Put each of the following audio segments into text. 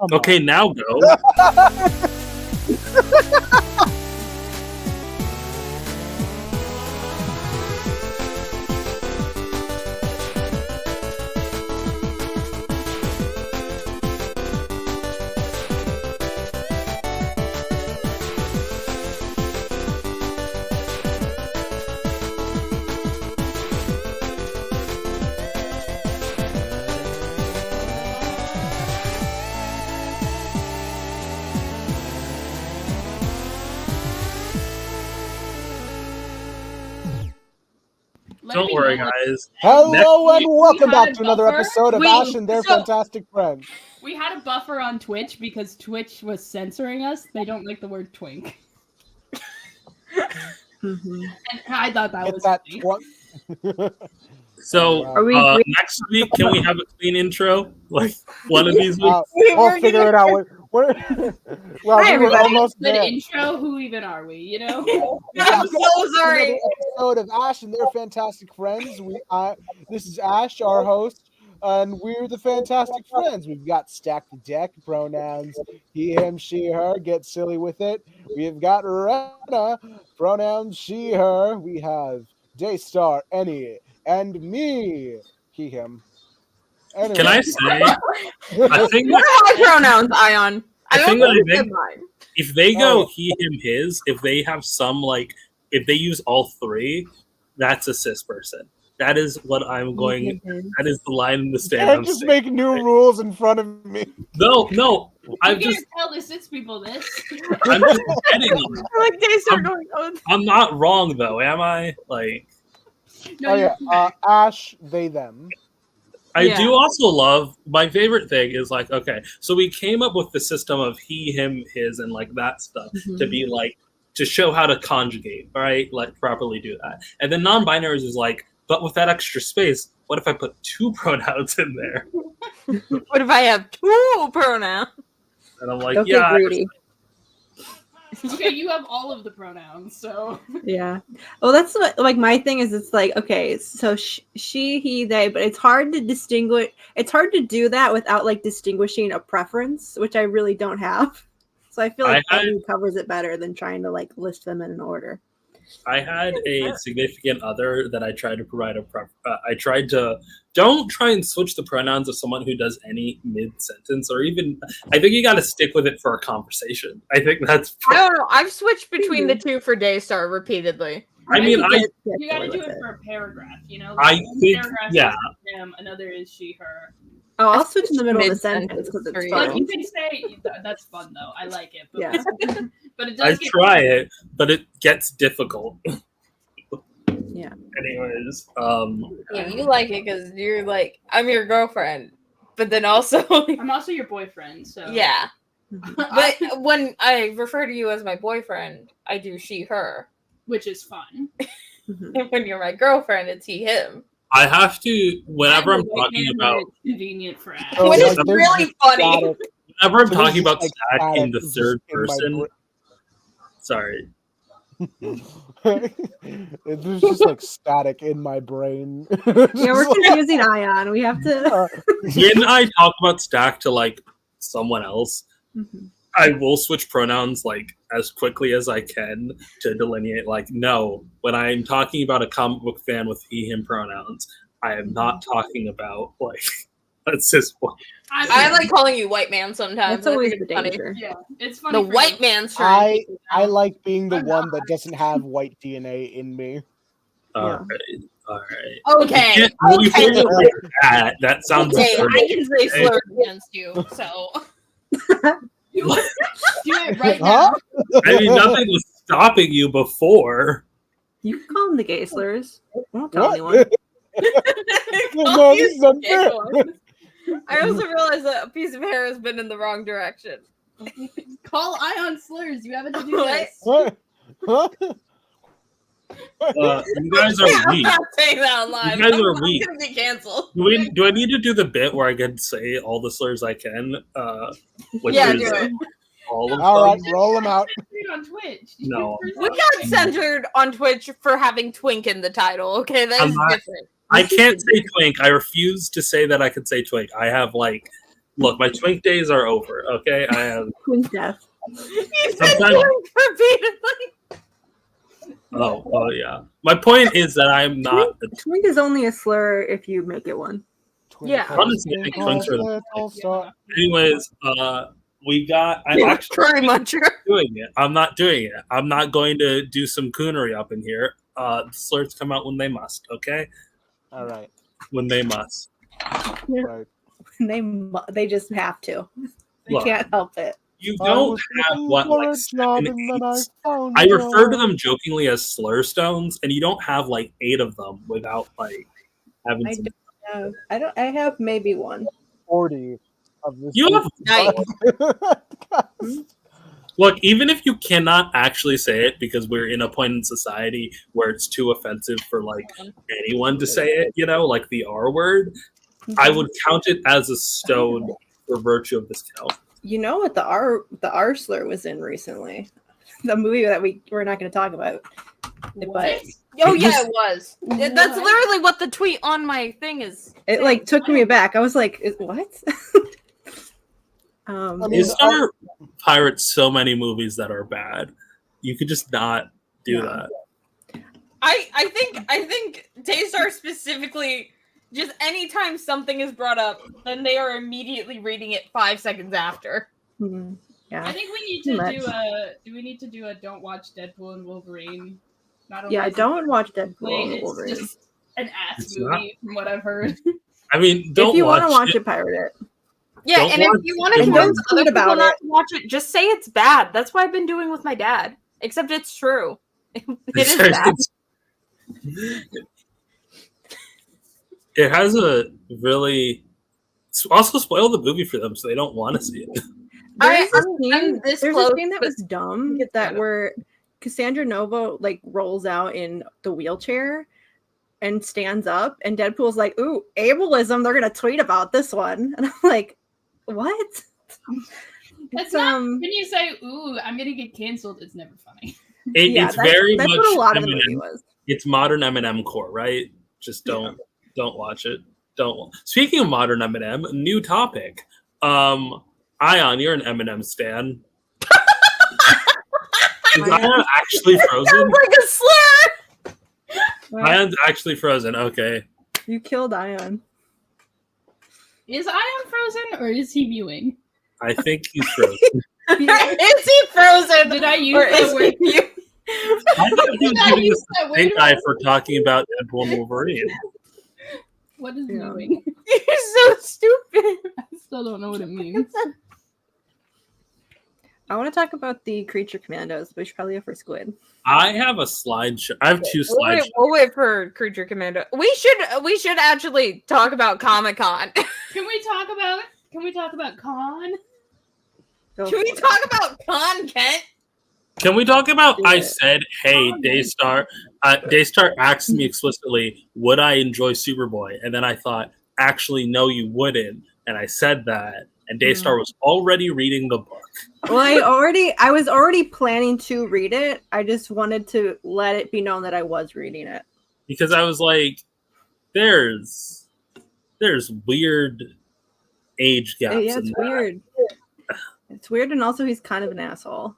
Okay, now go. Don't worry, guys. Hello and welcome back to another episode of Ash and Their Fantastic Friends. We had a buffer on Twitch because Twitch was censoring us. They don't like the word twink. And I thought that was funny. So, next week, can we have a clean intro? Like, one of these weeks? We'll figure it out. Well, we're almost good there. Intro, who even are we, you know? I'm so sorry. Episode of Ash and Their Fantastic Friends. This is Ash, our host, and we're the Fantastic Friends. We've got Stack the Deck, pronouns he, him, she, her. Get silly with it. We've got Rena, pronouns she, her. We have Daystar, any, and me, he, him. Anyway. Can I say? I think what are my pronouns, Ayaan? I think if they go he, him, his, if they have some if they use all three, that's a cis person. That is what I'm going. That is the line in the stand. Can't just make new rules in front of me. No. I'm just tell the cis people this. I'm just getting them. I'm not wrong though, am I? No, Ash, they, them. I do also love, my favorite thing is okay, so we came up with the system of he, him, his, and that stuff to be to show how to conjugate, right? Properly do that. And then non-binaries is but with that extra space, what if I put two pronouns in there? What if I have two pronouns? And I'm greedy. Okay, you have all of the pronouns, so yeah. Well, that's what my thing is. It's okay, so she, he, they, but it's hard to distinguish. It's hard to do that without distinguishing a preference, which I really don't have. So I feel that covers it better than trying to list them in an order. I had a significant other that I tried to provide I tried to don't try and switch the pronouns of someone who does any mid-sentence or even I think you got to stick with it for a conversation. I think that's I don't know. I've switched between the two for Daystar repeatedly. You got to do it for a paragraph, you know? I think paragraph is him, another is she, her. Oh, I'll switch in the middle of the sentence because it's fun. You can say that's fun though. I like it. But, but it does. I try it, but it gets difficult. Yeah. Anyways, yeah, you like it because you're I'm your girlfriend, but then also I'm also your boyfriend. So yeah. But when I refer to you as my boyfriend, I do she, her, which is fun. And when you're my girlfriend, it's he, him. I have to whenever I'm talking about convenient for Ash. Which is really funny. Whenever I'm talking about Stack in the third person. Sorry. It's just static in my brain. Yeah, we're confusing Ayaan. We have to. When I talk about Stack to someone else, I will switch pronouns as quickly as I can to delineate no, when I'm talking about a comic book fan with he, him pronouns, I am not talking about a cis one. I like calling you white man sometimes. That's always the danger. Yeah, it's funny. The white man's turn. I like being the one that doesn't have white DNA in me. All right. Okay. That sounds. Okay, I can say slurs against you. So. Do it right now. I mean, nothing was stopping you before. You can call them the gay slurs. Don't tell anyone. No, this is unfair. I also realized that a piece of hair has been in the wrong direction. Call Ayaan slurs. You haven't to do this. What? You guys are weak. I'm not saying that on live. You guys are weak. I'm gonna be canceled. Do I need to do the bit where I can say all the slurs I can? Do it. All of right, them? roll them out. On Twitch. No. We got censored on Twitch for having Twink in the title. Okay, that's different. I can't say Twink. I refuse to say that I can say Twink. I have Look, my twink days are over. Okay, I have. Twink death. You said twink repeatedly. Oh yeah. My point is that I'm not. Twink is only a slur if you make it one. Yeah. Honestly, I think twinks are. Anyways, we got. I'm actually Pretty much. doing it. I'm not doing it. I'm not going to do some coonery up in here. The slurs come out when they must. Okay. All right. When they must. Right. They just have to. They Look, can't help it. You don't have what like 7, 8. I refer to them jokingly as slur stones, and you don't have like 8 of them without like having. I have maybe one. 40 of this. You have. Look, even if you cannot actually say it because we're in a point in society where it's too offensive for like anyone to say it, you know, like the R word, I would count it as a stone for virtue of this count. You know what the R slur was in recently? The movie that we're not going to talk about. But oh yeah, it was. That's literally what the tweet on my thing is. It like took me aback. I was like, what? Daystar pirates so many movies that are bad. You could just not do that. I think Daystar specifically, just anytime something is brought up, then they are immediately reading it 5 seconds after. Mm-hmm. Yeah. I think we need to do a don't watch Deadpool and Wolverine. Don't watch Deadpool and Wolverine. It's just an ass movie from what I've heard. I mean, don't if you want to watch it, pirate it. Yeah, don't and if you want to convince other people not to watch it, just say it's bad. That's what I've been doing with my dad. Except it's true. It is bad. It has a really also spoil the movie for them, so they don't want to see it. There's a scene that was dumb where Cassandra Nova like rolls out in the wheelchair and stands up, and Deadpool's like, "Ooh, ableism! They're gonna tweet about this one," and I'm like, "What?" That's not when you say, "Ooh, I'm gonna get canceled." It's never funny. It's very much what a lot of the Eminem. movie was. It's modern Eminem core, right? Just don't watch it. Don't. Speaking of modern Eminem, new topic. Ayaan, you're an Eminem stan. Is Ayaan actually frozen? Sounds like a slur. Ayaan's actually frozen. Okay. You killed Ayaan. Is Ayaan frozen or is he mewing? I think he's frozen. Is he frozen? Did I use that word? I thought he was giving us a stink eye for talking about Deadpool and Wolverine. What is mewing? You're so stupid. I still don't know what it means. I want to talk about the Creature Commandos, but we should probably go for Squid. I have a slideshow. I have 2 slides. We'll wait for Creature Commando. We should actually talk about Comic-Con. Can we talk about Con? Can we talk about Con, Kent? Can we talk about? I said, "Hey, Daystar." Daystar asked me explicitly, "Would I enjoy Superboy?" And then I thought, "Actually, no, you wouldn't." And I said that, and Daystar was already reading the book. Well, I was already planning to read it. I just wanted to let it be known that I was reading it because I was like, "There's weird age gaps." Yeah, it's weird. It's weird, and also he's kind of an asshole.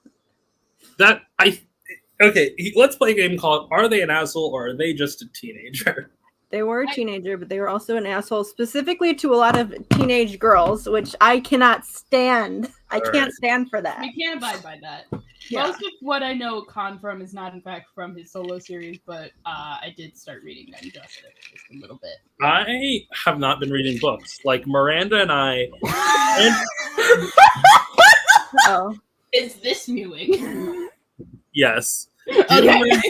Let's play a game called Are They an Asshole or Are They Just a Teenager? They were a teenager, but they were also an asshole, specifically to a lot of teenage girls, which I cannot stand. I can't stand for that. We can't abide by that. Yeah. Most of what I know Con from is not, in fact, from his solo series, but I did start reading Young Justice just a little bit. I have not been reading books. Like Miranda and I. Oh. Is this mewing? Yes. Okay.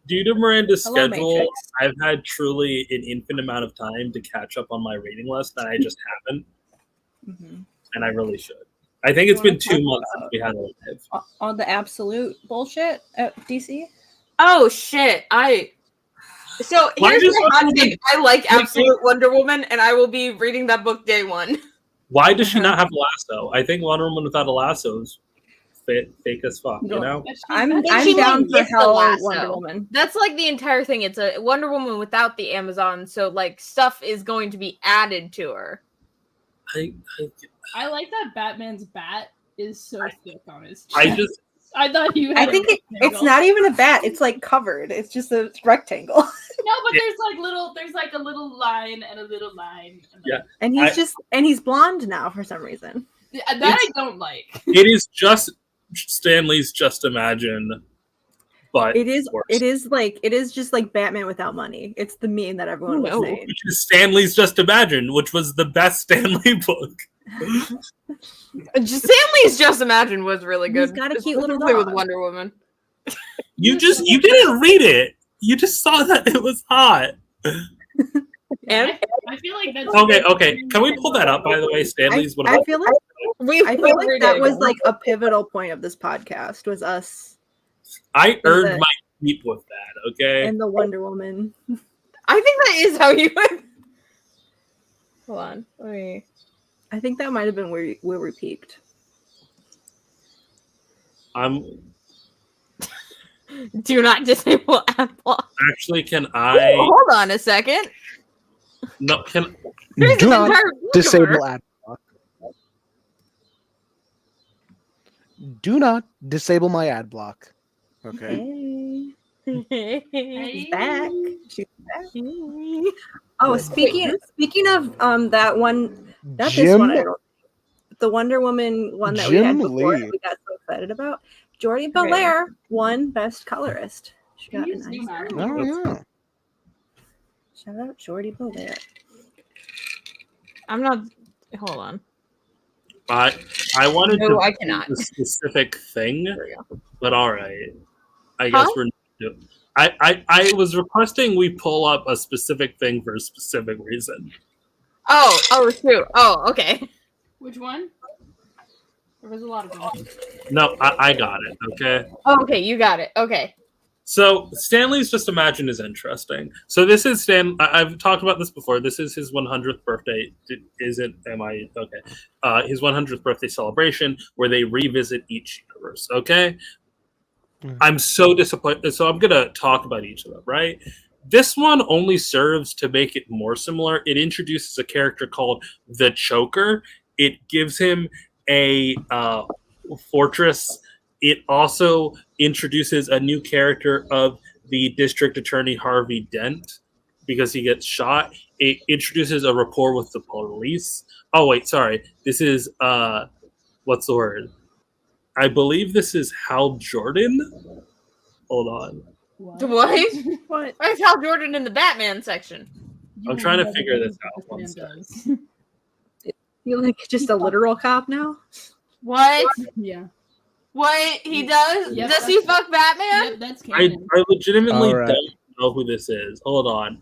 Due to Miranda's Hello, schedule, Matrix. I've had truly an infinite amount of time to catch up on my reading list, and I just haven't. Mm-hmm. And I really should. I think it's been 2 months since we had a live. On the absolute bullshit at DC? Oh shit! Here's the hot take. I like Absolute Wonder Woman, and I will be reading that book day one. Why does she not have a lasso? I think Wonder Woman without a lasso is fake as fuck, you know? I'm She down didn't for get the hell lasso. Wonder Woman. That's like the entire thing. It's a Wonder Woman without the Amazon, so like stuff is going to be added to her. I like that Batman's bat is so thick on his chest. I just I thought you. I think it's not even a bat. It's like covered. It's just a rectangle. No, but there's like a little line and a little line. And Yeah. And he's blonde now for some reason. That I don't like. It is just Stanley's Just Imagine, but It is worse. just like Batman without money. It's the meme that everyone was saying. Which is Stanley's Just Imagine, which was the best Stanley book. Stanley's Just Imagine was really good. He's got a cute little Specifically dog. with Wonder Woman. You didn't read it. You just saw that it was hot. And I feel like that's Okay. Can we pull that up, by the way? Stanley's one of I feel like that was like a pivotal point of this podcast was us I earned my keep with that, okay? and the Wonder Woman. I think that is how you would. Hold on. Let me. I think that might have been where we peaked. Do not disable ad block. Actually, can I? Hold on a second. No, can There's Do an not entire book disable over. ad block. Do not disable my ad block. Okay. Hey, Hey. she's back. She's back. Oh, speaking of that one, not this one. I don't. The Wonder Woman one that we had Jim before Lee. that we got so excited about. Jordy Belair won Best Colorist. She got a Can you nice. zoom out? Oh yeah. Shout out Jordy Belair. I'm not. Hold on. I wanted No, to I cannot. a specific thing, we but all right. I guess Huh? we're. I was requesting we pull up a specific thing for a specific reason. Oh, shoot. Oh, okay. Which one? There was a lot of them. No, I got it. Okay. Oh, okay, you got it. Okay. So Stanley's Just Imagine is interesting. So this is I've talked about this before. This is his 100th birthday. Am I okay? His 100th birthday celebration where they revisit each universe. Okay. I'm so disappointed. So I'm gonna talk about each of them. Right. This one only serves to make it more similar. It introduces a character called the Choker. It gives him a fortress. It also introduces a new character of the district attorney Harvey Dent because he gets shot. It introduces a rapport with the police. Oh wait, sorry. This is what's the word? I believe this is Hal Jordan. Hold on. What? What? Where's Hal Jordan in the Batman section? I'm trying to figure this out. One Man second. does. You like just a literal cop now? What? Yeah. What? He does? Yep, Does he fuck Batman? Yep, that's I canon. legitimately All right. don't know who this is. Hold on.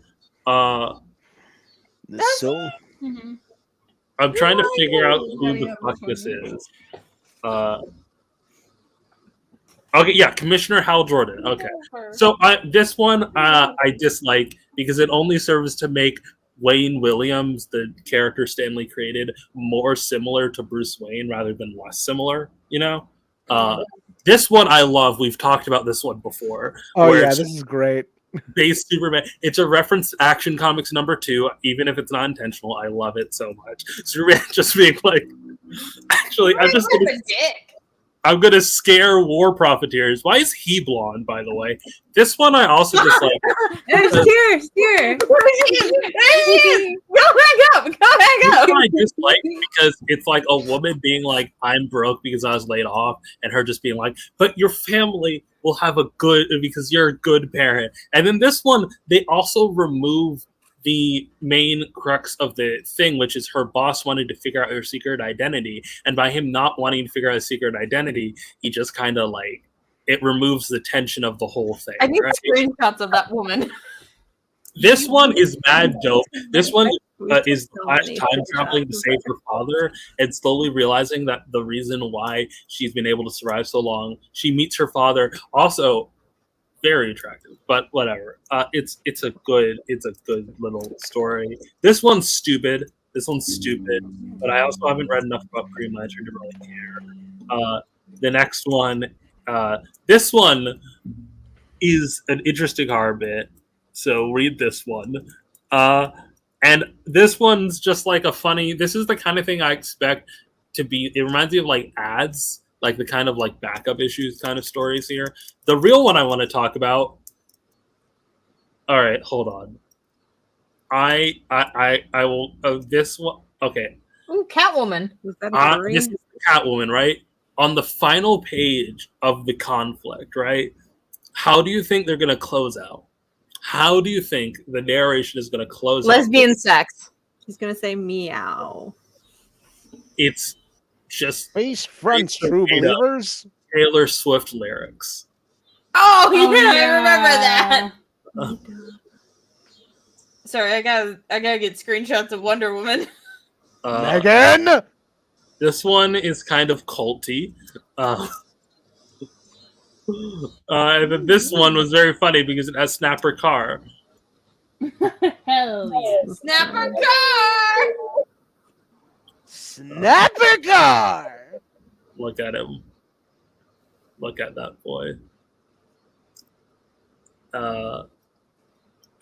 So Mhm. I'm trying to figure out Yeah, who the yeah, fuck which this one? is. Okay, yeah, Commissioner Hal Jordan. Okay. So this one I dislike because it only serves to make Wayne Williams, the character Stanley created, more similar to Bruce Wayne rather than less similar. You know, this one I love. We've talked about this one before. oh where yeah, it's this is great. Base Superman. It's a reference to Action Comics #2, even if it's not intentional. I love it so much. Superman just being like, actually, I'm gonna scare war profiteers. Why is he blonde, by the way? This one I also dislike. Steer. Go back up! Go back This up! one I dislike because it's like a woman being like, I'm broke because I was laid off, and her just being like, but your family will have a good, because you're a good parent. And then this one, they also remove the main crux of the thing, which is her boss wanted to figure out her secret identity. And by him not wanting to figure out his secret identity, he just kind of like, it removes the tension of the whole thing. I need right? screenshots of that woman. This one is mad dope. This one is So Flash many time traveling to screenshots. save her father and slowly realizing that the reason why she's been able to survive so long, she meets her father, also very attractive, but whatever. It's a good little story. This one's stupid. But I also haven't read enough about Green Lantern to really care. The next one, this one is an interesting horror bit. So read this one. And this one's just like a funny. This is the kind of thing I expect to be. It reminds me of like ads, like the kind of like backup issues kind of stories here. The real one I want to talk about. All right, hold on. I will. This one. Okay. Ooh, Catwoman. Was that a furry? This is Catwoman, right? On the final page of the conflict, right? How do you think they're going to close out? How do you think the narration is going to close Lesbian out? sex. He's gonna say meow. It's just Face fronts, It's true made up. believers. Taylor Swift lyrics. Oh, Oh, yeah, I yeah. remember that. Uh, Sorry, I gotta get screenshots of Wonder Woman. Megan. This one is kind of culty. And then this one was very funny because it has Snapper Carr. Hell yes. Snapper car. Snapper car. Look at him. Look at that boy.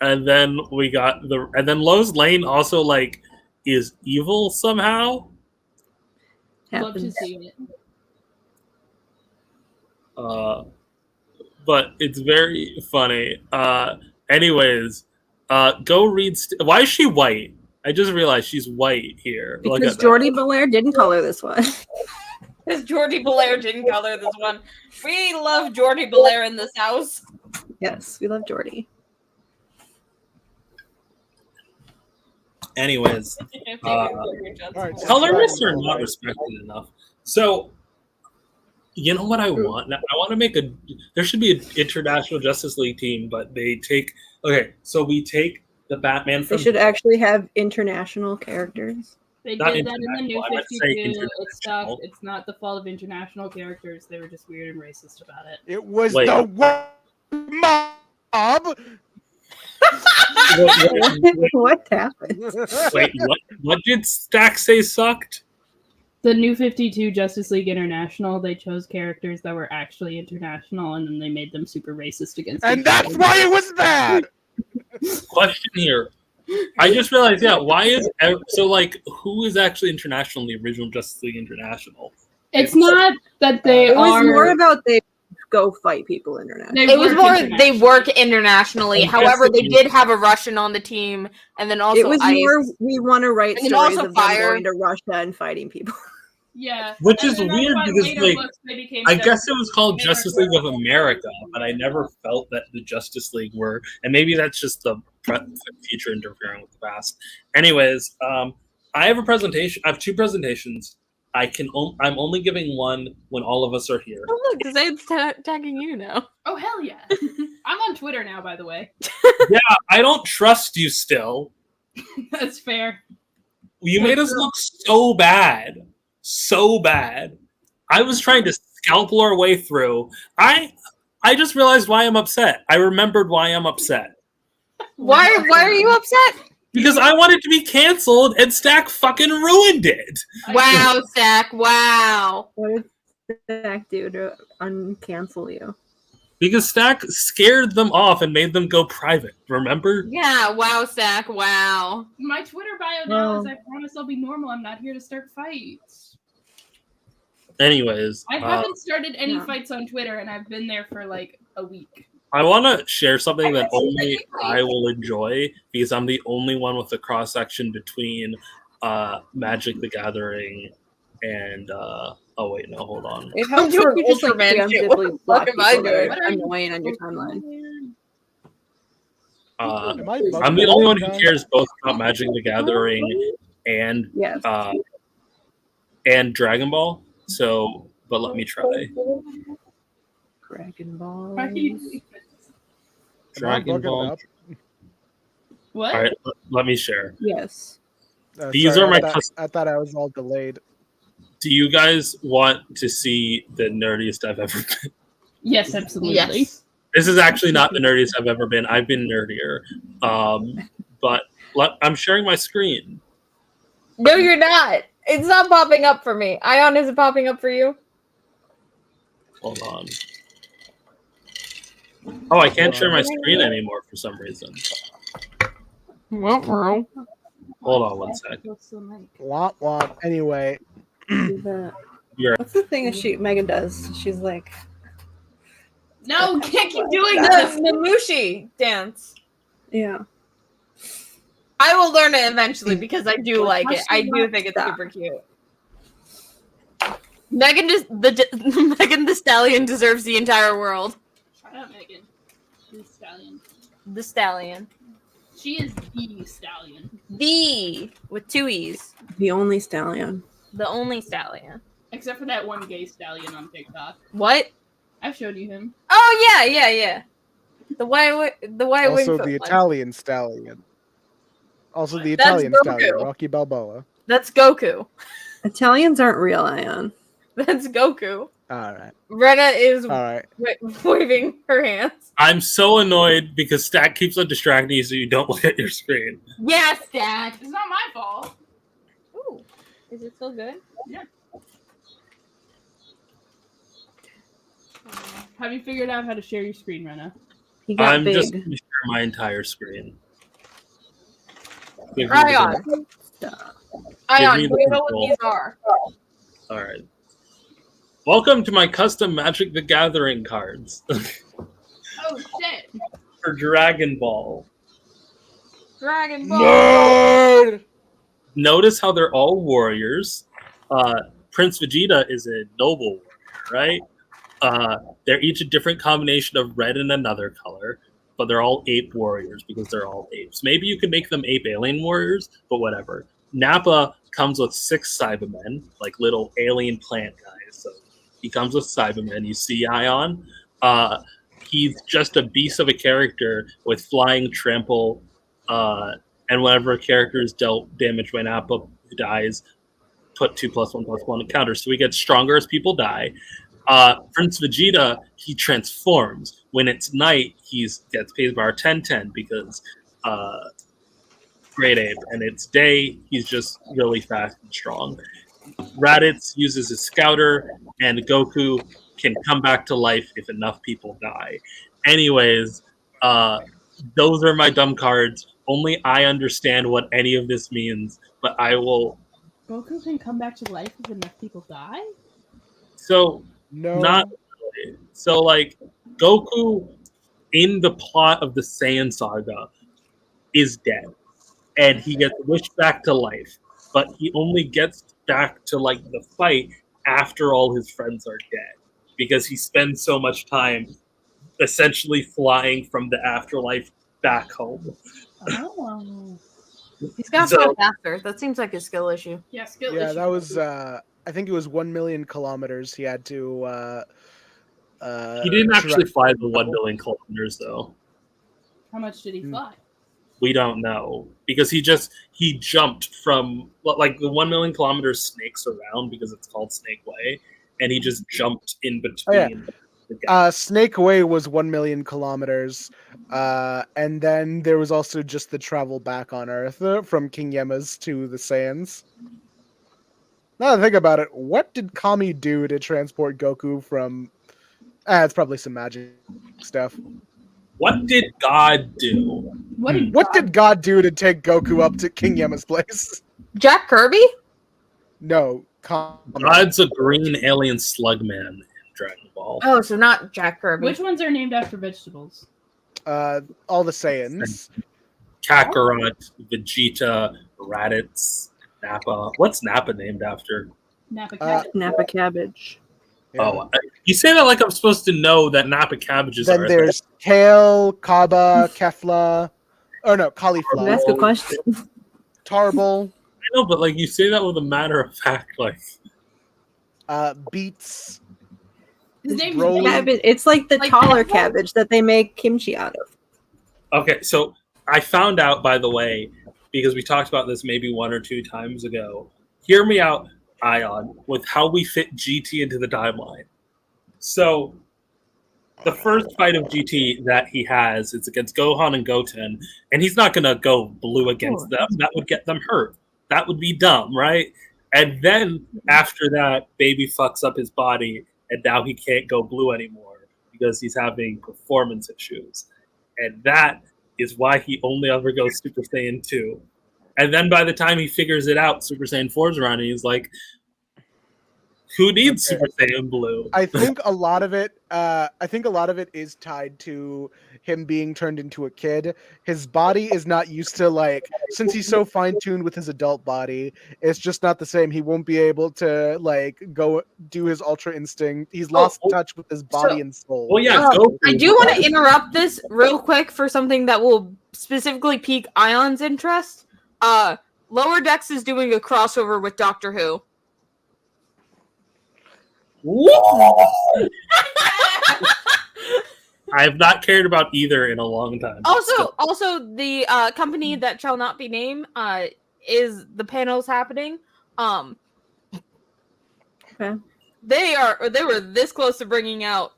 And then we got and then Lowe's Lane also like is evil somehow. Love to Happens. see it. But it's very funny. Anyways, go read. Why is she white? I just realized she's white here. Look Because at that. Jordy Belair didn't color this one. Because Jordy Belair didn't color this one. We love Jordy Belair in this house. Yes, we love Jordy. Anyways, Alright, colorists are not respected enough. So, you know what I want? I want to make a. There should be an international Justice League team, but they take. Okay, so we take the Batman They from. should actually have international characters. They Not did that in the New international, I meant to say 52. It international. sucked. It's not the fault of international characters. They were just weird and racist about it. It was Wait. the mob. What happened? Wait, what did Stack say sucked? The New 52 Justice League International, they chose characters that were actually international, and then they made them super racist against And each that's other. why it was bad. Question here. I just realized, yeah, why is so like who is actually international in the original Justice League International? It's not that they It was are. more about they go fight people internationally. They It was work more they internationally. work internationally. I However, guess they it did is. have a Russian on the team, and then also It was Ice. more we want to write And then stories also of Fire. them going to Russia and fighting people. Yeah. Which And is then that's weird why because, later like, books, they became I separate. guess it was called They Justice were- League of America, but I never felt that the Justice League were, and maybe that's just the future interfering with the past. Anyways, I have a presentation. I have two presentations. I'm only giving one when all of us are here. Oh look, Zayd's tagging you now. Oh, hell yeah. I'm on Twitter now, by the way. I don't trust you still. That's fair. You made us look so bad. So bad. I was trying to scalpel our way through. I just realized why I'm upset. I remembered why I'm upset. Why are you upset? Because I wanted to be canceled and Stack fucking ruined it. Wow, Stack. Wow. What did Stack do to uncancel you? Because Stack scared them off and made them go private. Remember? Yeah, wow, Stack. Wow. My Twitter bio now is I promise I'll be normal. I'm not here to start fights. Anyways, I haven't started any yeah. fights on Twitter, and I've been there for like a week. I want to share something that I see only that. I will enjoy because I'm the only one with the cross section between Magic the Gathering and oh wait, no, hold on. It helps doing when you just like Ultraman shit. What the preemptively block fuck am I people that doing? are What are you annoying on your timeline. Am I I'm the only one who bugged cares both about Magic the Gathering and Yes. Dragon Ball. So, but let me try. Dragon Ball. Why do you- Dragon bugging Ball. up? What? All right, let me share. Yes. These Sorry, are my I thought I was all delayed. Do you guys want to see the nerdiest I've ever been? Yes, absolutely. Yes. This is actually not the nerdiest I've ever been. I've been nerdier. But I'm sharing my screen. No, you're not. It's not popping up for me. Ayaan, is it popping up for you? Hold on. Oh, I can't share my screen anymore for some reason. Well, Hold on one sec. Womp womp. Anyway, What's the thing that Megan does? She's like, No, can't keep doing The this. Mushi Dance. yeah. I will learn it eventually because I do like it. Must I you do not think it's stop? super cute. Megan the Stallion deserves the entire world. Shut up, Megan. The stallion. The Stallion. She is the stallion. The with 2 E's. The only stallion. The only Stallion. Except for that one gay stallion on TikTok. What? I've showed you him. Oh yeah. The white also Wingfoot the one. Italian stallion. Also the That's Italian Goku. stallion, Rocky Balboa. That's Goku. Italians aren't real, Ayaan. That's Goku. All right. Rena is All right. waving her hands. I'm so annoyed because Stack keeps on distracting you so you don't look at your screen. Yes, Dad. It's not my fault. Ooh, is it still good? Yeah. Have you figured out how to share your screen, Rena? He got I'm big. just going to share my entire screen. Ayaan. Ayaan, do you know what these are? All right. Welcome to my custom Magic the Gathering cards Oh shit! for Dragon Ball. Dragon Ball. Nerd. Notice how they're all warriors. Prince Vegeta is a noble warrior, right? They're each a different combination of red and another color, but they're all ape warriors because they're all apes. Maybe you could make them ape alien warriors, but whatever. Nappa comes with 6 Cybermen, like little alien plant guys. So he comes with Cybermen. You see Ayaan. He's just a beast of a character with flying trample, and whenever a character is dealt damage by Nappa who dies, put 2+1/+1 counters. So he gets stronger as people die. Prince Vegeta, he transforms. When it's night, he gets paid bar 10/10 because great ape, and it's day, he's just really fast and strong. Raditz uses his scouter, and Goku can come back to life if enough people die. Anyways, those are my dumb cards. Only I understand what any of this means, but I will. Goku can come back to life if enough people die? So, No. not really. So, like, Goku in the plot of the Saiyan saga is dead, and he gets wished back to life, but he only gets back to, like, the fight after all his friends are dead, because he spends so much time essentially flying from the afterlife back home. Oh. He's got to So- fly faster. That seems like a skill issue. Yeah, skill Yeah, issue. that was. I think it was 1 million kilometers. He had to. He didn't actually fly the 1 billion kilometers, though. How much did he fly? We don't know, because he jumped from, like, the 1 million kilometers snakes around because it's called Snake Way, and he just jumped in between. Snake Way was 1 million kilometers, and then there was also just the travel back on Earth from King Yema's to the Saiyans. Now that I think about it, what did Kami do to transport Goku from? It's probably some magic stuff. What did God do? What did God do to take Goku up to King Yema's place? Jack Kirby? No, Kami. God's a green alien slug man in Dragon Ball. Oh, so not Jack Kirby. Which ones are named after vegetables? All the Saiyans. Kakarot, Vegeta, Raditz, Nappa. What's Nappa named after? Napa Uh, Cat. Napa cabbage. Yeah. Oh, you say that like I'm supposed to know that Nappa cabbages Then are. there's Kale, Kaba, Kefla. Oh no, cauliflower. That's a good question. Tarbal, I know, but like you say that with a matter of fact, like beets. His name is Broly. Cabbage. It's like the Like taller that? cabbage that they make kimchi out of. okay. So I found out, by the way, because we talked about this maybe 1 or 2 times ago. Hear me out, Ayaan, with how we fit GT into the timeline. So the first fight of GT that he has is against Gohan and Goten, and he's not gonna go blue against them. That would get them hurt. That would be dumb, right? And then after that, Baby fucks up his body, and now he can't go blue anymore because he's having performance issues. And that is why he only ever goes Super Saiyan 2. And then by the time he figures it out, Super Saiyan 4's around, and he's like, who needs Super Saiyan Blue? I think a lot of it is tied to him being turned into a kid. His body is not used to, like, since he's so fine-tuned with his adult body, it's just not the same. He won't be able to, like, go do his Ultra Instinct. He's lost touch with his body and soul. Well, yeah, I do want to interrupt this real quick for something that will specifically pique Ayaan's interest. Lower Decks is doing a crossover with Doctor Who. I have not cared about either in a long time. Also, the company that shall not be named is the panels happening. Okay. They were this close to bringing out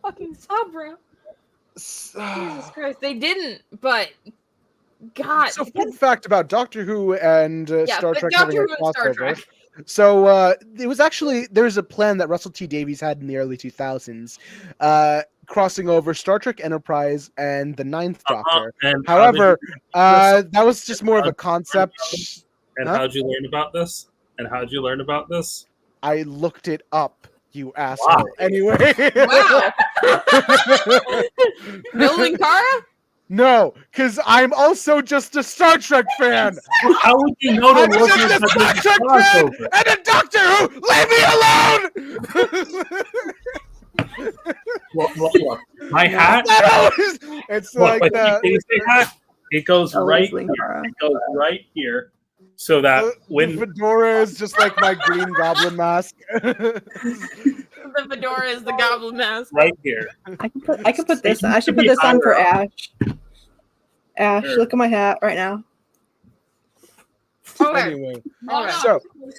fucking Sabra. Jesus Christ, they didn't, but God. So fun fact about Doctor Who and Star Trek having a crossover. So it was actually, there's a plan that Russell T Davies had in the early 2000s, crossing over Star Trek Enterprise and the Ninth Doctor. However, that was just more of a concept. And how'd you learn about this? I looked it up, you asshole. Wow. Anyway. Wow. Building Kara? No, because I'm also just a Star Trek fan. How would you know I'm just a Star Trek fan and a Doctor Who. Leave me alone. Look, my hat. It's like that. It goes right here. It goes right here. So that when the fedora is just like my Green Goblin mask. The fedora is the Goblin mask. Right here. I can put this. I should put this on for Ash. Ash, look at my hat right now. Anyway,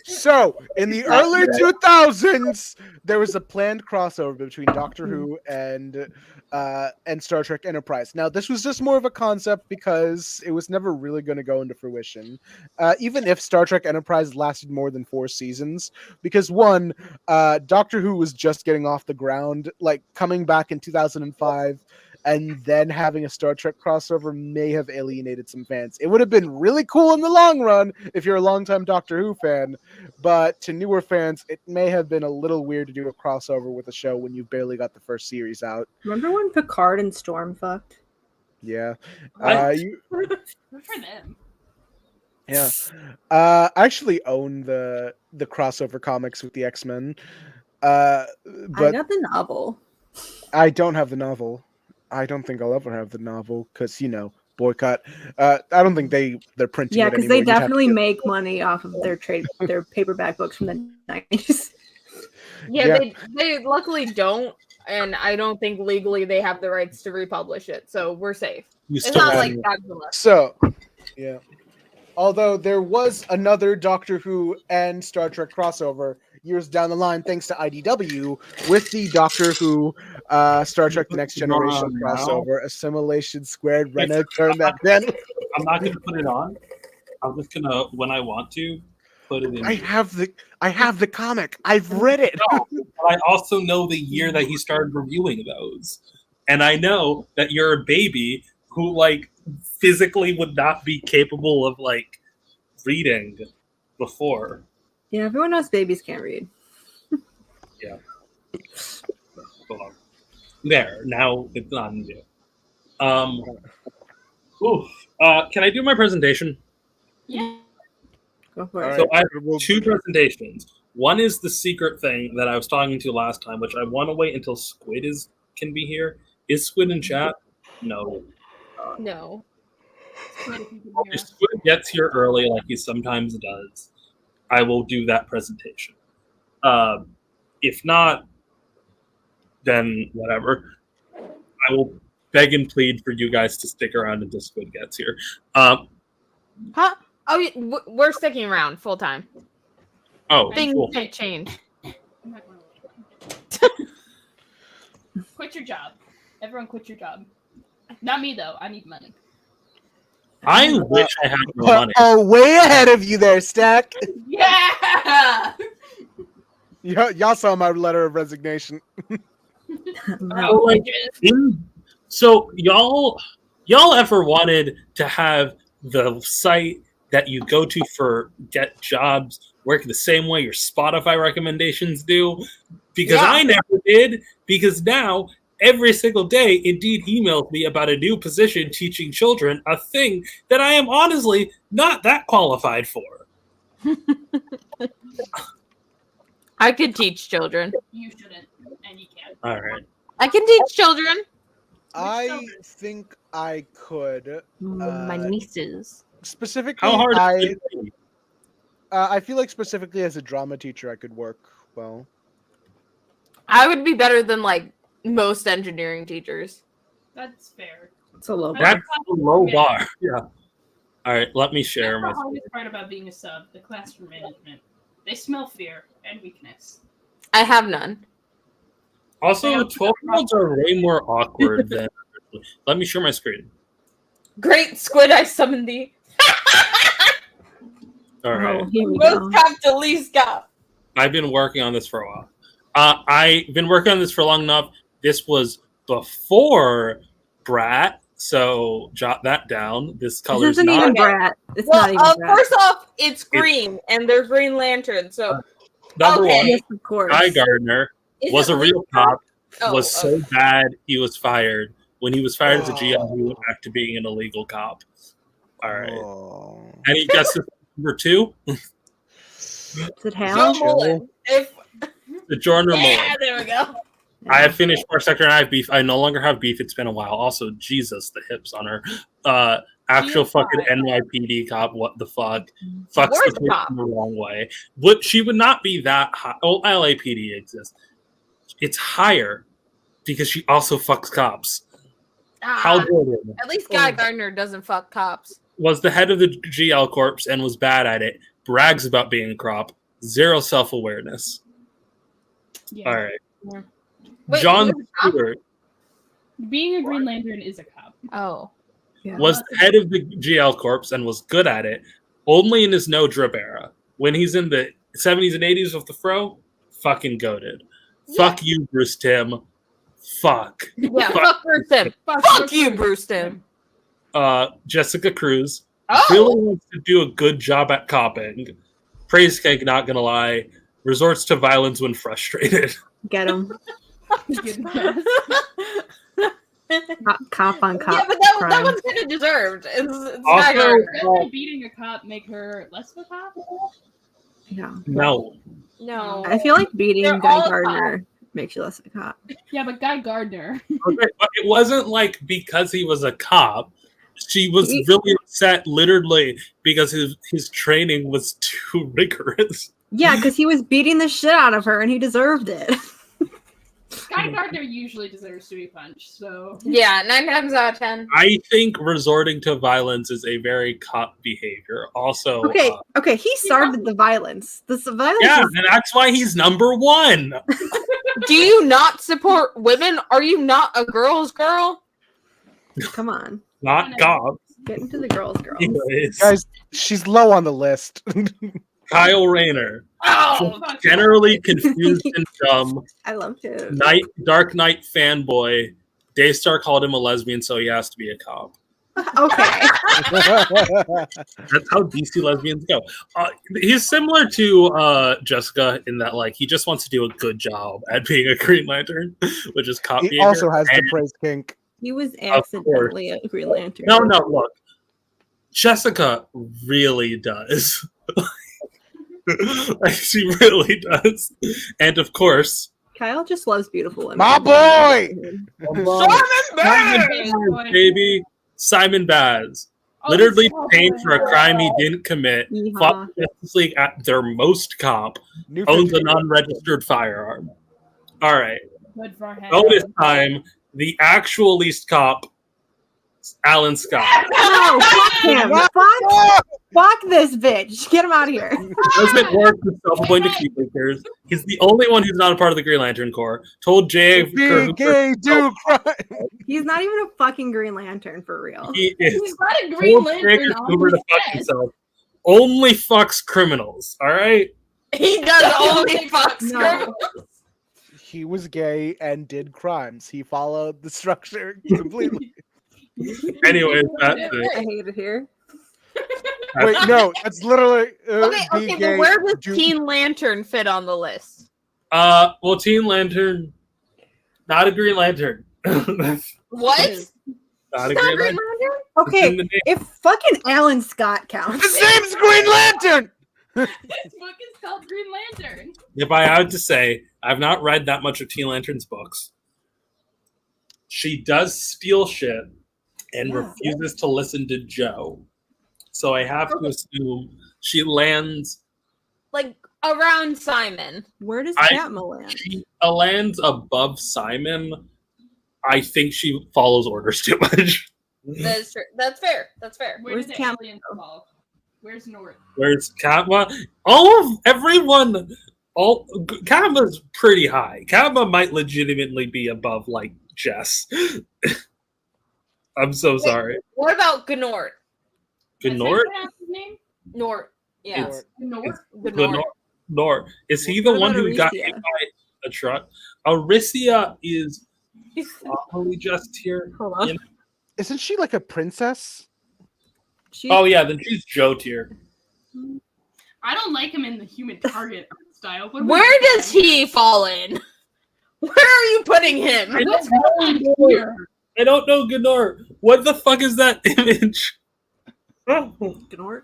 so in the early 2000s, there was a planned crossover between Doctor Who and Star Trek Enterprise. Now, this was just more of a concept because it was never really going to go into fruition, even if Star Trek Enterprise lasted more than 4 seasons. Because one, Doctor Who was just getting off the ground, like coming back in 2005. And then having a Star Trek crossover may have alienated some fans. It would have been really cool in the long run if you're a longtime Doctor Who fan, but to newer fans, it may have been a little weird to do a crossover with a show when you barely got the first series out. Remember when Picard and Storm fucked? Yeah. Good for them. Yeah. I actually own the crossover comics with the X-Men. But I got the novel. I don't have the novel. I don't think I'll ever have the novel because, boycott. I don't think they're printing. Yeah, because they definitely make money off of their paperback books from the 90s. Yeah, they luckily don't, and I don't think legally they have the rights to republish it, so we're safe. It's not like Godzilla. So, yeah. Although there was another Doctor Who and Star Trek crossover years down the line, thanks to IDW, with the Doctor Who Star Trek The Next Generation crossover, Assimilation Squared. Rena, turn that down. I'm not going to put it on. I'm just going to, when I want to, put it in. I have the comic. I've read it. No, but I also know the year that he started reviewing those. And I know that you're a baby who, physically would not be capable of, reading before. Yeah, everyone knows babies can't read. Yeah. Hold on. There. Now it's on you. Can I do my presentation? Yeah. Go for it. So I have 2 presentations. One is the secret thing that I was talking to last time, which I want to wait until Squid can be here. Is Squid in chat? No. No. If Squid gets here early, like he sometimes does, I will do that presentation. If not, then whatever. I will beg and plead for you guys to stick around until Squid gets here. Huh? Oh, we're sticking around full time. Oh, things cool. can't change. Quit your job. Everyone quit your job. Not me, though. I need money. I wish I had more money. Oh, way ahead of you there, Stack. Yeah! Y'all saw my letter of resignation. So y'all, Y'all ever wanted to have the site that you go to for get jobs work the same way your Spotify recommendations do? Because Yeah. I never did. Because now, every single day, Indeed emails me about a new position teaching children, a thing that I am honestly not that qualified for. I could teach children. You shouldn't, and you can't. All right. I can teach children. I think I could. My nieces. Specifically, How hard is it to be? I feel like specifically as a drama teacher, I could work well. I would be better than like most engineering teachers. That's fair. It's a low bar. That's a low bar. Yeah. All right, let me share That's my. the hardest part about being a sub, the classroom management. They smell fear and weakness. I have none. Also, 12-year-olds are way more awkward than. Let me share my screen. Great Squid, I summon thee. All right. Oh, here we go. Most cop to least cop. I've been working on this for a while. I've been working on this for long enough. This was before Brat, so jot that down. This This color's isn't not. even Okay. Brat. It's Well, not even Brat. first off, it's green, and there's Green Lantern, so Number okay. one, Yes, of course. Guy Gardner is was it a real least cop. Oh, Was so bad he was fired. When he was fired as a GM, Oh. he went back to being an illegal cop. All right. Oh. Any guesses number two? Is it Joe Hal? Mullen. If The Jordan yeah, Mullen. there we go. I have finished Far Sector and I have beef. I no longer have beef. It's been a while. Also, Jesus, the hips on her. Actual She is fucking fine. NYPD cop. What the fuck? Fucks Worst the person cop. the wrong way. But she would not be that high. Oh, LAPD exists. It's higher because she also fucks cops. Hal Ah, Jordan at least Guy Gardner doesn't fuck cops. was the head of the GL Corps and was bad at it. Brags about being a cop. Zero self-awareness. Yeah. All right. Yeah. Wait, John he was a cop? Stewart Being a Green Lantern is a cop. Oh. Yeah. was the head of the GL Corps and was good at it only in his no drip era. When he's in the 70s and 80s with the fro, fucking goated. Yeah. Fuck you, Bruce Timm. Fuck. Yeah, fuck Bruce Timm. Fuck you, Bruce Timm. Jessica Cruz Oh, really wants to do a good job at copping. Praise cake, not gonna lie. Resorts to violence when frustrated. Get him. Good guess. Cop on cop. yeah, but that crime. one's kind of deserved. It's Also- Guy Gardner. Doesn't beating a cop make her less of a cop? Yeah. No. No. I feel like beating They're Guy all Gardner makes you less of a cop. Yeah, but Guy Gardner. Okay, but it wasn't like because he was a cop. She was really upset, literally, because his training was too rigorous. Yeah, because he was beating the shit out of her and he deserved it. Guy Gardner usually deserves to be punched, so. Yeah, 9 times out of 10. I think resorting to violence is a very cop behavior. Also, Okay, he started the violence. This violence yeah, is and that's why he's number one. Do you not support women? Are you not a girl's girl? come on. Not cops. Get into the girls. Anyways, Guys, she's low on the list. Kyle Rayner, Oh, generally confused and dumb. I love him. Dark Knight fanboy. Daystar called him a lesbian, so he has to be a cop. Okay. That's how DC lesbians go. He's similar to Jessica in that, like, he just wants to do a good job at being a Green Lantern, which is cop He behavior. also has the And- praise kink. He was accidentally a Green Lantern. No, look. Jessica really does. Like, she really does. And of course, Kyle just loves beautiful women. My boy! Simon baby, Simon Baz. Oh, Literally this is detained for a crime he didn't commit. Yeehaw. Fought the Justice League at their most cop. New Owns a 50. non-registered firearm. All right. Good for him. Bonus time. The actual least cop, Alan Scott. No, fuck him. Fuck this bitch. Get him out of here. Doesn't work with self-appointed keymakers. He's the only one who's not a part of the Green Lantern Corps. Told Jay Big gay dude crime. He's not even a fucking Green Lantern for real. he is. He's got a Green Told Jay Lantern on Hoover to his fuck chest. himself. Only fucks criminals. All right. He does only fuck No. criminals. He was gay and did crimes. He followed the structure completely. Anyways, that's I it. hate it here. Wait, no, that's literally Okay, be but gay, where does do- Teen Lantern fit on the list? Well, Teen Lantern, not a Green Lantern. That's What? not a Not Green Green Lantern. Lantern? It's in Okay, the name. if fucking Alan Scott counts. His name's Green Lantern. This book is called Green Lantern. If I had to say, I've not read that much of Teen Lantern's books. She does steal shit and refuses to listen to Joe. So I have to assume she lands. Like around Simon. Where does I- Katma land? She lands above Simon. I think she follows orders too much. That is true. That's fair. That's fair. Where Where's did the Cam- aliens fall? Where's North? Where's Katma? Everyone. Katma's pretty high. Katma might legitimately be above like Jess. I'm so sorry. What about Gnort? That's Gnort? his name? Nort. Yeah. It's- Gnort? Gnort. Gnort. Is he the What one about who got Aricia? hit by a truck? Aricia is probably just here. Hold on. You know? Isn't she like a princess? She, Oh yeah, then she's Joe tier. I don't like him in the Human Target art style. What Where does he fall in? Where are you putting him? What's going on here? I don't know Gnort. What the fuck is that image? I Gnort.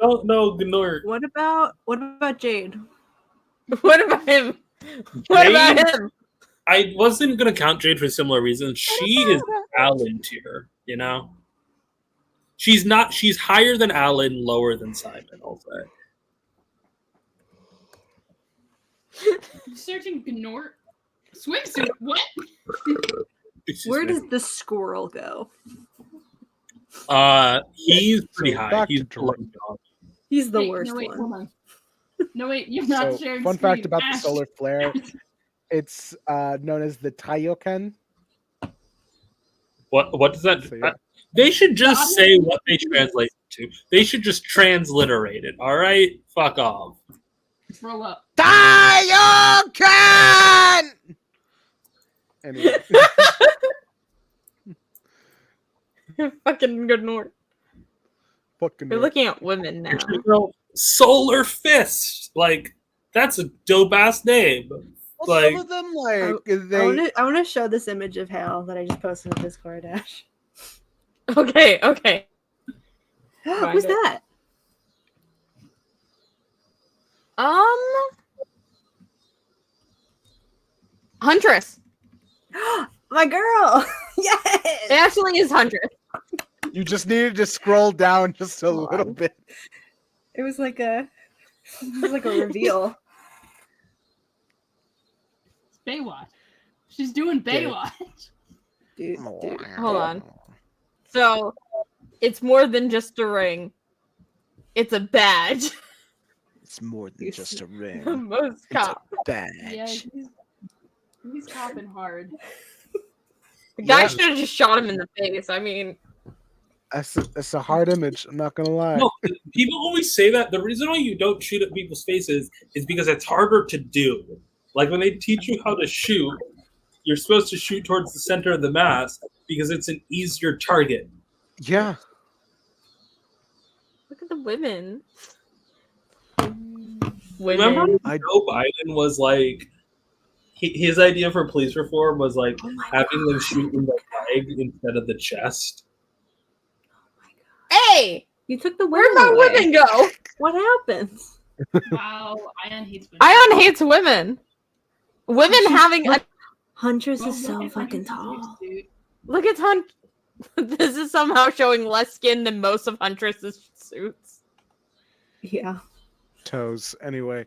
don't know Gnort. What about Jade? What about him? What about him? I wasn't gonna count Jade for similar reasons. She is Alan tier, you know. She's not. She's higher than Alan, lower than Simon. I'll say. Searching Gnort. Swimsuit. What? Excuse Where me. does the squirrel go? He's pretty So high. back He's to below Drake. John. He's the Wait, worst no, wait, one. hold on. No, wait, you're not So, sharing fun screen. fact about the Ash. solar flare: it's known as the Taioken. What does that? So, yeah. They should just say what they translate to. They should just transliterate it. All right, fuck off. Roll up. Taioken. Anyway, Fucking Gnort. fucking. You're looking at women now. You know, Solar Fist, like that's a dope ass name. Well, Like- some of them like I want to show this image of Hal that I just posted on Discord, Ash. Okay, okay. Who's it. that? Huntress. My girl. It Yes. actually is Huntress. you just needed to scroll down just a Hold little on. bit. It was like a reveal. Baywatch. She's doing Baywatch. Dude. Hold on. So, it's more than just a ring. It's a badge. It's more than just a ring. Most cop. Badge. Yeah, he's copping hard. The guy Yeah. should have just shot him in the face. I mean, That's a hard image. I'm not gonna lie. No, people always say that. The reason why you don't shoot at people's faces is because it's harder to do. Like when they teach you how to shoot, you're supposed to shoot towards the center of the mass because it's an easier target. Yeah. look at the women. Remember Women. when Joe Biden was like, his idea for police reform was like Oh my having them God. shoot in the leg instead of the chest. Hey! You took the Where'd women my away. women go? What happens? Wow, Ayaan hates women. Ayaan hates women. Women having a Huntress Well, is so look at fucking Huntress's tall. suit. look at Hunt. This is somehow showing less skin than most of Huntress's suits. Yeah. Toes. Anyway.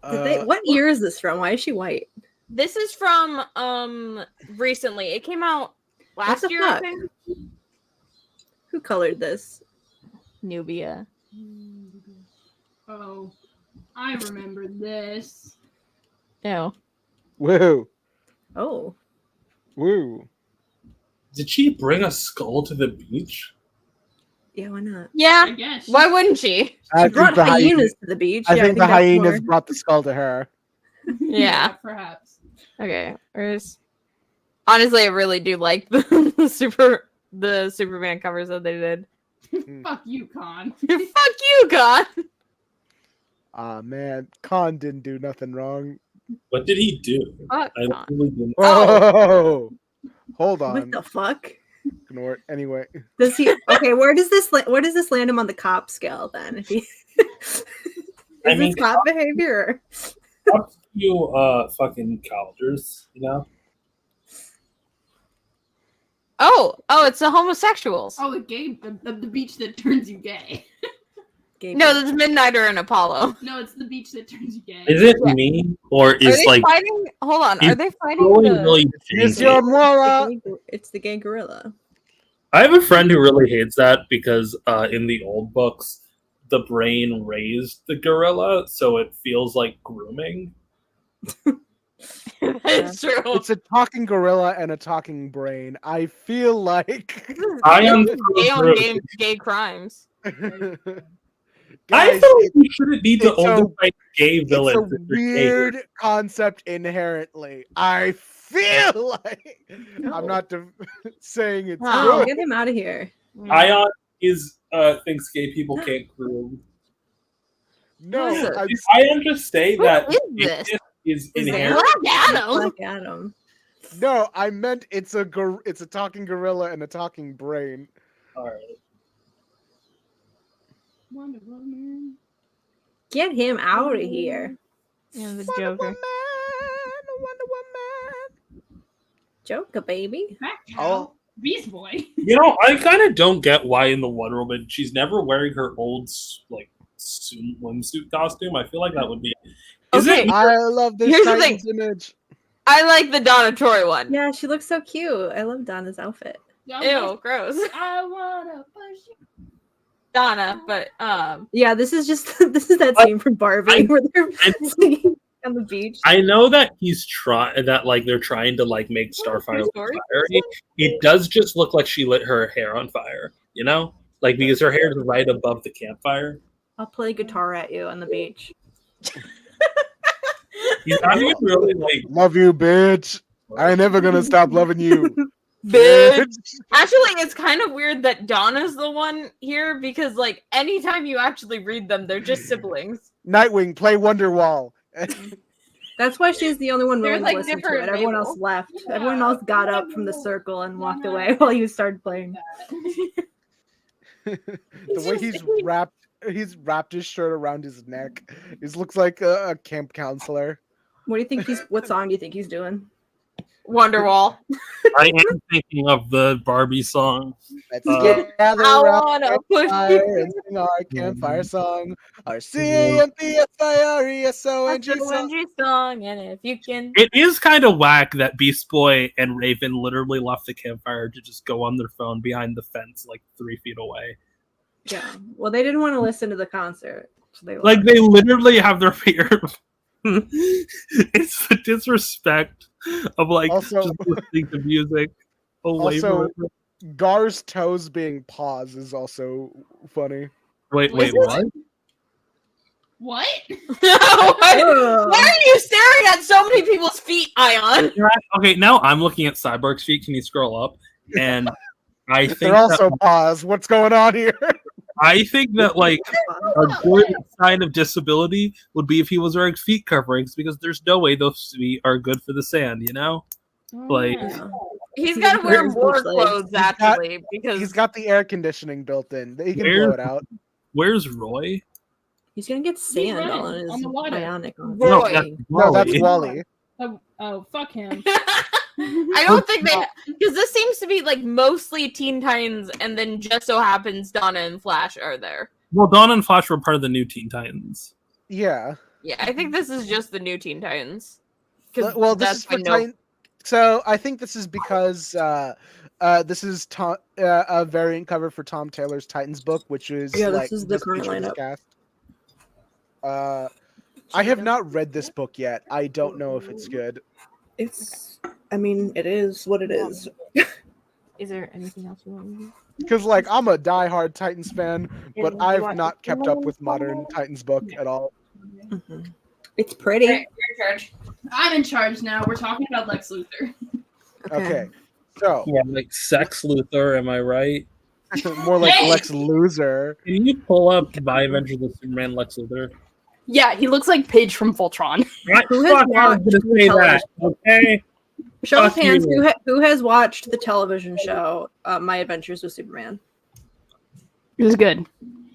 What year is this from? Why is she white? This is from recently. It came out last the year, I fuck? think. Who colored this? Nubia. Oh, I remember this. No. Woo. Oh. Woo. Did she bring a skull to the beach? Yeah, why not? I Yeah. guess. Why wouldn't she? I She think brought the hyenas hyenas. to the beach. I Yeah, think the that's hyenas more- brought the skull to her. Yeah. perhaps. Okay. Honestly, I really do like the super the Superman covers that they did. Fuck you, Con. Fuck you, God. Ah man, Khan didn't do nothing wrong. What did he do? Fuck I Con. really didn't. Whoa! Hold What on. the fuck? Ignore it. Anyway. Does he? Okay, where does this land him on the cop scale then? If he is I mean, this cop behavior? up you fucking collegers, you know? Oh, it's the homosexuals. Oh, the beach that turns you gay. No, that's Midnighter and Apollo. No, it's the beach that turns you gay. Is it me or Are is they like fighting? Hold on. Are they fighting really, the... really Yes, changing? your Mora. It's the gay gorilla. I have a friend who really hates that because in the old books, the brain raised the gorilla, so it feels like grooming. That's true. It's a talking gorilla and a talking brain. I feel like. I am Gay on gay crimes. I Guys, feel like we shouldn't need to it's a- only fight gay it's villains. a if they're gay. weird concept inherently. I feel like I'm not saying it's Oh. good. Get him out of here. Ayaan is thinks gay people can't groom. No, What is I'm, Ayaan just say Who that is this? gayness is Is it inherent. Black Adam. Black Adam. no, I meant it's a talking gorilla and a talking brain. All right. Wonder Woman. Get him out of here. Yeah, the Wonder Joker. Woman, Wonder Woman. Joker, baby. Back Oh. Beast Boy. You know, I kind of don't get why in the Wonder Woman she's never wearing her old like swimsuit costume. I feel like that would be. Is Okay. it? I love this Here's the Titans image. I like the Donna Troy one. Yeah, she looks so cute. I love Donna's outfit. Ew, gross. I wanna push you. Donna, but Yeah, this is that scene from Barbie where they're singing on the beach. I know that he's trying that like they're trying to like make Starfire look Story? fiery. It does just look like she lit her hair on fire. You know, like because her hair is right above the campfire. I'll play guitar at you on the beach. He's not even really like. Love you, bitch. I ain't never gonna stop loving you. bitch. Actually, it's kind of weird that Donna's the one here because like anytime you actually read them, they're just siblings. Nightwing, play Wonderwall. That's why she's the only one They're, willing like, to listen to it. different Everyone labels. else left. Everyone else got up from the circle and walked away while you started playing. The way he's wrapped his shirt around his neck. He looks like a camp counselor. What do you think what song do you think he's doing? Wonderwall. I am thinking of the Barbie song. Let's Uh, gather I around wanna the push campfire and sing our campfire song. Our CAMPFIRESONG song. song, and if you can. It is kind of whack that Beast Boy and Raven literally left the campfire to just go on their phone behind the fence, like 3 feet away. Yeah. Well, they didn't want to listen to the concert. So they Like they literally have their ear. It's the disrespect of like Also- just listening to music away Also- from it. Gar's toes being paws is also funny. Wait, Is it? what? What? Why Ugh. are you staring at so many people's feet, Ayaan? Okay, now I'm looking at Cyborg's feet. Can you scroll up? And I think They're also that, paws. What's going on here? I think that like a good sign of disability would be if he was wearing feet coverings because there's no way those feet are good for the sand, you know? Like Yeah. He's got to wear His more bush legs. clothes actually because He's got the air conditioning built in. He can Where- blow it out. where's Roy? He's gonna get sand running all in his on the water. bionic arm. Roy. that's No, that's Wally. Wally. Oh, fuck him. I don't think they because this seems to be like mostly Teen Titans, and then just so happens Donna and Flash are there. Well, Dawn and Flash were part of the new Teen Titans. Yeah. Yeah, I think this is just the new Teen Titans. 'Cause Well, this that's is for when no- Titan. So I think this is because this is a variant cover for Tom Taylor's Titans book, which is Yeah, this like is the current features lineup. cast. I have not read this book yet. I don't know if it's good. I mean, it is what it is. Is there anything else you want to do? Because like I'm a diehard Titans fan, but I've not kept up with modern Titans book at all. Mhm. It's pretty. Right, you're in charge. I'm in charge now. We're talking about Lex Luthor. Okay. So Yeah, like Sex Luther, am I right? more like Lex Loser. Can you pull up My Adventures of Superman Lex Luther? Yeah, he looks like Pidge from Voltron. Who has I was watched gonna the say that, television? okay? Show of Fuck hands. you. Who has watched the television show My Adventures with Superman? It was good.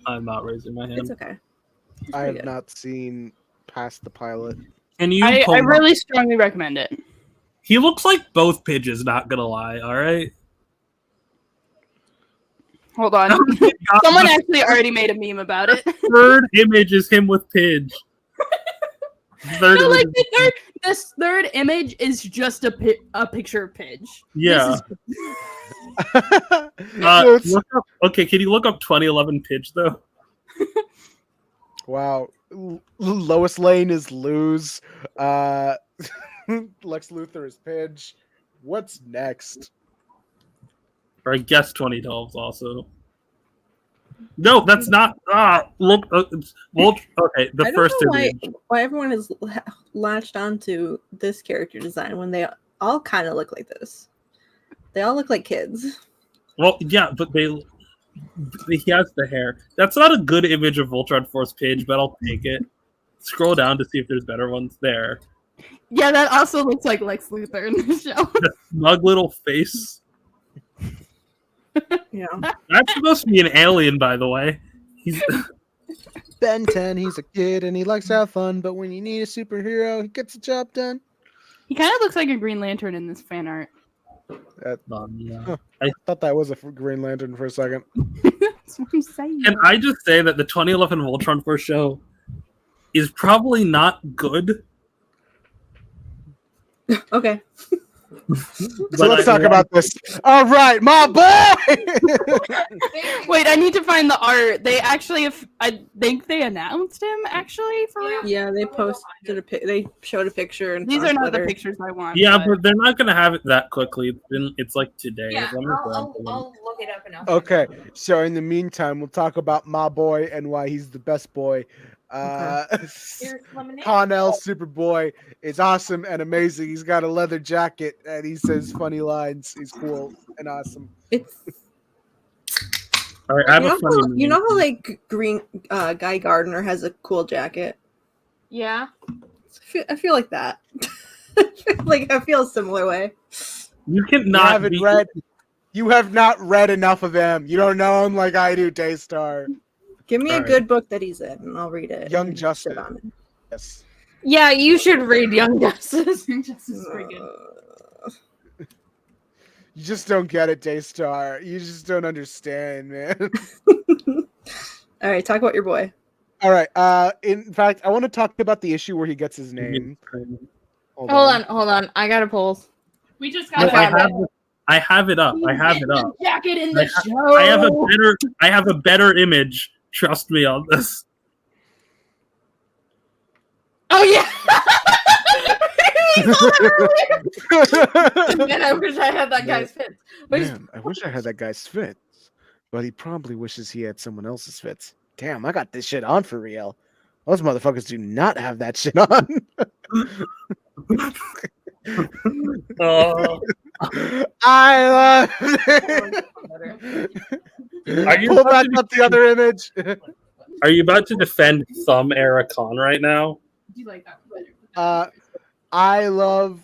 I'm not raising my hand. It's okay. It's I pretty have good. not seen past the pilot. Can you I pull up- really strongly recommend it. He looks like both Pidges, not gonna lie, alright? Hold on. Someone actually already made a meme about it. Third image is him with Pidge. Third No, image like is- this third image is just a picture of Pidge. Yeah. So it's- Look up, okay, can you look up 2011 Pidge though? wow. Lois Lane is Lose. Lex Luthor is Pidge. What's next? Or I guess 2012 also. No, that's not. Look. Well, okay, the I don't first know image. why everyone is latched onto this character design when they all kind of look like this. They all look like kids. Well, yeah, but he has the hair. That's not a good image of Voltron Force Page, but I'll take it. Scroll down to see if there's better ones there. Yeah, that also looks like Lex Luthor in the show. The smug little face. Yeah. That's supposed to be an alien, by the way. He's Ben 10, he's a kid and he likes to have fun, but when you need a superhero, he gets the job done. He kind of looks like a Green Lantern in this fan art. yeah. I thought that was a Green Lantern for a second. That's what I'm saying. Can I just say that the 2011 Voltron Force show is probably not good. Okay. So let's talk about this. All right, my boy. Wait, I need to find the art. They actually, I think they announced him actually for real. Yeah, they posted they showed a picture. And These are not the pictures I want. Yeah, but they're not gonna have it that quickly. It's like today. Yeah, Let me I'll grab one. look it up and I'll Okay, so in the meantime, we'll talk about my boy and why he's the best boy. Here's lemonade. Connell Superboy is awesome and amazing. He's got a leather jacket and he says funny lines. He's cool and awesome. It's All right, I have a funny. you know meme. how like Green Guy Gardner has a cool jacket. Yeah. I feel like that. Like I feel a similar way. You cannot You have not read enough of him. You don't know him like I do, Daystar. Give me a Alright. good book that he's in, and I'll read it. Young and Justice. shit on it. Yes. Yeah, you should read Young Justice. Justice is pretty good. You just don't get it, Daystar. You just don't understand, man. All right, talk about your boy. All right. In fact, I want to talk about the issue where he gets his name. Hold on. I got a pulse. We just No, got I have it up. I have it up. jacket in the show. I have a better image. Trust me on this. Oh yeah. Man, I wish I had that guy's fits. But Man, I wish I had that guy's fits, but he probably wishes he had someone else's fits. Damn, I got this shit on for real. Those motherfuckers do not have that shit on. I love it. Are you Pull about back to up the other image. Are you about to defend Thumb Era Con right now? Do you like that? I love.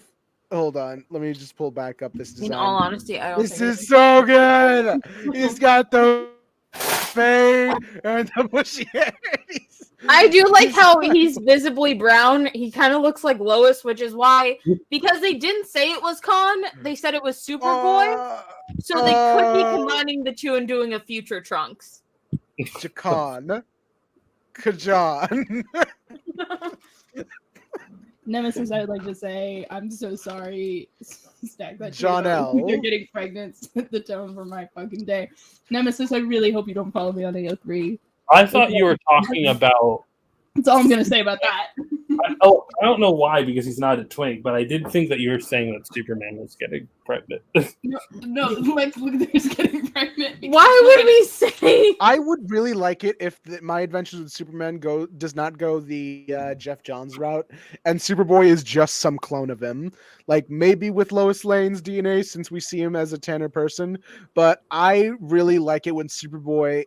Hold on, let me just pull back up this design. in all honesty, I don't This think is so good. He's got the fade and the bushy hair. I do like how he's visibly brown. He kind of looks like Lois, which is why, because they didn't say it was Khan, they said it was Superboy. So they could be combining the two and doing a future Trunks. Jakan. Kajan. Nemesis, I would like to say, I'm so sorry. Stack that shit John up. L. You're getting pregnant. Set the tone for my fucking day. Nemesis, I really hope you don't follow me on AO3. I thought you were talking about. That's all I'm gonna say about that. I don't know why, because he's not a twink, but I did think that you were saying that Superman was getting pregnant. No, Lex Luther's getting pregnant. Why would we say? I would really like it if My Adventures with Superman does not go the Jeff Johns route, and Superboy is just some clone of him. Like maybe with Lois Lane's DNA, since we see him as a Tanner person. But I really like it when Superboy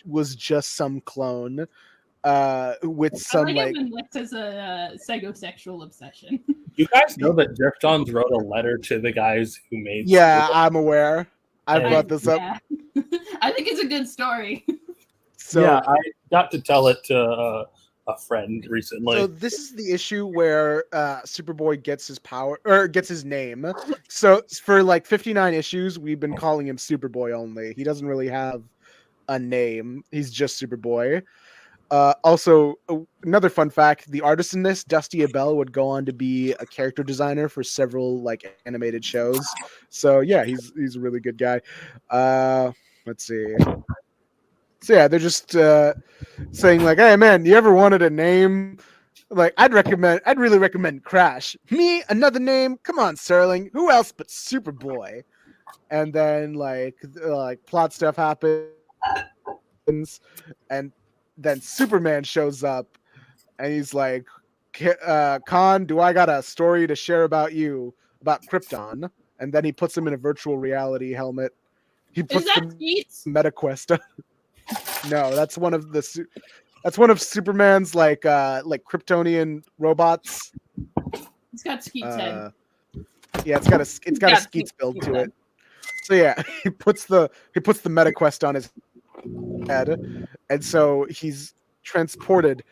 was just some clone. With some I like it when Lex has a psychosexual obsession. You guys know that Jeff Johns wrote a letter to the guys who made. Yeah, I'm aware. I brought this up. I think it's a good story. So yeah, I got to tell it to a friend recently. So this is the issue where Superboy gets his power or gets his name. So for like 59 issues, we've been calling him Superboy only. He doesn't really have a name. He's just Superboy. Also, another fun fact: the artist in this, Dusty Abell, would go on to be a character designer for several like animated shows. So yeah, he's a really good guy. Let's see. So yeah, they're just saying like, "Hey man, you ever wanted a name? Like, I'd really recommend Crash. Me, another name? Come on, Sterling. Who else but Superboy?" And then like plot stuff happens, and then Superman shows up, and he's like, "Khan, do I got a story to share about you, about Krypton?" And then he puts him in a virtual reality helmet. He puts the MetaQuest. No, that's one of Superman's like Kryptonian robots. It's got Skeet's head. Yeah, it's got a Skeet's build to it. So yeah, he puts the MetaQuest on his head, and so he's transported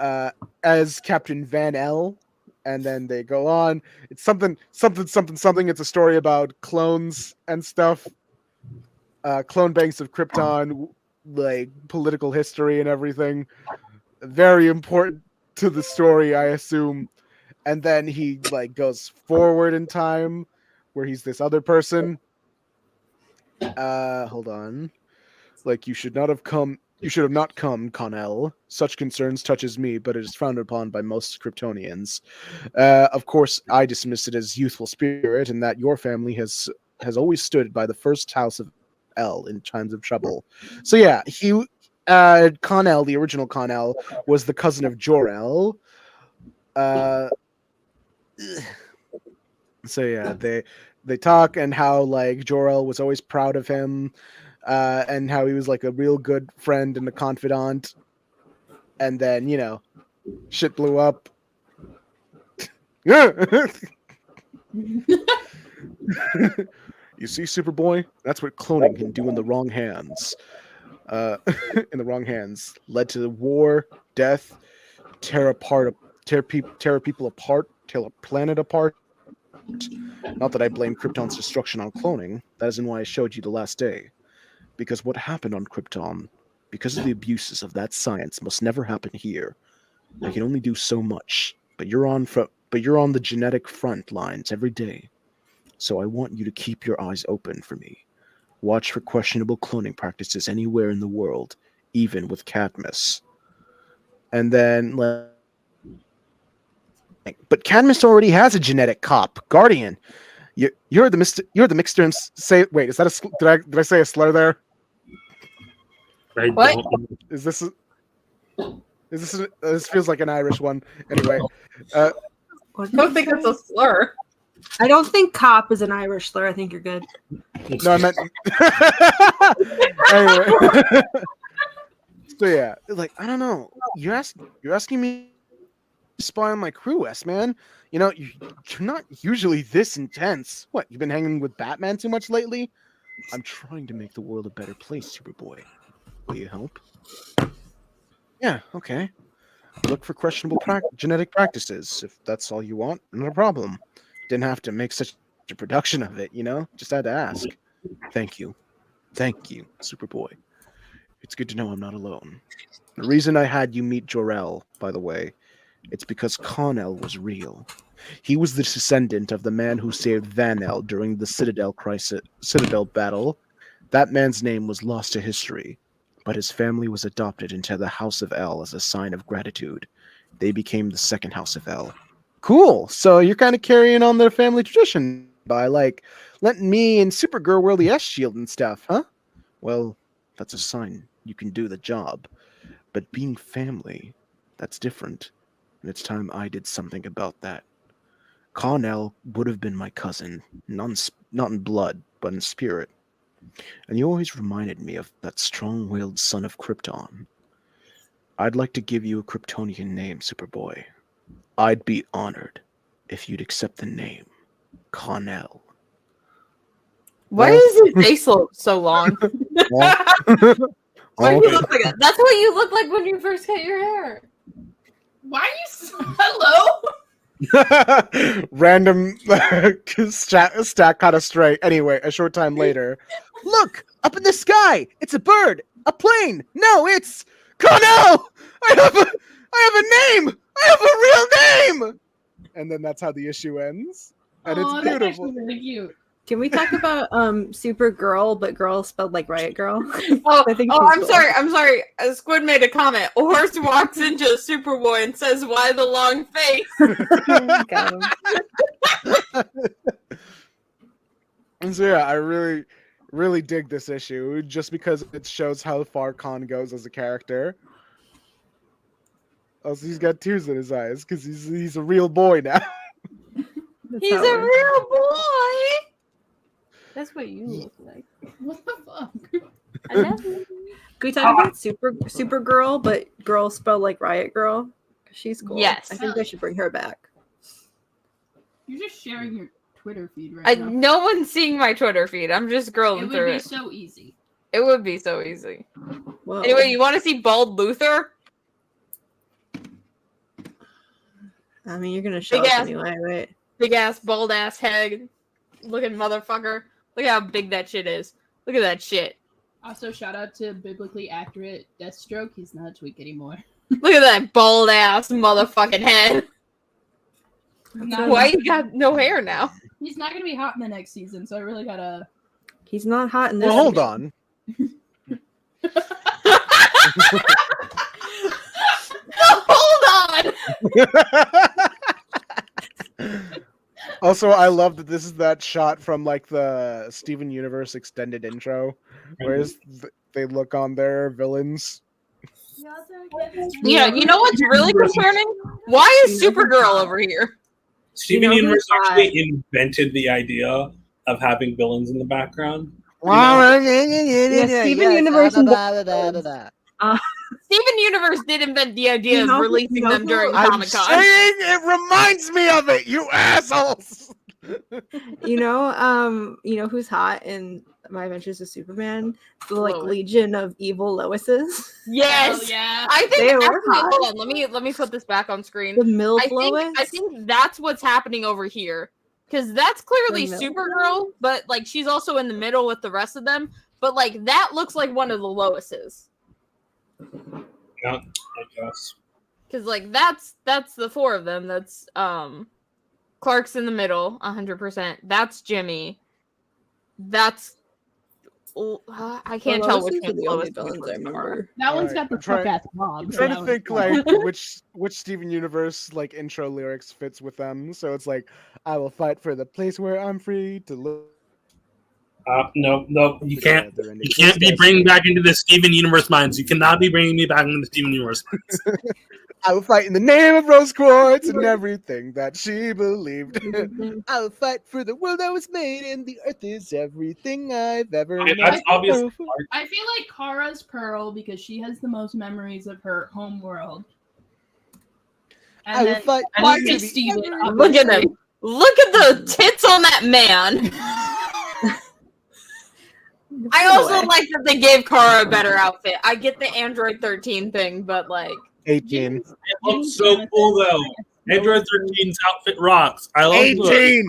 as Captain Van L, and then they go on. It's something. It's a story about clones and stuff. Clone banks of Krypton, like political history and everything. Very important to the story, I assume. And then he like goes forward in time, where he's this other person. Hold on. Like, you should have not come, Connell. Such concerns touches me, but it is frowned upon by most Kryptonians. Of course, I dismiss it as youthful spirit, and that your family has always stood by the first house of L in times of trouble. So yeah, Connell, the original Connell, was the cousin of Jor-El. So yeah, they talk, and how like Jor-El was always proud of him. And how he was like a real good friend and a confidant, and then shit blew up. You see, Superboy, that's what cloning can do in the wrong hands. In the wrong hands, led to war, death, tear people apart, tear a planet apart. Not that I blame Krypton's destruction on cloning. That isn't why I showed you the last day. Because what happened on Krypton, because of the abuses of that science, must never happen here. I can only do so much, but you're on the genetic front lines every day. So I want you to keep your eyes open for me. Watch for questionable cloning practices anywhere in the world, even with Cadmus. And then, but Cadmus already has a genetic cop, Guardian. You're the Mixter. Say, wait, is that did I say a slur there? What? This feels like an Irish one. Anyway, I don't think that's a slur. I don't think cop is an Irish slur. I think you're good. No, I meant. Anyway, so yeah, like I don't know. You're asking me to spy on my crew, S-Man. You're not usually this intense. What? You've been hanging with Batman too much lately? I'm trying to make the world a better place, Superboy. Will you help? Yeah, okay. Look for questionable genetic practices. If that's all you want, no problem. Didn't have to make such a production of it, Just had to ask. Thank you, Superboy. It's good to know I'm not alone. The reason I had you meet Jor-El, by the way, it's because Connell was real. He was the descendant of the man who saved Van-El during the Citadel battle. That man's name was lost to history, but his family was adopted into the House of El as a sign of gratitude. they became the second House of L. Cool. So you're kind of carrying on their family tradition by like letting me and Supergirl wear the S shield and stuff, huh? Well, that's a sign you can do the job. But being family, that's different. And it's time I did something about that. Con-El would have been my cousin, not in blood, but in spirit. And you always reminded me of that strong-willed son of Krypton. I'd like to give you a Kryptonian name, Superboy. I'd be honored if you'd accept the name, Con-El. Why does his face look so long? Why do you look like that? That's what you look like when you first cut your hair. Why are you hello? Random stack kind of straight. Anyway, a short time later, look up in the sky. It's a bird, a plane. No, it's Con-El. I have a name. I have a real name. And then that's how the issue ends, and it's beautiful. That's actually really cute. Can we talk about Supergirl, but girl spelled like Riot Girl? I'm sorry. Squid made a comment. A horse walks into Superboy and says, "Why the long face?" Got him. And so yeah, I really, really dig this issue just because it shows how far Khan goes as a character. Also, he's got tears in his eyes because he's a real boy now. He's a real boy. That's what you look like. What the fuck? I love you. Can we talk about Supergirl, but girl spelled like Riot Girl? She's cool. Yes. I think they should bring her back. You're just sharing your Twitter feed right now. No one's seeing my Twitter feed. I'm just scrolling through it. It would be so easy. It would be so easy. Whoa. Anyway, you want to see Bald Luther? I mean, you're gonna show us anyway, right? Big ass, bald ass head, looking motherfucker. Look how big that shit is. Look at that shit. Also, shout out to biblically accurate Deathstroke. He's not a tweak anymore. Look at that bald ass motherfucking head. Why you got no hair now? He's not gonna be hot in the next season, so I really gotta. He's not hot in this. Well, hold on. Hold on. Also, I love that this is that shot from like the Steven Universe extended intro, where they look on their villains. Yeah, you know what's really concerning? Why is Supergirl over here? Steven Universe actually invented the idea of having villains in the background. Steven Universe. Steven Universe did invent the idea of releasing them during Comic-Con. I'm saying it reminds me of it, you assholes! You know who's hot in My Adventures with Superman? The Legion of Evil Loises. Yes. Oh, yeah. I think They were actually, hot. hold on, let me put this back on screen. The MILF Lois? I think that's what's happening over here. Because that's clearly The MILF Supergirl, but like she's also in the middle with the rest of them. But like that looks like one of the Loises. Yeah, I guess. Because like that's the four of them. That's Clark's in the middle, 100%. That's Jimmy. That's I can't tell which one's Lois. That one's got the fuck ass mob. I'm trying to think like which Steven Universe like intro lyrics fits with them. So it's like, I will fight for the place where I'm free to live. No, you can't. You can't be bringing back into the Steven Universe minds. You cannot be bringing me back into the Steven Universe minds. I will fight in the name of Rose Quartz and everything that she believed. I will fight for the world that was made, and the earth is everything I've ever known. That's obvious. I feel like Kara's Pearl because she has the most memories of her home world. And I will fight. Clark is Steven. Look at him. Look at the tits on that man. I also like that they gave Kara a better outfit. I get the Android 13 thing, but like 18. It looks so cool though. Android 13's outfit rocks. I love 18.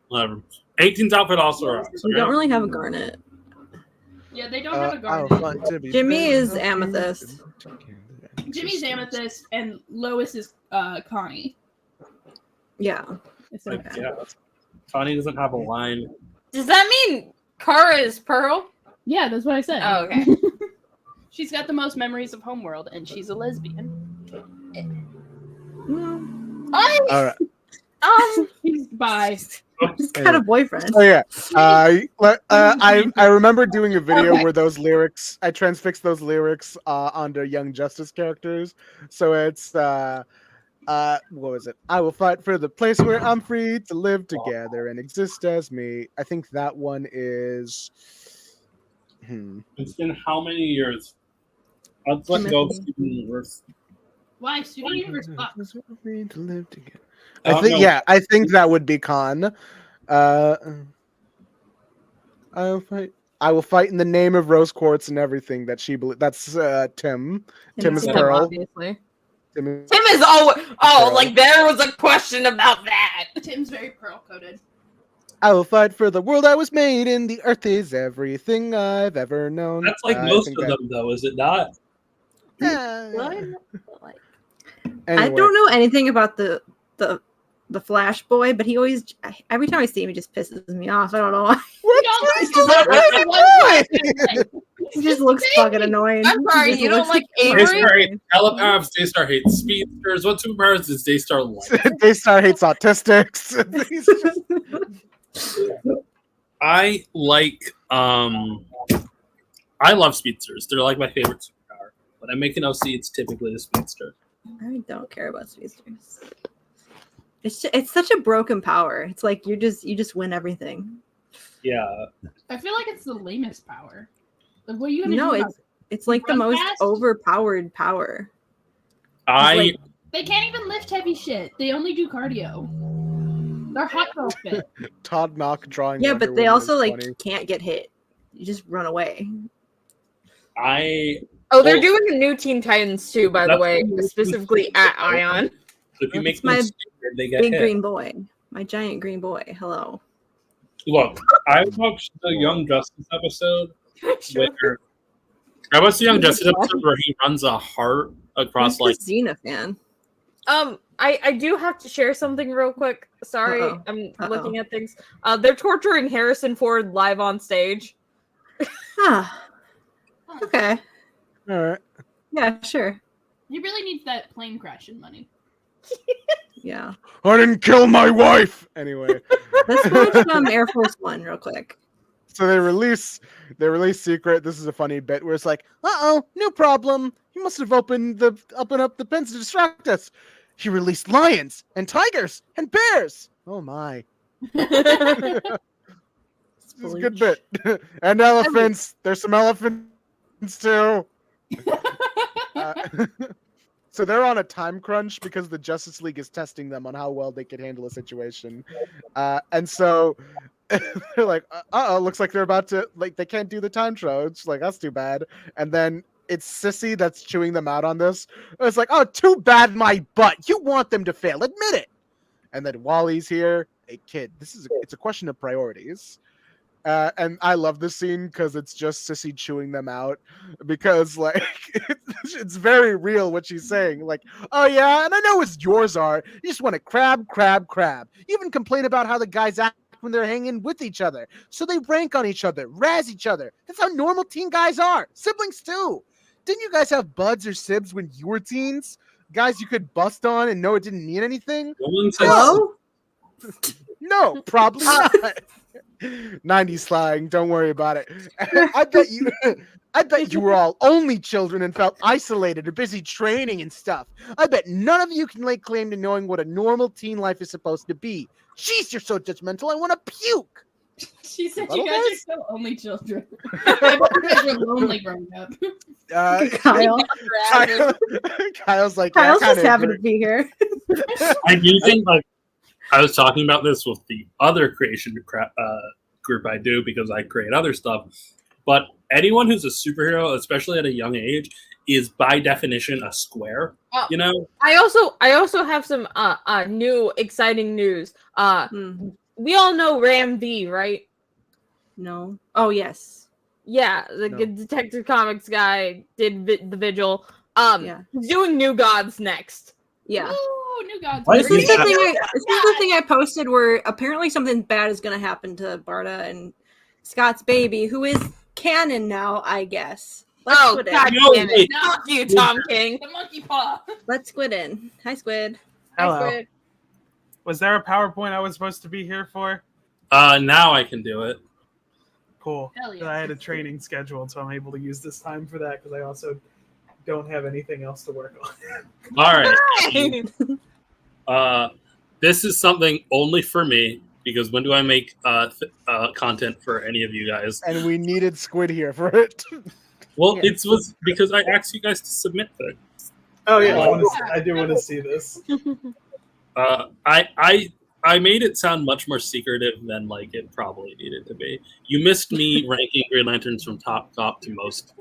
Whatever. 18's outfit also rocks. We don't really have a Garnet. Yeah, they don't have a Garnet. Jimmy is Amethyst. Jimmy's Amethyst, and Lois is Connie. Yeah. It's Like, okay. yeah. Connie doesn't have a line. does that mean Kara is Pearl? Yeah, that's what I said. Oh, okay. She's got the most memories of Homeworld, and she's a lesbian. All right. He's bi. He's got a boyfriend. Oh yeah. I remember doing a video where those lyrics, I transfixed those lyrics onto Young Justice characters. So it's what was it? I will fight for the place where I'm free to live together and exist as me. I think that one is. It's been how many years? Let's let go of Steven Universe. Why? Steven Universe sucks. To live together. I think that would be Khan. I will fight in the name of rose quartz and everything that she believes. That's Tim. Tim is Pearl. Obviously. Tim is Pearl. Like there was a question about that. Tim's very pearl coded. I will fight for the world I was made in. The earth is everything I've ever known. That's like most of them, though, is it not? Anyway. I don't know anything about the Flash boy, but he always, every time I see him, he just pisses me off. I don't know why. He just looks fucking annoying. I'm sorry, you don't like Avery? Daystar hates telepaths, Daystar hates speedsters. What superpowers does Daystar like? Daystar hates autistics. I love speedsters. They're like my favorite superpower. When I make an OC, it's typically a speedster. I don't care about speedsters. It's such a broken power. It's like you just win everything. Yeah. I feel like it's the lamest power. Like, what are you gonna do? No, it's like the most overpowered power. They can't even lift heavy shit. They only do cardio. They're hot girl fit. Todd Knock drawing. Yeah, but they also can't get hit. You just run away. They're doing a new Teen Titans too, by the way, specifically at Ayaan. So if you make my them stupid, they get big hit. green boy, my giant green boy. Hello. Look, I watched the Young Justice episode. I watched the Young Justice episode where he runs a heart across I'm a Xena fan. I do have to share something real quick. Sorry, I'm looking at things. They're torturing Harrison Ford live on stage. Okay. All right. Yeah, sure. He really needs that plane crashing money. Yeah. I didn't kill my wife. Anyway, let's watch Air Force One real quick. So they release Secret. This is a funny bit where it's like, new problem. He must have opened up the pens to distract us. He released lions and tigers and bears. Oh my. This is a good bit. And elephants. There's some elephants too. So they're on a time crunch because the Justice League is testing them on how well they can handle a situation. And so they're like, looks like they're about to, they can't do the time trial. It's like, that's too bad. And then it's Sissy that's chewing them out on this. It's like, oh, too bad my butt. You want them to fail. Admit it. And then Wally's here. Hey, kid, it's a question of priorities. And I love this scene because it's just Sissy chewing them out because it's very real what she's saying. Like, oh yeah, and I know what yours are. You just want to crab. You even complain about how the guys act when they're hanging with each other. So they rank on each other, razz each other. That's how normal teen guys are. Siblings too. Didn't you guys have buds or sibs when you were teens? Guys you could bust on and know it didn't mean anything? No? No, probably not. 90s slang, don't worry about it. I bet you were all only children and felt isolated or busy training and stuff. I bet none of you can lay claim to knowing what a normal teen life is supposed to be. Jeez, you're so judgmental, I want to puke. She said you guys are still only children. I bet you guys were lonely growing up. Kyle's like, Kyle's just happy to be here. I do think, I was talking about this with the other creation group I do because I create other stuff. But anyone who's a superhero, especially at a young age, is by definition a square. You know. I also have some new exciting news. We all know Ram V, right? No. Oh yes. Yeah, the Detective Comics guy did the Vigil. He's doing New Gods next. Yeah. Ooh, New Gods. This is the thing I posted where apparently something bad is going to happen to Barda and Scott's baby, who is canon now, I guess. Oh, Squid in. God No, damn it. wait. Fuck you, Tom King. The monkey paw. Let's Squid in. Hi, Squid. Hello. Hi, Squid. Was there a PowerPoint I was supposed to be here for? Now I can do it. Cool. Hell yeah. I had a training scheduled, so I'm able to use this time for that because I also don't have anything else to work on. All right. This is something only for me because when do I make content for any of you guys? And we needed Squid here for it. Well, Yeah. it was because I asked you guys to submit things. Oh yeah, Oh. I do want to see this. I made it sound much more secretive than like it probably needed to be. You missed me ranking Green Lanterns from top to most.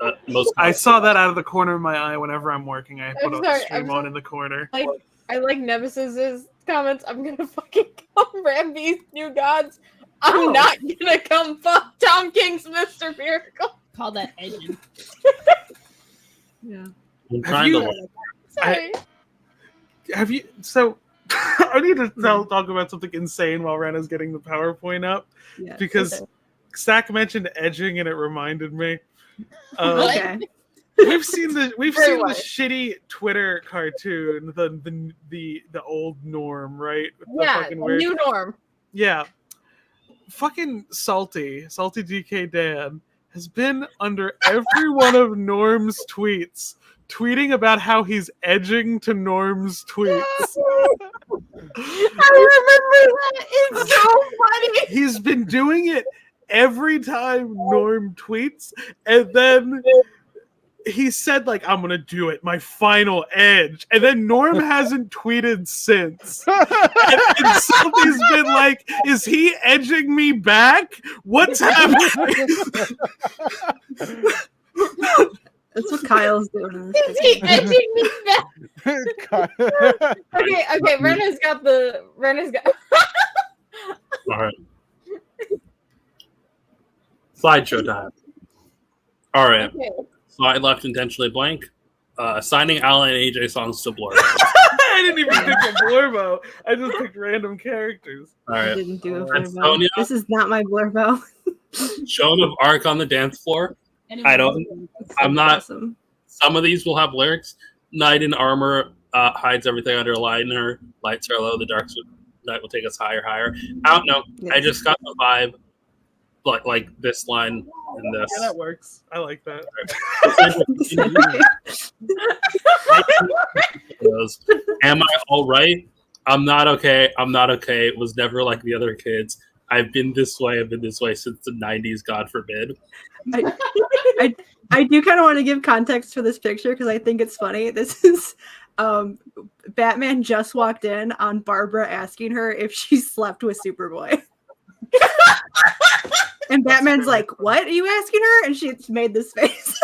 I saw that out of the corner of my eye whenever I'm working. I put I'm a sorry, stream I'm on sorry. in the corner. I like Nemesis's comments. I'm gonna fucking come ram these new gods. I'm not gonna come fuck Tom King's Mr. Miracle. Call that edging. Yeah. I'm trying you- to. Sorry. Have you? So I need to talk about something insane while Rena's getting the PowerPoint up Yeah. because Stack mentioned edging and it reminded me. Okay. We've seen the Very well. shitty Twitter cartoon, the old Norm, right? With the Yeah, fucking weird- new norm. Yeah. Fucking Salty DK Dan has been under every one of Norm's tweets, tweeting about how he's edging to Norm's tweets. I remember that. It's so funny. He's been doing it every time Norm tweets, and then he said, like, I'm gonna do it, my final edge. And then Norm hasn't tweeted since. And somebody's been like, is he edging me back? What's happening? That's what Kyle's doing. in this Is he edging me back? God. Okay, Rena's got. All right. Slideshow time. All right. Okay. So I left intentionally blank. Assigning Alan and AJ songs to Blur. I didn't even pick a Blurbo. I just picked random characters. All I right. didn't do it And for Sonia? This is not my Blurbo. Shown of Arc on the dance floor. I don't. It's I'm not. awesome. Some of these will have lyrics. Knight in armor hides everything under a liner. Lights are low. The dark night will take us higher, higher. I don't know. I just got the vibe, like this line and this. Yeah, that works. I like that. Am I all right? I'm not okay. I'm not okay. It was never like the other kids. I've been this way. I've been this way since the 90s, God forbid. I do kind of want to give context for this picture because I think it's funny. This is Batman just walked in on Barbara asking her if she slept with Superboy. And Batman's like, what are you asking her? And she made this face.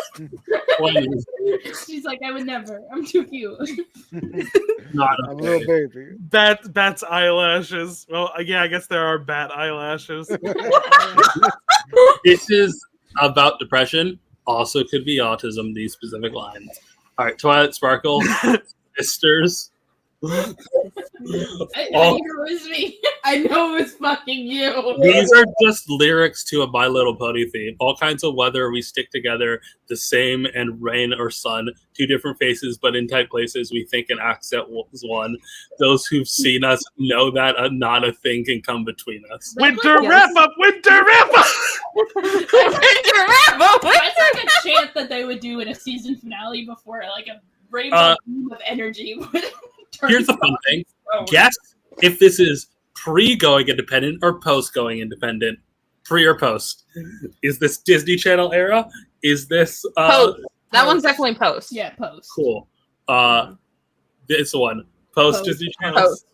She's like, I would never. I'm too cute. Not A little okay. baby. Bat's eyelashes. Well, yeah, I guess there are bat eyelashes. This is about depression. Also could be autism, these specific lines. All right, Twilight Sparkle, Sisters. I Oh. knew it was me. I know it was fucking you. These are just lyrics to a My Little Pony theme. All kinds of weather, we stick together, the same and rain or sun, two different faces, but in tight places, we think an accent was one. Those who've seen us know that not a thing can come between us. Winter Yes. wrap up! Winter wrap up! That's like a chant that they would do in a season finale before like a rainbow beam of energy would turn Here's the fun thing. forward. Guess if this is pre-going independent or post-going independent. Pre or post? Is this Disney Channel era? Is this Post. That one's definitely post. Yeah, post. cool? This one. Post Post. Disney Channel? Post.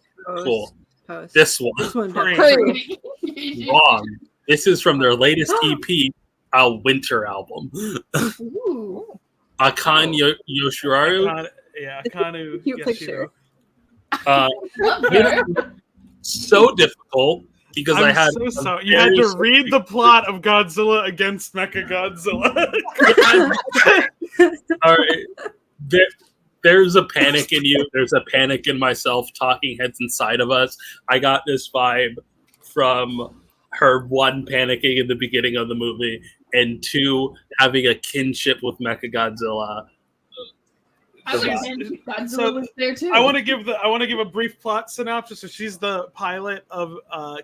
Cool. Post. This one. This one Pre. definitely. Wrong. This is from their latest EP, a winter album. Ooh. Akan Yoshiraru. Akanu Cute Yashiro. picture. Love her. So difficult because I I'm had so a sorry. You had very to read the plot of Godzilla against Mechagodzilla. All right. There's a panic in you. There's a panic in myself. Talking heads inside of us. I got this vibe from her one panicking in the beginning of the movie, and 2, having a kinship with Mechagodzilla. Godzilla was there too. I want to give a brief plot synopsis. So she's the pilot of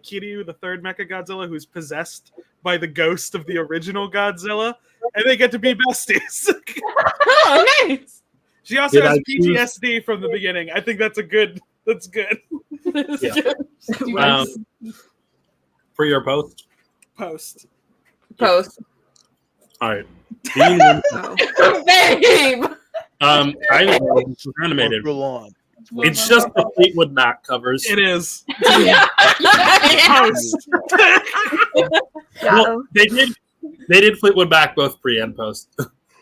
Kiryu, the third Mechagodzilla, who's possessed by the ghost of the original Godzilla, and they get to be besties. Oh, nice. She also has PTSD from the beginning. I think that's good. Yeah. For your post. Post. All right. Babe. I it's animated. It's just the Fleetwood Mac covers. It is. Post. Well, they did Fleetwood Mac both pre and post.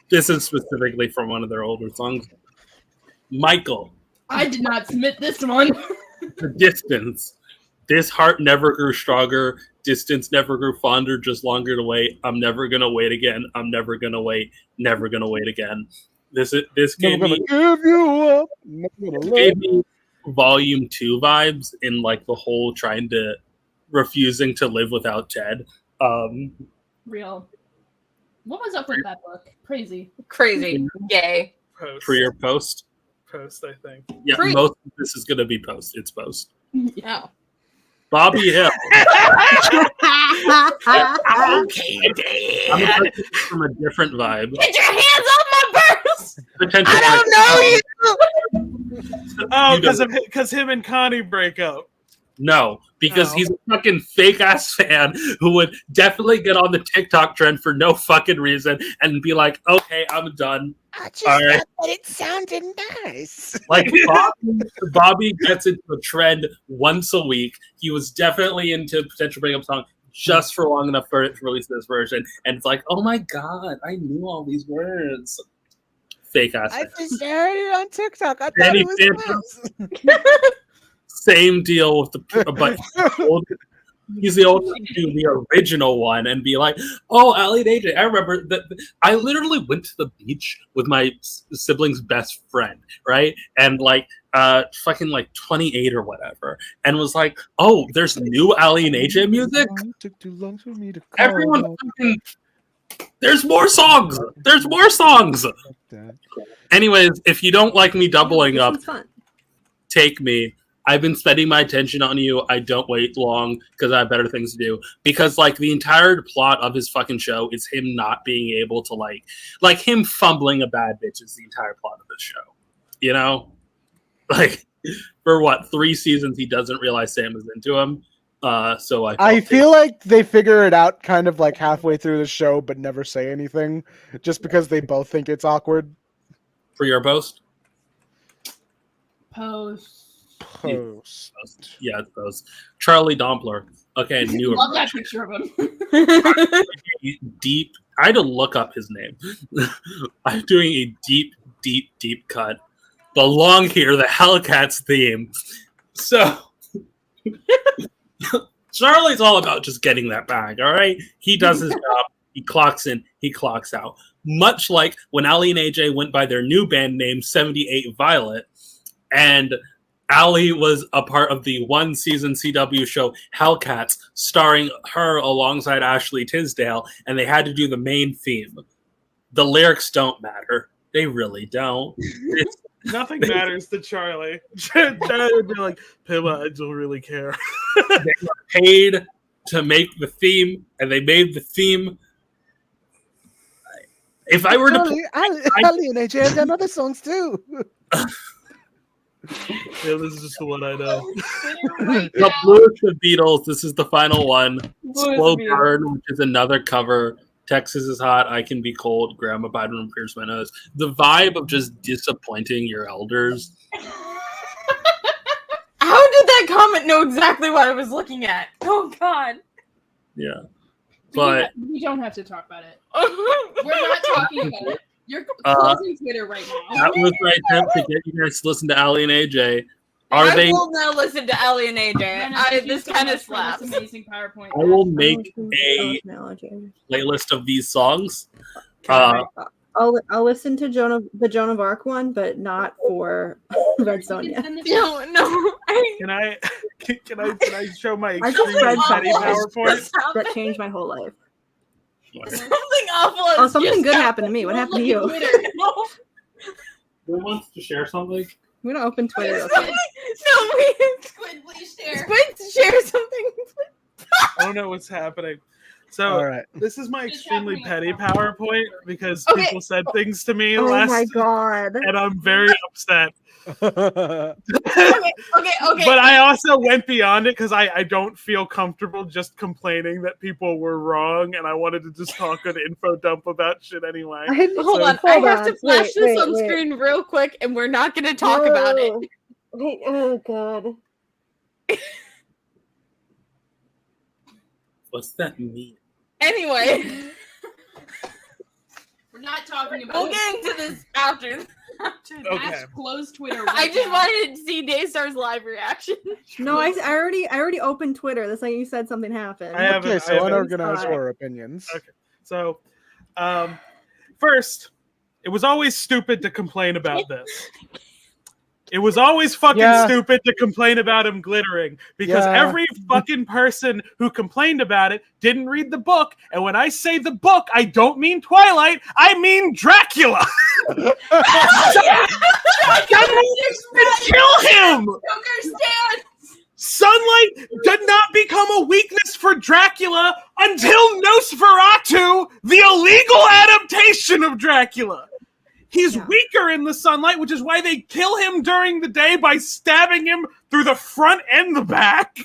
This is specifically from one of their older songs. Michael. I did not submit this one. The Distance. This heart never grew stronger. Distance never grew fonder, just longer to wait. I'm never gonna wait again. I'm never gonna wait. Never gonna wait again. This gave me Volume 2 vibes in like the whole refusing to live without Ted. Real. What was up with that book? Crazy. Gay. Post. For your post. Post, I think. Yeah, most of this is gonna be post. It's post. No. Bobby Hill. Okay, I'm gonna take this from a different vibe. Get your hands off my purse! Potential. I don't know you! Oh, because him and Connie break up. No, because he's a fucking fake ass fan who would definitely get on the TikTok trend for no fucking reason and be like, "Okay, I'm done." I just thought that it sounded nice. Like Bobby gets into a trend once a week. He was definitely into potential breakup song just for long enough for it to release this version, and it's like, oh my god, I knew all these words. Fake ass. I just heard it on TikTok. I thought it was nice. Same deal with but he's the only one to do the original one and be like, "Oh, Ali and AJ, I remember that I literally went to the beach with my sibling's best friend, right? And like, fucking like 28 or whatever, and was like, oh, there's new Ali and AJ music. Took too long for me to call. Everyone, fucking, there's more songs. There's more songs. Anyways, if you don't like me doubling up, take me. I've been spending my attention on you. I don't wait long because I have better things to do. Because like the entire plot of his fucking show is him not being able to like him fumbling a bad bitch is the entire plot of this show. You know, like for what 3 seasons he doesn't realize Sam is into him. So I feel like they figure it out kind of like halfway through the show, but never say anything, just because they both think it's awkward. For your post. Post. Yeah, it's post. Charlie Dompler. Okay, new. Love that picture of him. Deep. I had to look up his name. I'm doing a deep cut. Belong here, the Hellcats theme. So Charlie's all about just getting that bag. All right, he does his job. He clocks in. He clocks out. Much like when Ali and AJ went by their new band name 78 Violet, and Ali was a part of the 1-season CW show Hellcats, starring her alongside Ashley Tisdale, and they had to do the main theme. The lyrics don't matter. They really don't. Nothing matters to Charlie. Charlie would be like, Pima, I don't really care. They were paid to make the theme, and they made the theme. If I were to... Ali and AJ have done other songs too. Yeah, this is just the one I know. The Blues the Beatles. This is the final one. Slow Burn, which is another cover. Texas is hot. I can be cold. Grandma Biden and pierce my nose. The vibe of just disappointing your elders. How did that comment know exactly what I was looking at? Oh God. Yeah, but we don't have to talk about it. We're not talking about it. You're closing Twitter right now. That was my attempt to get you guys to listen to Ali and AJ. I will now listen to Ali and AJ. This kind of slaps. Amazing PowerPoint. I will make a playlist of these songs. I'll listen to the Joan of Arc one, but not for Red Sonja. No. Can I show my I just read PowerPoint? that changed my whole life. Something awful. Oh, something good happened to me. What happened to you? Who wants to share something? We don't open Twitter. No, Squid, please share. Squid, share something. I don't know what's happening. So All right. this is my extremely petty PowerPoint because Okay. people said things to me Oh last, my god. and I'm very upset. Okay. But I also went beyond it because I don't feel comfortable just complaining that people were wrong, and I wanted to just talk an info dump about shit anyway. Hold on. I have to flash this on screen real quick, and we're not going to talk about it. Wait, oh god. What's that mean? Anyway, We're not talking about we'll get into this after. Okay. Ash, close Twitter. I right just now. wanted to see Daystar's live reaction. No, I already opened Twitter. That's like you said something happened. I have- Okay, so I unorganized haven't- horror opinions. Okay. So, first, it was always stupid to complain about this. It was always fucking stupid to complain about him glittering because every fucking person who complained about it didn't read the book. And when I say the book, I don't mean Twilight, I mean Dracula. Kill him! Sunlight did not become a weakness for Dracula until Nosferatu, the illegal adaptation of Dracula. He's weaker in the sunlight, which is why they kill him during the day by stabbing him through the front and the back.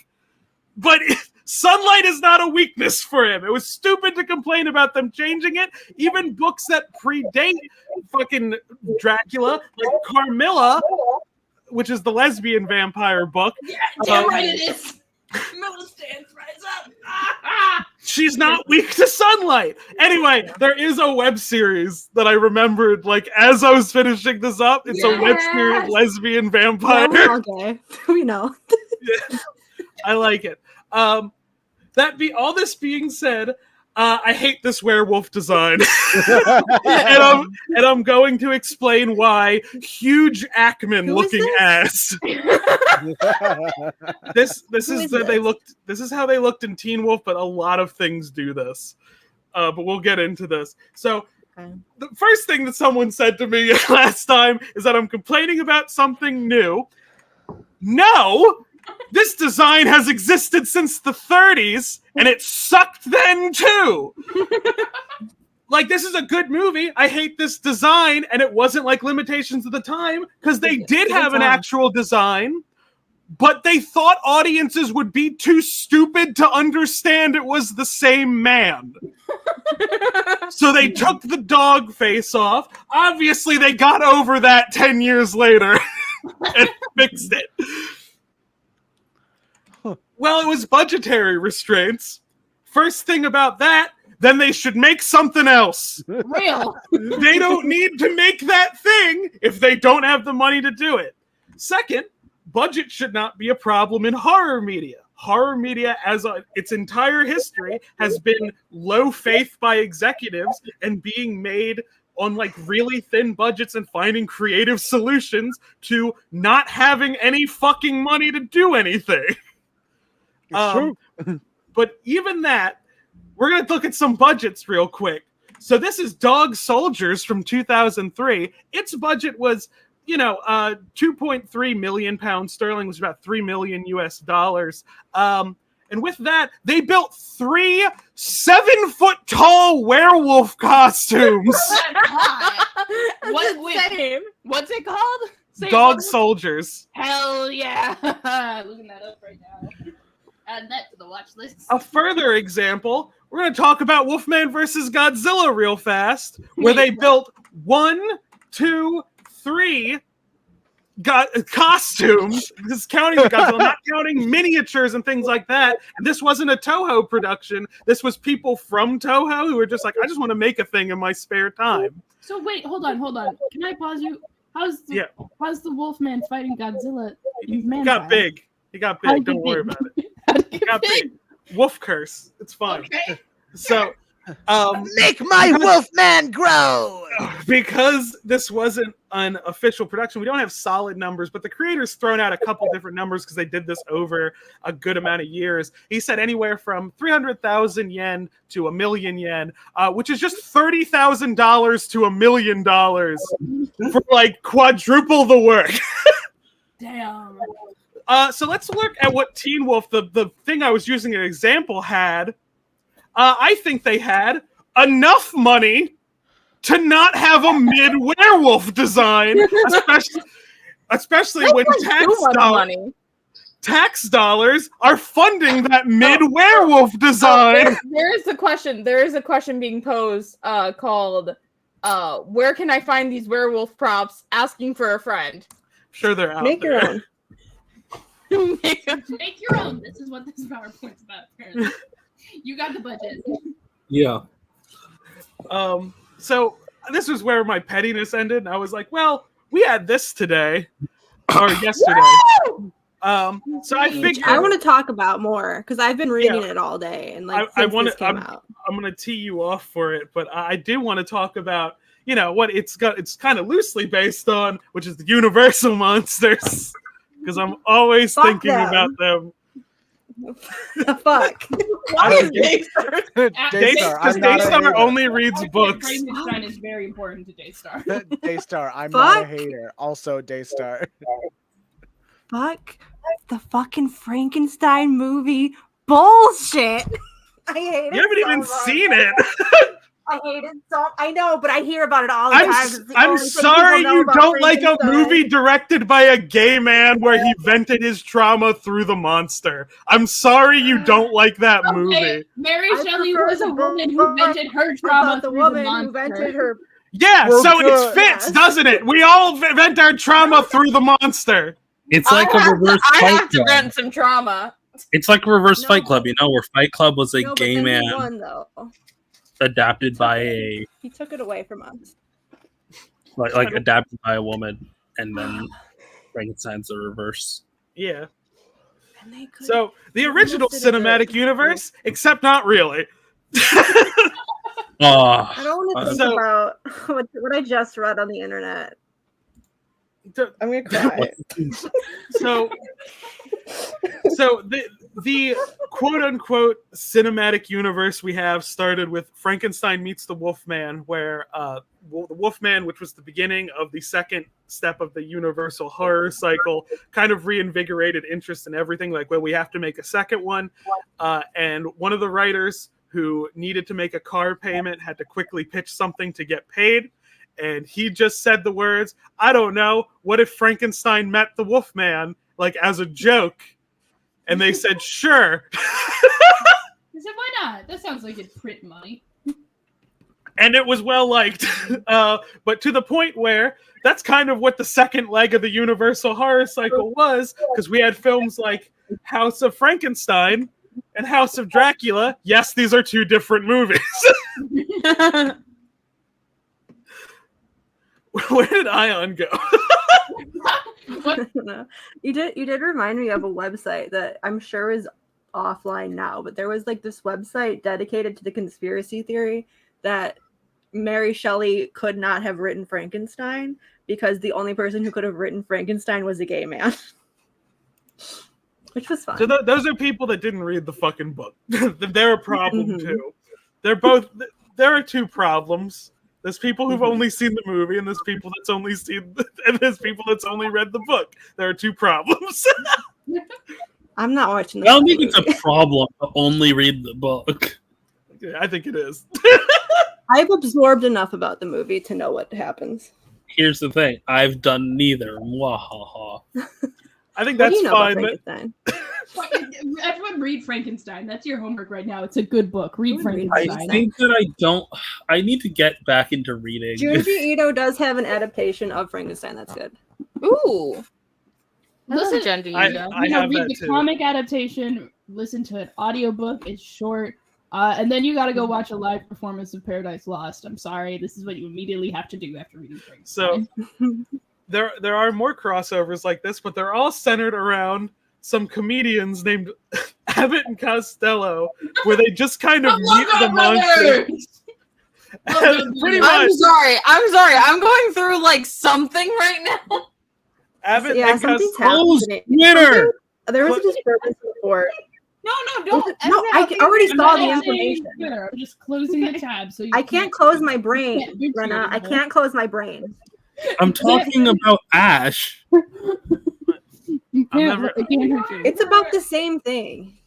But sunlight is not a weakness for him. It was stupid to complain about them changing it. Even books that predate fucking Dracula, like Carmilla, which is the lesbian vampire book. Yeah, damn right it is. Miller stands, rise up. She's not weak to sunlight. Anyway, there is a web series that I remembered, like, as I was finishing this up. It's a web series, lesbian vampire. Oh, okay, we know. I like it. All this being said, I hate this werewolf design. and I'm going to explain why. Huge Ackman looking ass. This is how they looked in Teen Wolf, but a lot of things do this. But we'll get into this. So the first thing that someone said to me last time is that I'm complaining about something new. No! This design has existed since the 30s, and it sucked then too. Like, this is a good movie. I hate this design, and it wasn't like Limitations of the Time, because they did have an actual design, but they thought audiences would be too stupid to understand it was the same man. So they took the dog face off. Obviously, they got over that 10 years later and fixed it. Well, it was budgetary restraints. First thing about that, then they should make something else. Real. They don't need to make that thing if they don't have the money to do it. Second, budget should not be a problem in horror media. Horror media, as its entire history, has been low faith by executives and being made on like really thin budgets and finding creative solutions to not having any fucking money to do anything. True. But even that, we're going to look at some budgets real quick. So this is Dog Soldiers from 2003. Its budget was, 2.3 million pounds sterling, was about $3 million US. And with that, they built 3 7-foot-tall werewolf costumes. What's it called? Say Dog Soldiers. Hell yeah. Looking that up right now. Add that to the watch list. A further example, we're going to talk about Wolfman versus Godzilla real fast, where they built 1, 2, 3 costumes. This is counting the Godzilla, not counting miniatures and things like that. And this wasn't a Toho production. This was people from Toho who were just like, I just want to make a thing in my spare time. So wait, hold on. Can I pause you? How's the Wolfman fighting Godzilla? He got big. Don't worry about it. He got big. Wolf curse. It's fine. Okay. So Make my Wolfman grow. Because this wasn't an official production, we don't have solid numbers, but the creator's thrown out a couple different numbers because they did this over a good amount of years. He said anywhere from 300,000 yen to $1 million yen, which is just $30,000 to $1 million for like quadruple the work. Damn. So let's look at what Teen Wolf, the thing I was using as an example, had. I think they had enough money to not have a mid-werewolf design, especially when tax dollars are funding that mid-werewolf design. There is a question being posed called where can I find these werewolf props? Asking for a friend. Sure, they're out Make there. your own. Make your own. This is what this PowerPoint's about, apparently. You got the budget. Yeah. So this was where my pettiness ended. And I was like, well, we had this today or yesterday. So I figured I want to talk about more because I've been reading it all day and like I since want this to. came out. I'm going to tee you off for it, but I do want to talk about what it's got. It's kind of loosely based on, which is the Universal monsters, because I'm always thinking about them. The fuck. Why is Daystar? Daystar, Because I'm not a Daystar hater. only reads books. Frankenstein is very important to Daystar. Daystar, I'm not a Fuck. hater. Also, Daystar. Fuck the fucking Frankenstein movie bullshit. I hate it. You haven't so even much. seen it. I hate it so. I know, but I hear about it all the time. It's the I'm only thing sorry people know you about don't like a Frankenstein. movie directed by a gay man where he vented his trauma through the monster. I'm sorry you don't like that movie. Okay, Mary I Shelley prefer was a the woman who book vented her about trauma the through woman the who monster. vented her. Yeah, Well, so good. it fits, Yes. doesn't it? We all vent our trauma through the monster. It's like a reverse I Fight have to Club. vent some trauma. It's like a reverse No. Fight Club, where Fight Club was a No, but gay then man he won though. adapted by a He took it away from us. like adapted by a woman, and then Frankenstein's the reverse. Yeah. And they could. So the original Listed as a- cinematic universe, except not really. Oh, I don't want to think So- about what I just read on the internet. I'm gonna cry. So the quote unquote cinematic universe we have started with Frankenstein meets the Wolfman, where the Wolfman, which was the beginning of the second step of the universal horror cycle, kind of reinvigorated interest in everything. Like, well, we have to make a second one, and one of the writers who needed to make a car payment had to quickly pitch something to get paid. And he just said the words, I don't know, what if Frankenstein met the Wolfman, like as a joke? And they said, sure. I said, why not? That sounds like it'd print money. And it was well liked. But to the point where that's kind of what the second leg of the Universal horror cycle was, because we had films like House of Frankenstein and House of Dracula. Yes, these are two different movies. Where did Ayaan go? You did remind me of a website that I'm sure is offline now, but there was like this website dedicated to the conspiracy theory that Mary Shelley could not have written Frankenstein because the only person who could have written Frankenstein was a gay man. Which was fun. So those are people that didn't read the fucking book. They're a problem too. There are two problems. There's people who've only seen the movie, and there's people that's only read the book. There are two problems. I'm not watching I this. don't think it's a problem to only read the book. Yeah, I think it is. I've absorbed enough about the movie to know what happens. Here's the thing: I've done neither. Mwahaha. I think What do that's you know about fine. Frankenstein? Everyone read Frankenstein. That's your homework right now. It's a good book. Read I Frankenstein. think that I need to get back into reading. Junji Ito does have an adaptation of Frankenstein. That's good. Ooh. Listen, Genji. I have read that the too. comic adaptation, listen to an audiobook. It's short. And then you got to go watch a live performance of Paradise Lost. I'm sorry. This is what you immediately have to do after reading Frankenstein. So there are more crossovers like this, but they're all centered around some comedians named Abbott and Costello, where they just kind of meet the brother! monster. Pretty much. I'm sorry. I'm going through like something right now. Abbott Yeah, and something's Costello. happening. Twitter. There was a disturbance report. No, don't. No, I already I'm saw not the saying information. Twitter, I'm just closing the tab so you I can't close my brain, can't do Rena. I Twitter. can't close my brain. I'm talking about Ash. You I'm can't, never- it can't hurt you. It's about the same thing.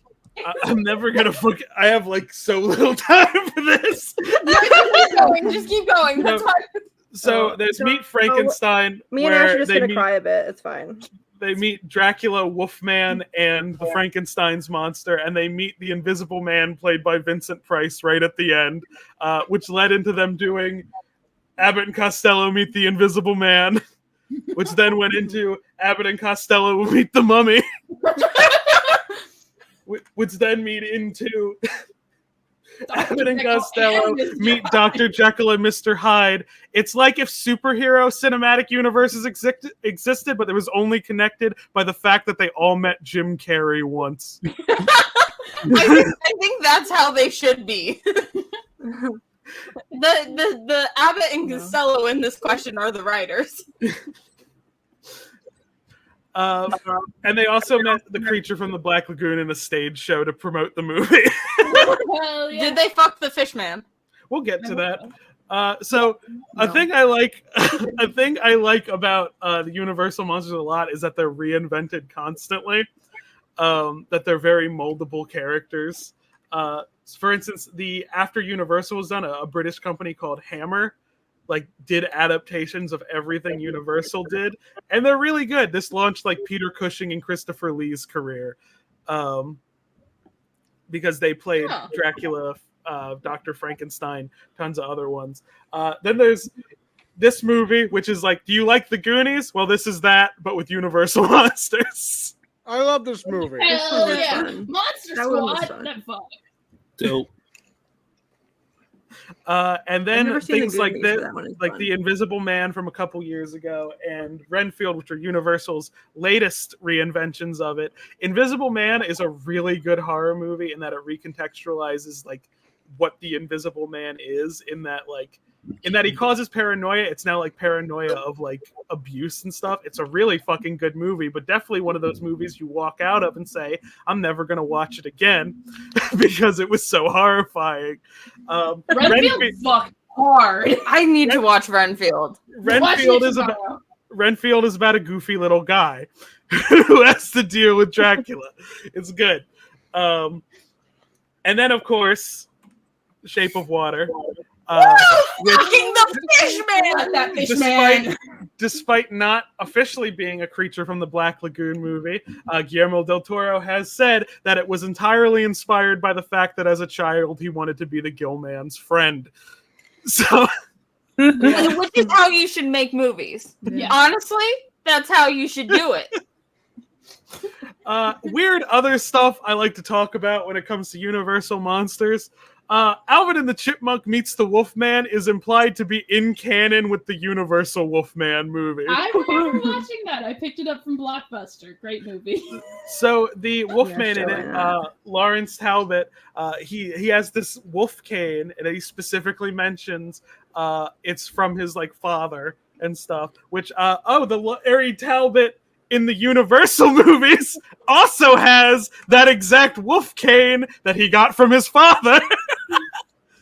I'm never gonna forget. I have like so little time for this. Just keep going. That's fine. So there's Meet Frankenstein, Me and Ash are where just they gonna meet, cry a bit. It's fine. they meet Dracula, Wolfman, and the Frankenstein's monster, and they meet the Invisible Man, played by Vincent Price, right at the end, which led into them doing Abbott and Costello meet the Invisible Man, which then went into Abbott and Costello will meet the Mummy, which then meet into Abbott and Costello meet Dr. Jekyll and Mr. Hyde. It's like if superhero cinematic universes existed, but it was only connected by the fact that they all met Jim Carrey once. I think that's how they should be. The Abbott and Costello in this question are the writers. And they also met the creature from the Black Lagoon in a stage show to promote the movie. Hell yeah. Did they fuck the fish man? We'll get to that. So a thing I like about the Universal monsters a lot is that they're reinvented constantly. That they're very moldable characters. For instance, after Universal was done, a British company called Hammer did adaptations of everything Universal did, and they're really good. This launched Peter Cushing and Christopher Lee's career, because they played Dracula, Dr. Frankenstein, tons of other ones. Then there's this movie, which is do you like the Goonies? Well, this is that, but with Universal monsters. I love this movie. Hell was yeah. fun. Monster That one was Squad. fun. That fuck. Dope. And I've then never seen the things like Goonies, this, so that one is like fun. the Invisible Man from a couple years ago, and Renfield, which are Universal's latest reinventions of it. Invisible Man is a really good horror movie in that it recontextualizes what the Invisible Man is, in that he causes paranoia. It's now paranoia of abuse and stuff. It's a really fucking good movie, but definitely one of those movies you walk out of and say, I'm never gonna watch it again because it was so horrifying. Renfield fucked hard. I need to watch Renfield. Renfield is about a goofy little guy who has to deal with Dracula. It's good. And then of course, Shape of Water. Fucking the fish man! That fish man. Despite not officially being a creature from the Black Lagoon movie, Guillermo del Toro has said that it was entirely inspired by the fact that as a child he wanted to be the Gill Man's friend. So, Which is how you should make movies. Yeah. Honestly, that's how you should do it. weird other stuff I like to talk about when it comes to Universal monsters. Alvin and the Chipmunk meets the Wolfman is implied to be in canon with the Universal Wolfman movie. I remember watching that. I picked it up from Blockbuster. Great movie. So the Wolfman in sure, it, why not? Lawrence Talbot, he has this wolf cane, and he specifically mentions it's from his father and stuff. Which the Larry Talbot in the Universal movies also has that exact wolf cane that he got from his father.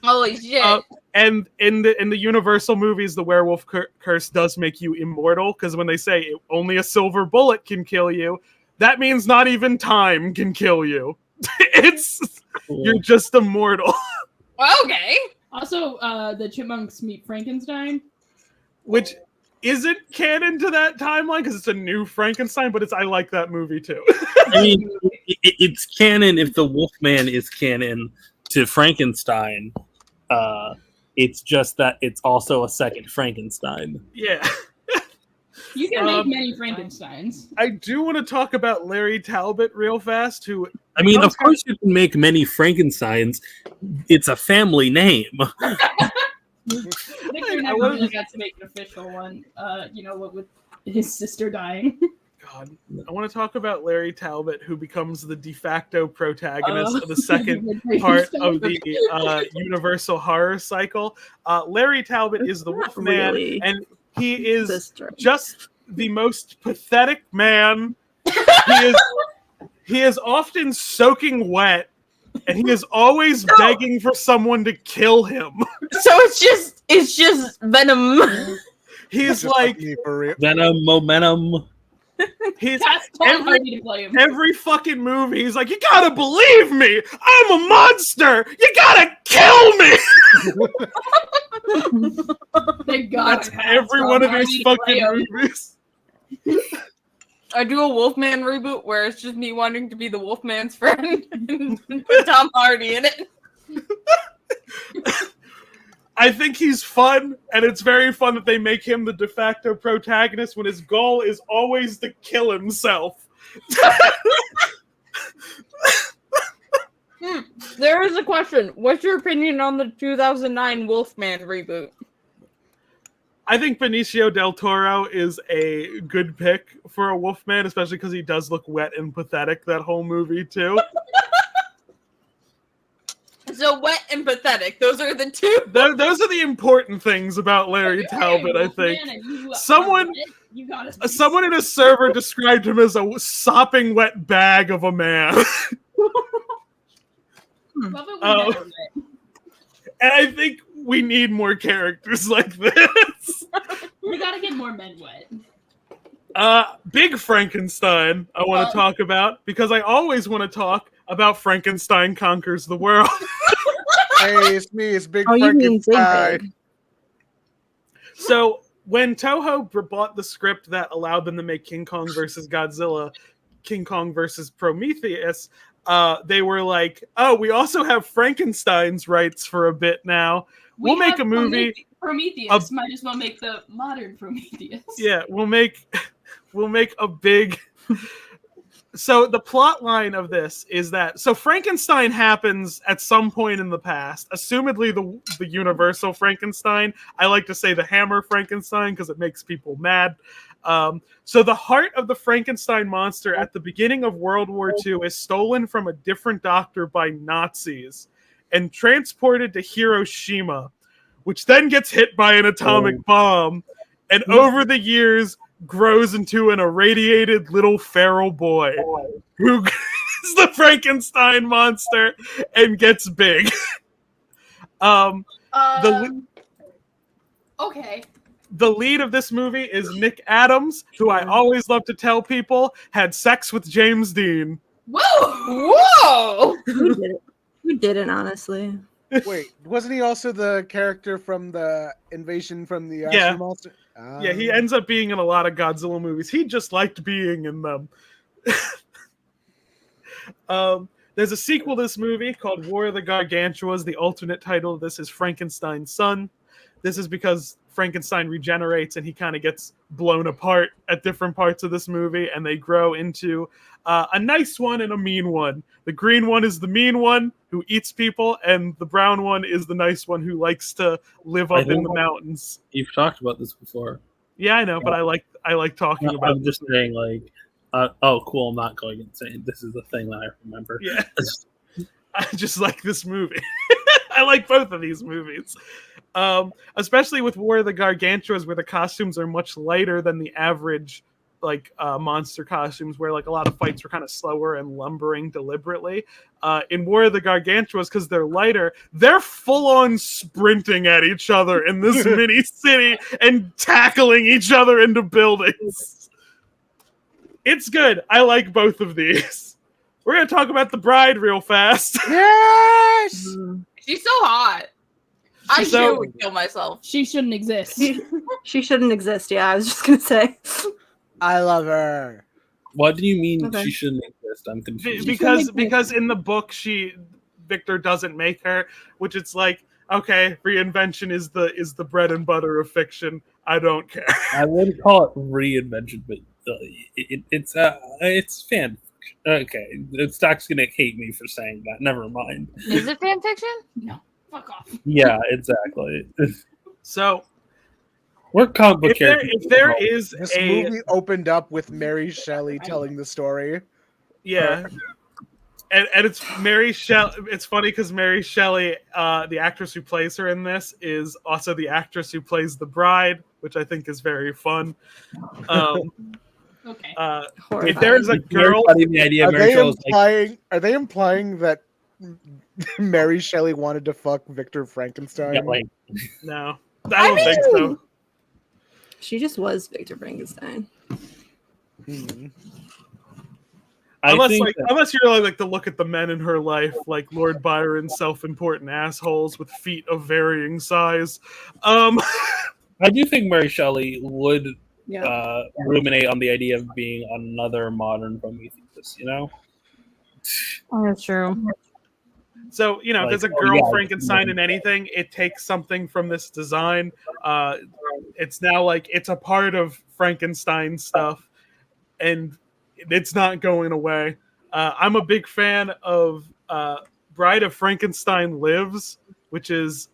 Holy shit. And in the Universal movies, the werewolf curse does make you immortal, because when they say only a silver bullet can kill you, that means not even time can kill you. You're just immortal. Okay. Also, the Chipmunks meet Frankenstein. Which isn't canon to that timeline because it's a new Frankenstein, but I like that movie too. I mean, it's canon if the Wolfman is canon to Frankenstein. It's just that it's also a second Frankenstein. Yeah. You can make many Frankensteins. I do want to talk about Larry Talbot real fast, who... I mean, of course you can make many Frankensteins. It's a family name. Victor never really got to make an official one. What with his sister dying. God. I want to talk about Larry Talbot, who becomes the de facto protagonist of the second part of the Universal horror cycle. Larry Talbot is the Wolfman, really and he is sister. just the most pathetic man. He is often soaking wet, and he is always begging for someone to kill him. So it's just Venom. He's like Venom momentum. He's That's totally ready to play him. every fucking movie. He's like, you gotta believe me. I'm a monster. You gotta kill me. Thank God. That's every one of these fucking movies. I do a Wolfman reboot where it's just me wanting to be the Wolfman's friend and put Tom Hardy in it. I think he's fun, and it's very fun that they make him the de facto protagonist when his goal is always to kill himself. There is a question. What's your opinion on the 2009 Wolfman reboot? I think Benicio del Toro is a good pick for a Wolfman, especially because he does look wet and pathetic that whole movie, too. So wet and pathetic. Those are the two. Those are the important things about Larry Talbot, I think. Someone in a server described him as a sopping wet bag of a man. And I think we need more characters like this. We gotta get more men wet. Big Frankenstein I want to talk about, because I always want to talk about Frankenstein Conquers the World. Hey, it's me. It's Big You mean Frankenstein. Big. So when Toho bought the script that allowed them to make King Kong versus Godzilla, King Kong versus Prometheus, they were like, oh, we also have Frankenstein's rights for a bit now. We'll make a movie. Prometheus. Might as well make the modern Prometheus. Yeah, we'll make a big... So the plot line of this is that Frankenstein happens at some point in the past, assumedly the universal Frankenstein. I like to say the Hammer Frankenstein because it makes people mad. So the heart of the Frankenstein monster at the beginning of World War II is stolen from a different doctor by Nazis and transported to Hiroshima, which then gets hit by an atomic bomb, and over the years grows into an irradiated little feral boy who is the Frankenstein monster and gets big. Okay. The lead of this movie is Nick Adams, who I always love to tell people had sex with James Dean. Whoa! Whoa! We didn't, honestly. Wait, wasn't he also the character from the Invasion from the Astro Monster? Yeah, he ends up being in a lot of Godzilla movies. He just liked being in them. There's a sequel to this movie called War of the Gargantuas. The alternate title of this is Frankenstein's Son. This is because Frankenstein regenerates and he kind of gets blown apart at different parts of this movie, and they grow into a nice one and a mean one. The green one is the mean one who eats people, and the brown one is the nice one who likes to live up in the mountains. You've talked about this before. Yeah, I know, but I like talking about it. I'm just saying, like, oh, cool, I'm not going insane. This is the thing that I remember. Yeah. I just like this movie. I like both of these movies. Especially with War of the Gargantuas, where the costumes are much lighter than the average monster costumes, where like a lot of fights were kind of slower and lumbering deliberately. In War of the Gargantuas, because they're lighter, they're full-on sprinting at each other in this mini city and tackling each other into buildings. It's good. I like both of these. We're going to talk about The Bride real fast. Yes! She's so hot. I sure would kill myself. She shouldn't exist. She shouldn't exist. Yeah, I was just gonna say. I love her. What do you mean she shouldn't exist? I'm confused. Because in the book, Victor doesn't make her, which it's like, okay, reinvention is the bread and butter of fiction. I don't care. I wouldn't call it reinvention, but it's fan. Okay, Stock's gonna hate me for saying that. Never mind. Is it fan fiction? No. Fuck off. Yeah, exactly. So, We're comic book If there is This movie opened up with Mary Shelley telling the story. Yeah. And it's Mary Shelley. It's funny because Mary Shelley, the actress who plays her in this, is also the actress who plays the bride, which I think is very fun. Okay. If there's a girl, the idea Are they implying that Mary Shelley wanted to fuck Victor Frankenstein? no, I don't think so. She just was Victor Frankenstein. Unless you're like to look at the men in her life, like Lord Byron's self-important assholes with feet of varying size. I do think Mary Shelley would ruminate on the idea of being another modern Prometheus. You know, that's true. So if there's a girl Frankenstein in anything, it takes something from this design. It's now like it's a part of Frankenstein stuff, and it's not going away. I'm a big fan of Bride of Frankenstein Lives, which is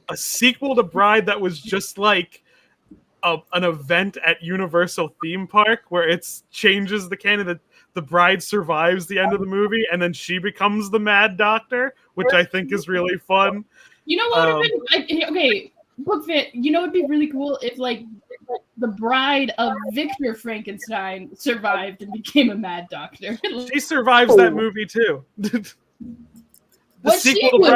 a sequel to Bride that was just like an event at Universal Theme Park where it changes the canon. The bride survives the end of the movie, and then she becomes the Mad Doctor, which I think is really fun. You know what would have been okay? BookFit. You know, it'd be really cool if like the bride of Victor Frankenstein survived and became a Mad Doctor. She survives that movie too. The sequel to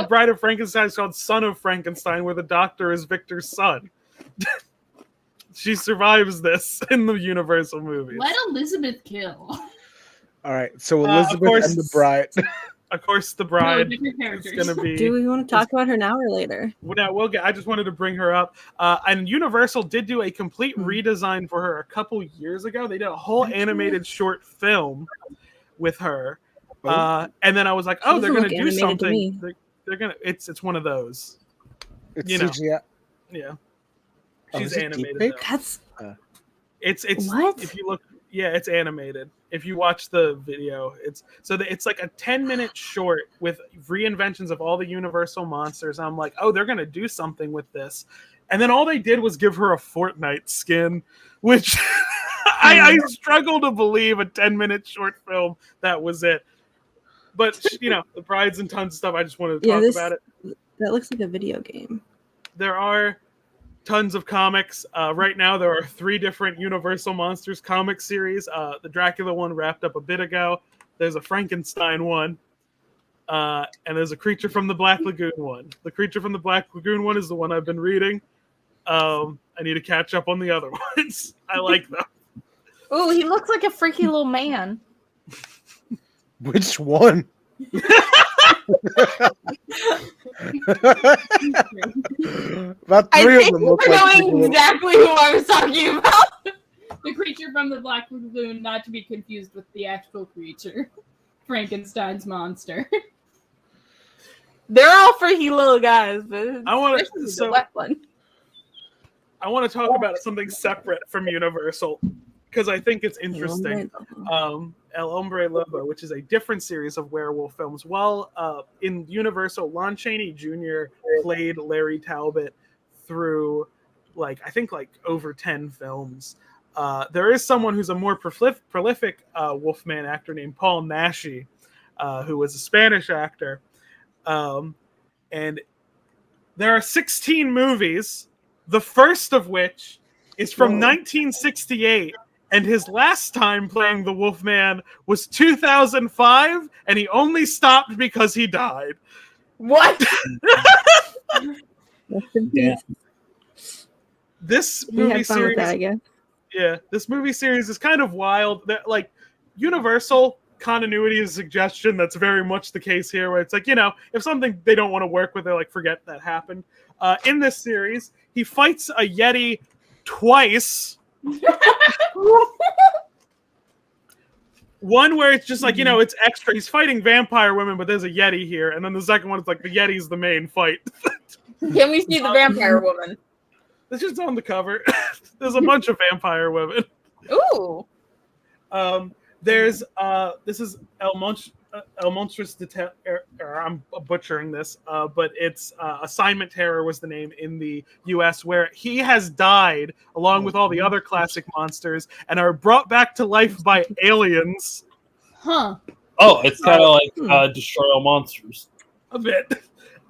Bride of Frankenstein is called Son of Frankenstein, where the Doctor is Victor's son. She survives this in the Universal movies. Let Elizabeth kill. All right, so Elizabeth and the bride. Of course, the bride is going to be. Do we want to talk about her now or later? We'll get. I just wanted to bring her up. And Universal did do a complete redesign for her a couple years ago. They did a whole animated short film with her, and then I was like, "Oh, they're going to do something. They're going to. It's one of those. It's CGI. Yeah, she's animated. That's it's what? If you look, it's animated. If you watch the video, it's like a 10-minute short with reinventions of all the Universal monsters. I'm like, oh, they're gonna do something with this, and then all they did was give her a Fortnite skin, which I struggle to believe a 10-minute short film that was it. But the brides and tons of stuff. I just wanted to talk about it. That looks like a video game. There are tons of comics. Right now, there are 3 different Universal Monsters comic series. The Dracula one wrapped up a bit ago. There's a Frankenstein one. And there's a Creature from the Black Lagoon one. The Creature from the Black Lagoon one is the one I've been reading. I need to catch up on the other ones. I like them. Oh, he looks like a freaky little man. Which one? About 3 of them look like knowing exactly who I was talking about. The Creature from the Black Lagoon, not to be confused with the actual creature, Frankenstein's monster. They're all freaky little guys, but I want the wet one. I want to talk about something separate from Universal because I think it's interesting. El Hombre Lobo, which is a different series of werewolf films. Well, in Universal, Lon Chaney Jr. played Larry Talbot through, I think over 10 films. There is someone who's a more prolific Wolfman actor named Paul Naschy, who was a Spanish actor. And there are 16 movies, the first of which is from 1968. And his last time playing the Wolfman was 2005, and he only stopped because he died. What? Yeah. This movie series, that, I guess. Yeah, this movie series is kind of wild. That Universal continuity is a suggestion. That's very much the case here, where it's if something they don't want to work with, they're like, forget that happened. In this series, he fights a Yeti twice. One where it's just it's extra. He's fighting vampire women, but there's a Yeti here. And then the second one is the Yeti's the main fight. Can we see the vampire woman? It's just on the cover. There's a bunch of vampire women. Ooh. There's this is El El Monstrous I'm butchering this, but it's Assignment Terror was the name in the U.S., where he has died along with all the other classic monsters and are brought back to life by aliens. Huh. Oh, it's kind of like Destroy All Monsters. A bit.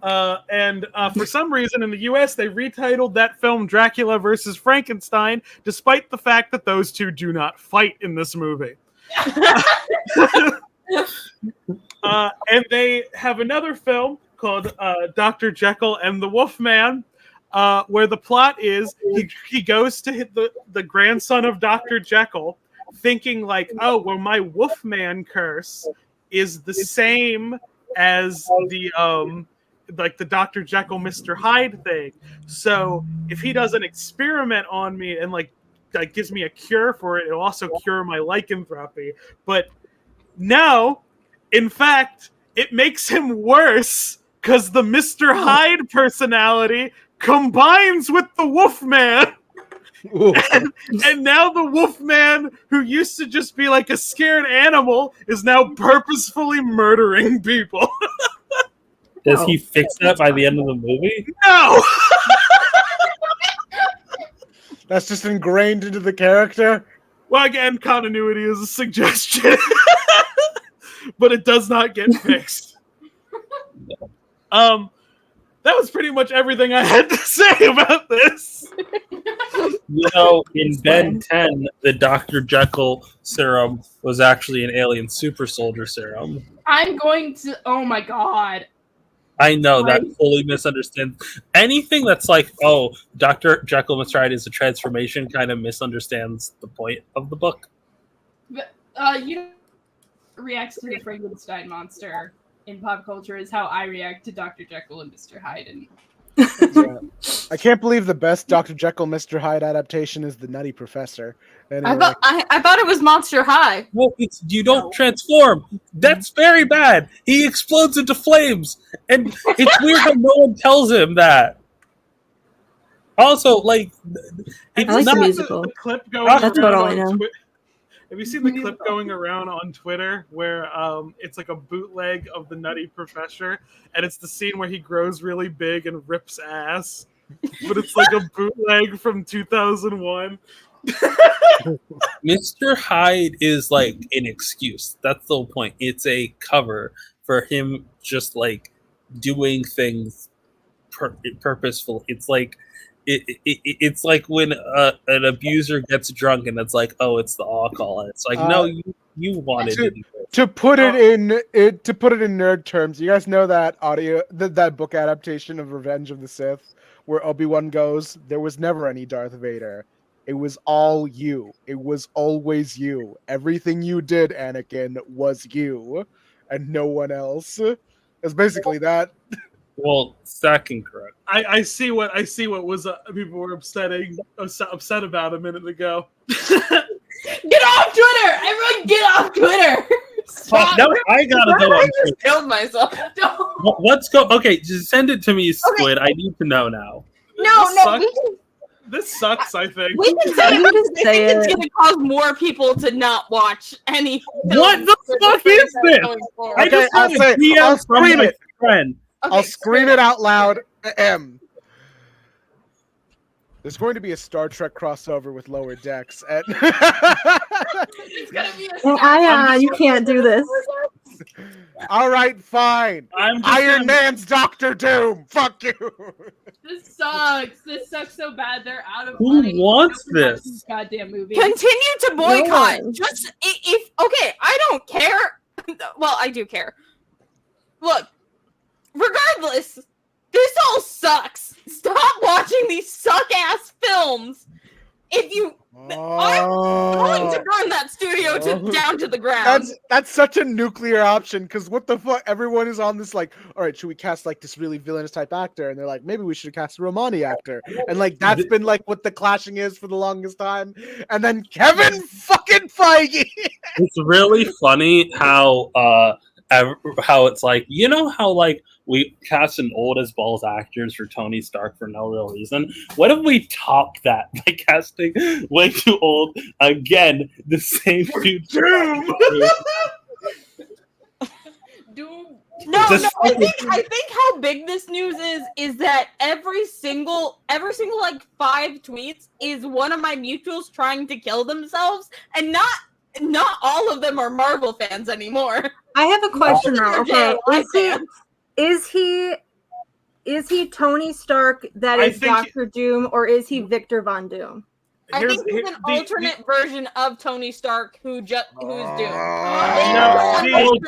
And for some reason in the U.S., they retitled that film Dracula versus Frankenstein, despite the fact that those two do not fight in this movie. And they have another film called Dr. Jekyll and the Wolfman, where the plot is he goes to hit the grandson of Dr. Jekyll, thinking like, oh, well, my Wolfman curse is the same as the Dr. Jekyll, Mr. Hyde thing. So if he does an experiment on me and like gives me a cure for it, it'll also cure my lycanthropy. But no, in fact, it makes him worse because the Mr. Hyde personality combines with the Wolfman. And now the Wolfman, who used to just be like a scared animal, is now purposefully murdering people. Does he fix that by the end of the movie? No! That's just ingrained into the character? Well, again, continuity is a suggestion. But it does not get fixed. That was pretty much everything I had to say about this. You know, in Ben 10, the Dr. Jekyll serum was actually an alien super soldier serum. I'm going to. Oh my god. I know that fully misunderstands anything that's like, oh, Dr. Jekyll Mr. Hyde is a transformation, kind of misunderstands the point of the book. You know, reacts to the Frankenstein monster in pop culture is how I react to Dr. Jekyll and Mr. Hyde. And I can't believe the best Dr. Jekyll Mr. Hyde adaptation is The Nutty Professor. Anyway. I thought it was Monster High. Well, you don't transform. That's very bad. He explodes into flames, and it's weird that no one tells him that. Also, like, I like the musical. The clip going That's about all I know. Have you seen the clip going around on Twitter where it's like a bootleg of The Nutty Professor, and it's the scene where he grows really big and rips ass, but it's like a bootleg from 2001. Mr. Hyde is like an excuse. That's the whole point. It's a cover for him just like doing things purposeful. It's like it's like when an abuser gets drunk and it's like, oh, it's the alcohol. And it's like, no, you wanted it. To put it in nerd terms, you guys know that that book adaptation of Revenge of the Sith, where Obi-Wan goes, there was never any Darth Vader. It was all you. It was always you. Everything you did, Anakin, was you, and no one else. It's basically that. Well, second correct. I see what was people were upset about a minute ago. Get off Twitter! Everyone, get off Twitter! Stop. No, I gotta go. I just killed myself. Let's go. Okay, just send it to me, Squid. Okay. I need to know now. This sucks, I think. We can say it. I think it's going to cause more people to not watch any. What the fuck is this? I just I'll scream it. Friend. Okay, I'll scream it out loud. There's going to be a Star Trek crossover with Lower Decks. It's gonna be Ayaan, you can't do this. All right, fine. Iron Man's Doctor Doom. Fuck you. This sucks. This sucks so bad. They're out of Who money. wants this goddamn movie? Continue to boycott. Just if okay, I don't care. Well, I do care. Look, regardless, this all sucks. Stop watching these suck-ass films. If you, I'm willing to burn that studio down to the ground. That's such a nuclear option, because what the fuck? Everyone is on this like, all right, should we cast like this really villainous type actor? And they're like, maybe we should cast a Romani actor. And like that's been like what the clashing is for the longest time. And then Kevin fucking Feige. It's really funny how it's like, you know how like we cast an old as balls actors for Tony Stark for no real reason. What if we top that by casting way too old again the same dude? Doom. No, I think how big this news is that every single like 5 tweets is one of my mutuals trying to kill themselves, and not all of them are Marvel fans anymore. I have a question though. Okay, Is is he Tony Stark that is Doctor Doom, or is he Victor Von Doom? I think he's an alternate version of Tony Stark who's Doom. Oh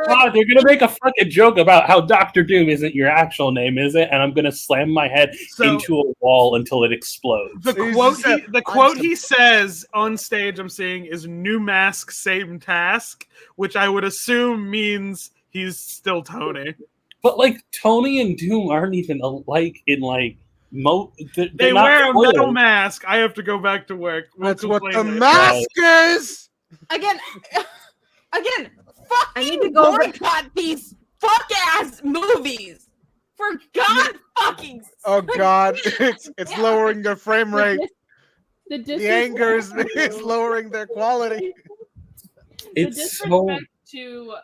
God, they're gonna make a fucking joke about how Doctor Doom isn't your actual name, is it? And I'm gonna slam my head into a wall until it explodes. The quote he says on stage, I'm seeing, is "New mask, same task," which I would assume means he's still Tony. But like Tony and Doom aren't even alike in like. They wear a metal mask. I have to go back to work. That's what the mask is. Again, fucking I need to go boycott these fuck ass movies. For God fucking sake. Oh God, it's lowering their frame rate. The anger is lowering their quality. It's the disrespect to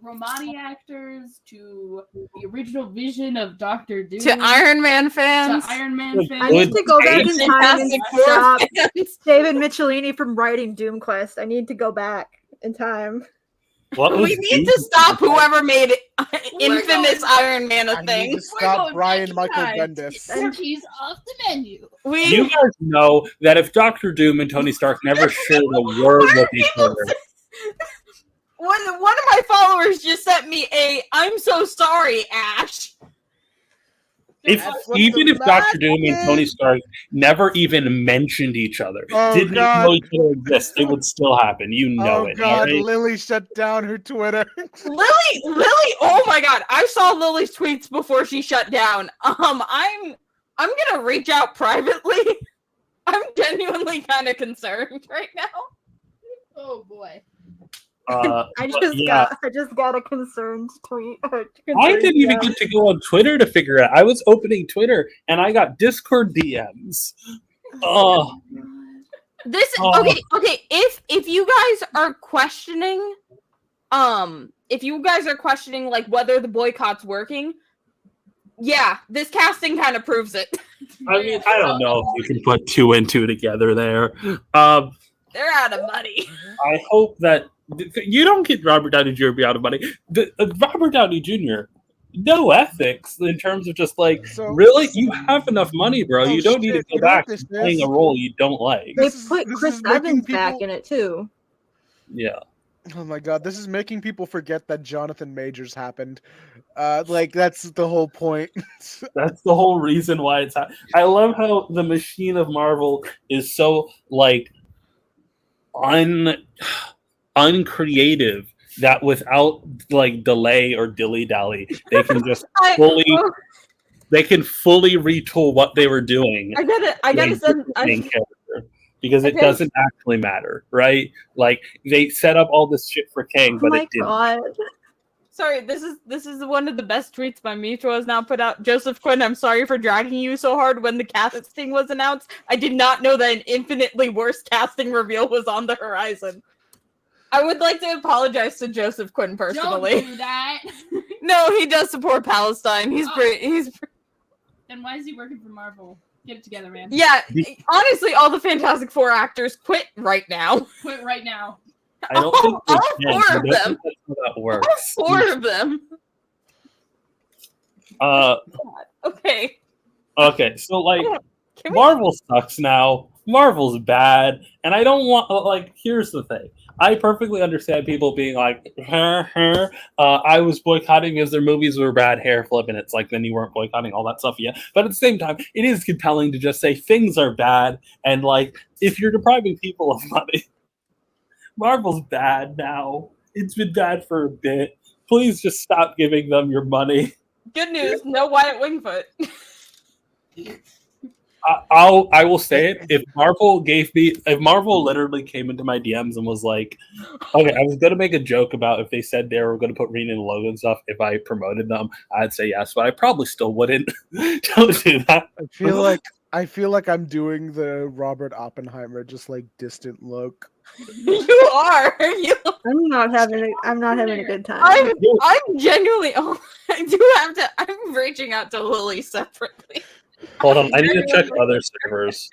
Romani actors, to the original vision of Doctor Doom, to Iron Man fans. I need to go back in time and stop David Michelini from writing Doom Quest. I need to go back in time. We need to stop whoever made infamous Iron Man a thing. Need to stop Brian Michael Bendis. And he's off the menu. You guys know that if Doctor Doom and Tony Stark never shared a word with each other. One of my followers just sent me "I'm so sorry, Ash." Even if Doctor Doom and Tony Stark never even mentioned each other, didn't know each other exist, it would still happen. You know it. God, right? Lily shut down her Twitter. Lily! Oh my God! I saw Lily's tweets before she shut down. I'm gonna reach out privately. I'm genuinely kind of concerned right now. Oh boy. I just got a concerned tweet. I didn't even get to go on Twitter to figure it out. I was opening Twitter and I got Discord DMs. Okay. If you guys are questioning, like whether the boycott's working, yeah, this casting kind of proves it. I mean, I don't know if you can put 2 and 2 together there. They're out of money. I hope that you don't get Robert Downey Jr. out of money. Robert Downey Jr. No ethics in terms of just like, really? You have enough money, bro. You don't need to go back to playing a role you don't like. They put Chris Evans back in it too. Yeah. Oh my God, this is making people forget that Jonathan Majors happened. Like that's the whole point. That's the whole reason why it's happening. I love how the machine of Marvel is so like uncreative that without like delay or dilly-dally, they can just fully retool what they were doing. I gotta send because it doesn't actually matter, right? Like they set up all this shit for Kang, but it didn't. God. Sorry, this is one of the best tweets my mutual has now put out. Joseph Quinn, I'm sorry for dragging you so hard when the casting was announced. I did not know that an infinitely worse casting reveal was on the horizon. I would like to apologize to Joseph Quinn personally. Don't do that. No, he does support Palestine. He's Then why is he working for Marvel? Get it together, man. Yeah, honestly, all the Fantastic Four actors quit right now. Quit right now. I don't think all 4 of them. That's how that works. All 4 of them. Okay. Okay, so like Marvel sucks now. Marvel's bad, and I don't want like. Here's the thing: I perfectly understand people being like, I was boycotting because their movies were bad, hair flip, and it's like then you weren't boycotting all that stuff yet. But at the same time, it is compelling to just say things are bad, and like if you're depriving people of money, Marvel's bad now. It's been bad for a bit. Please just stop giving them your money. Good news, no Wyatt Wingfoot. I will say it. If Marvel literally came into my DMs and was like, okay, I was going to make a joke about if they said they were going to put Rena in the logo and stuff, if I promoted them, I'd say yes, but I probably still wouldn't. Don't do that. I feel like I feel like I'm doing the Robert Oppenheimer, just like distant look. You are. I'm not having a good time. I'm genuinely. Oh, I do have to. I'm reaching out to Lily separately. Hold on, I need to check other servers.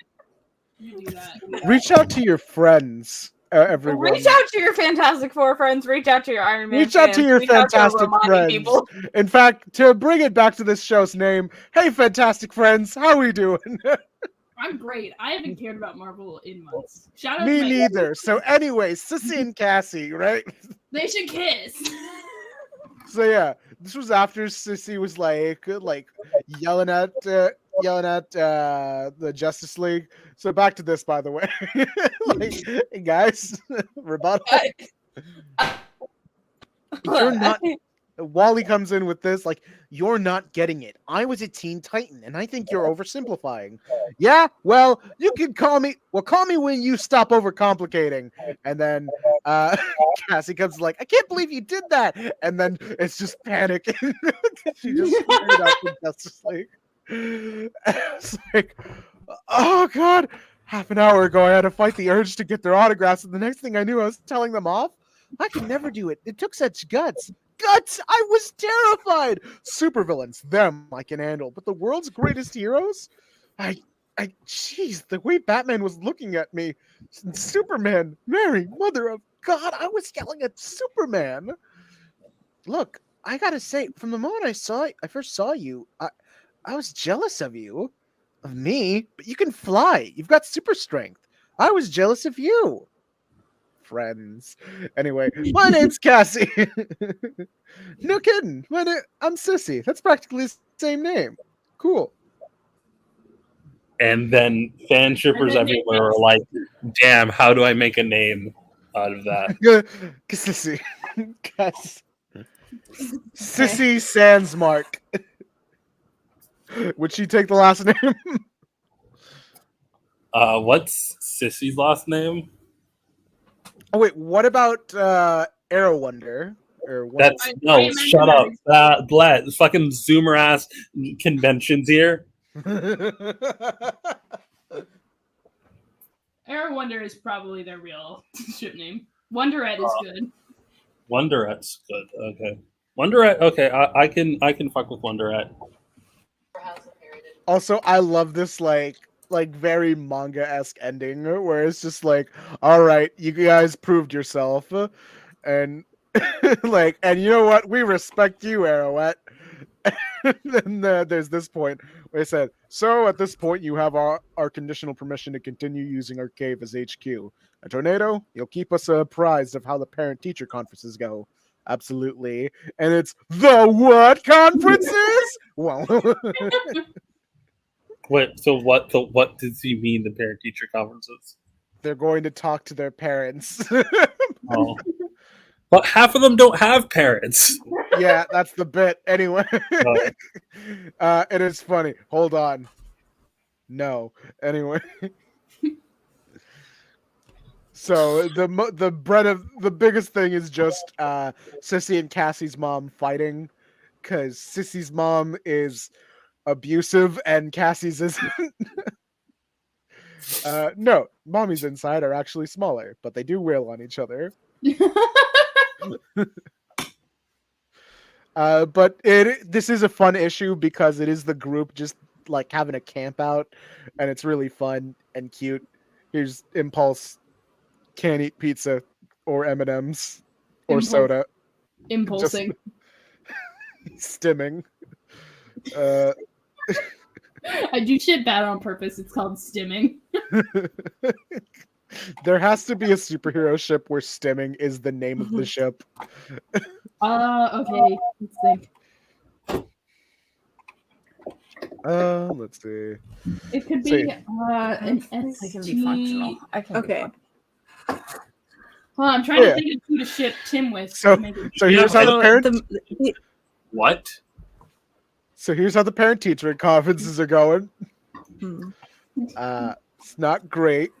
You do that. Reach out to your friends, everyone. Reach out to your Fantastic Four friends. Reach out to your Iron Man. Reach out to fans, your reach out to fantastic Romani friends. people. In fact, to bring it back to this show's name, hey, fantastic friends, how we doing? I'm great. I haven't cared about Marvel in months. Shout out to Me my neither. So anyway, Sissy and Cassie, right? They should kiss. So yeah, this was after Sissy was like yelling at the Justice League. So back to this, by the way, like, hey guys, rebuttal. You're not. Wally comes in with this, like, you're not getting it. I was a Teen Titan, and I think you're oversimplifying. Yeah, well, you can call me. Well, call me when you stop overcomplicating. And then Cassie comes like, I can't believe you did that. And then it's just panic. She just screwed up the Justice League. It's like, oh god. Half an hour ago, I had to fight the urge to get their autographs, and the next thing I knew, I was telling them off. I could never do it. It took such guts. I was terrified. Supervillains, them I can handle, but the world's greatest heroes, jeez, the way Batman was looking at me, Superman, Mary, Mother of God, I was yelling at Superman. Look, I gotta say, from the moment I first saw you, I was jealous of you, of me, but you can fly. You've got super strength. I was jealous of you. Friends. Anyway, my name's Cassie. No kidding. I'm Sissy. That's practically the same name. Cool. And then fan shippers everywhere are like, damn, how do I make a name out of that? Sissy. Sissy Sandsmark. Would she take the last name? What's Sissy's last name? Oh wait, what about Arrow Wonder? Shut up. Fucking Zoomer ass conventions here. Arrow Wonder is probably their real ship name. Wonderette is good. Wonderette's good. Okay. Wonderette. Okay, I can fuck with Wonderette. Also, I love this like very manga-esque ending where it's just like, all right, you guys proved yourself, and like, and you know what? We respect you, Arrowette. Then there's this point where they said, so at this point you have our conditional permission to continue using our cave as HQ. A Tornado, you'll keep us apprised of how the parent-teacher conferences go. Absolutely. And it's the what conferences? Well, Wait, so what does he mean, the parent-teacher conferences? they're going to talk to their parents. Oh. But half of them don't have parents. Yeah, that's the bit. Anyway. It is funny. Hold on. No. Anyway. So the biggest thing is just Sissy and Cassie's mom fighting, because Sissy's mom is abusive and Cassie's isn't. No, mommies inside are actually smaller, but they do wail on each other. But this is a fun issue because it is the group just like having a camp out, and it's really fun and cute. Here's Impulse, can't eat pizza or M&Ms or soda. Impulsing. Just stimming. I do shit bad on purpose. It's called stimming. There has to be a superhero ship where stimming is the name of the ship. Okay. Let's think. Let's see. It could be an ST. Okay. Hold on, I'm trying to think of who to ship Tim with. So here's how the parents. What? So here's how the parent-teacher conferences are going. It's not great.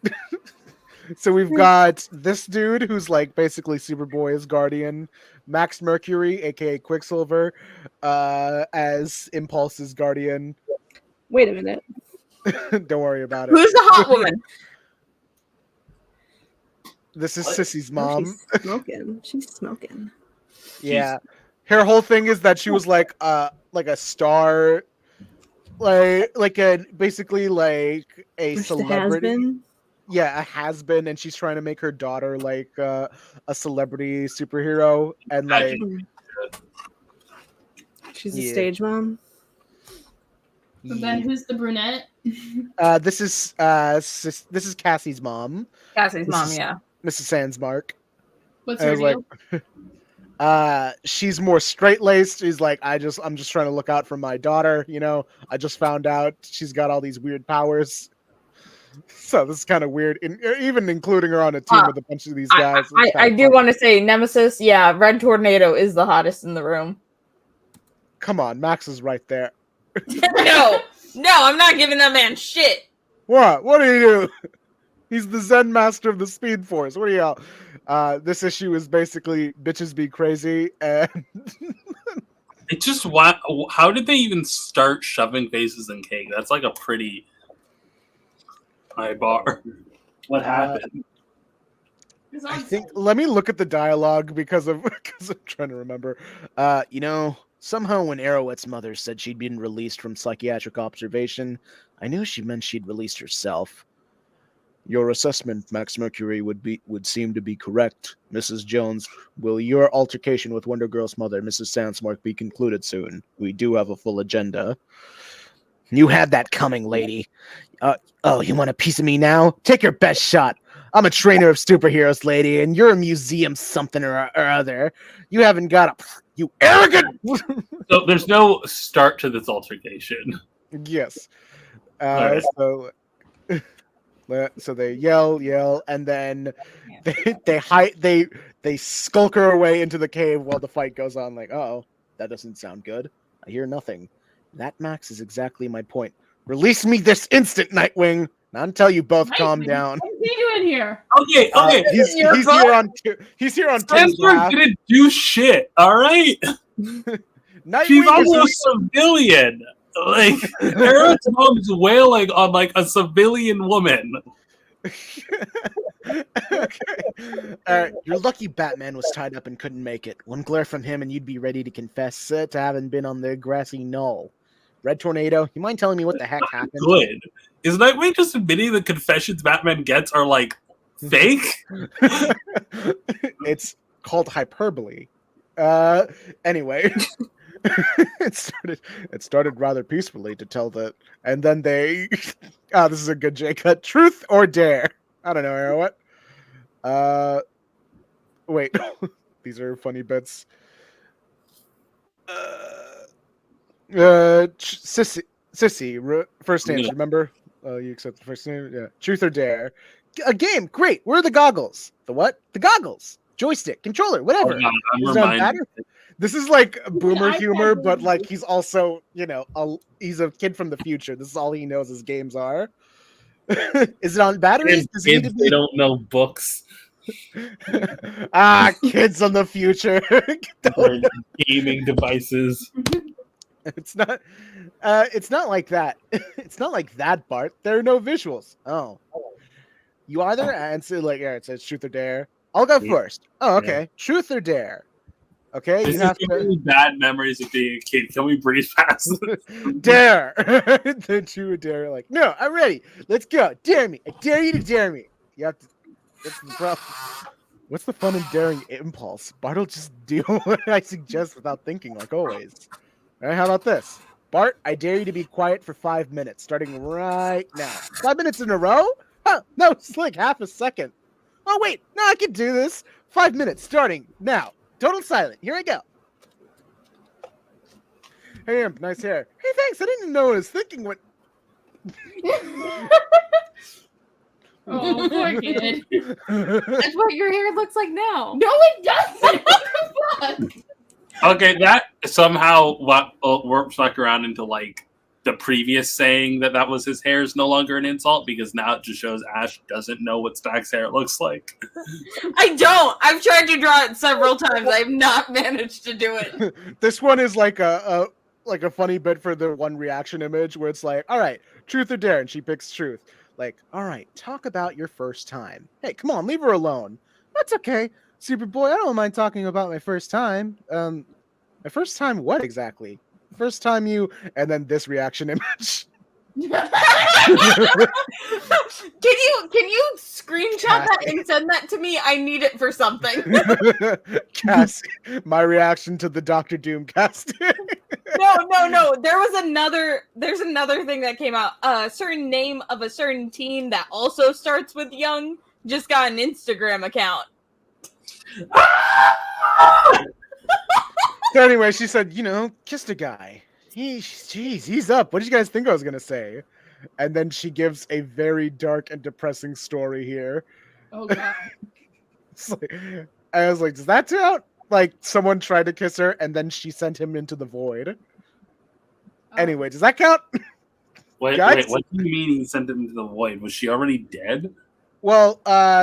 So we've got this dude who's like basically Superboy's guardian, Max Mercury, aka Quicksilver, as Impulse's guardian. Wait a minute. Don't worry about it. Who's the hot woman? This is What? Sissy's Oh, mom. she's smoking. She's smoking. Yeah, her whole thing is that she was like a star, like a basically like a Just celebrity. has-been. Yeah, a has been, and she's trying to make her daughter like a celebrity superhero, and like She's a Yeah. stage mom. So then who's the brunette? this is Cassie's mom, Cassie's This mom, is- yeah. Mrs. Sandsmark. What's I her was deal? like, she's more straight laced. She's like, I'm just trying to look out for my daughter. You know, I just found out she's got all these weird powers. So this is kind of weird, even including her on a team with a bunch of these guys. I do want to say, Nemesis, yeah, Red Tornado is the hottest in the room. Come on, Max is right there. No, I'm not giving that man shit. What? What do you do? He's the Zen master of the Speed Force. What are y'all? This issue is basically bitches be crazy, and It just how did they even start shoving faces in cake? That's like a pretty high bar. What happened? I think let me look at the dialogue because I'm trying to remember. You know, somehow when Arrowhead's mother said she'd been released from psychiatric observation, I knew she meant she'd released herself. Your assessment, Max Mercury, would seem to be correct, Mrs. Jones. Will your altercation with Wonder Girl's mother, Mrs. Sandsmark, be concluded soon? We do have a full agenda. You had that coming, lady. Oh, you want a piece of me now? Take your best shot. I'm a trainer of superheroes, lady, and you're a museum something or other. You haven't got a... You arrogant... So there's no start to this altercation. Yes. Right. So they yell, and then they skulk her away into the cave while the fight goes on. Like, oh, that doesn't sound good. I hear nothing. That, Max, is exactly my point. Release me this instant, Nightwing. Not until you both calm down. What's he doing here? Okay. He's here on Tim's Sandsmark behalf. didn't do shit. All right. Nightwing She's is also a civilian. Like Eric's mom's wailing on like a civilian woman. Okay. You're lucky Batman was tied up and couldn't make it. One glare from him and you'd be ready to confess to having been on the grassy knoll. Red Tornado, you mind telling me what the heck happened? Good. Is Nightwing just admitting the confessions Batman gets are like fake? It's called hyperbole. Anyway. It started rather peacefully to tell that, and then they this is a good J cut. Truth or dare? I don't know, Arrow. What? Wait. These are funny bits. Sissy, first names, remember? You accept the first name? Yeah. Truth or dare? A game, great. Where are the goggles? The what? The goggles. Joystick, controller, whatever. This is like boomer humor, but like he's also, he's a kid from the future. This is all he knows his games are. Is it on batteries? They don't know books. Kids on the future. Gaming devices. It's not like that. It's not like that, Bart. There are no visuals. Oh. You either answer like, it says truth or dare. I'll go first. Oh, okay. Yeah. Truth or dare. Okay, this is really bad memories of being a kid. Can we breathe fast? Dare. The truth or dare. Like, no, I'm ready. Let's go. Dare me. I dare you to dare me. You have to. What's the problem? What's the fun in daring impulse? Bart will just do what I suggest without thinking, like always. All right, how about this? Bart, I dare you to be quiet for 5 minutes, starting right now. 5 minutes in a row? Oh, no, it's like half a second. Oh, wait. No, I can do this. 5 minutes, starting now. Total silent. Here I go. Hey, Imp, nice hair. Hey, thanks. I didn't know I was thinking what... Oh, poor kid. That's what your hair looks like now. No, it doesn't. What the fuck? Okay, that somehow warps back around into like the previous saying that was his hair is no longer an insult, because now it just shows Ash doesn't know what Stack's hair looks like. I don't. I've tried to draw it several times. I have not managed to do it. This one is like a like a funny bit for the one reaction image where it's like, all right, truth or dare, and she picks truth. Like, all right, talk about your first time. Hey, come on, leave her alone. That's okay, Superboy. I don't mind talking about my first time. My first time, what exactly? First time you, and then this reaction image. Can you screenshot that and send that to me? I need it for something. Cassie, my reaction to the Doctor Doom casting. No. There's another thing that came out. A certain name of a certain teen that also starts with young just got an Instagram account. So anyway, she said, kissed a guy. He's up. What did you guys think I was gonna say? And then she gives a very dark and depressing story here. Oh god. I was like, does that count? Like someone tried to kiss her and then she sent him into the void. Oh. Anyway, does that count? Wait, what do you mean he sent him into the void? Was she already dead? Well,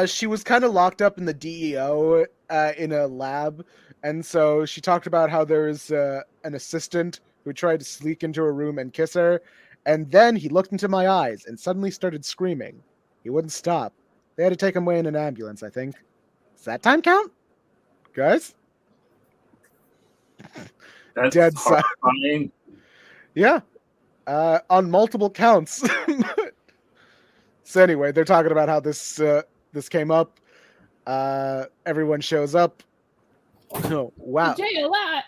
she was kind of locked up in the DEO in a lab, and so she talked about how there was an assistant who tried to sneak into her room and kiss her, and then he looked into my eyes and suddenly started screaming. He wouldn't stop. They had to take him away in an ambulance, I think. Does that time count? Guys? That's Dead horrifying. Yeah. On multiple counts. So anyway, they're talking about how this came up. Everyone shows up. Oh, wow. JLA.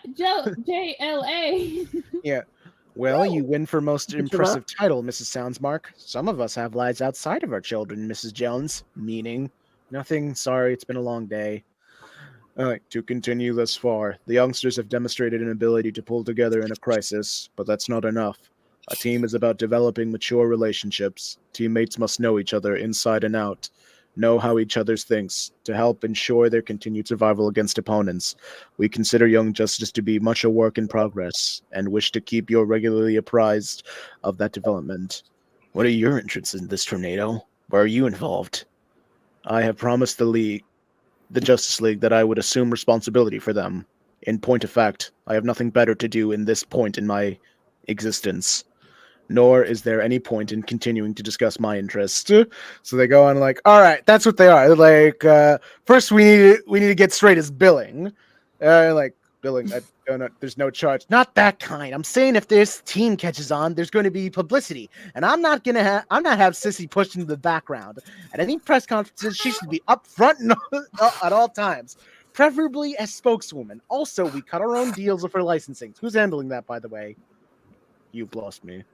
Yeah. Well, you win for most impressive title, Mrs. Soundsmark. Some of us have lives outside of our children, Mrs. Jones. Meaning? Nothing. Sorry, it's been a long day. To continue thus far, the youngsters have demonstrated an ability to pull together in a crisis, but that's not enough. A team is about developing mature relationships. Teammates must know each other inside and out, know how each other thinks, to help ensure their continued survival against opponents. We consider Young Justice to be much a work in progress, and wish to keep you regularly apprised of that development. What are your interests in this tornado? Where are you involved? I have promised the Justice League, that I would assume responsibility for them. In point of fact, I have nothing better to do in this point in my existence. Nor is there any point in continuing to discuss my interest. So they go on like, all right, that's what they are. Like, first we need to get straight as billing. Like billing, I don't know, there's no charge. Not that kind. I'm saying if this team catches on, there's going to be publicity, and I'm not have Sissy pushed into the background. At any press conferences, she should be up front at all times, preferably as spokeswoman. Also, we cut our own deals with her licensing. Who's handling that, by the way? You've lost me.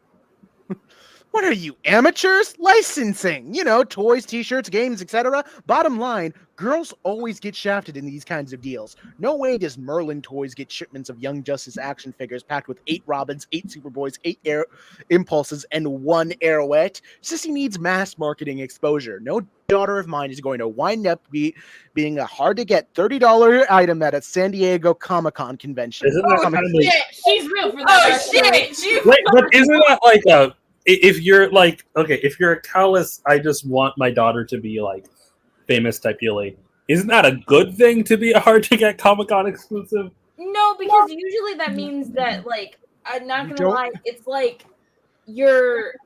What are you, amateurs? Licensing, toys, t-shirts, games, etc. Bottom line, girls always get shafted in these kinds of deals. No way does Merlin Toys get shipments of Young Justice action figures packed with 8 Robins, 8 Superboys, 8 Air Impulses, and 1 Arrowette. Sissy needs mass marketing exposure. No daughter of mine is going to wind up being a hard-to-get $30 item at a San Diego Comic-Con convention. Isn't that kind of like, She's real for that. wait, but isn't that like a... If you're like, okay, if you're a callous, I just want my daughter to be like famous type dealy, isn't that a good thing to be a hard to get Comic-Con exclusive? No, because usually that means that, like, I'm not gonna lie, it's like you're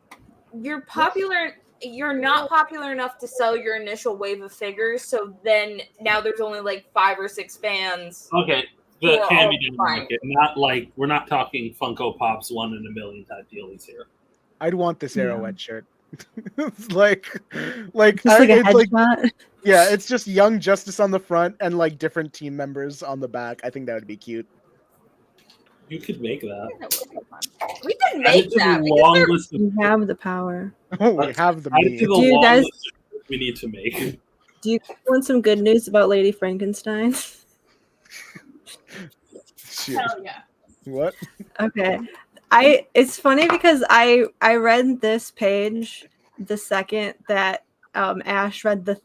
popular, you're not popular enough to sell your initial wave of figures, so then now there's only like 5 or 6 fans. Okay, the hand-me-down market, not like, we're not talking Funko Pops 1 in a million type dealies here. I'd want this Arrowhead shirt. It's Just like a headshot. Yeah, it's just Young Justice on the front and like different team members on the back. I think that would be cute. You could make that. We can make that. You have the power. We have the means. Dude, that's... we need to make. Do you want some good news about Lady Frankenstein? Hell yeah. What? Okay. It's funny because I read this page the second that Ash read the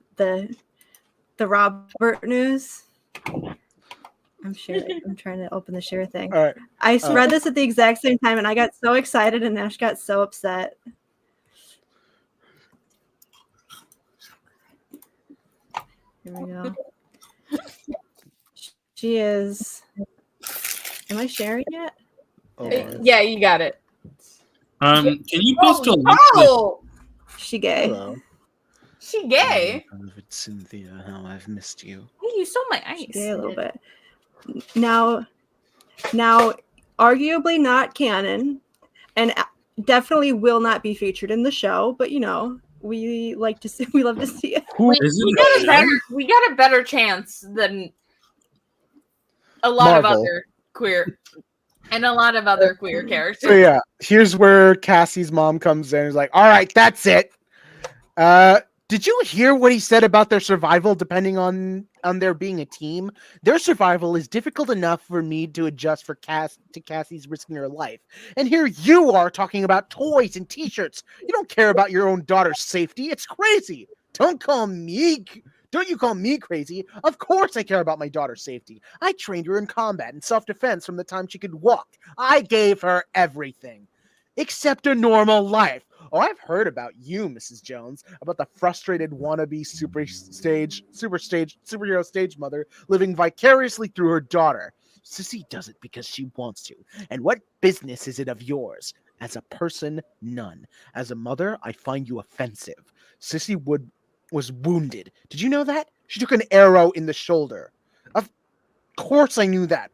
Robert news. I'm trying to open the share thing. All right. I read this at the exact same time and I got so excited and Ash got so upset. Here we go. She is... Am I sharing yet? Yeah, you got it. Can you post a link? Oh, She gay. Hello. she gay. Beloved Cynthia, how I've missed you. Hey, you stole my She ice. gay a little bit. Now, arguably not canon, and definitely will not be featured in the show. But you know, we like to see. We love to see it. Who is it? We got a better chance than a lot of Marvel. other queer and a lot of other queer characters. So yeah, here's where Cassie's mom comes in and is like, all right, that's it. Did you hear what he said about their survival depending on their being a team? Their survival is difficult enough for me to adjust to Cassie's risking her life. And here you are talking about toys and t-shirts. You don't care about your own daughter's safety. It's crazy. Don't you call me crazy? Of course I care about my daughter's safety. I trained her in combat and self-defense from the time she could walk. I gave her everything. Except a normal life. Oh, I've heard about you, Mrs. Jones, about the frustrated wannabe superhero stage mother living vicariously through her daughter. Sissy does it because she wants to. And what business is it of yours? As a person, none. As a mother, I find you offensive. Sissy was wounded. Did you know that? She took an arrow in the shoulder. Of course I knew that.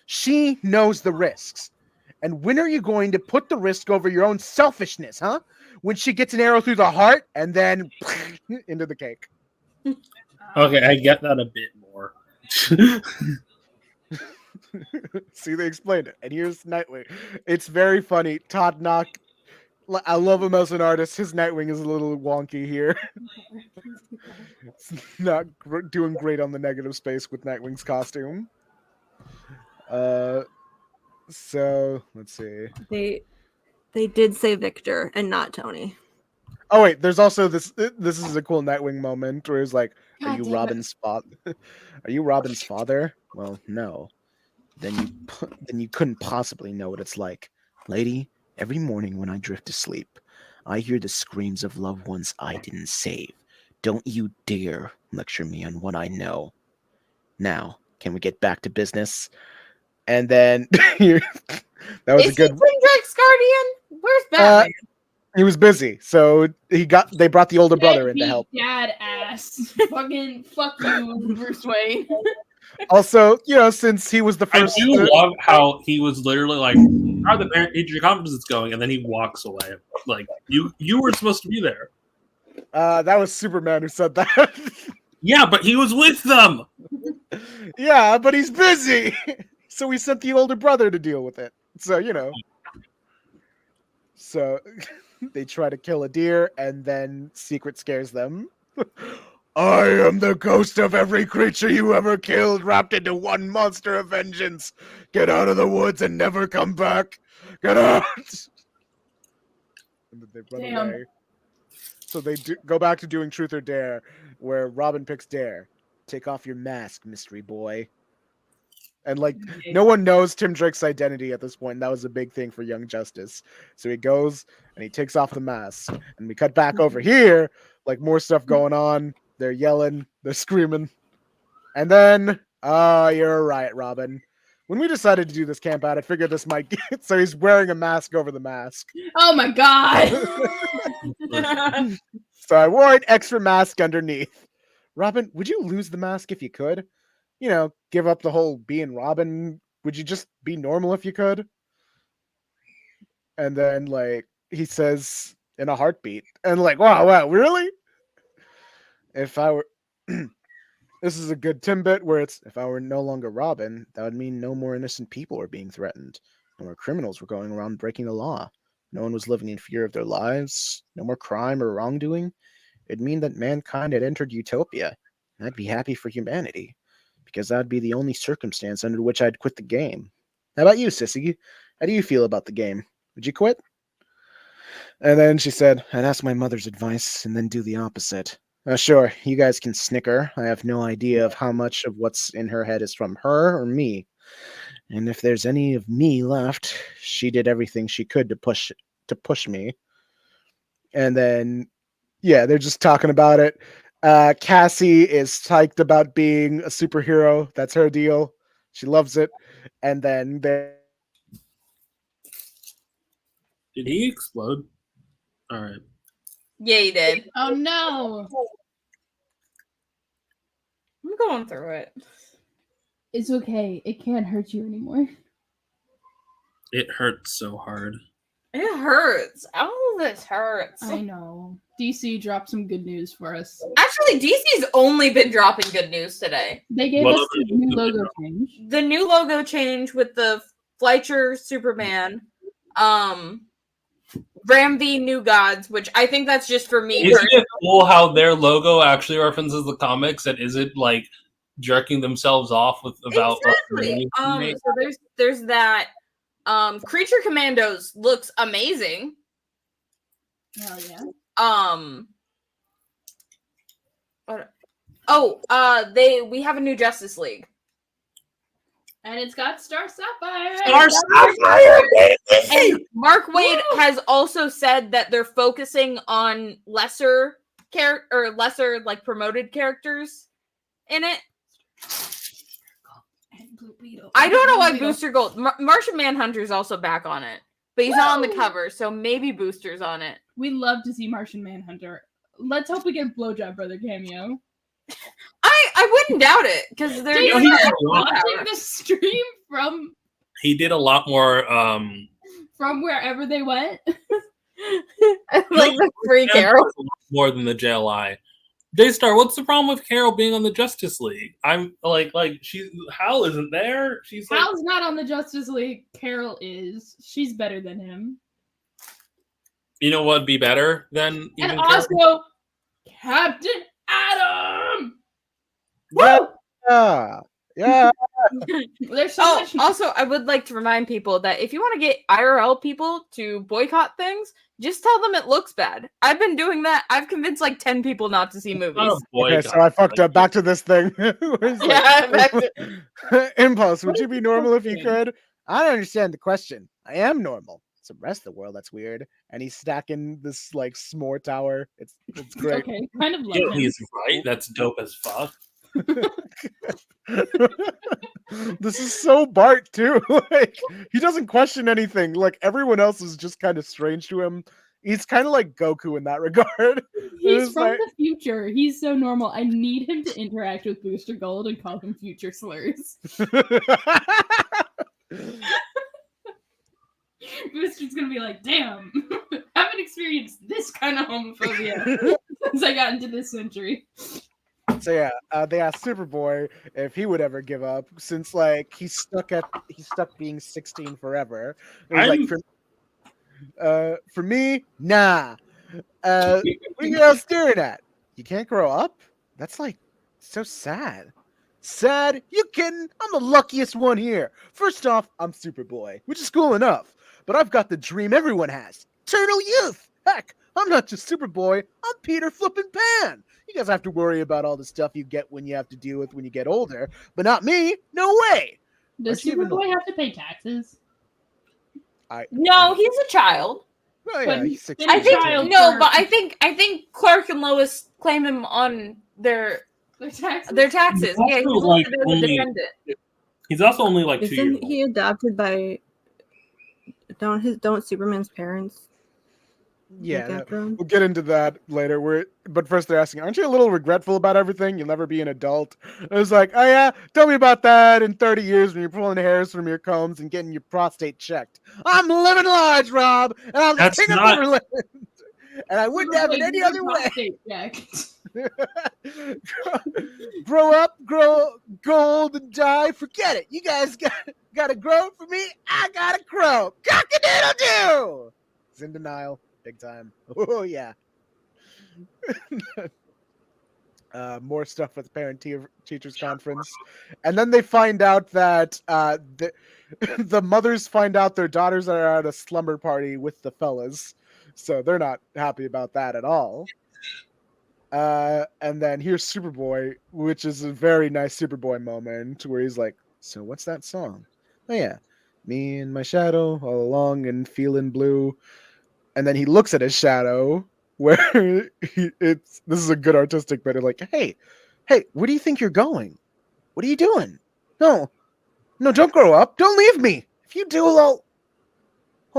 She knows the risks. And when are you going to put the risk over your own selfishness, huh? When she gets an arrow through the heart and then into the cake. Okay, I get that a bit more. See, they explained it. And here's Nightwing. It's very funny. Todd Knock, I love him as an artist. His Nightwing is a little wonky here. It's not doing great on the negative space with Nightwing's costume. So let's see. They did say Victor and not Tony. Oh wait, there's also this. This is a cool Nightwing moment where he's like, "Are you Robin's father? Are you Robin's father?" Well, no. Then you couldn't possibly know what it's like, lady. Every morning when I drift to sleep, I hear the screams of loved ones I didn't save. Don't you dare lecture me on what I know. Now, can we get back to business? And then that was Is a good. he Twin Drake's guardian? Where's Batman? He was busy, so they brought the older brother in to help. Dad ass. Fucking fuck you, Bruce Wayne. Also, since he was the first, I do love how he was literally like, "How are the parent-teacher conferences going?" And then he walks away. Like you were supposed to be there. That was Superman who said that. Yeah, but he was with them. Yeah, but he's busy. So we sent the older brother to deal with it. So, So they try to kill a deer, and then Secret scares them. I am the ghost of every creature you ever killed, wrapped into one monster of vengeance. Get out of the woods and never come back. Get out. And then they run away. So they go back to doing Truth or Dare, where Robin picks Dare. Take off your mask, mystery boy. And no one knows Tim Drake's identity at this point. That was a big thing for Young Justice. So he goes and he takes off the mask. And we cut back over here, more stuff going on. They're yelling, they're screaming. And then, you're right, Robin. When we decided to do this camp out, I figured this might get. So he's wearing a mask over the mask. Oh my god. So I wore an extra mask underneath. Robin, would you lose the mask if you could? Give up the whole being Robin. Would you just be normal if you could? And then, he says in a heartbeat, and wow, really? If I were, this is a good Tim bit where it's, if I were no longer Robin, that would mean no more innocent people were being threatened. No more criminals were going around breaking the law. No one was living in fear of their lives. No more crime or wrongdoing. It'd mean that mankind had entered utopia. And I'd be happy for humanity. Because that'd be the only circumstance under which I'd quit the game. How about you, Sissy? How do you feel about the game? Would you quit? And then she said, I'd ask my mother's advice and then do the opposite. Sure, you guys can snicker. I have no idea of how much of what's in her head is from her or me. And if there's any of me left, she did everything she could to push me. And then, they're just talking about it. Cassie is psyched about being a superhero. That's her deal. She loves it. And then Did he explode? All right. Yeah, he did. Oh no! I'm going through it. It's okay. It can't hurt you anymore. It hurts so hard. It hurts. All of this hurts. I know. DC dropped some good news for us. Actually, DC's only been dropping good news today. They gave us the new logo change. The new logo change with the Fleischer Superman, Ramsey New Gods, which I think that's just for me. Isn't it cool how their logo actually references the comics and isn't like jerking themselves off with about exactly. So there's that. Creature Commandos looks amazing. Hell yeah. We have a new Justice League. And it's got Star Sapphire. Star Sapphire, baby! And Mark Waid has also said that they're focusing on lesser like promoted characters in it. I don't know why Booster Gold. Martian Manhunter's also back on it, but he's not on the cover, so maybe Booster's on it. We love to see Martian Manhunter. Let's hope we get a Blowjob Brother cameo. I wouldn't doubt it because they're watching the stream from. He did a lot more. From wherever they went. Like the free Carol more than the JLI. Daystar, what's the problem with Carol being on the Justice League? I'm like Hal isn't there. She's like, Hal's not on the Justice League. Carol is. She's better than him. You know what'd be better than even and Carol? also Captain Atom. Yeah. Yeah. There's so much. Also, I would like to remind people that if you want to get IRL people to boycott things, just tell them it looks bad. I've been doing that. I've convinced like 10 people not to see movies. Okay, so I fucked up. Back to this thing. Impulse, would you be normal if you could? I don't understand the question. I am normal. It's the rest of the world that's weird. And he's stacking this like s'more tower. It's great. Okay, kind of love Yeah, him. he's right. That's dope as fuck. This is so Bart too. Like he doesn't question anything. Like everyone else is just kind of strange to him. He's kind of like Goku in that regard. He's from the future. He's so normal. I need him to interact with Booster Gold and call him future slurs. Booster's gonna be like, damn, haven't experienced this kind of homophobia since I got into this century. So yeah, they asked Superboy if he would ever give up, since like he's stuck being 16 forever. It was like for me, nah. What are you all staring at? You can't grow up? That's like so sad. Sad? You kidding? I'm the luckiest one here. First off, I'm Superboy, which is cool enough. But I've got the dream everyone has. Eternal youth! Heck, I'm not just Superboy, I'm Peter Flippin' Pan! You guys have to worry about all the stuff you get when you have to deal with when you get older, but not me. No way! Does Superboy have to pay taxes? No, he's a child. Oh, yeah, he's 16. I think Clark and Lois claim him on their taxes. Yeah, he's like dependent. He's also only like 2 years Isn't old. he adopted by? Don't Superman's parents? Yeah, we'll get into that later. But first they're asking, aren't you a little regretful about everything? You'll never be an adult. I was like, oh yeah, tell me about that in 30 years when you're pulling hairs from your combs and getting your prostate checked. I'm living large, Rob, and I'm the king of Neverland. And I wouldn't have it any other way. Grow up, grow gold, and die. Forget it. You guys gotta grow for me. I gotta crow. Cock-a-doodle-doo! He's in denial. Big time. Oh, yeah. More stuff with the parent-teachers conference. And then they find out that the mothers find out their daughters are at a slumber party with the fellas. So they're not happy about that at all. And then here's Superboy, which is a very nice Superboy moment where he's like, so what's that song? Oh, yeah. Me and my shadow all along and feeling blue. And then he looks at his shadow where this is a good artistic bit of like, hey, where do you think you're going? What are you doing? No, don't grow up. Don't leave me. If you do, I'll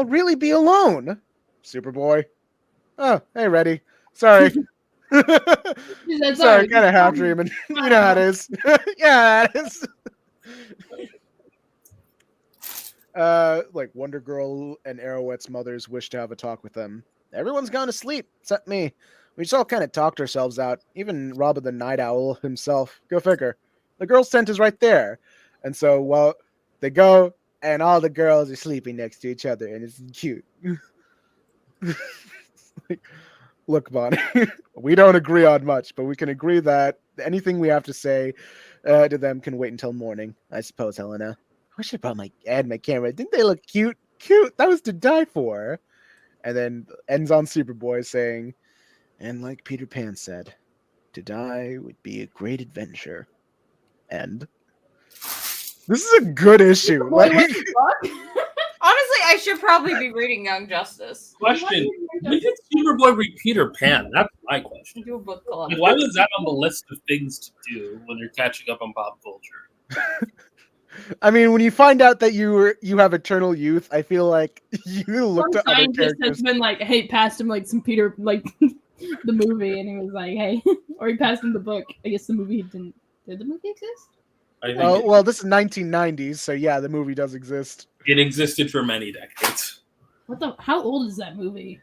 really be alone. Superboy. Oh, hey, ready. Sorry. That's Sorry, kind of half dreaming. You know how it is. Yeah, it is. Like Wonder Girl and Arrowette's mothers wish to have a talk with them. Everyone's gone to sleep, except me. We just all kind of talked ourselves out. Even Robin the Night Owl himself. Go figure. The girl's tent is right there. And so, well, they go, and all the girls are sleeping next to each other, and it's cute. Look, Bonnie, we don't agree on much, but we can agree that anything we have to say to them can wait until morning, I suppose, Helena. I wish I brought my camera. Didn't they look cute? Cute. That was to die for. And then ends on Superboy saying, and like Peter Pan said, to die would be a great adventure. And this is a good issue. Like, Honestly, I should probably be reading Young Justice. Question: when did Superboy read Peter Pan? That's my question. Do a book club. Like, why was that on the list of things to do when you're catching up on pop culture? I mean, when you find out that you have eternal youth, I feel like you look to other Scientist characters. has been like, hey, passed him like some Peter, like the movie, and he was like, hey, or he passed him the book. I guess the movie didn't. Did the movie exist? Well, this is 1990s, so yeah, the movie does exist. It existed for many decades. What the? How old is that movie?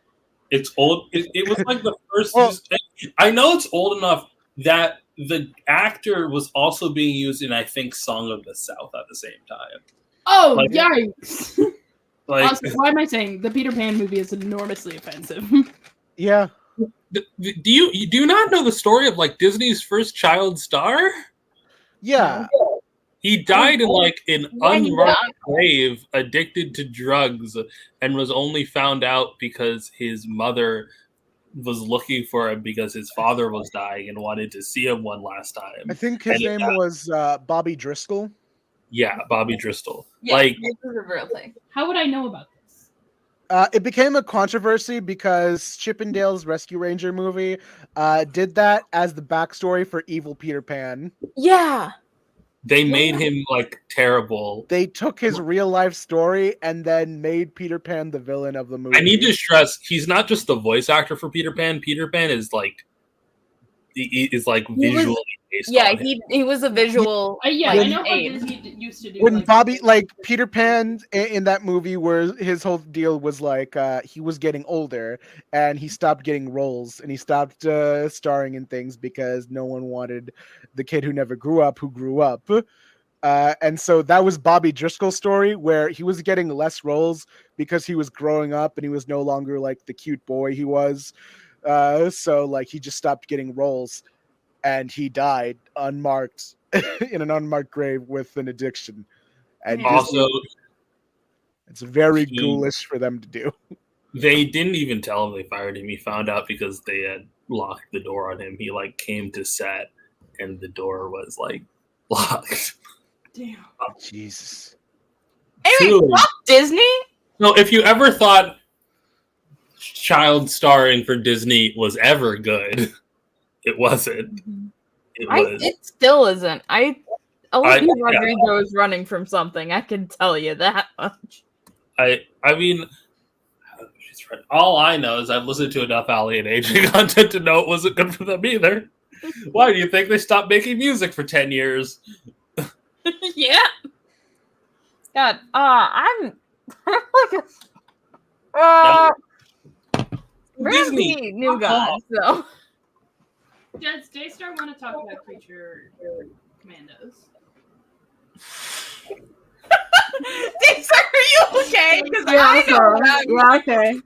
It's old. It was like the first. Well, I know it's old enough that the actor was also being used in, I think, Song of the South at the same time. Oh, Like- yikes! Like, Also, why am I saying the Peter Pan movie is enormously offensive? Yeah. do you not know the story of like Disney's first child star? Yeah. He died in like an When he unmarked died. grave, addicted to drugs, and was only found out because his mother was looking for him because his father was dying and wanted to see him one last time. I think his And name was Bobby Driscoll. Yeah, Bobby Driscoll. Yeah, Like, this is a real thing. How would I know about this? It became a controversy because Chippendale's Rescue Ranger movie did that as the backstory for evil Peter Pan. Yeah. they made him like terrible. They took his real life story and then made Peter Pan the villain of the movie. I need to stress he's not just the voice actor for Peter Pan. Peter Pan is like visually based Yeah, on him. he was a visual. Yeah, like, I know how aid. Disney used to do. When like, Bobby, like Peter Pan in that movie, where his whole deal was like he was getting older and he stopped getting roles and he stopped starring in things because no one wanted the kid who never grew up who grew up. And so that was Bobby Driscoll's story, where he was getting less roles because he was growing up and he was no longer like the cute boy he was. So like he just stopped getting roles, and he died unmarked in an unmarked grave with an addiction. And Also, it's very ghoulish for them to do. they didn't even tell him they fired him. He found out because they had locked the door on him. He like came to set and the door was like locked. damn. Jesus. Anyway, Truly. fuck Disney. No, if you ever thought child starring for Disney was ever good, it wasn't. It was. It still isn't. Olivia yeah. Rodrigo is running from something. I can tell you that much. I mean, she's right. All I know is I've listened to enough Allie and AJ content to know it wasn't good for them either. Why do you think they stopped making music for 10 years? Yeah. God, I'm like Disney. new guy. So Does Daystar want to talk about Creature Commandos? Daystar, are you okay? Because Yeah, I know sure. about you. Yeah, okay.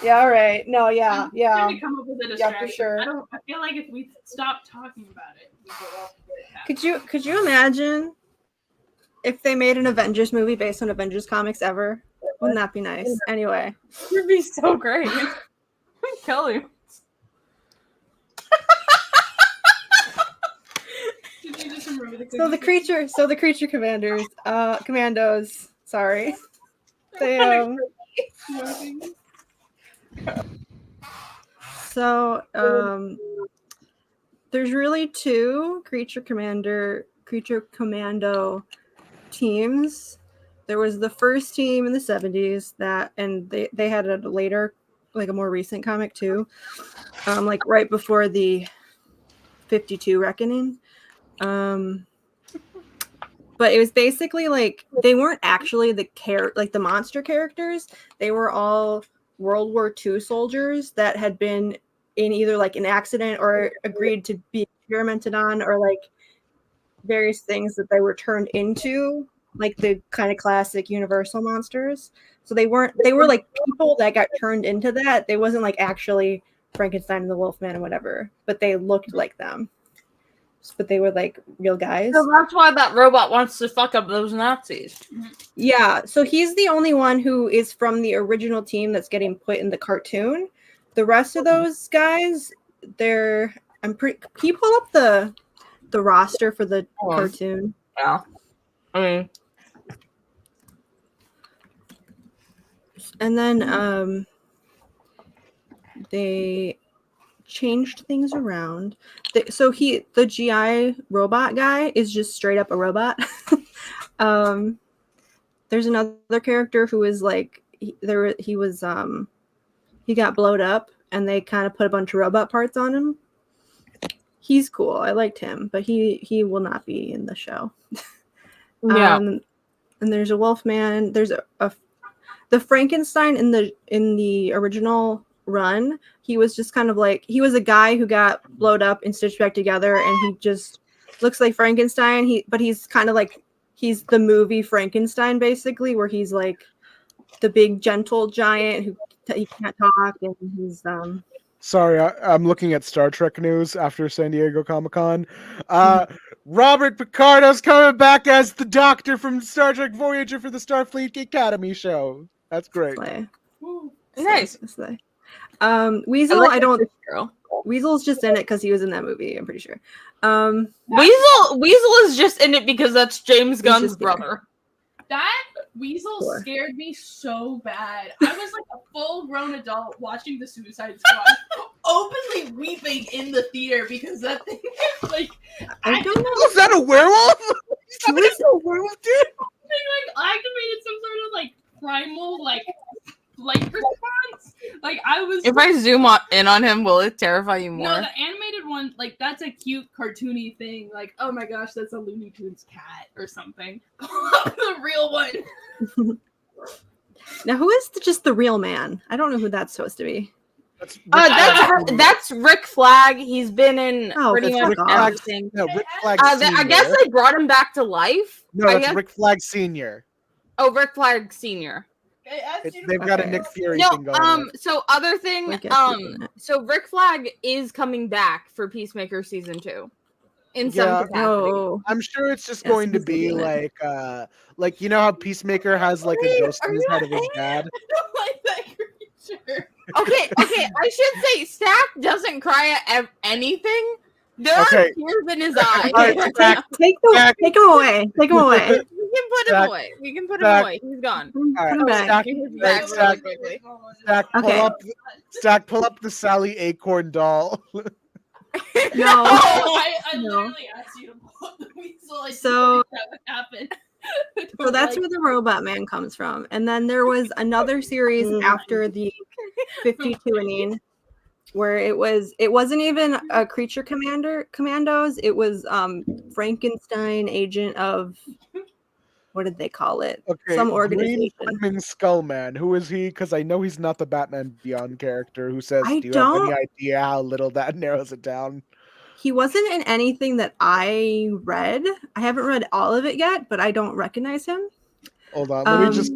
Yeah, all right. No, yeah, I'm yeah. trying to come up with a Yeah, distraction. for sure. I feel like if we stop talking about it, we go off the path. Could you imagine if they made an Avengers movie based on Avengers comics ever? Wouldn't that be nice? Anyway. You'd be so great. I'd kill you. Did you just remember the So the creature commandos, sorry. They there's really two creature commando teams. there was the first team in the 70s and they had a later, like a more recent comic too, like right before the 52 Reckoning. But it was basically like they weren't actually the monster characters. They were all World War II soldiers that had been in either like an accident or agreed to be experimented on, or like various things that they were turned into, like the kind of classic Universal monsters. So they were like people that got turned into that. They wasn't like actually Frankenstein and the Wolfman and whatever, but they looked like them. But they were like real guys. So that's why that robot wants to fuck up those Nazis. Yeah, so he's the only one who is from the original team that's getting put in the cartoon. The rest of those guys, can you pull up the roster for the cartoon? Yeah. I mean, and then they changed things around. So the GI robot guy is just straight up a robot. There's another character who is like he got blowed up and they kind of put a bunch of robot parts on him. He's cool. I liked him, but he will not be in the show. Yeah. And there's a Wolfman. There's the Frankenstein in the original run. He was just kind of like, he was a guy who got blowed up and stitched back together, and he just looks like Frankenstein. But he's kind of like, he's the movie Frankenstein basically, where he's like the big gentle giant who he can't talk, and he's Sorry, I'm looking at Star Trek news after San Diego Comic-Con. Robert Picardo's coming back as the Doctor from Star Trek Voyager for the Starfleet Academy show. That's great. Nice. Weasel, like I don't. Girl. Weasel's just in it because he was in that movie. I'm pretty sure. Weasel is just in it because that's James Gunn's brother. That Weasel scared me so bad. I was like a full-grown adult watching the Suicide Squad, openly weeping in the theater because that thing is like. I don't know. Was that a werewolf? Somebody a werewolf, dude? They like activated some sort of like primal like response. Like I was. If I zoom in on him, will it terrify you more? No, the animated one, like that's a cute cartoony thing. Like, oh my gosh, that's a Looney Tunes cat or something. The real one. Now, who is just the real man? I don't know who that's supposed to be. That's Rick Flag. He's been in pretty much everything. No, Rick Flag I guess they brought him back to life. No, that's Rick Flag Sr. Oh, Rick Flag Sr. They've got a Nick Fury thing going on. So other thing, so Rick Flag is coming back for Peacemaker season 2. In some capacity. I'm sure it's just going to be like you know how Peacemaker has like a ghost in his head of his dad. I don't like that creature. Okay. I should say Stack doesn't cry at anything. There are tears in his eyes. Right, Stack, take him away. Take him away. We can put him away. We can put him away. He's gone. All right, Stack, pull up the Sally Acorn doll. No. I literally asked you to pull up the Weasel. So that would happen. So that's where the Robot Man comes from. And then there was another series after the 52 where it wasn't even a Creature Commandos. It was Frankenstein agent of, what did they call it? Okay, some organization. Green Skullman. Who is he? Because I know he's not the Batman Beyond character who says, do you have any idea how little that narrows it down? He wasn't in anything that I read. I haven't read all of it yet, but I don't recognize him. Hold on, let me just.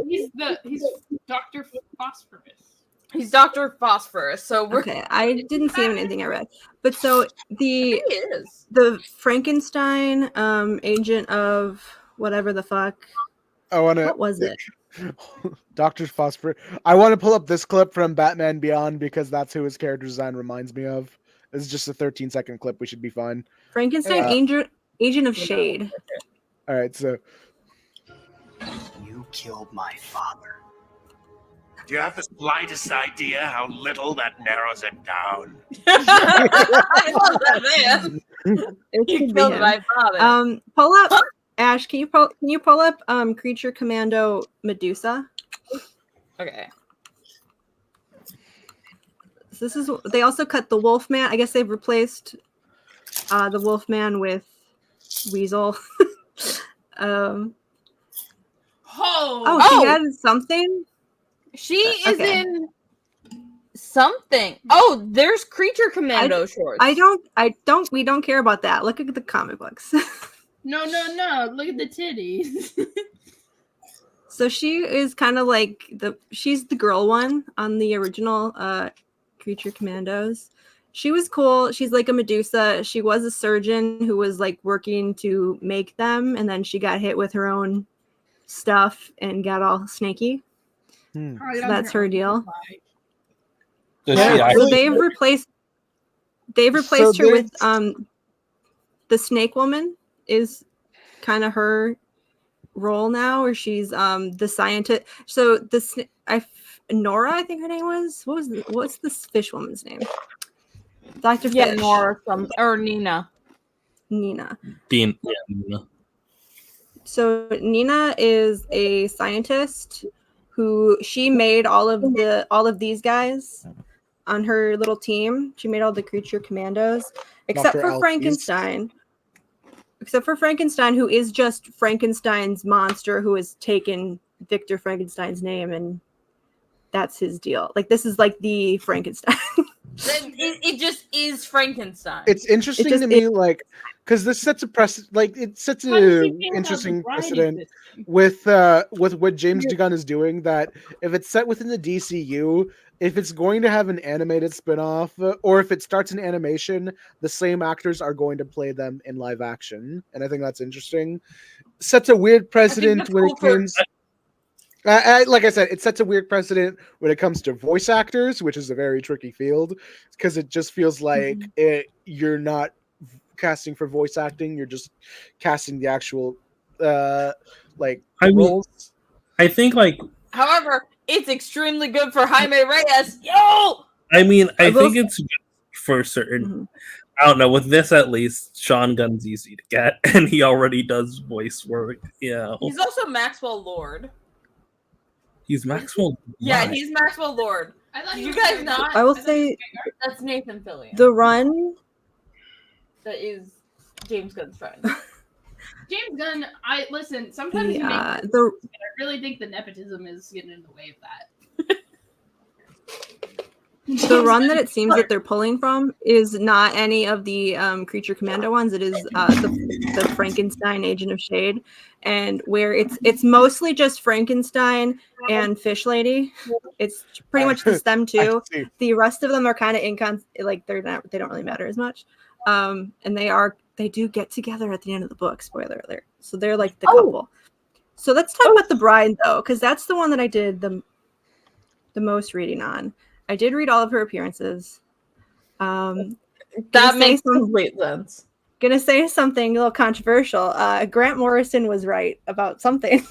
He's Dr. Phosphorus. He's Dr. Phosphorus. So okay, I didn't see him in anything I read, but so the Frankenstein agent of whatever the fuck. What was it? Dr. Phosphorus. I want to pull up this clip from Batman Beyond because that's who his character design reminds me of. This is just a 13-second clip. We should be fine. Frankenstein agent of shade. All right, so. You killed my father. Do you have the slightest idea how little that narrows it down? I love that man. You killed my father. Pull up Ash, can you pull up Creature Commando Medusa? Okay. So this is they also cut the Wolfman. I guess they've replaced the Wolfman with Weasel. She had something. She is in something. Oh, there's Creature Commando shorts. We don't care about that. Look at the comic books. No. Look at the titties. So she is kind of like she's the girl one on the original Creature Commandos. She was cool. She's like a Medusa. She was a surgeon who was like working to make them, and then she got hit with her own stuff and got all snaky. So that's her deal. So they've replaced her with the Snake Woman is kind of her role now, where she's the scientist. So Nora, I think her name was. What's this fish woman's name? Dr. Fish. Nora or Nina. Nina. Nina. So Nina is a scientist who she made all of these guys on her little team. She made all the Creature Commandos, except for Frankenstein. Except for Frankenstein, who is just Frankenstein's monster who has taken Victor Frankenstein's name, and that's his deal. Like, this is like the Frankenstein. It just is Frankenstein. It's interesting to me, like, because this sets a precedent. Like, it sets an interesting precedent with what James Gunn is doing. That if it's set within the DCU, if it's going to have an animated spinoff, or if it starts in animation, the same actors are going to play them in live action, and I think that's interesting. Sets a weird precedent when it comes. Like I said, it sets a weird precedent when it comes to voice actors, which is a very tricky field, because it just feels like you're not casting for voice acting; you're just casting the actual roles. I think However, it's extremely good for Jaime Reyes. Yo! I mean, I think it's good for certain. I don't know. With this, at least, Sean Gunn's easy to get, and he already does voice work. Yeah. He's also Maxwell Lord. He's Maxwell. Yeah, he's Maxwell Lord. I thought you guys not. I will say that's Nathan Fillion. The Run. That is James Gunn's friend. James Gunn, sometimes he makes I really think the nepotism is getting in the way of that. The run that it seems that they're pulling from is not any of the Creature Commando ones. It is the Frankenstein Agent of Shade, and where it's mostly just Frankenstein and Fish Lady. It's pretty much just them two. The rest of them are kind of they don't really matter as much. And they do get together at the end of the book. Spoiler alert. So they're like the couple. So let's talk about The Bride though, because that's the one that I did the most reading on. I did read all of her appearances. That makes complete sense. Gonna say something a little controversial. Grant Morrison was right about something.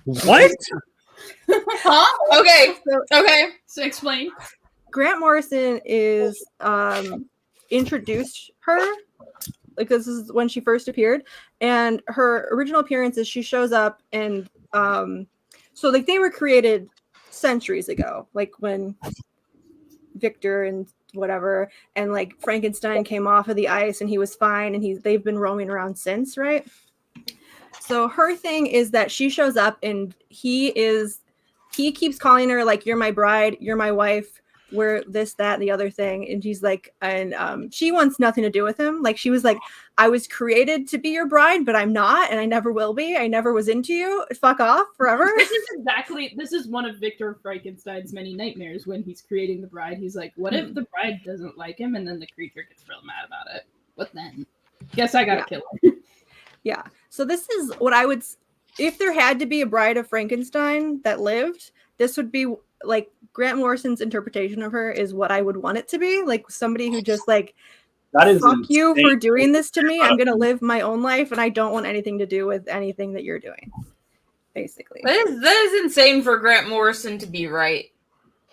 What? Huh? Okay. So explain. Grant Morrison is introduced her, like this is when she first appeared, and her original appearance is she shows up and so like they were created centuries ago, like when Victor and whatever and like Frankenstein came off of the ice and he was fine, and they've been roaming around since, right? So her thing is that she shows up and he keeps calling her like, you're my bride, you're my wife, we're this, that, and the other thing. And she's like, and she wants nothing to do with him. Like she was like, I was created to be your bride, but I'm not, and I never will be. I never was into you. Fuck off forever. This is one of Victor Frankenstein's many nightmares when he's creating the bride. He's like, what if the bride doesn't like him and then the creature gets real mad about it? What then? Guess I gotta kill him. Yeah. So this is what I would, if there had to be a bride of Frankenstein that lived, this would be like Grant Morrison's interpretation of her is what I would want it to be. Like somebody who just like, that is fuck insane. You for doing this to me. I'm going to live my own life and I don't want anything to do with anything that you're doing. Basically. That is insane for Grant Morrison to be right.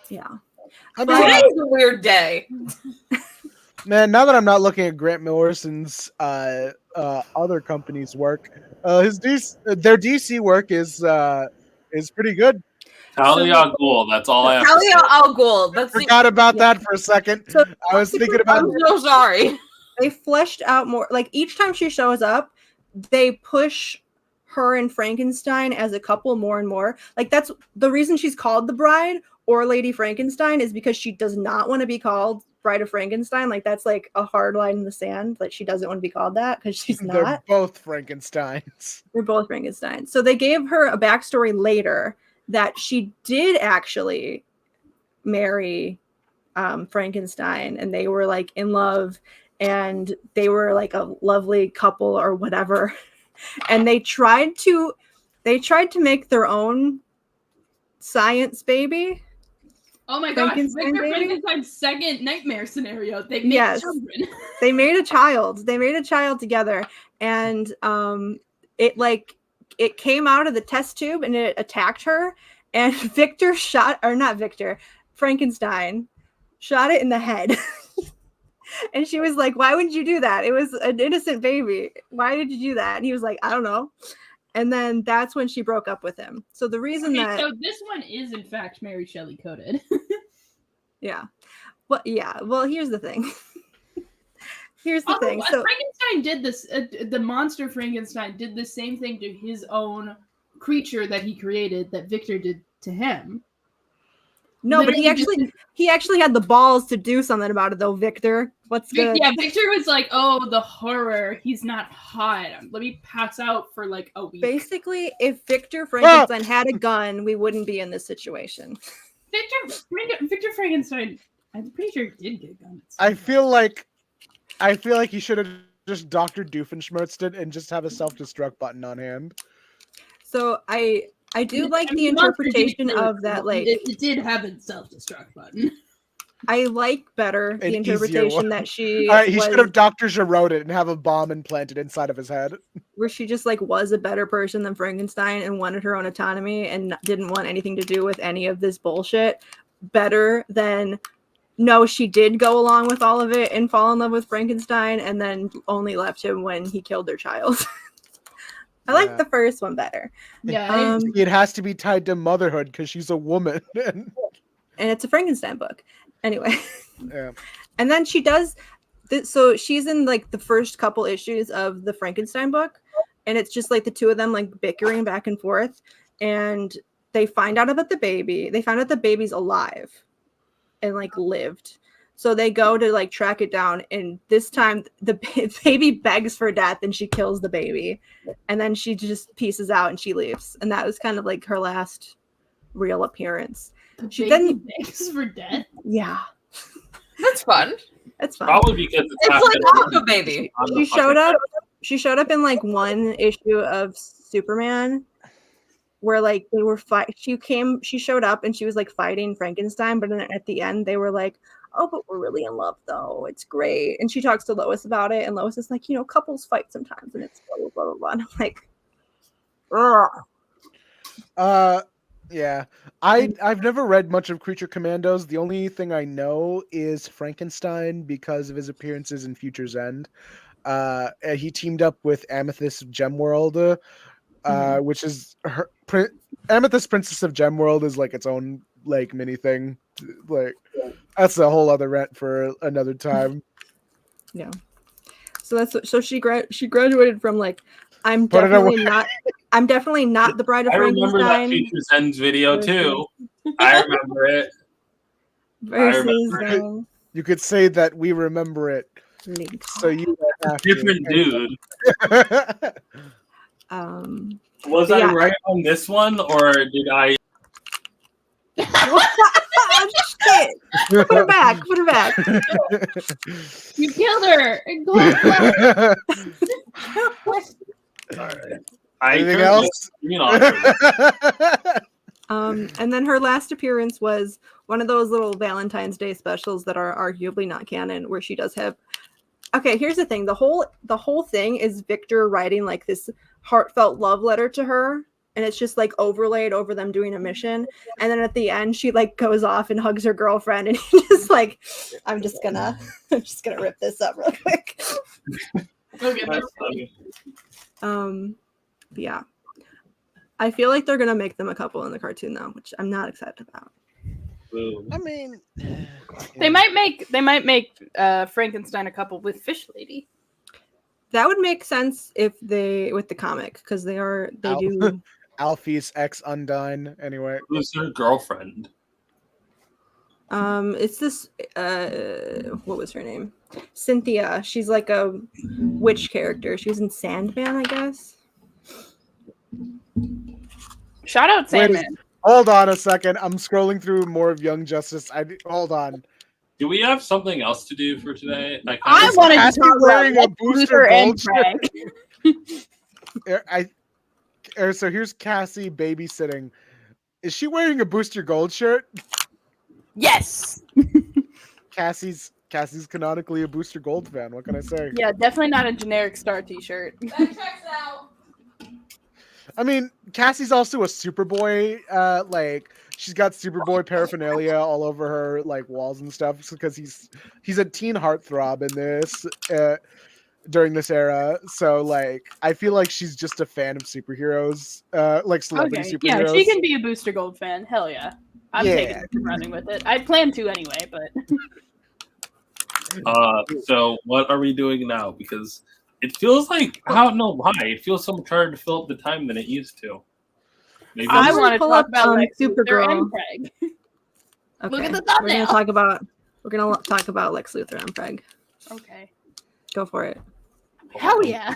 Yeah. Today is a weird day. Man, now that I'm not looking at Grant Morrison's other company's work, Their DC work is pretty good. Talia al Ghul, that's all I have to Talia say. al Ghul. That's Forgot about that for a second. So I was thinking about. I'm so sorry. They fleshed out more. Like each time she shows up, they push her and Frankenstein as a couple more and more. Like that's the reason she's called the Bride or Lady Frankenstein is because she does not want to be called Bride of Frankenstein. Like that's like a hard line in the sand. Like she doesn't want to be called that because she's not. They're both Frankensteins. They're both Frankenstein. So they gave her a backstory later that she did actually marry Frankenstein, and they were like in love, and they were like a lovely couple or whatever. And they tried to make their own science baby. Oh my gosh, Frankenstein Victor baby? Frankenstein's second nightmare scenario. They made children. They made a child. They made a child together, and it came out of the test tube and it attacked her, and Frankenstein shot it in the head. And she was like, why would you do that? It was an innocent baby. Why did you do that? And he was like, I don't know. And then that's when she broke up with him. So the reason so this one is in fact Mary Shelley coded. Yeah. Well, here's the thing. Here's the thing. So Frankenstein did this. The monster Frankenstein did the same thing to his own creature that he created that Victor did to him. No, but he actually had the balls to do something about it, though. Victor, Victor was like, "Oh, the horror. He's not hot. Let me pass out for like a week." Basically, if Victor Frankenstein had a gun, we wouldn't be in this situation. Victor Frankenstein. I'm pretty sure he did get a gun. I feel like he should have just Dr. Doofenshmirtzed it and just have a self-destruct button on hand. So I do like the interpretation of that. Like it did have a self-destruct button. I like better the interpretation that she. All right, he should have Dr. Giraud it and have a bomb implanted inside of his head. Where she just like was a better person than Frankenstein and wanted her own autonomy and didn't want anything to do with any of this bullshit. Better than no, she did go along with all of it and fall in love with Frankenstein and then only left him when he killed their child. I like the first one better. Yeah, it has to be tied to motherhood because she's a woman, and it's a Frankenstein book. Anyway, yeah. And then she does. So she's in like the first couple issues of the Frankenstein book, and it's just like the two of them like bickering back and forth, and they find out about the baby. They found out the baby's alive, and like lived. So they go to like track it down, and this time the baby begs for death, and she kills the baby, and then she just pieces out and she leaves, and that was kind of like her last real appearance. She then begs for death. Yeah, that's fun. It's fun. Probably because it's like Aqua Baby. She showed up. She showed up in like one issue of Superman, where like they were She showed up and she was like fighting Frankenstein, but then at the end they were like, oh, but we're really in love though. It's great. And she talks to Lois about it, and Lois is like, couples fight sometimes, and it's blah blah blah blah. And I'm like, ugh. Yeah. I've never read much of Creature Commandos. The only thing I know is Frankenstein because of his appearances in Future's End. He teamed up with Amethyst Gemworld, which is Amethyst Princess of Gemworld is like its own like mini thing. Like that's a whole other rant for another time. Yeah. So she graduated from like I'm definitely not the Bride of Frankenstein. I remember that Future's End video too. I remember it. Versus you could say that we remember it. So you are a different dude. Was I right on this one, or did I? Shit. Put her back. Put her back. You killed her. All right. Anything else? And then her last appearance was one of those little Valentine's Day specials that are arguably not canon, where she does have. Okay, here's the thing. The whole thing is Victor writing like this heartfelt love letter to her, and it's just like overlaid over them doing a mission. And then at the end, she like goes off and hugs her girlfriend, and he's just like, I'm just gonna rip this up real quick. Okay, that's funny. But yeah. I feel like they're gonna make them a couple in the cartoon though, which I'm not excited about. I mean, They might make Frankenstein a couple with Fish Lady. That would make sense if they with the comic because they do. Alfie's ex Undine. Anyway, who's her girlfriend? It's this. What was her name? Cynthia. She's like a witch character. She was in Sandman, I guess. Shout out Sandman. Hold on a second. I'm scrolling through more of Young Justice. Hold on. Do we have something else to do for today? I wanted to talk wearing about a Booster and Gold Craig. So here's Cassie babysitting. Is she wearing a Booster Gold shirt? Yes. Cassie's canonically a Booster Gold fan. What can I say? Yeah, definitely not a generic Star T-shirt. That checks out. I mean, Cassie's also a Superboy. She's got Superboy paraphernalia all over her like walls and stuff because he's a teen heartthrob in this during this era. So like, I feel like she's just a fan of superheroes, like celebrity superheroes. Yeah, she can be a Booster Gold fan. Hell yeah, I'm taking it and running with it. I plan to anyway, but. So what are we doing now? Because it feels like I don't know why it feels so much harder to fill up the time than it used to. Maybe I want to talk about Lex Luther Supergirl. and Craig. Okay. Look at the thumbnail. We're gonna talk about Lex Luthor and Craig. Okay. Go for it. Hell yeah.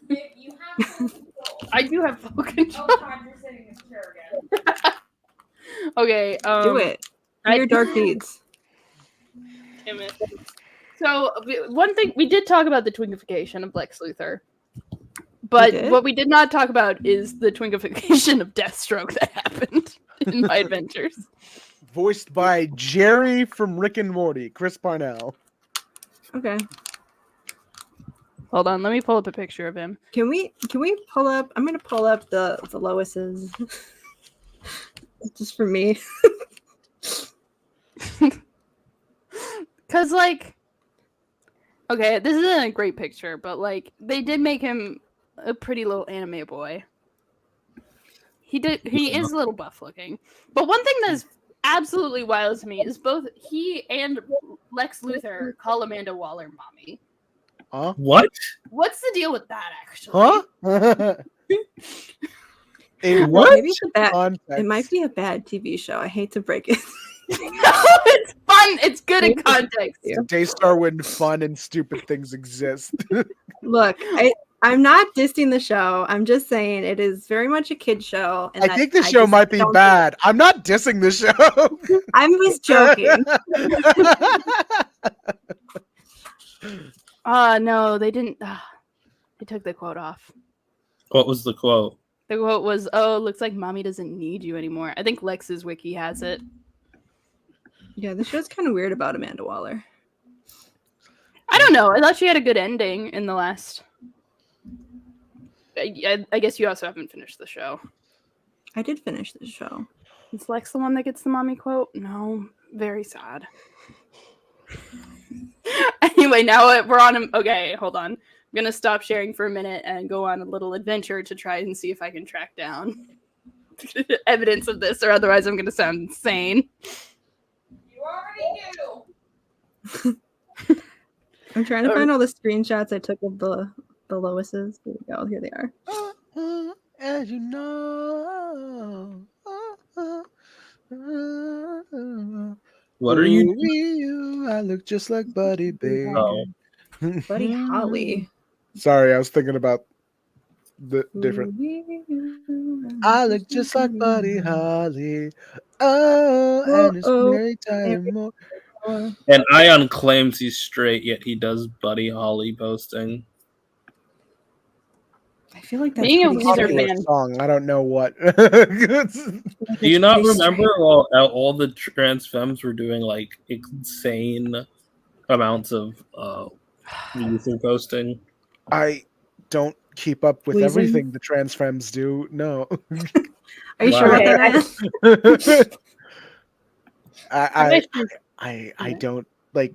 If you have full control. I do have full control. Oh God, you're sitting in the chair again. Do Okay. it. Do your dark deeds. Damn it. So one thing we did talk about the twinkification of Lex Luthor, but what we did not talk about is the twinkification of Deathstroke that happened in my adventures. Voiced by Jerry from Rick and Morty, Chris Parnell. Okay. Hold on, let me pull up a picture of him. Can we pull up? I'm gonna pull up the Lois's just for me. Cause like, okay, this isn't a great picture, but like they did make him a pretty little anime boy. He is a little buff looking. But one thing that is absolutely wild to me is both he and Lex Luthor call Amanda Waller mommy. Huh? What? What's the deal with that actually? Huh? What? Maybe it's a bad. It might be a bad TV show. I hate to break it. No, it's fun. It's good in context. Daystar when fun and stupid things exist. Look, I'm not dissing the show. I'm just saying it is very much a kid show. And I think the show might be bad. I'm not dissing the show. I was joking. No, they didn't. They took the quote off. What was the quote? The quote was, "Oh, looks like mommy doesn't need you anymore." I think Lex's wiki has it. Yeah, the show's kind of weird about Amanda Waller. I don't know. I thought she had a good ending in the last. I guess you also haven't finished the show. I did finish the show. Is Lex the one that gets the mommy quote? No. Very sad. Anyway, now we're on. Okay, hold on. I'm going to stop sharing for a minute and go on a little adventure to try and see if I can track down evidence of this, or otherwise I'm going to sound insane. You already do. I'm trying to find all the screenshots I took of the Lois's. Here we go. Here they are. As you know. What are you? I look just like Buddy, baby. Oh. Buddy Holly. Sorry, I was thinking about the different. I look just like Buddy Holly. And it's very time more. And Ayaan claims he's straight, yet he does Buddy Holly posting. I feel like that's being a pretty Weezer straight. fan. Song. I don't know what. Do you not remember all the trans femmes were doing like insane amounts of user posting? I don't keep up with Weezer? everything the trans femmes do. No. Are you Wow. sure about that? I don't like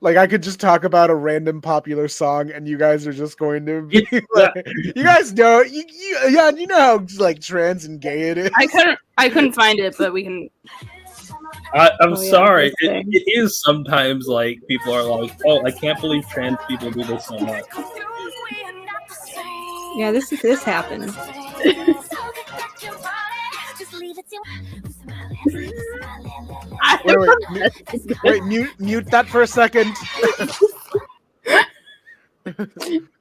like I could just talk about a random popular song, and you guys are just going to be like, you guys know, you know how like trans and gay it is. I couldn't find it, but we can. I'm sorry. It is sometimes like people are like, "Oh, I can't believe trans people do this so much." Yeah, this happened. Wait, mute that for a second.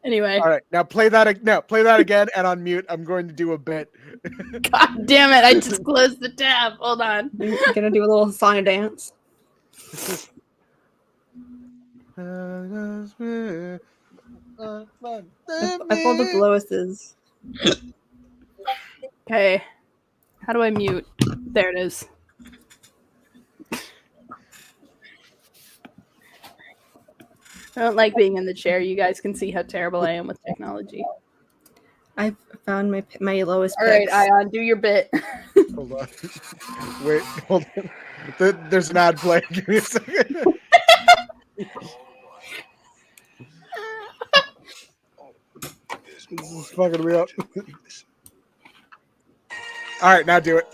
Anyway. All right, now play that again and on mute. I'm going to do a bit. God damn it! I just closed the tab. Hold on. I'm gonna do a little song and dance. I pulled up Lois's. Okay. How do I mute? There it is. I don't like being in the chair. You guys can see how terrible I am with technology. I found my lowest. All right, Ayaan, do your bit. Hold on. Wait, hold on. There's an ad playing. Give me a second. This is fucking me up. All right, now do it.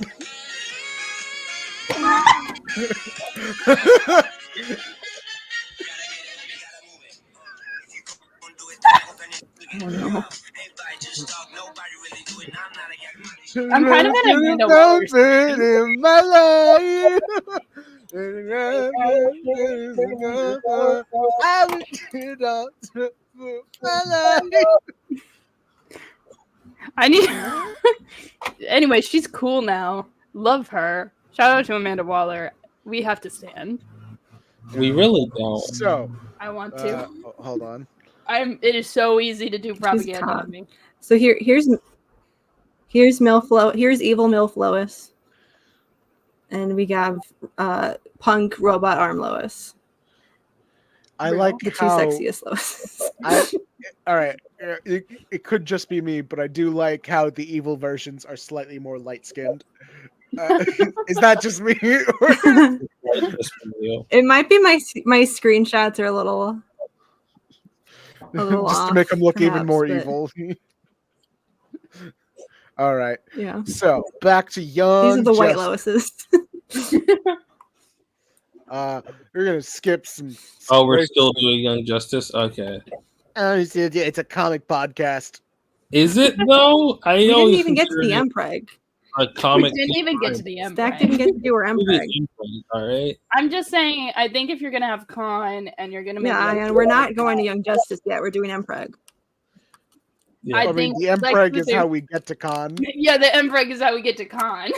Oh, no. I'm kind of in Amanda Waller's in my life. I would get out to my life. I need. Anyway, she's cool now. Love her. Shout out to Amanda Waller. We have to stand. We really don't. So I want to. Hold on. It is so easy to do propaganda on me. So here's MILF here's evil MILF Lois. And we have punk robot arm Lois. I like the two how sexiest Lois. All right, it could just be me, but I do like how the evil versions are slightly more light-skinned. Is that just me? It might be my screenshots are a little just off, to make them look perhaps, even more but... evil. All right. Yeah. So back to young. These are the white Loises. We're gonna skip some. Oh, we're still doing Young Justice. Okay. It's a comic podcast. Is it though? I we know didn't even get to the Mpreg. A comic. We didn't even get to the Mpreg. Stack didn't get to do her Mpreg. All right. I'm just saying. I think if you're gonna have con and you're gonna make and we're not going to Young Justice yet. We're doing Mpreg. Yeah. I mean, the Mpreg is how we get to con. Yeah, the Mpreg is how we get to con.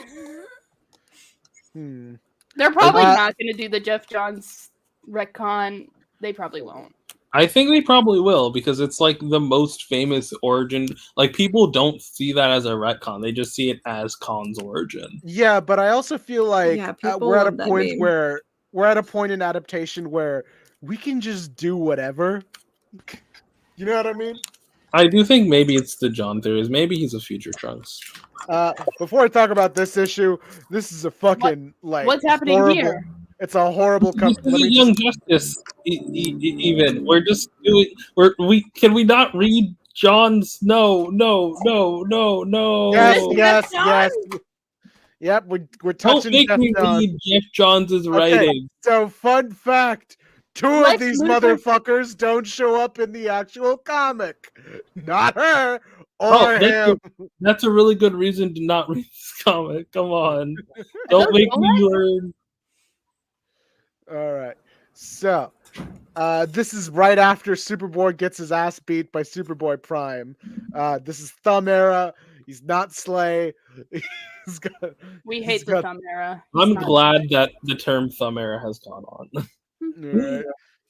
They're probably not going to do the Jeff Johns retcon. They probably won't. I think they probably will because it's like the most famous origin. Like people don't see that as a retcon; they just see it as Khan's origin. Yeah, but I also feel like we're at a point meme. where we're at a point in adaptation where we can just do whatever. You know what I mean? I do think maybe it's the John theories. Maybe he's a future Trunks. Before I talk about this issue, this is a fucking what's happening horrible, here? It's a horrible company. Young Justice. Even we're just doing. Can we not read John's? No. Yes. Yep, we're touching. Don't make me read Jeff Johns' writing. So, fun fact. Two of these motherfuckers don't show up in the actual comic. Not her or him. That's a really good reason to not read this comic. Come on. Don't make me learn. All right. So, this is right after Superboy gets his ass beat by Superboy Prime. This is Thumb Era. He's not Slay. We hate the Thumb Era. I'm glad that the term Thumb Era has gone on. Right.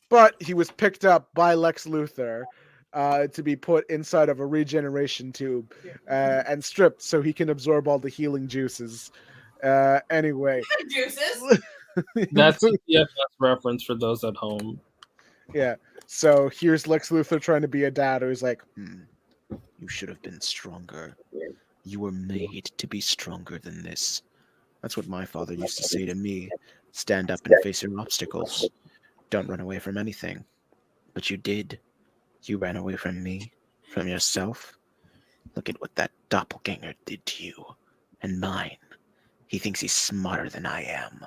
But he was picked up by Lex Luther to be put inside of a regeneration tube and stripped so he can absorb all the healing juices. Anyway. Juices? That's a TFS reference for those at home. Yeah. So here's Lex Luthor trying to be a dad who's like, you should have been stronger. You were made to be stronger than this. That's what my father used to say to me. Stand up and face your obstacles. Don't run away from anything. But you did. You ran away from me, from yourself. Look at what that doppelganger did to you. And mine. He thinks he's smarter than I am.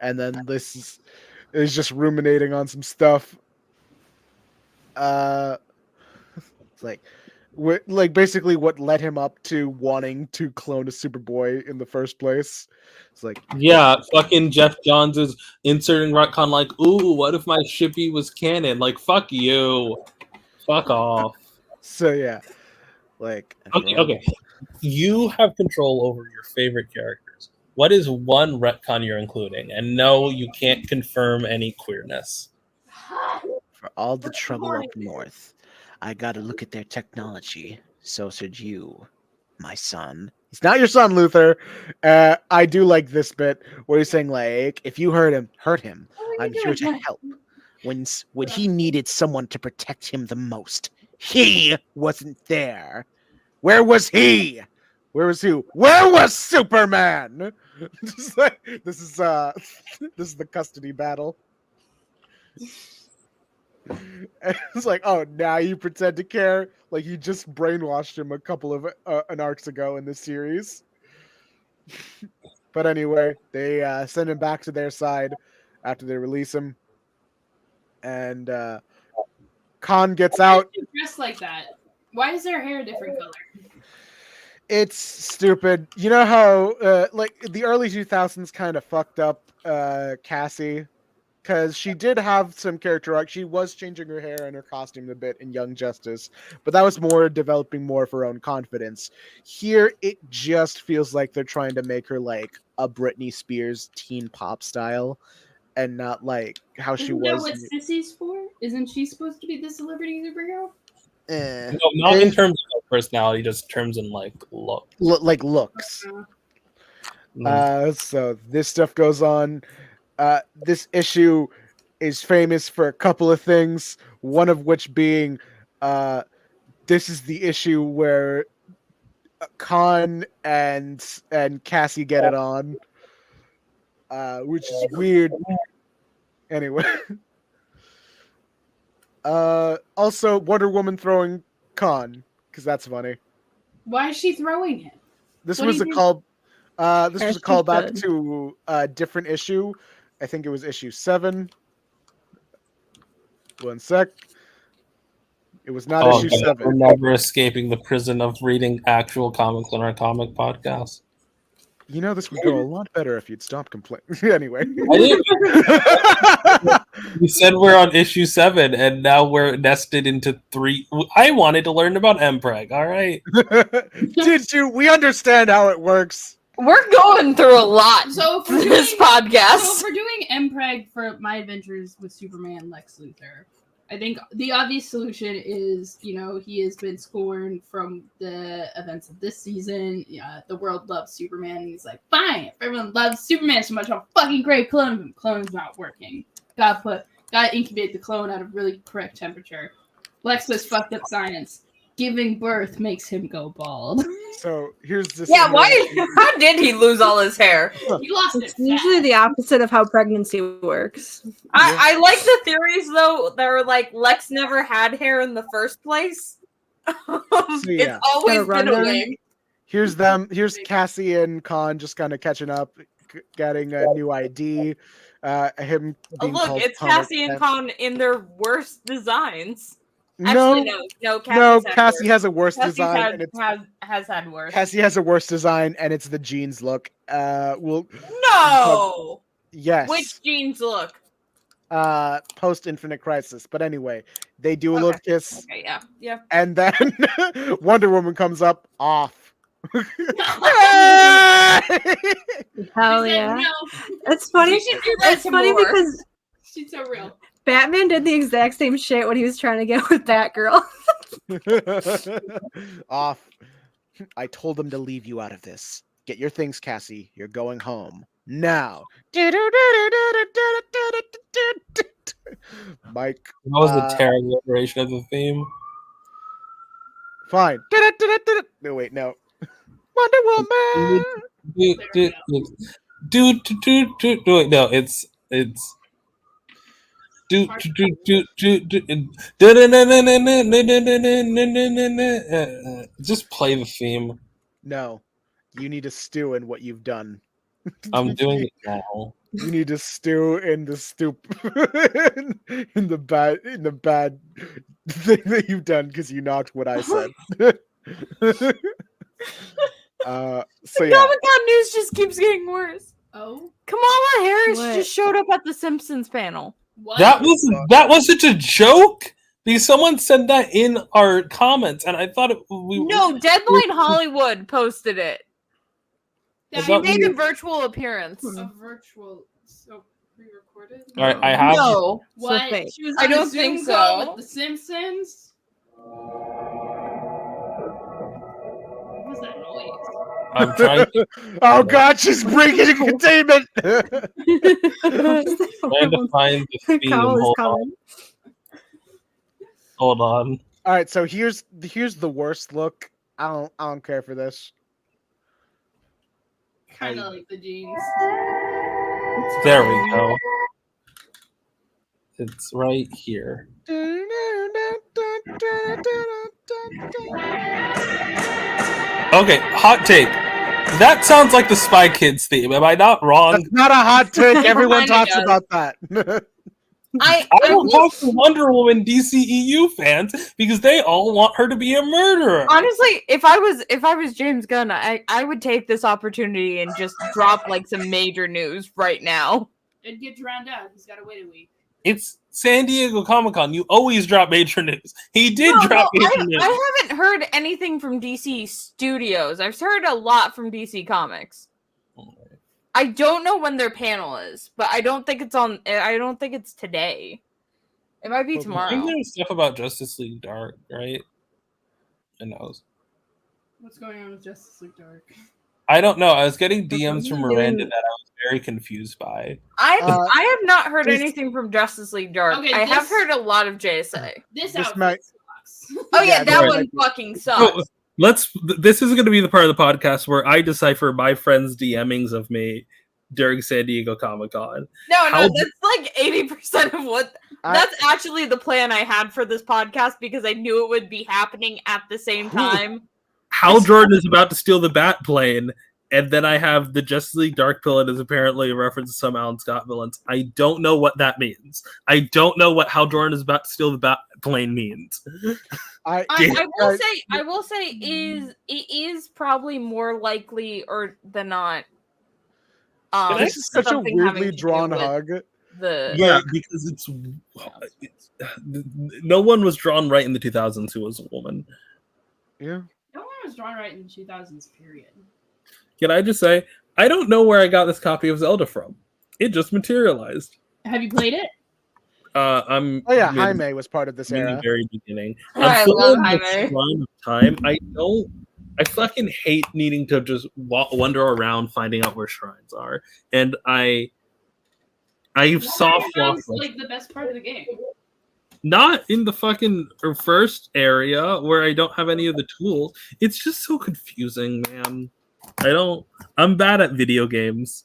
And then this is just ruminating on some stuff. It's like basically what led him up to wanting to clone a Superboy in the first place. It's like, yeah, fucking Jeff Johns is inserting retcon like, ooh, what if my shippy was canon? Like, fuck you. Fuck off. So yeah. Like Okay. You have control over your favorite characters. What is one retcon you're including? And no, you can't confirm any queerness. For all the trouble up north, I gotta look at their technology. So should you, my son. It's not your son, Luther. I do like this bit where he's saying, like, if you hurt him, I'm here to help. When he needed someone to protect him the most, he wasn't there. Where was he? Where was who? Where was Superman? This is the custody battle. And it's like, oh, now you pretend to care? Like you just brainwashed him a couple of an arcs ago in this series. But anyway, they send him back to their side after they release him. And Khan gets out. Dressed like that. Why is their hair a different color? It's stupid. You know how like the early 2000s kind of fucked up Cassie, because she did have some character arc. She was changing her hair and her costume a bit in Young Justice, but that was more developing more of her own confidence. Here, it just feels like they're trying to make her like a Britney Spears teen pop style, and not like how she was. Isn't that what Sissy's for? Isn't she supposed to be the celebrity superhero? No, not in terms of personality, just terms in like look. Like looks. So this stuff goes on. This issue is famous for a couple of things. One of which being, this is the issue where Khan and Cassie get it on, which is weird. Anyway. Also, Wonder Woman throwing Khan, because that's funny. Why is she throwing him? This was a callback to a different issue. I think it was issue 7. One sec. It was not issue 7. We're never escaping the prison of reading actual comics on our comic podcast. You know, this would go a lot better if you'd stop complaining. Anyway. You said we're on issue 7, and now we're nested into 3. I wanted to learn about Mpreg, all right? Did you? We understand how it works. We're going through a lot So for this podcast. So if we're doing Mpreg for My Adventures with Superman, Lex Luthor, I think the obvious solution is, you know, he has been scorned from the events of this season. Yeah, the world loves Superman, and he's like, fine, if everyone loves Superman so much, I'll fucking create a clone of him. Clone's not working. Gotta incubate the clone at a really correct temperature. Lex was fucked up science. Giving birth makes him go bald. So here's this. Yeah, how did he lose all his hair? He lost It's usually the opposite of how pregnancy works. I like the theories though that are like Lex never had hair in the first place. It's always been a wig. Here's Cassie and Khan just kind of catching up, getting a new ID. Him being look, it's Cassie and Khan in their worst designs. No, Actually, no. Cassie has a worse design. Has had worse. Cassie has a worse design, and it's the jeans look. No. Yes. Which jeans look? Post Infinite Crisis. But anyway, they do a little kiss. Okay, yeah. And then Wonder Woman comes up off. Hell yeah. No. It's funny. It's funny more. because She's so real. Batman did the exact same shit when he was trying to get with Batgirl. Off. I told them to leave you out of this. Get your things, Cassie. You're going home. Now. Mike. That was a terrible iteration of the theme. Fine. No, wait, no. Wonder Woman. No, it's Just play the theme. No, you need to stew in what you've done. I'm doing it now. You need to stew in the in the bad thing that you've done because you knocked what I said. So yeah, Comic-Con news just keeps getting worse. Oh, Kamala Harris What? just showed up at the Simpsons panel. what? That wasn't a joke. Because someone said that in our comments, and I thought No, Deadline Hollywood posted it. That She thought made we- a virtual appearance. a virtual, so pre-recorded. All right, I have. No. What? fake. She was I on a don't Zoom think call so. with The Simpsons. What was that noise? I'm trying to oh god, she's breaking the containment. find the theme. Call is Hold on. coming. Hold on. All right, so here's the worst look. I don't care for this. Kind of like the jeans. There we go. It's right here. Okay, hot take. That sounds like the Spy Kids theme. Am I not wrong? That's not a hot take. Everyone Kinda talks does. about that. I don't will- talk to Wonder Woman DCEU fans because they all want her to be a murderer. honestly, if I was James Gunn, I would take this opportunity and just drop like some major news right now. It'd get drowned out. He's got to wait a week. It's San Diego Comic-Con. You always drop major news. He did No, drop major news. I haven't heard anything from DC Studios. I've heard a lot from DC Comics. I don't know when their panel is, but I don't think it's on. I don't think it's today. It might be Well, I tomorrow. think there's stuff about Justice League Dark, right? Who knows? What's going on with Justice League Dark? I don't know. I was getting DMs from New. Miranda that I was very confused by. I have not heard this- anything from Justice League Dark. Okay, I have this- heard a lot of JSA. This This outfit might- sucks. Oh yeah, Yeah, that right. one fucking sucks. This is going to be the part of the podcast where I decipher my friends' DMings of me during San Diego Comic Con. No, How- that's like 80% of what. That's actually the plan I had for this podcast because I knew it would be happening at the same time. Hal Jordan is about to steal the Bat plane, and then I have the Justice League Dark villain is apparently a reference to some Alan Scott villains. I don't know what that means. I don't know what Hal Jordan is about to steal the Bat plane means. I will say it is probably more likely or than not. This is such a something having weirdly to do drawn with hug. Yeah, because it's no one was drawn right in the 2000s who was a woman. Yeah. No one was drawn right in the 2000s, period. Can I just say, I don't know where I got this copy of Zelda from. It just materialized. Have you played it? I'm. Oh yeah, in Jaime was part of this the era. very beginning. I I'm still love in the Jaime. prime of time. I fucking hate needing to just wander around finding out where shrines are, and I saw Sounds Floss like the best part of the game. not in the fucking first area where I don't have any of the tools. It's just so confusing, man. I'm bad at video games.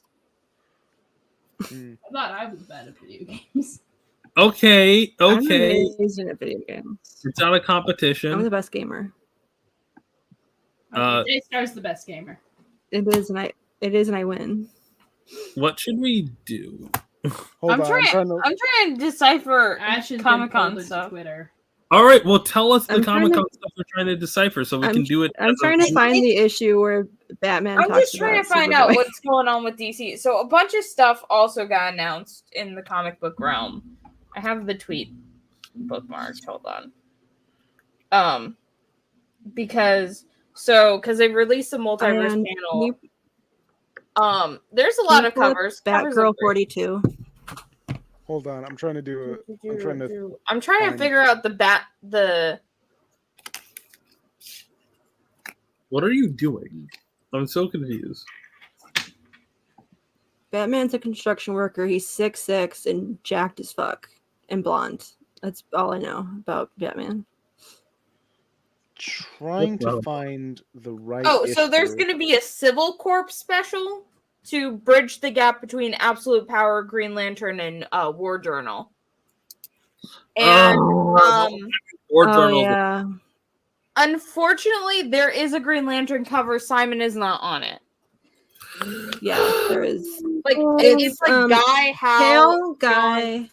I thought I was bad at video games. Okay. I'm amazing at video games. It's not a I'm the competition. best gamer. Daystar's the best gamer. It is, and I win. What should we do? Hold I'm on, trying to decipher Ash has Comic been Con pulled into stuff. Twitter. All right, well, tell us the I'm trying Comic to- Con stuff we're trying to decipher so we I'm can do it. I'm as a trying to group. find the issue where Batman I'm talks just trying to about find out Superboy. what's going on with DC. So a bunch of stuff also got announced in the comic book realm. I have the tweet bookmarked. Hold on. Because they released a multiverse Ayaan, panel. There's a lot of covers. Covers Batgirl are great. 42. Hold on, I'm trying to do it. I'm trying to find- figure out the What are you doing? I'm so confused. Batman's a construction worker. He's 6'6" and jacked as fuck and blonde. That's all I know about Batman. Trying to find the right. Oh, so there's issue. going to be a Civil Corp special to bridge the gap between Absolute Power, Green Lantern, and War Journal. And Or Oh journals. yeah. unfortunately, there is a Green Lantern cover. Simon is not on it. Yeah, there is. Like it's like Guy, Hal, Hale, Guy, John,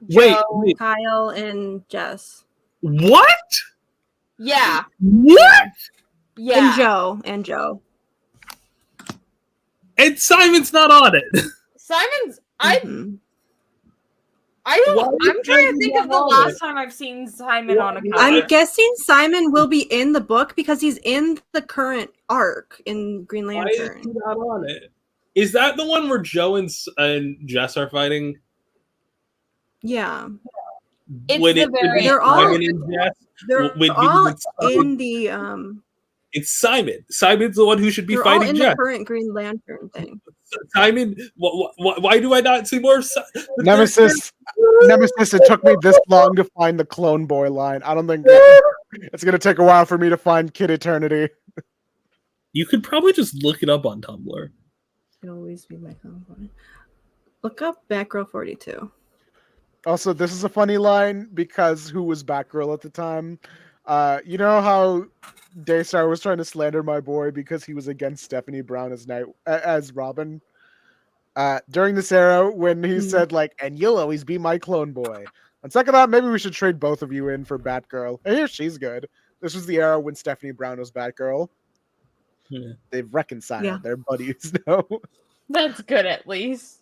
Wait, Joe. wait, Kyle, and Jess. what? Yeah, What? yeah. And Joe. And Simon's not on it. Simon's. Mhm. I don't. Why I'm is trying to Simon think of the not on last it? time I've seen Simon on a cover. I'm guessing Simon will be in the book because he's in the current arc in Green Why is Lantern. he not on it? Is that the one where Joe and Jess are fighting? Yeah, It's When the it would very be They're all- Simon and Jess? they're When all it's Simon- in the It's Simon. Simon's the one who should be they're all fighting in Jess. the current Green Lantern thing. Simon, why do I not see more? Nemesis, it took me this long to find the Clone Boy line. I don't think it's gonna take a while for me to find Kid Eternity. You could probably just look it up on Tumblr. It'll always be my phone. Look up Batgirl 42. Also, this is a funny line because who was Batgirl at the time? You know how Daystar was trying to slander my boy because he was against Stephanie Brown as Robin? During this era, when he said like, "And you'll always be my clone boy." On second thought, maybe we should trade both of you in for Batgirl. I hear she's good. This was the era when Stephanie Brown was Batgirl. Yeah. They've reconciled. Yeah. They're buddies now. That's good, at least.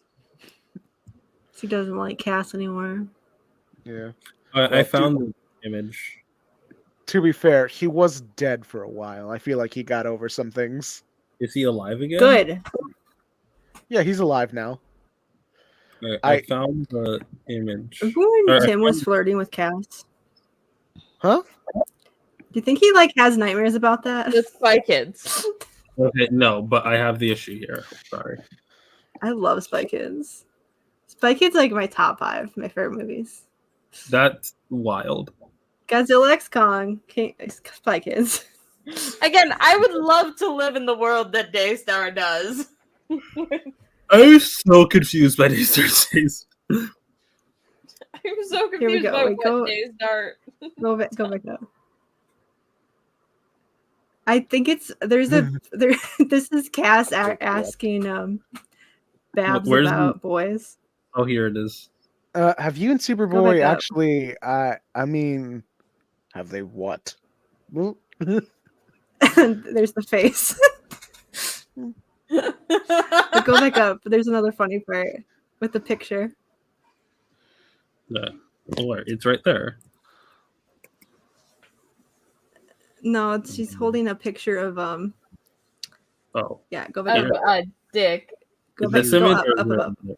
He doesn't like Cass anymore. Yeah. I found the image. To be fair, he was dead for a while. I feel like he got over some things. Is he alive again? Good. Yeah, he's alive now. I found the image. Remember when Tim was flirting with Cass? Huh? Do you think he like has nightmares about that? The Spy Kids. Okay, no, but I have the issue here. Sorry. I love Spy Kids. Spy Kids like my top 5, my favorite movies. That's wild. Godzilla X Kong, Spy Kids. Again, I would love to live in the world that Daystar does. I was so confused by these Thursdays. I'm so Here we confused go. by Wait, what Daystar. Go back up. I think it's there. This is Cass asking Babs Where's about boys. Oh, here it is. Have you and Superboy back up. actually? I mean, have they what? Well, There's the face. But go back up. There's another funny part with the picture. Yeah. Where? It's right there. No, she's holding a picture of Oh. Yeah, go back Of up. a dick. Go Is back. this Go image up, or up, is up, it- up.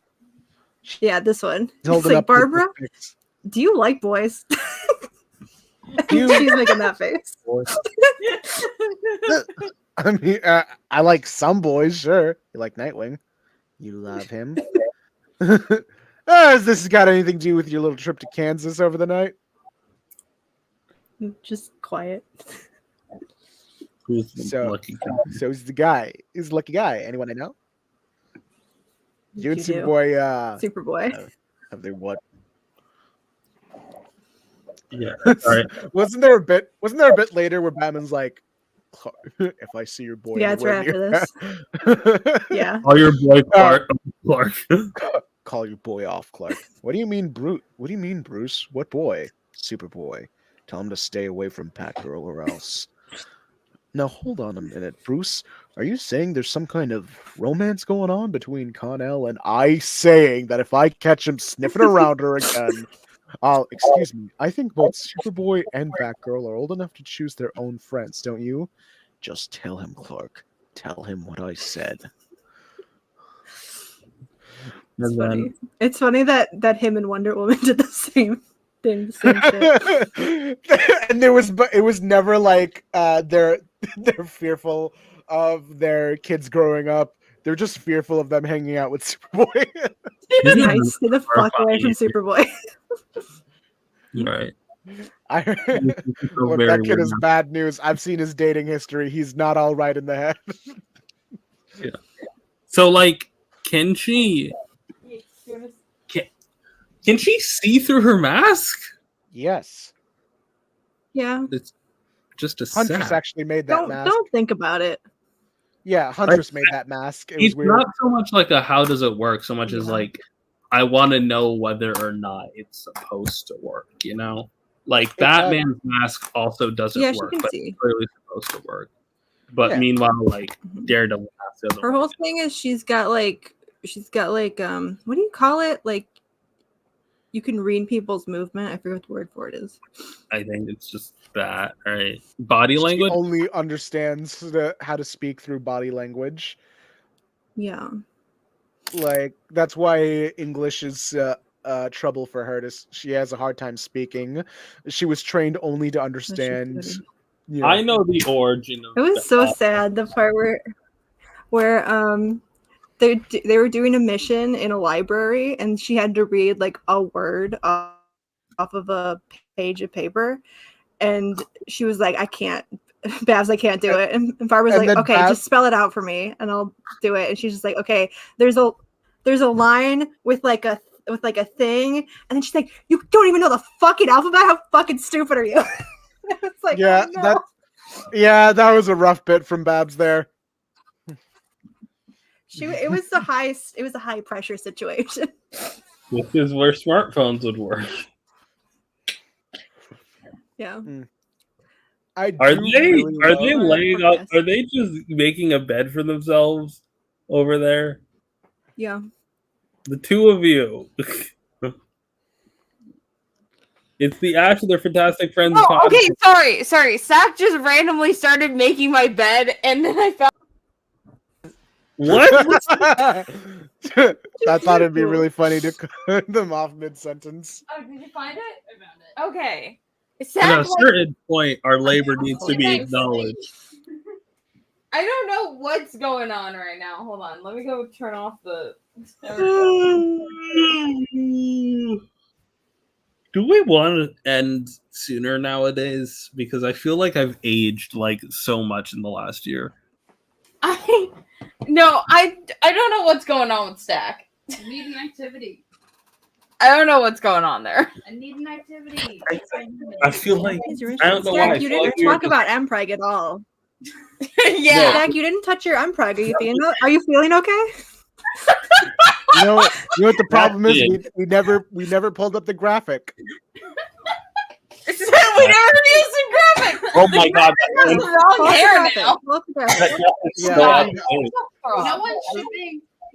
Yeah, this one. he's It's holding like, up the Barbara, pics. do you like boys? You- She's making that face. I mean, I like some boys, sure. You like Nightwing. You love him. Has this got anything to do with your little trip to Kansas over the night? Just quiet. Who's the So- lucky guy? So he's the guy. He's the lucky guy. Anyone I know? You and You do. Superboy, Superboy. have they what? Yeah. All right. Wasn't there a bit later where Batman's like, if I see your boy, Yeah, it's right anywhere after near- Yeah. Call your boy Clark. Clark. Call your boy off, Clark. What do you mean, Bruce? What do you mean, Bruce? What boy? Superboy. Tell him to stay away from Batgirl or else. Now hold on a minute, Bruce. Are you saying there's some kind of romance going on between Con-El and I saying that if I catch him sniffing around her again, excuse me, I think both Superboy and Batgirl are old enough to choose their own friends, don't you? Just tell him, Clark. Tell him what I said. It's And funny. then It's funny that him and Wonder Woman did the same thing. The same shit. And it was never like they're fearful of their kids growing up. They're just fearful of them hanging out with Superboy. Nice. Stay the fuck away from Superboy. right. I heard, So look, very that kid weird is now. bad news. I've seen his dating history. He's not all right in the head. So like, can she? Can she see through her mask? Yes. Yeah. It's just a Huntress sack. actually made that mask. Don't think about it. Yeah, Huntress made that mask. It was It's weird. not so much like a how does it work, so much as like I want to know whether or not it's supposed to work. You know, like Batman's mask also doesn't work, but it's clearly supposed to work. But meanwhile, like Daredevil mask doesn't. Her whole thing is she's got like what do you call it? Like you can read people's movement. I forget what the word for it is. I think it's just that, right? Body language. She only understands how to speak through body language. Yeah. Like that's why English is trouble for her. She has a hard time speaking. She was trained only to understand. You know. I know the origin of it. Was so sad the part where they were doing a mission in a library and she had to read like a word off of a page of paper, and she was like, I can't. Babs, I can't do it. And Barbara's like, okay, just spell it out for me and I'll do it. And she's just like, okay, there's a line with like a thing, and then she's like, you don't even know the fucking alphabet? How fucking stupid are you? It's like, yeah, oh, no. that was a rough bit from Babs there. It was a high pressure situation. This is where smartphones would work. Yeah. Are they laying up? Are they just making a bed for themselves over there? Yeah. The two of you. It's the Ash of their Fantastic Friends. Oh, okay, sorry. Zach just randomly started making my bed, and then I found. What? I thought it'd be really funny to cut them off mid-sentence. Oh, did you find it? I found it. Okay. At a certain point, our labor needs to be acknowledged. I don't know what's going on right now. Hold on. Let me go turn off the... Do we want to end sooner nowadays? Because I feel like I've aged like so much in the last year. I don't know what's going on with Stack. I need an activity. I don't know what's going on there. I need an activity. I feel like I don't know why. You didn't talk about MPreg at all. Yeah, Zach, you didn't touch your MPreg. Are you feeling okay? You know what the problem is? We never pulled up the graphic. We never used the graphic. Oh my god! That's the wrong hair now.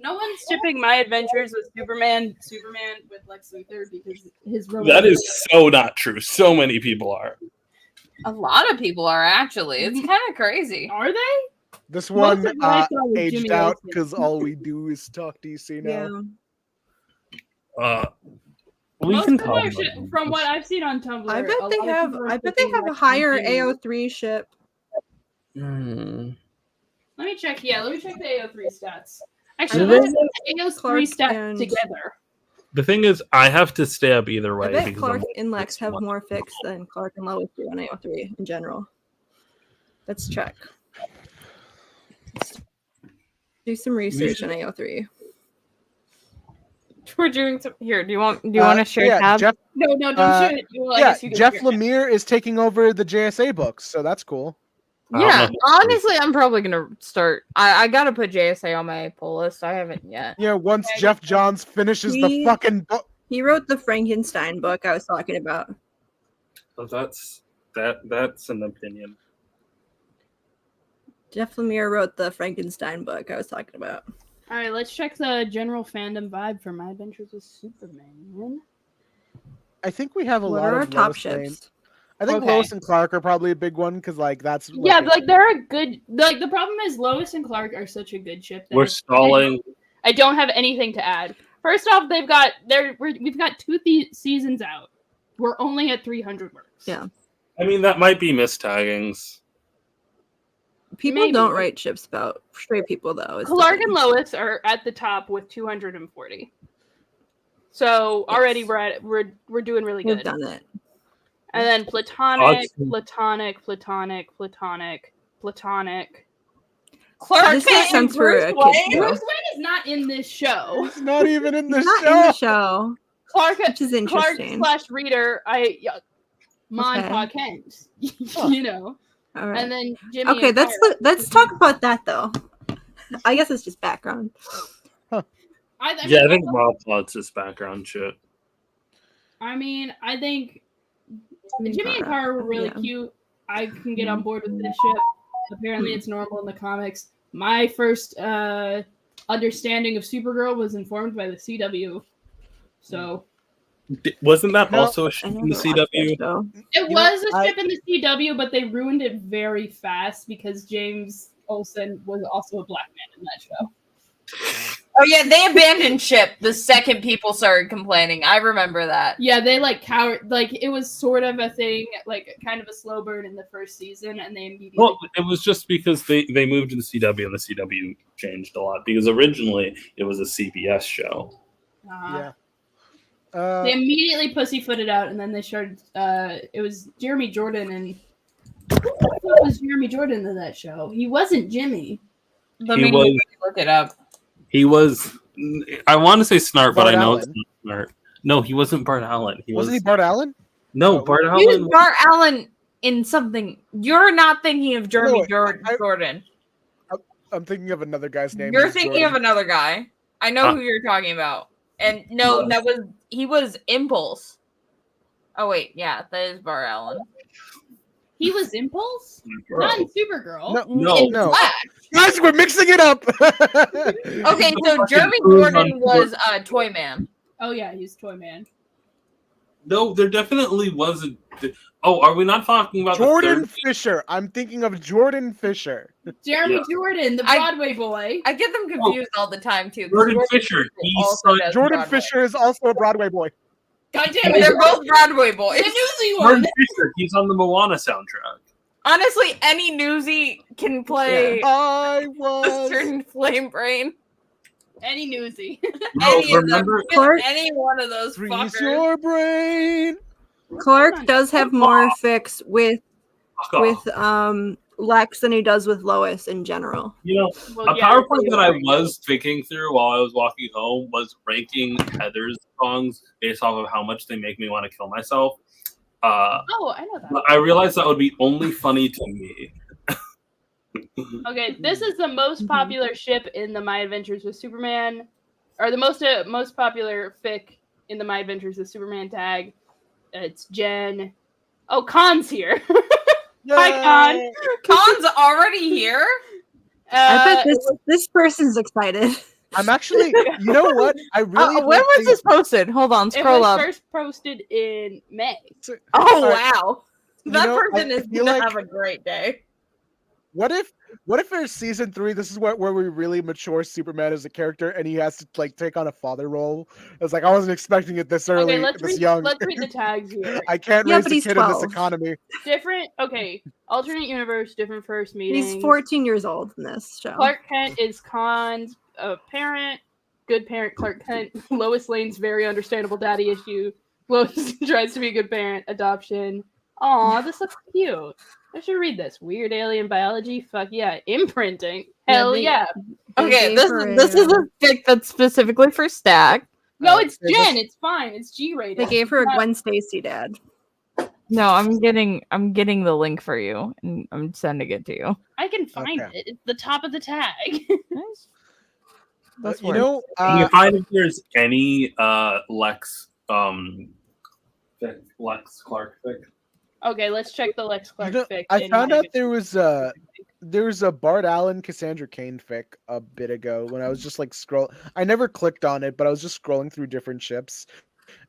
No one's shipping My Adventures with Superman with Lex Luther because his that is so not true. So many people are. A lot of people are actually. It's kind of crazy. Are they? This one aged out because all we do is talk DC now. Yeah. We can talk from what I've seen on Tumblr. I bet they have a higher AO3 ship. Let me check. Yeah, let me check the AO3 stats. Actually, let's put AO3 stats together. The thing is, I have to stay up either way. I bet Clark and Lex have more fix than Clark and Lois do on AO3 in general. Let's check. Do some research on AO3. We're doing some here. Do you want to share tab? No, don't share it. Well, Jeff Lemire is taking over the JSA books, so that's cool. Yeah, honestly, I'm probably gonna start. I gotta put JSA on my pull list. I haven't yet. Yeah, once Jeff Johns finishes the fucking book. He wrote the Frankenstein book I was talking about. Oh, that's an opinion. Jeff Lemire wrote the Frankenstein book I was talking about. All right, let's check the general fandom vibe for My Adventures with Superman. I think we have a what lot are of top Lois ships. Lane. I think Lois and Clark are probably a big one because, like, that's they're a good. Like, the problem is Lois and Clark are such a good ship. We're stalling. I don't have anything to add. First off, we've got 2 seasons out. We're only at 300 works. Yeah, I mean that might be mistaggings. People don't write ships about straight people though. Clark and Lois are at the top with 240. So already we're doing really good. We've done it. And then platonic. Clark this makes sense for a kid. Bruce Wayne is not in this show. He's not even in the He's show. not in the show. Clark, which is interesting. Clark / reader, Pa Kent, you know. All right. And then Jimmy. Okay, and let's talk about that though. I guess it's just background. I think Wild Plot's just background shit. I mean, I think Jimmy and Kara were really cute. I can get on board with this ship. Apparently, it's normal in the comics. My first understanding of Supergirl was informed by the CW. So, wasn't that also a ship in the CW? It was a ship in the CW, but they ruined it very fast because James Olsen was also a black man in that show. Oh yeah, they abandoned ship the second people started complaining. I remember that. Yeah, they cowered. It was sort of a thing, kind of a slow burn in the first season, and they immediately. Well, it was just because they moved to the CW, and the CW changed a lot because originally it was a CBS show. Yeah. They immediately pussyfooted out, and then they started. It was Jeremy Jordan, and who was Jeremy Jordan in that show? He wasn't Jimmy. Let me look it up. He was. I want to say Snart, but I know Allen. it's not Snart. No, he wasn't Bart Allen. Wasn't he Bart Allen? No, Bart He was Allen. Bart Allen in something. You're not thinking of Jeremy Jordan. I'm thinking of another guy's name. You're thinking of another guy. I know who you're talking about. And no, he was Impulse. Oh wait, yeah, that is Bart Allen. He was Impulse? Not in Supergirl. No. Guys, we're mixing it up. Okay, so Jeremy Jordan was Toy Man. Oh yeah, he's Toy Man. No, there definitely wasn't. Oh, are we not talking about Jordan Fisher? I'm thinking of Jordan Fisher. Jeremy Jordan, the Broadway boy. I get them confused all the time too. Jordan Fisher. Jordan Fisher is also a Broadway boy. God damn it! They're both Broadway boys. The newsy one. Jordan Fisher. He's on the Moana soundtrack. Honestly, any newsie can play I a certain flame brain. Any newsy. Any one of those Freeze fuckers. your brain. Clark does have more fics with Lex than he does with Lois in general. You know, a PowerPoint that I was thinking through while I was walking home was ranking Heather's songs based off of how much they make me want to kill myself. I know that. But I realized that would be only funny to me. Okay, this is the most popular ship in the My Adventures with Superman, or the most popular fic in the My Adventures with Superman tag. It's Jen. Oh, Khan's here. Hi, Khan. Khan's already here? I bet this person's excited. I'm actually, you know what? I really. When was this posted? Hold on, scroll up. It was first posted in May. Oh, wow. That person is going to have a great day. What if there's season 3? This is where we really mature Superman as a character, and he has to take on a father role. It's I wasn't expecting it this early, this young. Let's read the tags here. I can't raise a kid 12. in this economy. Alternate universe, different first meetings. He's 14 years old in this show. Clark Kent is Khan's parent, good parent Clark Kent. Lois Lane's very understandable daddy issue. Lois tries to be a good parent. Adoption. Aw, this looks cute. I should read this. Weird alien biology. Fuck yeah. Imprinting. Hell yeah. Okay, this is a fic that's specifically for Stack. No, it's Jen. It's fine. It's G-rated. They gave her a Gwen Stacy dad. No, I'm getting the link for you, and I'm sending it to you. I can find it. It's the top of the tag. Nice. That's Can you find if there's any Lex Clark fic? Okay, let's check the Lex Clark fic. I found out there was a Bart Allen Cassandra Cain fic a bit ago when I was just scroll. I never clicked on it, but I was just scrolling through different ships,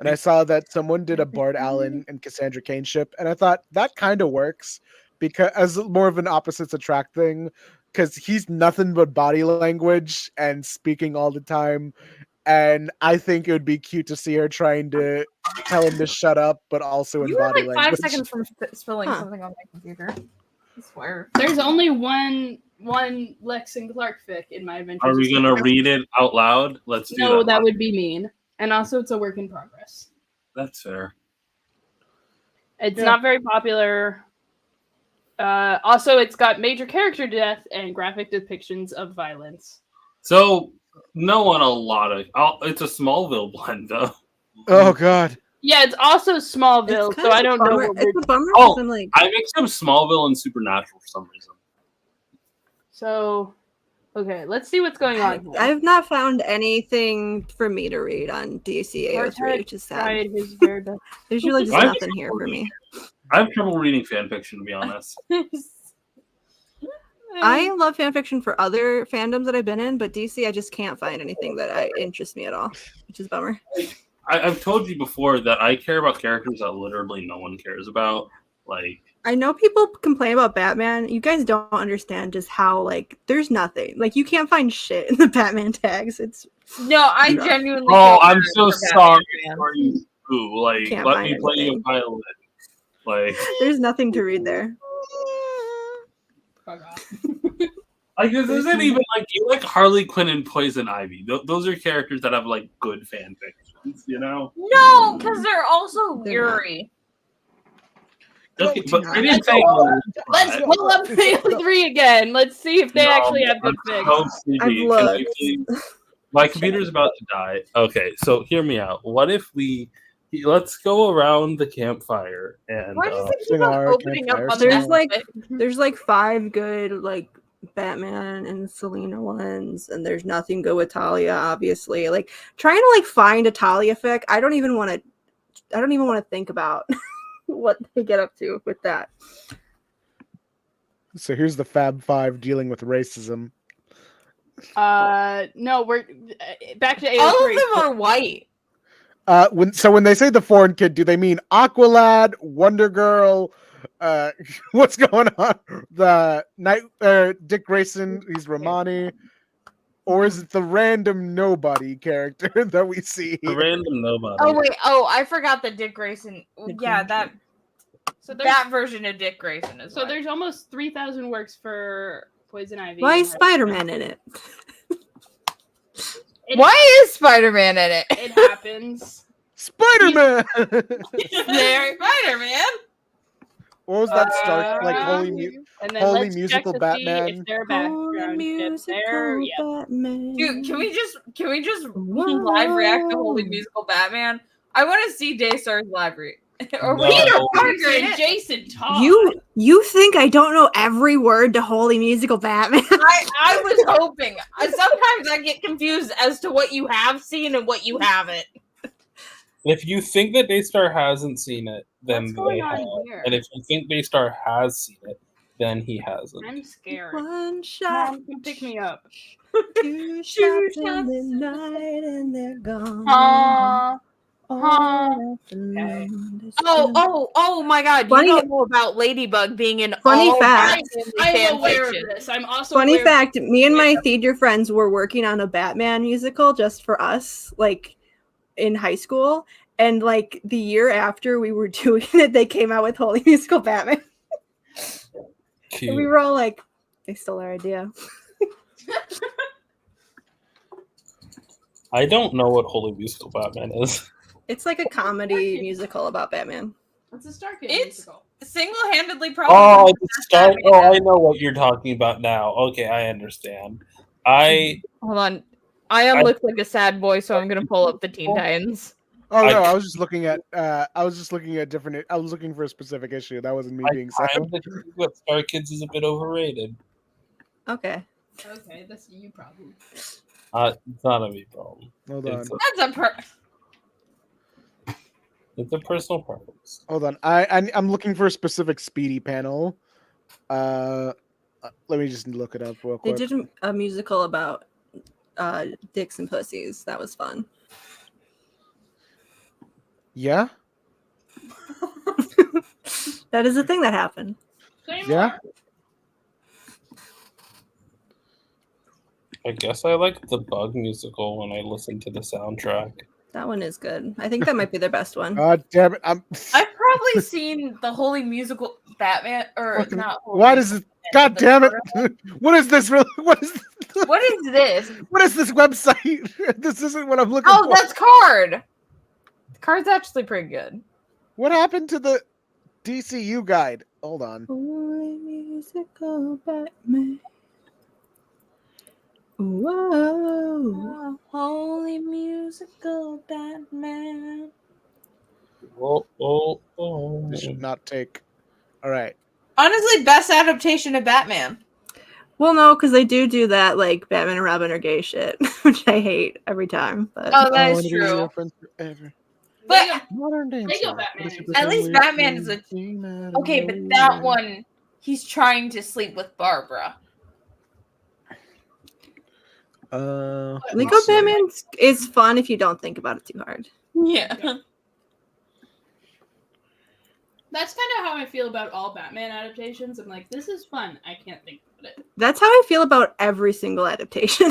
and I saw that someone did a Bart Allen and Cassandra Cain ship, and I thought that kind of works because as more of an opposites attract thing, because he's nothing but body language and speaking all the time. And I think it would be cute to see her trying to tell him to shut up, but also in body language. 5 seconds from spilling something on my computer. I swear. There's only one Lex and Clark fic in My Adventures. Are we gonna read it out loud? Let's do that. No, that would be mean. And also, it's a work in progress. That's fair. It's not very popular. Also, it's got major character death and graphic depictions of violence. So. No one a lot of. It's a Smallville blend though. Oh God. Yeah, it's also Smallville, It's so I don't know bummer. what It's we're. a bummer Oh, because I'm like, I mixed up Smallville and Supernatural for some reason. So, okay, let's see what's going on here. I have not found anything for me to read on DCAO3, which is sad. Tried his very best. There's really just I've nothing here for me. I have trouble reading fan fiction, to be honest. I love fanfiction for other fandoms that I've been in, but DC, I just can't find anything that interests me at all, which is a bummer. I've told you before that I care about characters that literally no one cares about. Like, I know people complain about Batman. You guys don't understand just how, like, there's nothing. Like, you can't find shit in the Batman tags. It's No, I No. genuinely. oh, feel I'm bad so for Batman sorry fans. for you. Ooh, like, Can't let find me play you a anything. violin. Like, there's nothing to read there. Fuck off. like this isn't even like you like Harley Quinn and Poison Ivy. Those are characters that have like good fan fictions, you know? No, because they're also They're not. weary. Okay, but I not. didn't say. Let's pull up the 3 again. Let's see if they actually have good fics. So sleepy. I've Can looked. we please- My computer's about to die. Okay, so hear me out. What if let's go around the campfire and Why does it keep Sing on our opening up campfire on There's song. that? there's like 5 good like Batman and Selena ones, and there's nothing good with Talia, obviously. Like trying to like find a Talia fic, I don't even want to think about what they get up to with that. So here's the Fab Five dealing with racism. No, we're back to AO3. All of them are white. When they say the foreign kid, do they mean Aqualad, Wonder Girl? What's going on? The night Dick Grayson, he's Romani, or is it the random nobody character that we see? the random nobody. Oh wait, I forgot that Dick Grayson. Yeah, that So there's that version of Dick Grayson is. so white. there's almost 3,000 works for Poison Ivy. Why and is her- Spider-Man in it? Why is Spider-Man in it? It happens. Spider-Man. There, Spider-Man. What was that start like? Holy And then Holy let's musical check to see Batman. if their background is there. Yeah. Batman. Dude, can we just live react to Holy Musical Batman? I want to see Daystar's live react. Or No. Peter Oh. Parker and Jason Todd. You think I don't know every word to Holy Musical Batman? I was hoping. Sometimes I get confused as to what you have seen and what you haven't. If you think that Daystar hasn't seen it, then What's going they on have. here? And if you think Daystar has seen it, then he hasn't. I'm scared. One shot, Mom, come pick me up. 2 shots in the night, and they're gone. Oh my God! Funny- You don't know about Ladybug being in Funny all fact. I'm fan aware fiction. of this. I'm also Funny aware fact, me and my theater friends were working on a Batman musical just for us, like in high school. And like the year after we were doing it, they came out with Holy Musical Batman. And we were all like, they stole our idea. I don't know what Holy Musical Batman is. It's like a comedy musical about Batman. It's a Star Kid It's musical. single-handedly probably. Oh, the the best Star. Batman Oh, ever. I know what you're talking about now. Okay, I understand. I Hold on. Ayaan looks like a sad boy, so I'm gonna pull up the Teen Titans. Oh no, I- I was just looking at different. I was looking for a specific issue. That wasn't me being sad. kind of think that Star Kids is a bit overrated. Okay. Okay, that's you problem. It's not a me problem. Hold on, It's a personal preference. hold on. I'm looking for a specific Speedy panel. Let me just look it up real They quick. did a musical about dicks and pussies. That was fun. Yeah, That is a thing that happened. yeah. I guess I like the Bug musical when I listen to the soundtrack. That one is good. I think that might be their best one. God damn it! I've probably seen the Holy Musical Batman, or Fucking- not. Holy Why does it? God damn it! What is this? Really? What is? What is this? What is this website? This isn't what I'm looking Oh, for. that's Card. Card's actually pretty good. What happened to the DCU guide? Hold on. Holy Musical Batman. Whoa. Holy musical Batman. This should not take. All right. Honestly, best adaptation of Batman. Well, no, because they do that, like Batman and Robin are gay shit, which I hate every time. But Oh, that I is wanna be your true. friend forever. But Modern dancer. Lego Batman is- at least Batman is okay. But that one, he's trying to sleep with Barbara. Lego Batman is fun if you don't think about it too hard. Yeah. That's kind of how I feel about all Batman adaptations. I'm like, this is fun. I can't think about it. That's how I feel about every single adaptation.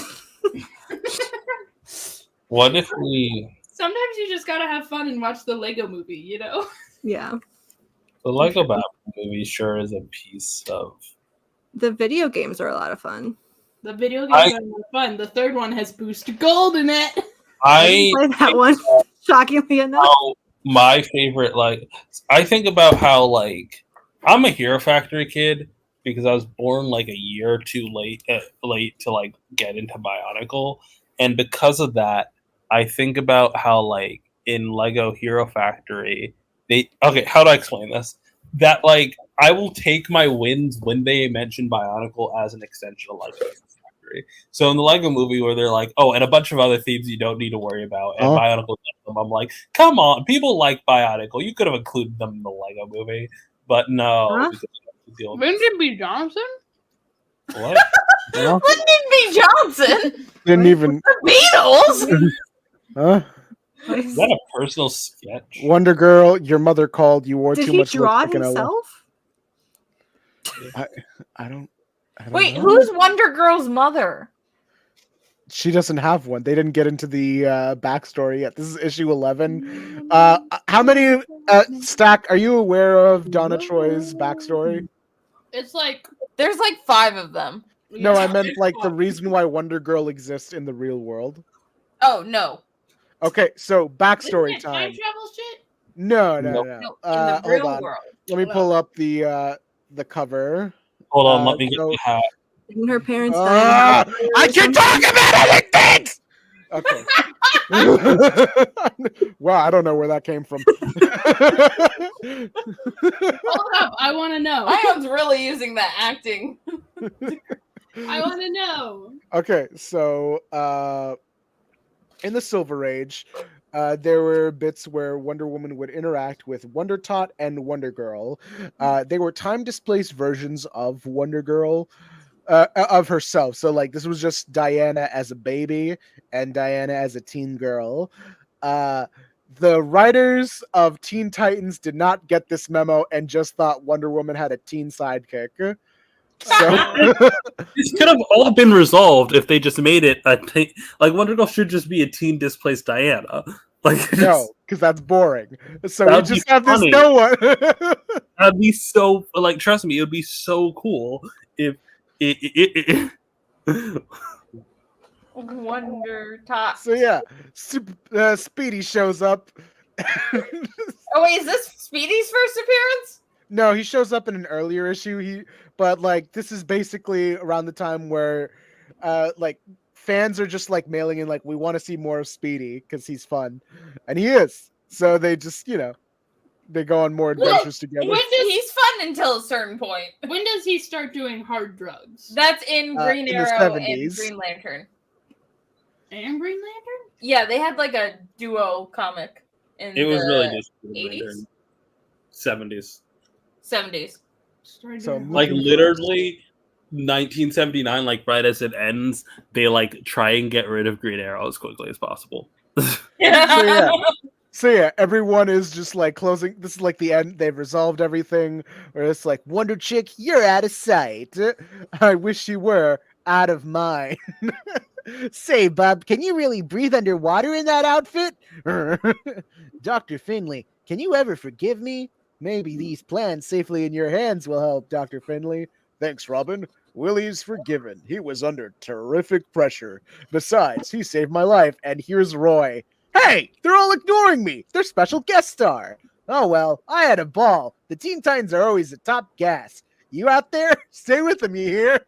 What if we? Sometimes you just gotta have fun and watch the Lego movie, you know? Yeah. The Lego Batman movie sure is a piece of. The video games are a lot of fun. The video games are a lot of fun. The third one has Boost Gold in it. I played that one, shockingly enough. My favorite, like, I think about how, like, I'm a Hero Factory kid because I was born like a year or two late to like get into Bionicle, and because of that, I think about how, like, in Lego Hero Factory, how do I explain this? That, like, I will take my wins when they mention Bionicle as an extension of Lego Hero Factory. So in the Lego movie where they're like, oh, and a bunch of other themes you don't need to worry about, and Bionicle, I'm like, come on, people like Bionicle. You could have included them in the Lego movie, but no. Lyndon B. Johnson? What? Lyndon B. Johnson? Didn't even. The Beatles? Huh? Is that a personal sketch? Wonder Girl, your mother called. You wore Did too he much draw lipstick. himself? I don't Wait, know. who's Wonder Girl's mother? She doesn't have one. They didn't get into the backstory yet. This is issue 11. How many Stack? Are you aware of Donna Troy's backstory? It's like there's like 5 of them. No, I meant like the reason why Wonder Girl exists in the real world. Oh no. Okay, so backstory Isn't it time. time travel shit? No. No, in the real Hold on. world. Let me pull up the cover. Hold on, let me get the hat. Didn't her parents die? I can talk about other things. Okay. Well, I don't know where that came from. Hold up, I want to know. Ayon's really using that acting. I want to know. Okay, so in the Silver Age, there were bits where Wonder Woman would interact with Wonder Tot and Wonder Girl. They were time-displaced versions of Wonder Girl, of herself. So, like, this was just Diana as a baby and Diana as a teen girl. The writers of Teen Titans did not get this memo and just thought Wonder Woman had a teen sidekick. So this could have all been resolved if they just made it like Wonder Girl should just be a teen displaced Diana. Like no, because that's boring. So we just have funny. this no one. That'd be so like trust me, it would be so cool if it Wonder Tot. So yeah, Speedy shows up. Oh wait, is this Speedy's first appearance? No, he shows up in an earlier issue. But like this is basically around the time where, like fans are just like mailing in like we want to see more of Speedy because he's fun, and he is. So they just they go on more adventures together. He's fun until a certain point. When does he start doing hard drugs? That's in Green in Arrow the and 70s. Green Lantern. And Green Lantern? Yeah, they had like a duo comic in was the really just 80s? 70s. 70s. So Like literally 1979, like right as it ends, they like try and get rid of Green Arrow as quickly as possible. So yeah, everyone is just like closing. This is like the end. They've resolved everything. Where it's like Wonder Chick, you're out of sight. I wish you were out of mind. Say, Bob, can you really breathe underwater in that outfit? Dr. Finley, can you ever forgive me? Maybe these plans safely in your hands will help, Dr. Finley. Thanks, Robin. Willie's forgiven. He was under terrific pressure. Besides, he saved my life, and here's Roy. Hey, they're all ignoring me. They're special guest star. Oh, well, I had a ball. The Teen Titans are always the top gas. You out there? Stay with them, you hear?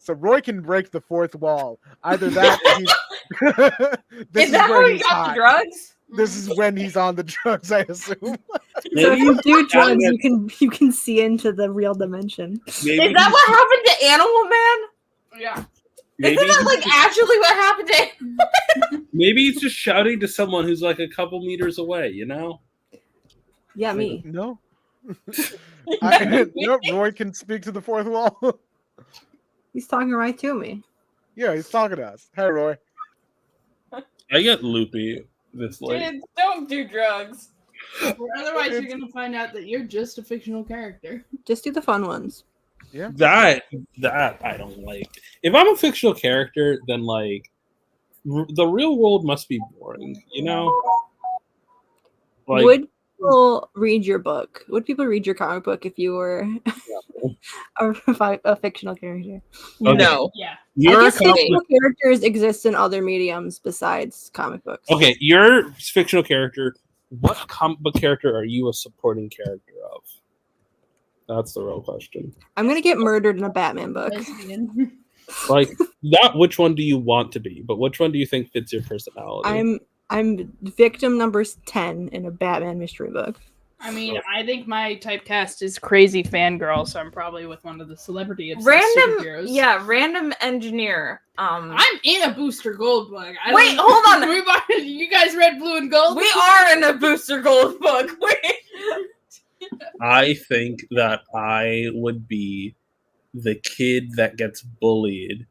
So Roy can break the fourth wall. Either that, or he's, this Is that where how he he's got hot. the drugs? This is when he's on the drugs, I assume. So if you do drugs, Maybe- you can see into the real dimension. Maybe Is that what happened to Animal Man? Yeah. maybe Isn't that like actually what happened to him? maybe he's just shouting to someone who's like a couple meters away, you know? Yeah, me. No. No, Roy can speak to the fourth wall. He's talking right to me. Yeah, he's talking to us. Hey, Roy. I get loopy this late. Kids, don't do drugs. Otherwise, you're gonna find out that you're just a fictional character. Just do the fun ones. Yeah. That I don't like. If I'm a fictional character, then like the real world must be boring, you know? Like, Would people read your book? Would people read your comic book if you were a fictional character? Okay. No. Yeah. you're I a guess fictional comic- characters exist in other mediums besides comic books. okay, you're a fictional character. What comic book character are you a supporting character of? That's the real question. I'm gonna get murdered in a Batman book. Lesbian. Like, not which one do you want to be, but which one do you think fits your personality? I'm victim number 10 in a Batman mystery book. I mean, I think my typecast is crazy fangirl, so I'm probably with one of the celebrity obsessed Random, superheroes. yeah, random engineer. I'm in a Booster Gold book. Wait, hold on. You guys read Blue and Gold? We are in a Booster Gold book. Wait. I think that I would be the kid that gets bullied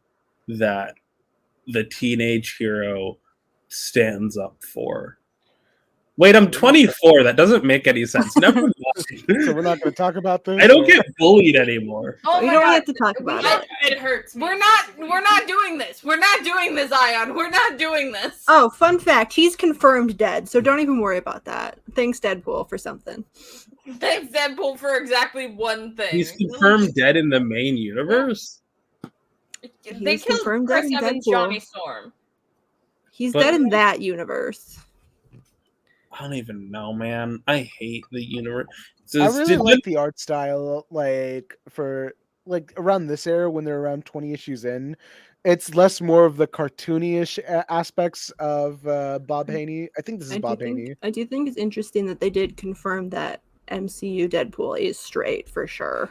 that the teenage hero stands up for. Wait, I'm 24. That doesn't make any sense. Never mind. So we're not going to talk about this. I don't get bullied anymore. Oh We my don't God. have to talk about it. It hurts. We're not doing this. We're not doing this, Ayaan. We're not doing this. Oh, fun fact, he's confirmed dead, so don't even worry about that. Thanks, Deadpool, for something. Thanks, Deadpool, for exactly one thing. He's confirmed dead in the main universe. They He's killed confirmed dead Chris in Evans, Deadpool. Johnny Storm. He's But- dead in that universe. I don't even know, man. I hate the universe. I really like the art style, like for like around this era when they're around 20 issues in. It's less more of the cartoony-ish aspects of Bob Haney. I think this is Bob Haney. I do think it's interesting that they did confirm that MCU Deadpool is straight for sure.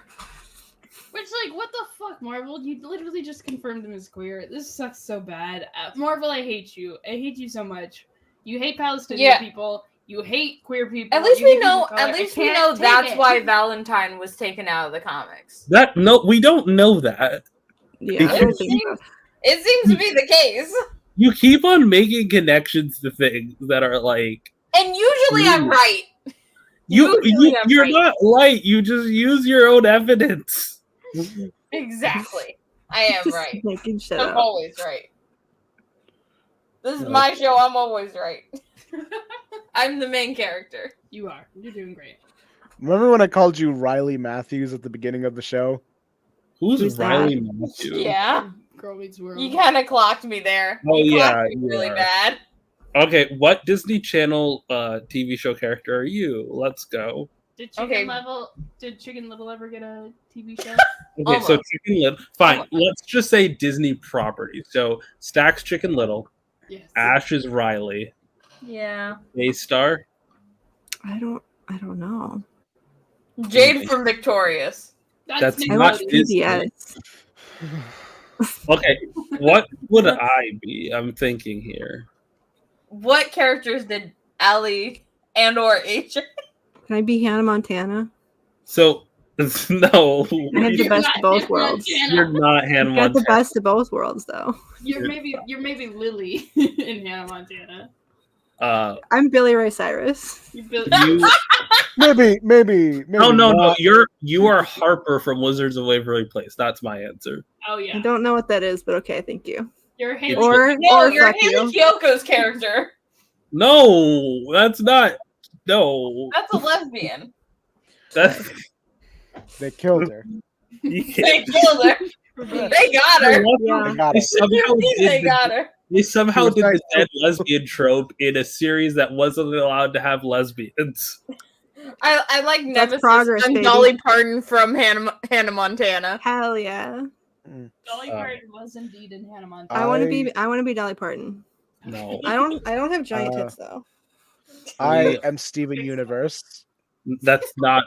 Which, like, what the fuck, Marvel? You literally just confirmed him as queer. This sucks so bad. Marvel, I hate you. I hate you so much. You hate Palestinian people. You hate queer people. At least you we hate people know. of color. At least I we can't know take that's it. why Valentine was taken out of the comics. That no, we don't know that. Yeah, I don't think so. It seems to be the case. You keep on making connections to things that are like And usually I'm right. you're right. not light. You just use your own evidence. Exactly. I am Just right. making shit I'm up. always right. This is my show. I'm always right. I'm the main character. You are. You're doing great. Remember when I called you Riley Matthews at the beginning of the show? Who's that? Riley Matthews? Yeah. Girl Meets World. You kind of clocked me there. Oh, You yeah, clocked me you really are. bad. Okay, what Disney Channel TV show character are you? Let's go. Did Okay. Chicken Little ever get a TV show? Okay, so Almost. Chicken Little. Fine, Almost. let's just say Disney property. So Stack's Chicken Little, Yes. Ash is Riley, Yeah. Daystar. I don't know. Jade from Victorious. That's I not watch Disney. PBS. Okay, what would I be? I'm thinking here. What characters did Allie and or H? Can I be Hannah Montana? So no, I have the You're best not of both Hannah worlds. Montana. you're not Hannah I got the Montana. best of both worlds, though. You're maybe Lily in Hannah Montana. I'm Billy Ray Cyrus. You built You, Maybe. no, not. you are Harper from Wizards of Waverly Place. That's my answer. Oh I yeah. don't know what that is, but okay, thank you. You're Haley. Or No, or you're fuck Haley you. Kyoko's character. No, that's not. No, That's a lesbian. that's. They killed her. You They can't. killed her. They got her. Yeah. They got They her. somehow They did got her. They somehow It was did the nice. dead lesbian trope in a series that wasn't allowed to have lesbians. I like That's Nemesis progress, and baby. Dolly Parton from Hannah Montana. Hell yeah. Dolly Parton was indeed in Hannah Montana. I want to be Dolly Parton. No. I don't have giant tits though. I am Steven Universe. That's not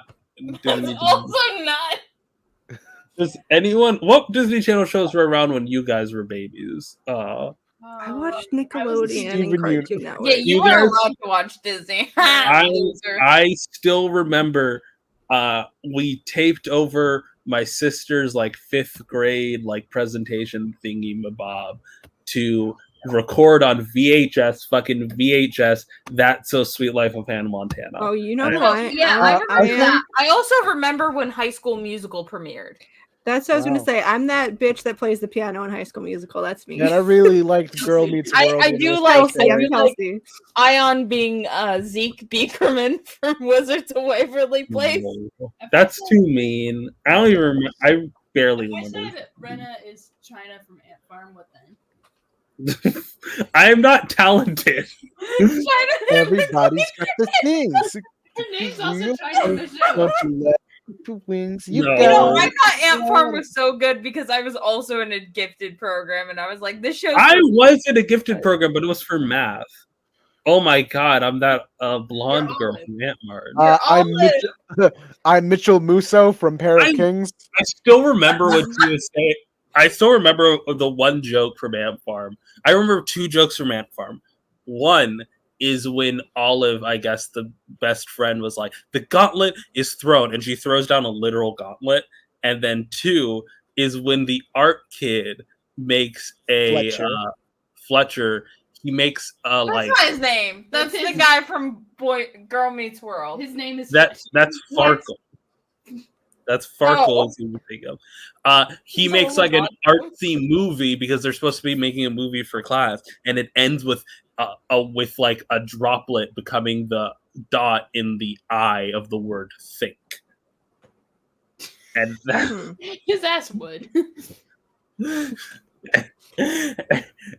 Disney. Also not. Does anyone? What Disney Channel shows were around when you guys were babies? I watched Nickelodeon and Steven Cartoon Network. Yeah, you You weren't guys- allowed to watch Disney. Loser. I still remember we taped over my sister's like 5th grade like presentation thingy mabob to record on VHS, That's So Sweet Life of Hannah Montana. Oh, you know I- who I Yeah, I remember am? that. I also remember when High School Musical premiered. That's what I was Wow. gonna say. I'm that bitch that plays the piano in High School Musical. That's me. And I really liked Girl Meets World. I when it do was like- first Kelsey, I'm aired. Kelsey. Ayaan being Zeke Beakerman from Wizards of Waverly Place. No. That's too mean. I don't even remember. I barely If I remember. said Rena is China from Ant Farm, what then? I am not talented. Everybody's got the things. Her name's also China in the show. Don't you let the wings. You No. You know, go. I thought Ant Farm was so good because I was also in a gifted program, and I was like, "This show." I was in a gifted program, but it was for math. Oh my god, I'm that blonde You're girl all from Ant Mart. I'm Mitchell Musso from Pair of Kings. I still remember what she was saying. I still remember the one joke from Ant Farm. I remember 2 jokes from Ant Farm. One is when Olive, I guess the best friend, was like, the gauntlet is thrown, and she throws down a literal gauntlet. And then 2 is when the art kid makes a Fletcher. He makes That's like not his name. That's That's the his- guy from Girl Meets World. His name is that's What? Farkle. That's Farkle Oh. is who you think of. He makes like an artsy movie because they're supposed to be making a movie for class, and it ends with like a droplet becoming the dot in the eye of the word think. And that His ass would.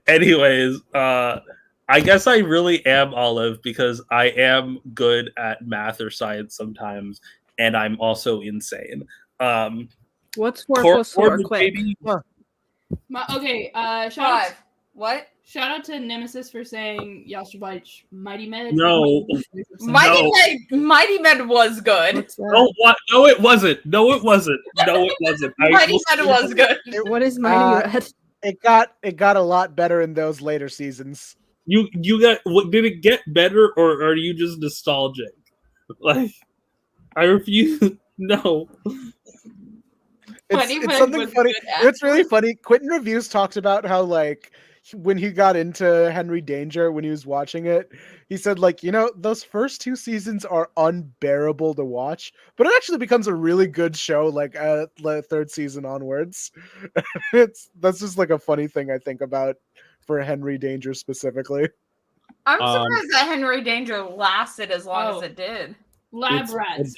anyways, I guess I really am Olive because I am good at math or science sometimes, and I'm also insane. What's 4 plus 4? Corbin, Quick. baby. Okay, shout out, 5. What? shout out to Nemesis for saying y'all should watch Mighty Med. No. Mighty Med was good. What's that? No, what? No, it wasn't. No, it wasn't. No, it wasn't. Mighty Med was good. What is Mighty Red? It got a lot better in those later seasons. You got what? Did it get better, or are you just nostalgic? Like, I refuse. No. Mighty It's Med something was funny. good, It's really funny. Quentin Reviews talked about how like when he got into Henry Danger when he was watching it, he said like, you know, those first 2 seasons are unbearable to watch, but it actually becomes a really good show like the 3rd season onwards. That's just like a funny thing I think about for Henry Danger specifically. I'm surprised that Henry Danger lasted as long as it did. Lab Rats.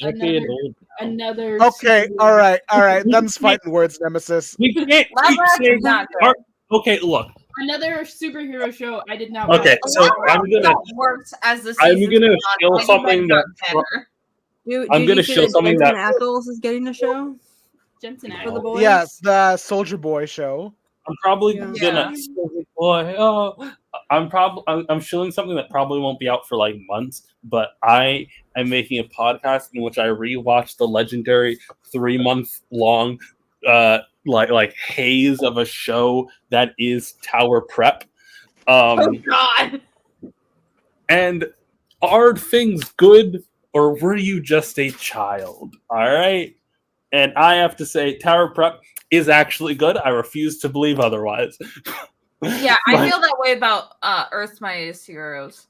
Another. Okay, all right. Them's fighting words, Nemesis. We can't Lab keep Rats is saying not good. Okay, look. Another superhero show I did not Okay, watch. so I'm gonna works as the I'm seasons gonna went show on. something Mighty Med that got better. I'm Did gonna you see show that something Jensen that Ackles is getting a show Jensen for the Ackles. boys. Yeah, the Soldier Boy show. I'm probably Yeah. gonna I'm showing something that probably won't be out for like months, but I am making a podcast in which I rewatch the legendary 3-month long like haze of a show that is Tower Prep. Oh God! And are things good, or were you just a child? All right. And I have to say, Tower Prep is actually good. I refuse to believe otherwise. Yeah, I feel that way about Earth's Mightiest Heroes.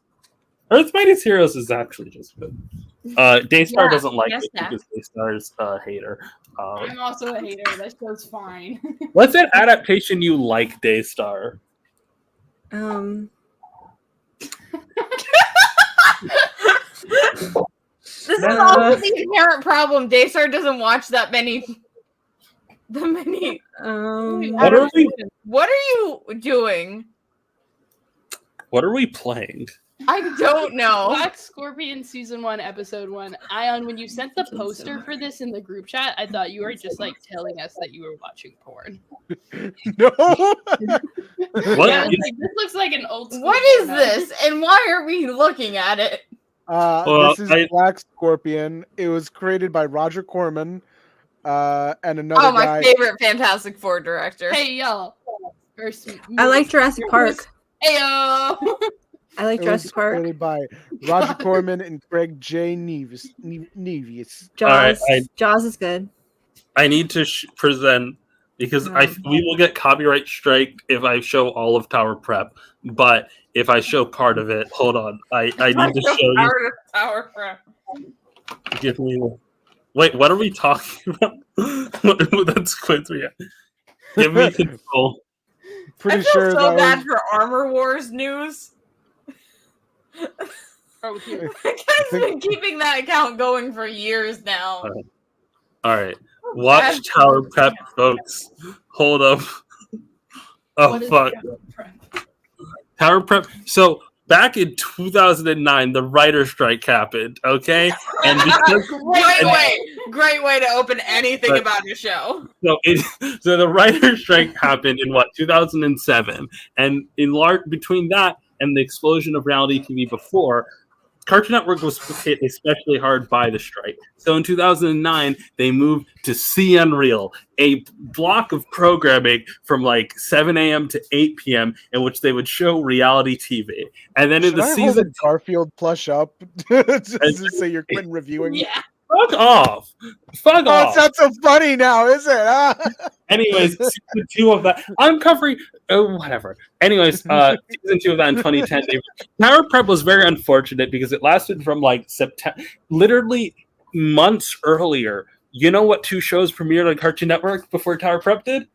Earth's Mightiest Heroes is actually just good. Daystar Yeah, doesn't like yes, it Zach. because Daystar's a hater. I'm also a hater. That show's fine. What's an adaptation you like, Daystar? This is also the inherent problem. Daystar doesn't watch that many. What are we? What are you doing? What are we playing? I don't know. Black Scorpion season 1, episode 1. Ayaan, when you sent the poster for this in the group chat, I thought you were just like telling us that you were watching porn. No. What? Yeah, like, this looks like an old school What is porno. this? And why are we looking at it? This is Black Scorpion. It was created by Roger Corman and another my guy. favorite Fantastic Four director. Hey y'all. I like Jurassic Park. Heyo. I like Jurassic Park. Created by Roger Corman and Craig J. Nevis. Jaws. All right, Jaws is good. I need to present because we will get copyright strike if I show all of Tower Prep. But if I show part of it, hold on. I need to show you. Tower Prep. Give me. Wait, what are we talking about? That's Squid. Yeah. Give me control. Pretty I feel sure so that bad was... for Armor Wars news. Oh, here. I've been keeping that account going for years now. All right. Watch Tower Prep, folks. Hold up. Oh, fuck. Tower Prep. So, back in 2009, the writer's strike happened, okay? And because, Great way to open anything about your show. So the writer's strike happened in, 2007? And in between that and the explosion of reality TV before, Cartoon Network was hit especially hard by the strike. So in 2009, they moved to See Unreal, a block of programming from 7 a.m. to 8 p.m. in which they would show reality TV. And then in the season, Garfield plush up to say you're quitting reviewing. Yeah. Fuck off. Fuck off. It's not so funny now, is it? Anyways, season 2 of that. I'm covering whatever. Anyways, season 2 of that in 2010. Tower Prep was very unfortunate because it lasted from September, literally months earlier. You know what 2 shows premiered on Cartoon Network before Tower Prep did?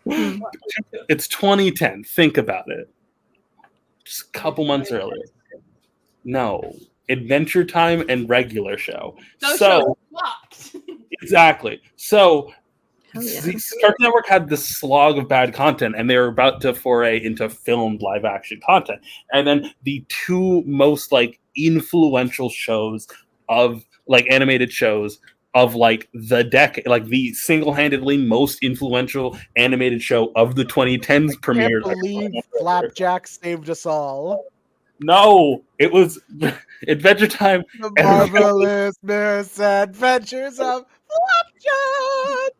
It's 2010. Think about it. Just a couple months earlier. No. Adventure Time and Regular Show. So exactly. So Cartoon Network had this slog of bad content, and they were about to foray into filmed live action content. And then the 2 most influential shows of animated shows of the decade, the single-handedly most influential animated show of the 2010s premiered. I can't believe Flapjack saved us all. No, it was Adventure Time. The marvelous misadventures of Flapjack.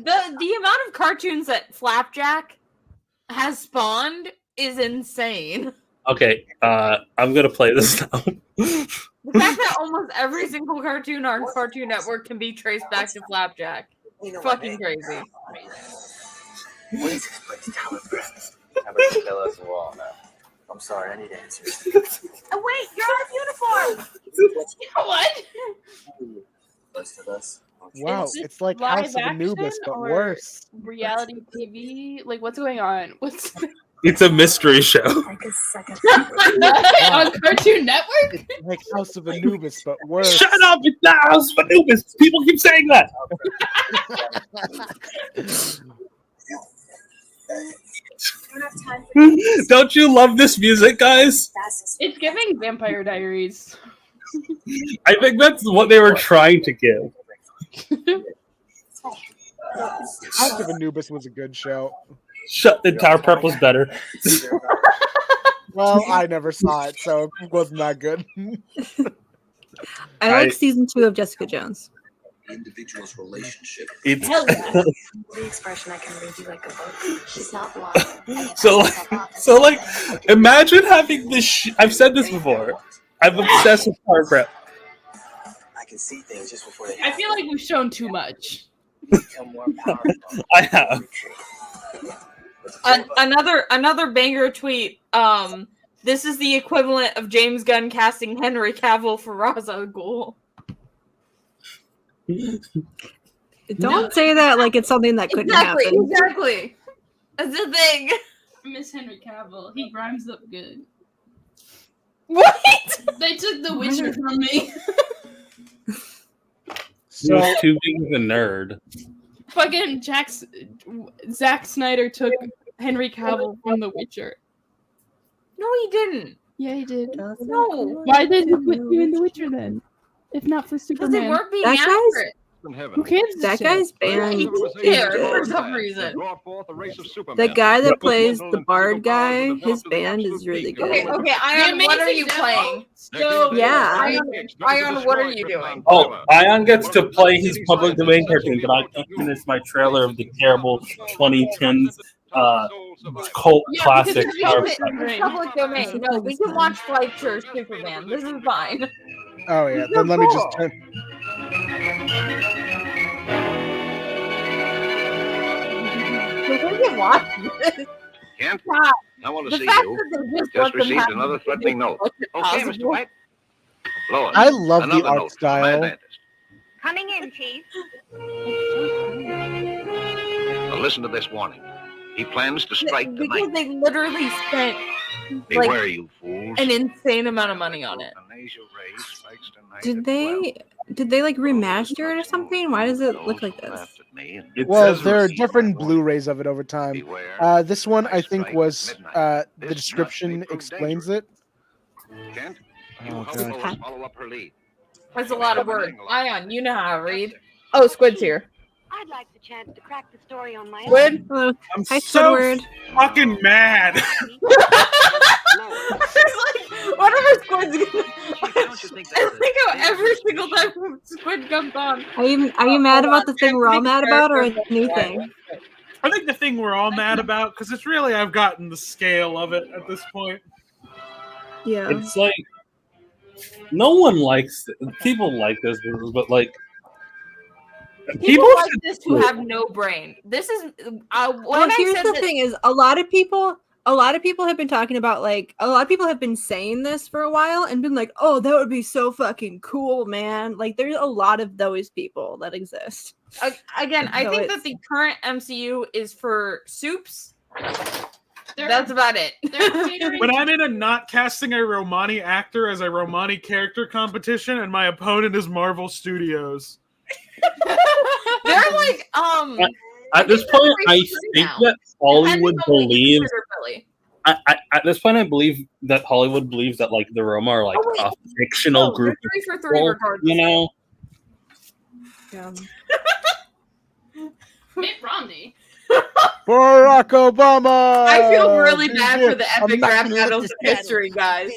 The amount of cartoons that Flapjack has spawned is insane. Okay, I'm gonna play this now. The fact that almost every single cartoon on Cartoon Network can be traced back to Flapjack. Fucking crazy. What is this place? Tower Prep. How about you tell us all now? I'm sorry, I need answers. Oh, wait, you're out of uniform! What? Most of us. Wow, it's like House of Anubis, but worse. Reality TV? What's going on? It's a mystery show. On Cartoon Network? Like House of Anubis, but worse. Shut up! It's not House of Anubis. People keep saying that. Don't you love this music, guys? It's giving Vampire Diaries. I think that's what they were trying to give. House of Anubis was a good show. Shut the Tower Prep was better. Well, I never saw it, so it wasn't that good. I like season 2 of Jessica Jones. Individual's relationship. It's The expression I can read you like a book. She's not lying. so imagine having this. I've said this before. I'm obsessed with Tower Prep. I can see things just before they I feel like we've shown too much. become more powerful. I have. Another banger tweet. This is the equivalent of James Gunn casting Henry Cavill for Ra's al Ghul. Don't say that like it's something that couldn't happen. Exactly. That's the thing. Miss Henry Cavill. He rhymes up good. What? They took The Witcher from me. He was too big of a nerd. Fucking Zack Snyder took Henry Cavill from The Witcher. No, he didn't. Yeah, he did. No. Why did he quit doing The Witcher then? If not for Because Superman. they weren't being That guy's- accurate. Who cares? That guy's band He is cared for good. some reason. The guy that plays the bard guy, his band is really good. Okay, Ayaan, what are you playing? So Yeah. Ayaan, what are you doing? Oh, Ayaan gets to play his public domain cartoon, but I can't finish my trailer of the terrible 2010s cult classic. It's public domain. No, we can watch Fleischer's Superman. This is fine. Oh yeah, then let me just turn. We can watch this. Kent, God. I want to The see fact you. that they just Just let them received have another this threatening note. is Okay, possible. Mr. White. Lois, I love the another art note from my style. dentist. Coming in, Chief. Now listen to this warning. He plans to strike Because tonight. they literally spent Beware, you fools. an insane amount of money on it. Did they like remaster it or something? Why does it look like this? Well, there are different Blu-rays of it over time. This one I think was the description explains it. Kent, you Oh, help God. Lois follow up her lead. That's a lot of words. Ayaan, you know how to read. Oh, Squid's here. I'd like the chance to crack the story on my Squid? Hello. I'm Hi, so Squidward. fucking mad. Whatever Squid's gonna... I think how every single time Squid comes on. Are you mad about the thing we're all mad about, or a new thing? I think the thing we're all mad about, because it's really, I've gotten the scale of it at this point. Yeah. It's like no one likes people like this, but like People like this who have no brain. This is Well, here's the thing: is a lot of people have been talking about a lot of people have been saying this for a while and been like, "Oh, that would be so fucking cool, man!" Like, there's a lot of those people that exist. Again, I So think it's- that the current MCU is for soups. That's about it. When I'm in a not casting a Romani actor as a Romani character competition, and my opponent is Marvel Studios. They're like, at this point, I think now. that Hollywood Depending on what you believes. consider Billy. At this point, I believe that Hollywood believes that like the Roma are like a fictional group. they're 3 of for 3 people, regardless. you know. Mitt Romney. Barack Obama. I feel really bad for the I'm epic not rap gonna let battles this of history, guys.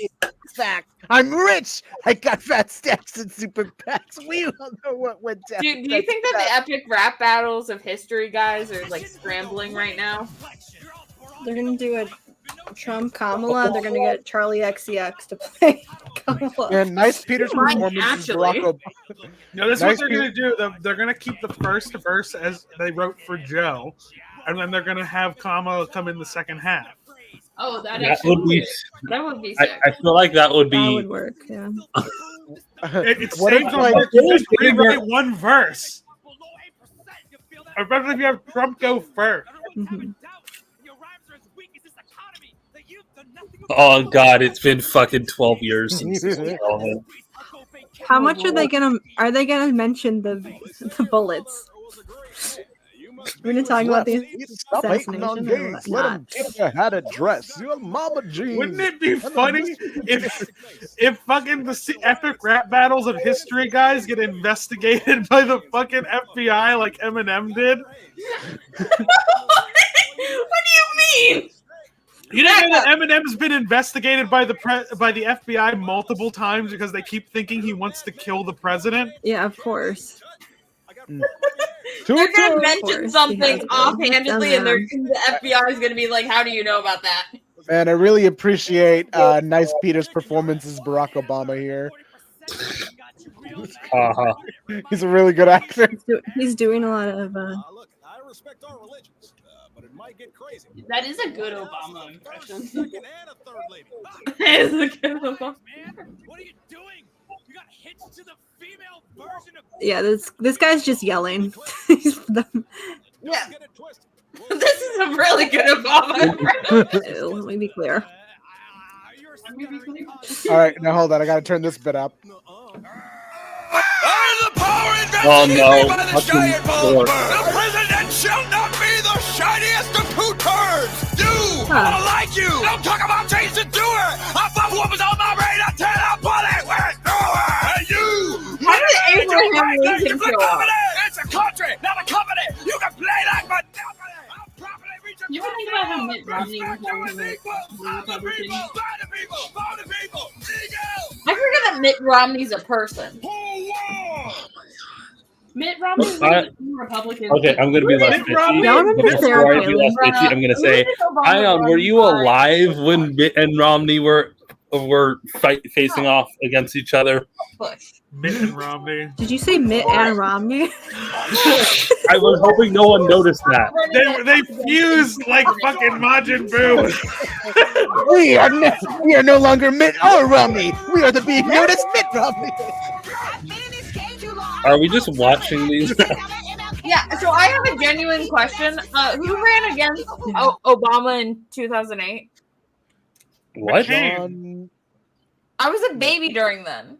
Fact. I'm rich. I got fat stacks and super packs. We don't know what went down. Dude, do you think that the epic rap battles of history guys are like scrambling right now? They're gonna do a Trump Kamala. They're gonna get Charlie XCX to play Kamala. And nice Peter's Mine, performance as actually. Barack Obama. No, that's Nice what they're going to do. They're going to keep the first verse as they wrote for Joe, and then they're going to have Kamala come in the second half. Oh, that would be. That would be sick. I feel like that would be. That would work. Yeah. It What saves if, on like- work. You just rewrite one verse. Especially if you have Trump go first. Mhm. Oh God, it's been fucking 12 years since this was relevant. How much are they gonna mention the bullets? We're gonna talk about the Stop hating on assassination or gays. Let them not? take your hat and dress. Your mama jeans. Wouldn't it be funny if fucking the epic rap battles of history guys get investigated by the fucking FBI like Eminem did? What do you mean? You didn't know that Eminem's been investigated by the FBI multiple times because they keep thinking he wants to kill the president? Yeah, of course. They're gonna Of mention course, something yeah. offhandedly, and Dumbass. the FBI is gonna be like, "How do you know about that?" Man, I really appreciate Nice Peter's performance as Barack Obama here. Uh-huh. He's a really good actor. He's doing a lot of. Look, I respect our religions, but it might get crazy. That is a good Obama impression. Second and a third lady. It is a good Obama. Man, what are you doing? You got hitched to the female version of. Yeah, this guy's just yelling. He's the- Yeah, this is a really good Obama impression. Let me be clear. All right, now hold on. I gotta turn this bit up. Oh no! Fucking Lord. The president shall not be the shiniest of two turds! You! I don't like you! Don't talk about change to do show up. It's a country, not a company. You can play like my company. I'll properly reach a You ever think about how Mitt Romney was always a Republican? I forget that Mitt Romney's a person. Mitt Romney was a Republican. Okay, I'm gonna be less bitchy. But before I be less bitchy, I'm gonna say, Ayaan, were you alive when Mitt and Romney were facing off against each other? Mitt and Romney. Did you say Mitt and Romney? I was hoping no one noticed that. They fused like fucking Majin Buu. We are no longer Mitt or Romney. We are the being known as Mitt Romney. Are we just watching these? Yeah, so I have a genuine question. Who ran against Obama in 2008? What? I was a baby during then.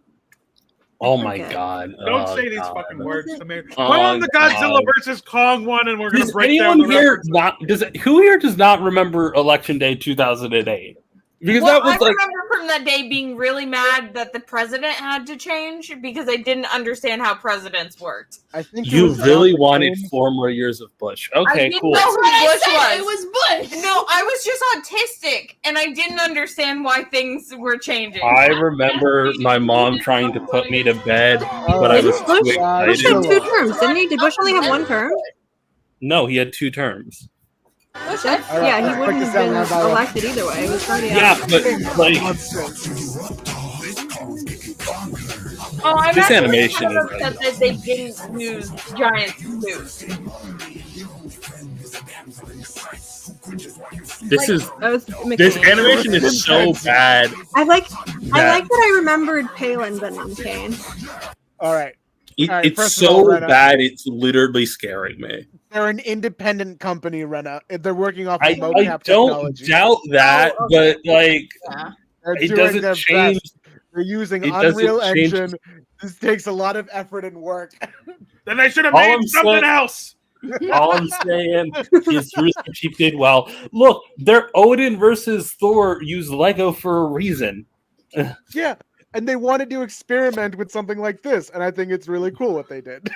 Oh my god! Don't Oh, say these God. fucking words to me. Put Oh, on the Godzilla God. versus Kong one, and we're gonna Does break down anyone the here references. who here does not remember Election Day 2008? Because Well, that was I like remember from that day being really mad that the president had to change because I didn't understand how presidents worked. I think you really wanted 4 more years of Bush. I Okay, didn't cool. know who Bush was. It was Bush. No, I was just autistic, and I didn't understand why things were changing. I remember my mom trying to put me to bed, but I was Bush, too Bush had 2 excited. terms, didn't he? Did Bush only have 1 term? No, he had 2 terms. Yeah, he wouldn't have been elected either way. He was already Yeah, out. but like Oh, I'm This actually animation kind of is upset that they didn't use giant suits. this is this McCain. animation is so bad. I like that I remembered Palin been on Kane. All right. It, All right, it's first of all, so Rena, bad. It's literally scaring me. They're an independent company, Rena. They're working off I of mocap don't technology. doubt that, but like They're it doing doesn't their change. best. They're using It doesn't Unreal change- Engine. This takes a lot of effort and work. Then they should have All made I'm something saying- else. All I'm saying is Rooster Teeth did well. Look, their Odin versus Thor used Lego for a reason. Yeah, and they wanted to experiment with something like this, and I think it's really cool what they did.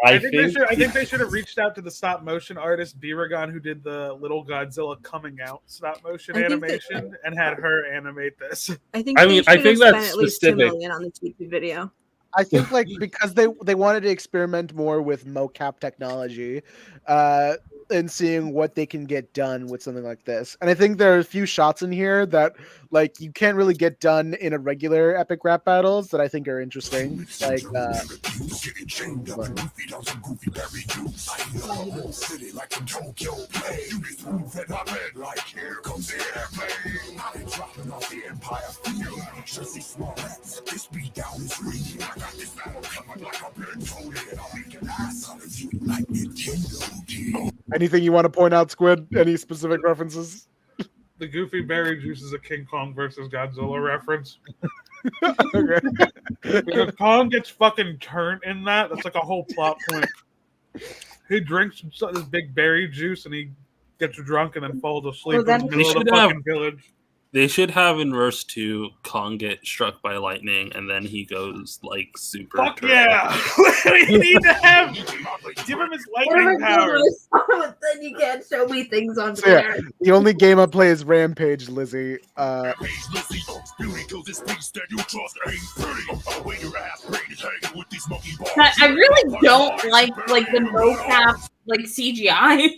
I think they should have reached out to the stop motion artist Biragon, who did the Little Godzilla coming out stop motion I think that- animation, and had her animate this. I think I they mean, should I have think spent that's at least $2 specific. million on the YouTube video. I think like because they wanted to experiment more with mocap technology, and seeing what they can get done with something like this. And I think there are a few shots in here that like you can't really get done in a regular epic rap battles that I think are interesting. Like anything you want to point out, Squid? Any specific references? The Goofy Berry Juice is a King Kong versus Godzilla reference. Okay. Because Kong gets fucking turned in that. That's like a whole plot point. He drinks this big berry juice and he gets drunk and then falls asleep in the middle of the fucking village. They should have in verse 2 Kong get struck by lightning and then he goes like super. Fuck turtle. yeah! We need to have give him his lightning power. Then you can't show me things on So yeah, the only game I play is Rampage, Lizzie. I really don't like the mocap like CGI.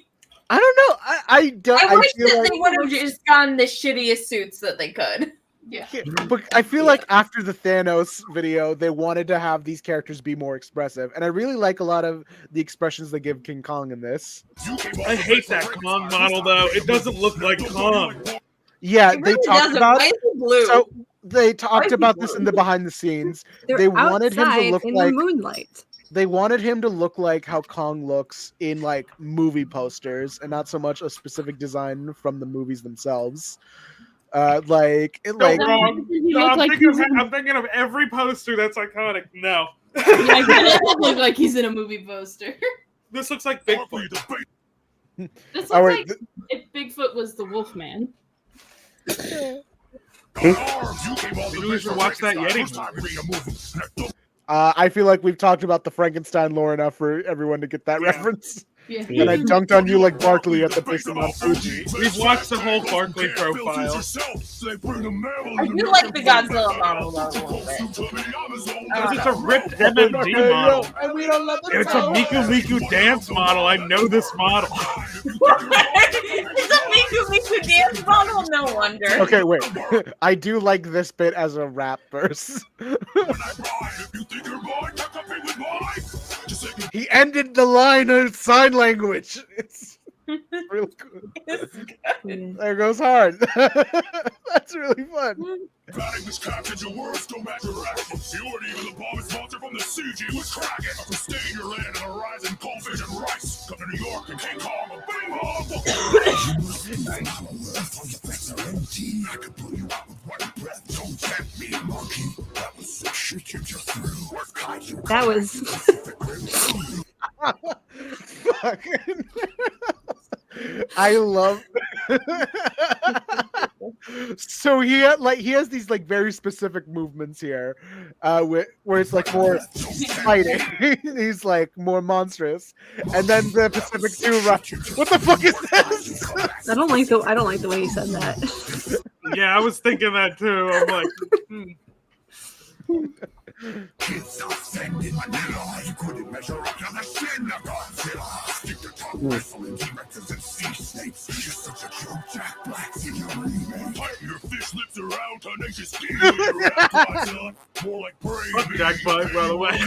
I don't know. I don't. I wish feel that like, they would have just gotten the shittiest suits that they could. Yeah. But I feel like after the Thanos video, they wanted to have these characters be more expressive, and I really like a lot of the expressions they give King Kong in this. I hate that Kong model though. It doesn't look like Kong. Yeah, It they really talked doesn't. about Why is it blue? so they talked is about he this in blue? the behind the scenes. They're They wanted him to outside look in like the moonlight. they wanted him to look like how Kong looks in like movie posters, and not so much a specific design from the movies themselves. Like it, No, like wrong. He No, looked I'm, like thinking he's I'm thinking of every poster that's iconic. No. Yeah, he doesn't look like he's in a movie poster. This looks like Bigfoot. This looks Oh, wait, like if Bigfoot was the Wolfman. Maybe we should watch that Yeti movie. I feel like we've talked about the Frankenstein lore enough for everyone to get that reference. Yeah. And I dunked on you like Barkley at the base of Mount Fuji. We've watched the whole Barkley profile. I do like the Godzilla model though, a little bit. Because it's a ripped MMD model. And we don't let them It's a Miku Dance model. I know this model. It's a Miku Dance model, no wonder. Okay, wait. I do like this bit as a rap verse. He ended the line in sign language. It's really good. There goes hard. That's really fun. That was. I love. So he has these like very specific movements here, where it's like more fighting. He's like more monstrous, and then the Pacific 2 rush. What the fuck is this? I don't like the way he said that. Yeah, I was thinking that too. I'm like, Fuck Jack Bug, by the way.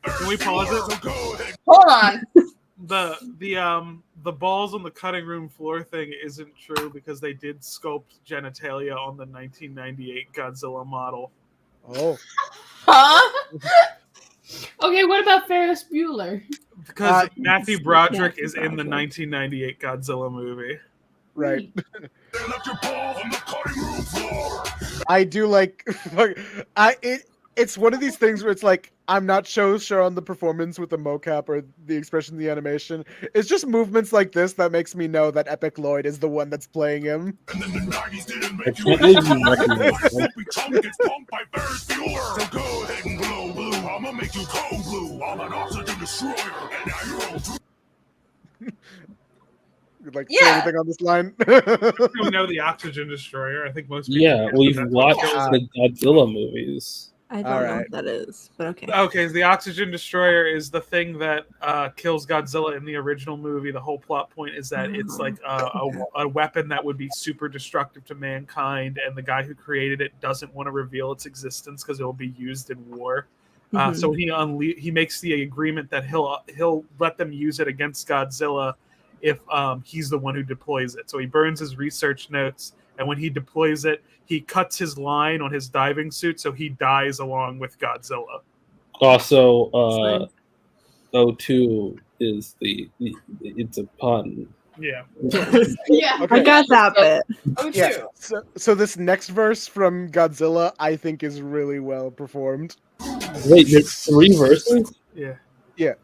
Can we pause it? Hold on. The balls on the cutting room floor thing isn't true because they did sculpt genitalia on the 1998 Godzilla model. Oh. Huh? Okay, what about Ferris Bueller? Because Matthew Broderick is in the 1998 Godzilla movie. Right. I do like. It's one of these things where it's like I'm not so sure on the performance with the mocap or the expression of the animation. It's just movements like this that makes me know that Epic Lloyd is the one that's playing him. Like say anything on this line? I don't know the Oxygen Destroyer. I think most people. Yeah, we've watched the Godzilla movies. I don't know what that is, but okay. Okay, so the Oxygen Destroyer is the thing that kills Godzilla in the original movie. The whole plot point is that it's like a weapon that would be super destructive to mankind, and the guy who created it doesn't want to reveal its existence because it will be used in war. So he makes the agreement that he'll let them use it against Godzilla if he's the one who deploys it. So he burns his research notes, and when he deploys it, he cuts his line on his diving suit, so he dies along with Godzilla. Also, O2 is it's a pun. Yeah. Yeah. Okay. I got that bit. Yeah. So this next verse from Godzilla, I think, is really well performed. Wait, there's 3 verses? Yeah. Yeah.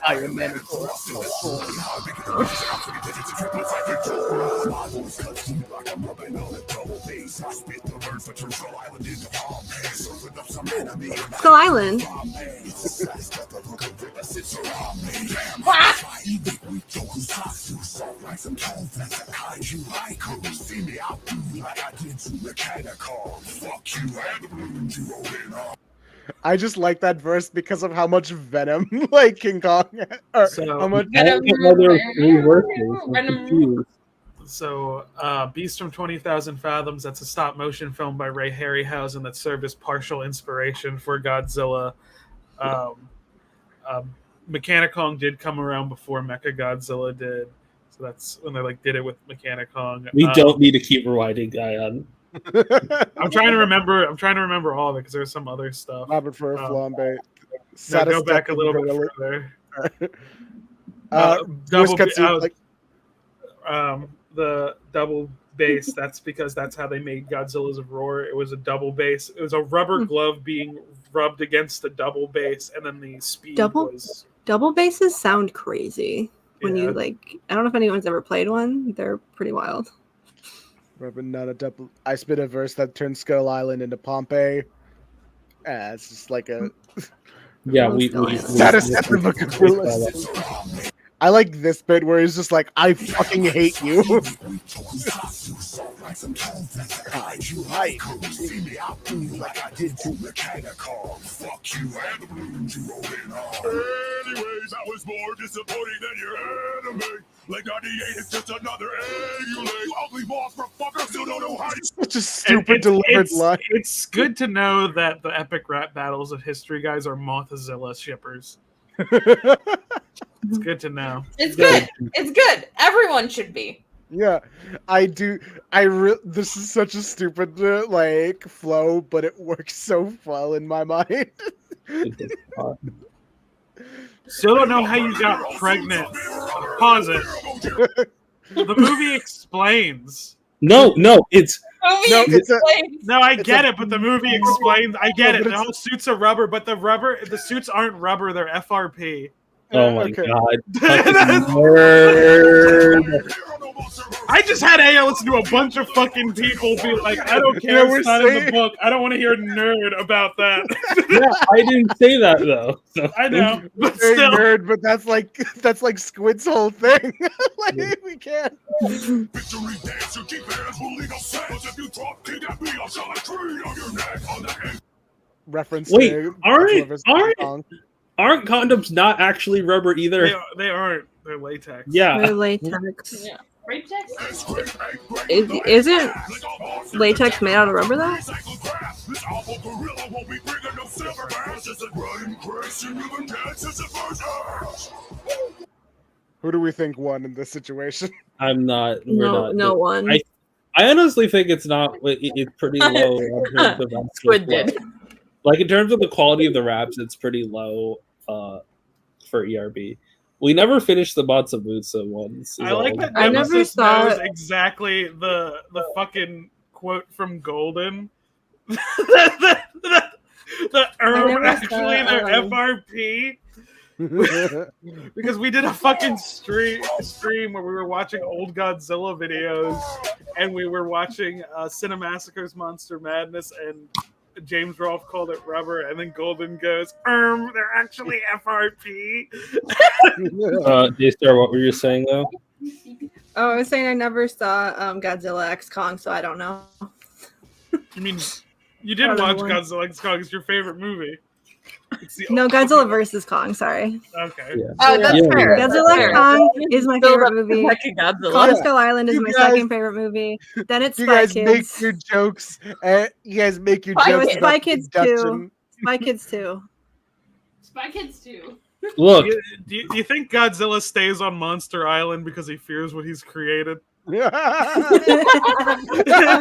Iron Man. Skull Island. I just like that verse because of how much venom, like King Kong, or how much. So, Beast from 20,000 Fathoms, that's a stop motion film by Ray Harryhausen that served as partial inspiration for Godzilla. Mechanicong did come around before Mechagodzilla did. So that's when they did it with Mechanicong. We don't need to keep rewinding, Ayaan. I'm trying to remember all of it because there's some other stuff. Robert for Flambe. No, go back a little bit further. The double bass. That's because that's how they made Godzilla's roar. It was a double bass. It was a rubber glove being rubbed against the double bass, and then the speed was Double basses sound crazy when Yeah. you like. I don't know if anyone's ever played one. They're pretty wild. Remember, not a double. I spit a verse that turned Skull Island into Pompeii. It's just like a. Yeah, Status at the book of Gorillas. I like this bit where he's just like, I fucking hate you. Anyways, I was more disappointing than your enemy. Like 98 is just another egg you lay. You ugly boss for fucker still don't know how you. Such a stupid delivered line. It's good to know that the epic rap battles of history guys are Mothzilla shippers. It's good to know. It's good. It's good. Everyone should be. Yeah, I do. This is such a stupid like flow, but it works so well in my mind. Still don't know how you got pregnant. Pause it. The movie explains. No, it's No, I get it, but the movie explains. I get it. The whole suits are rubber, but the suits aren't rubber. They're FRP. Oh my god. Nerd. I just had A listen to a bunch of fucking people be like, I don't care, it's not in the book. I don't want to hear nerd about that. Yeah, I didn't say that though. So. I know, but Hey, still. nerd, but that's like Squid's whole thing. Like we can't. Reference. Wait, to aren't condoms not actually rubber either? They aren't. They're latex. Yeah. They're latex. Yeah. Latex? Isn't latex made out of rubber though? Who do we think won in this situation? I'm not. No one. I honestly think it's not. It's pretty low. In terms of Squid did. Like in terms of the quality of the raps, it's pretty low for ERB. We never finished the Matsumutsu ones. I like that I never Nemesis saw knows it. exactly the fucking quote from Golden. the never actually saw it. their FRP. Because we did a fucking stream where we were watching old Godzilla videos and we were watching Cinemassacre's Monster Madness, and James Rolfe called it rubber, and then Golden goes, they're actually FRP. Daystar, what were you saying though? Oh, I was saying I never saw Godzilla X Kong, so I don't know. You mean you did Other watch one. Godzilla X Kong? It's your favorite movie. No, Godzilla versus Kong. Sorry. Okay. Yeah. Oh, that's fair. Godzilla X Kong is my Still favorite not movie. fucking Godzilla. Kong Skull Island is You my guys- second favorite movie. Then it's You Spy guys make Kids. your jokes. You guys make your Spy jokes. Kids. about Spy Kids production. 2. Spy Kids 2. Spy Kids 2. Look, Do you think Godzilla stays on Monster Island because he fears what he's created? Oh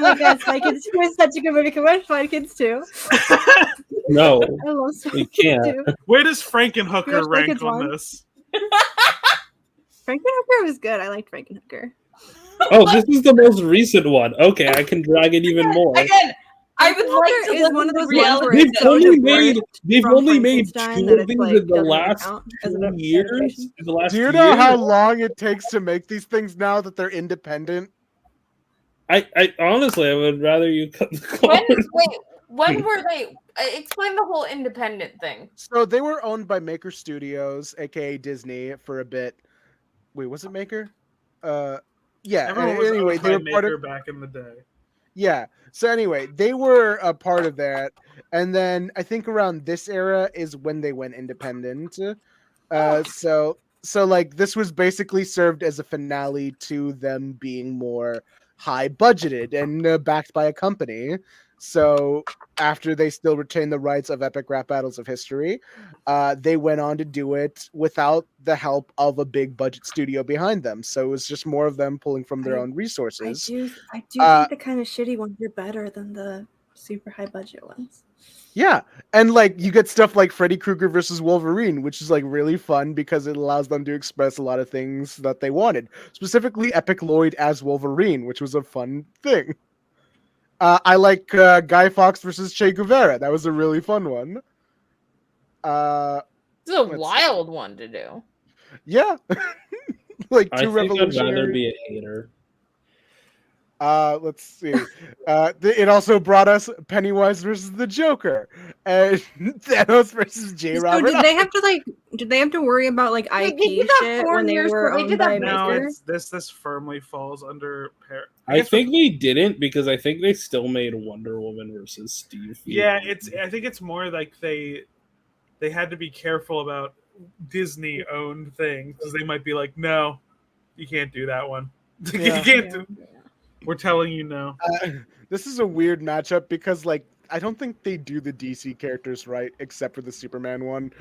my god, Spy Kids 2 is such a good movie. Can we watch Spy Kids 2? no, I love Spy we Kids can't. 2. Where does Frankenhooker You watch Spy rank Kids on 1? this? Frankenhooker was good. I liked Frankenhooker. Oh, this is the most recent one. Okay, I can drag it even more. Again, I would like Frankenhooker to is listen one of to those reality. ones where They've it's so only divorced made from two Frankenstein of that these it's, like, in the doesn't last count as 2 an years. adaptation. In the last Do you 2 know how years. long it takes to make these things now that they're independent? I honestly, I would rather you cut the cord. When were they? Explain the whole independent thing. So they were owned by Maker Studios, aka Disney, for a bit. Wait, was it Maker? Yeah. Everyone was Anyway, owned they by were part Maker of. back in the day. Yeah. So anyway, they were a part of that, and then I think around this era is when they went independent. So like this was basically served as a finale to them being more high budgeted and backed by a company. So after they still retained the rights of Epic Rap Battles of History, they went on to do it without the help of a big budget studio behind them. So it was just more of them pulling from their own resources. I do think the kind of shitty ones are better than the super high budget ones. Yeah, and like you get stuff like Freddy Krueger versus Wolverine, which is like really fun because it allows them to express a lot of things that they wanted. Specifically, Epic Lloyd as Wolverine, which was a fun thing. I like Guy Fawkes versus Che Guevara. That was a really fun one. It's a wild one to do. Yeah. Like I two think I'd rather revolutionary. be a hater. Let's see. It also brought us Pennywise versus the Joker and Thanos versus J. So Robert. did they have to did they have to worry about like They IP did that shit 4 when they years were ago. They owned did by that No, Maker? it's this firmly falls under. I think they didn't because I think they still made Wonder Woman versus Steve. Yeah, I think it's more like they had to be careful about Disney owned things because they might be like, no, you can't do that one. Yeah. You can't do. We're telling you no. This is a weird matchup because, like, I don't think they do the DC characters right, except for the Superman one.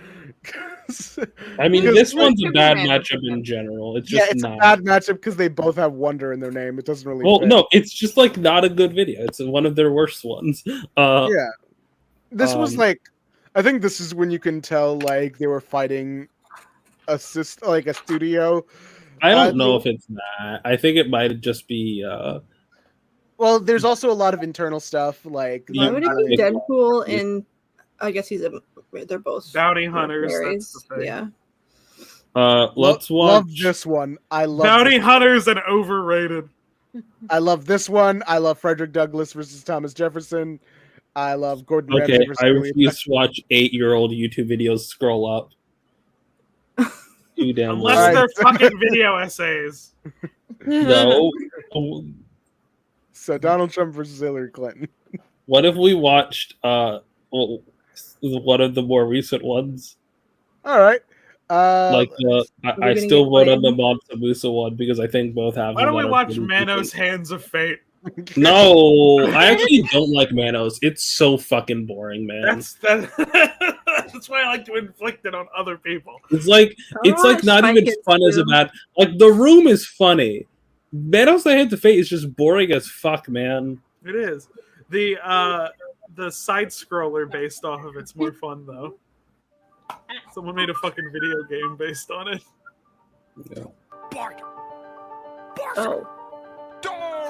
I mean, this one's a bad matchup in general. It's just it's not. a bad matchup because they both have Wonder in their name. It doesn't really. Well, fit. no, it's just like not a good video. It's one of their worst ones. Yeah, this was like, I think this is when you can tell like they were fighting a studio. I don't know if it's that. I think it might just be. Well, there's also a lot of internal stuff like. Why would it be Deadpool and I guess they're both Bounty Hunters. berries. That's the thing. Yeah. Let's watch. Love this one. I love Bounty Hunters and overrated. I love this one. I love Frederick Douglass versus Thomas Jefferson. I love Gordon Ramsay Okay, versus I William refuse to watch 8-year-old YouTube videos scroll up. Too damn Unless long. they're fucking video essays. No. So Donald Trump versus Hillary Clinton. What if we watched one of the more recent ones? All right. I still vote on the Monta Musa one because I think both have. Why don't we better watch footage. Manos Hands of Fate? No, I actually don't like Manos. It's so fucking boring, man. That's why I like to inflict it on other people. It's like not even fun as a bad. Like The Room is funny. Manos I Hate the Fate is just boring as fuck, man. It is. The side scroller based off of it's more fun though. Someone made a fucking video game based on it. Yeah. Oh.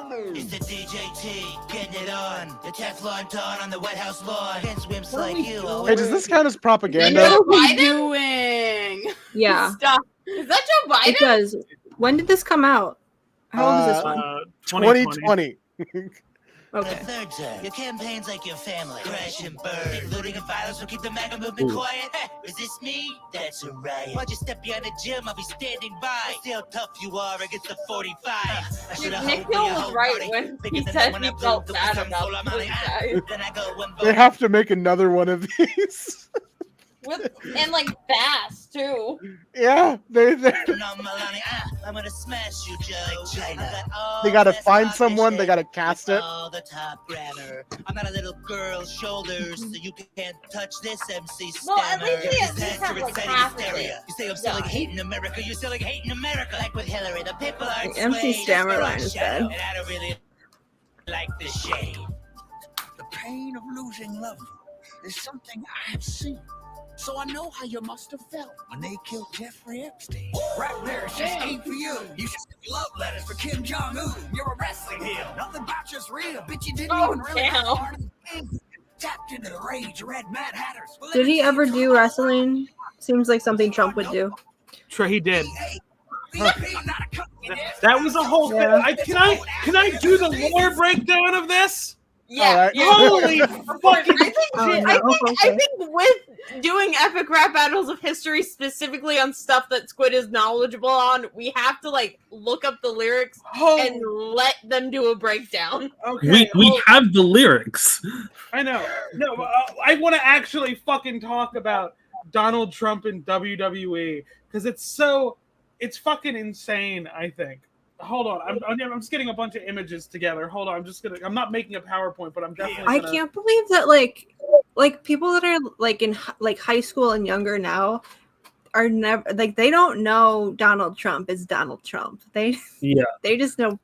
It's the DJT, getting it on. The Teflon ton on the Wet House lawn. Can't swims like you. Hey, does this count as propaganda? What are you doing? Yeah. Stop. Is that Joe Biden? It does. When did this come out? How old is this one? 2020. Okay. The third term, your campaign's like your family. Crash and burn. Looting and violence will keep the MAGA movement quiet. Is this me? That's a riot. Why'd you step behind the gym? I'll be standing by. See how tough you are against the 45. Nick Hill was right when he said he felt bad about those guys. They have to make another one of these. And like fast too. Yeah, they I'm gonna smash you, Joe. they gotta find someone. They gotta cast it. All the top grabber. I'm not a little girl's shoulders, so you can't touch this MC stammer. Well, at least they at least have like half of it. You say I'm selling hate in America. You're selling hate in America. Like with Hillary, the people are The MC Stammer line is bad. And I don't really like the shade. The pain of losing loved ones is something I have seen. So I know how you must have felt when they killed Jeffrey Epstein. Right there, it's just ain't for you. You should love letters for Kim Jong-un. You're a wrestling heel. Nothing about you's real. Bitch, you didn't even really have part of the game. Tapped into the rage, red Mad Hatters. Did he ever do wrestling? Seems like something Trump would do. He did. That was a whole thing. Can I do the lore breakdown of this? Yeah. Holy fucking shit. I think with doing epic rap battles of history specifically on stuff that Squid is knowledgeable on, we have to like look up the lyrics and let them do a breakdown. Okay. We have the lyrics. I know. No, I want to actually fucking talk about Donald Trump and WWE because it's fucking insane, I think. Hold on, I'm just getting a bunch of images together. Hold on, I'm not making a PowerPoint, but I'm definitely I can't believe that like people that are like in like high school and younger now are never like they don't know Donald Trump is Donald Trump. They just know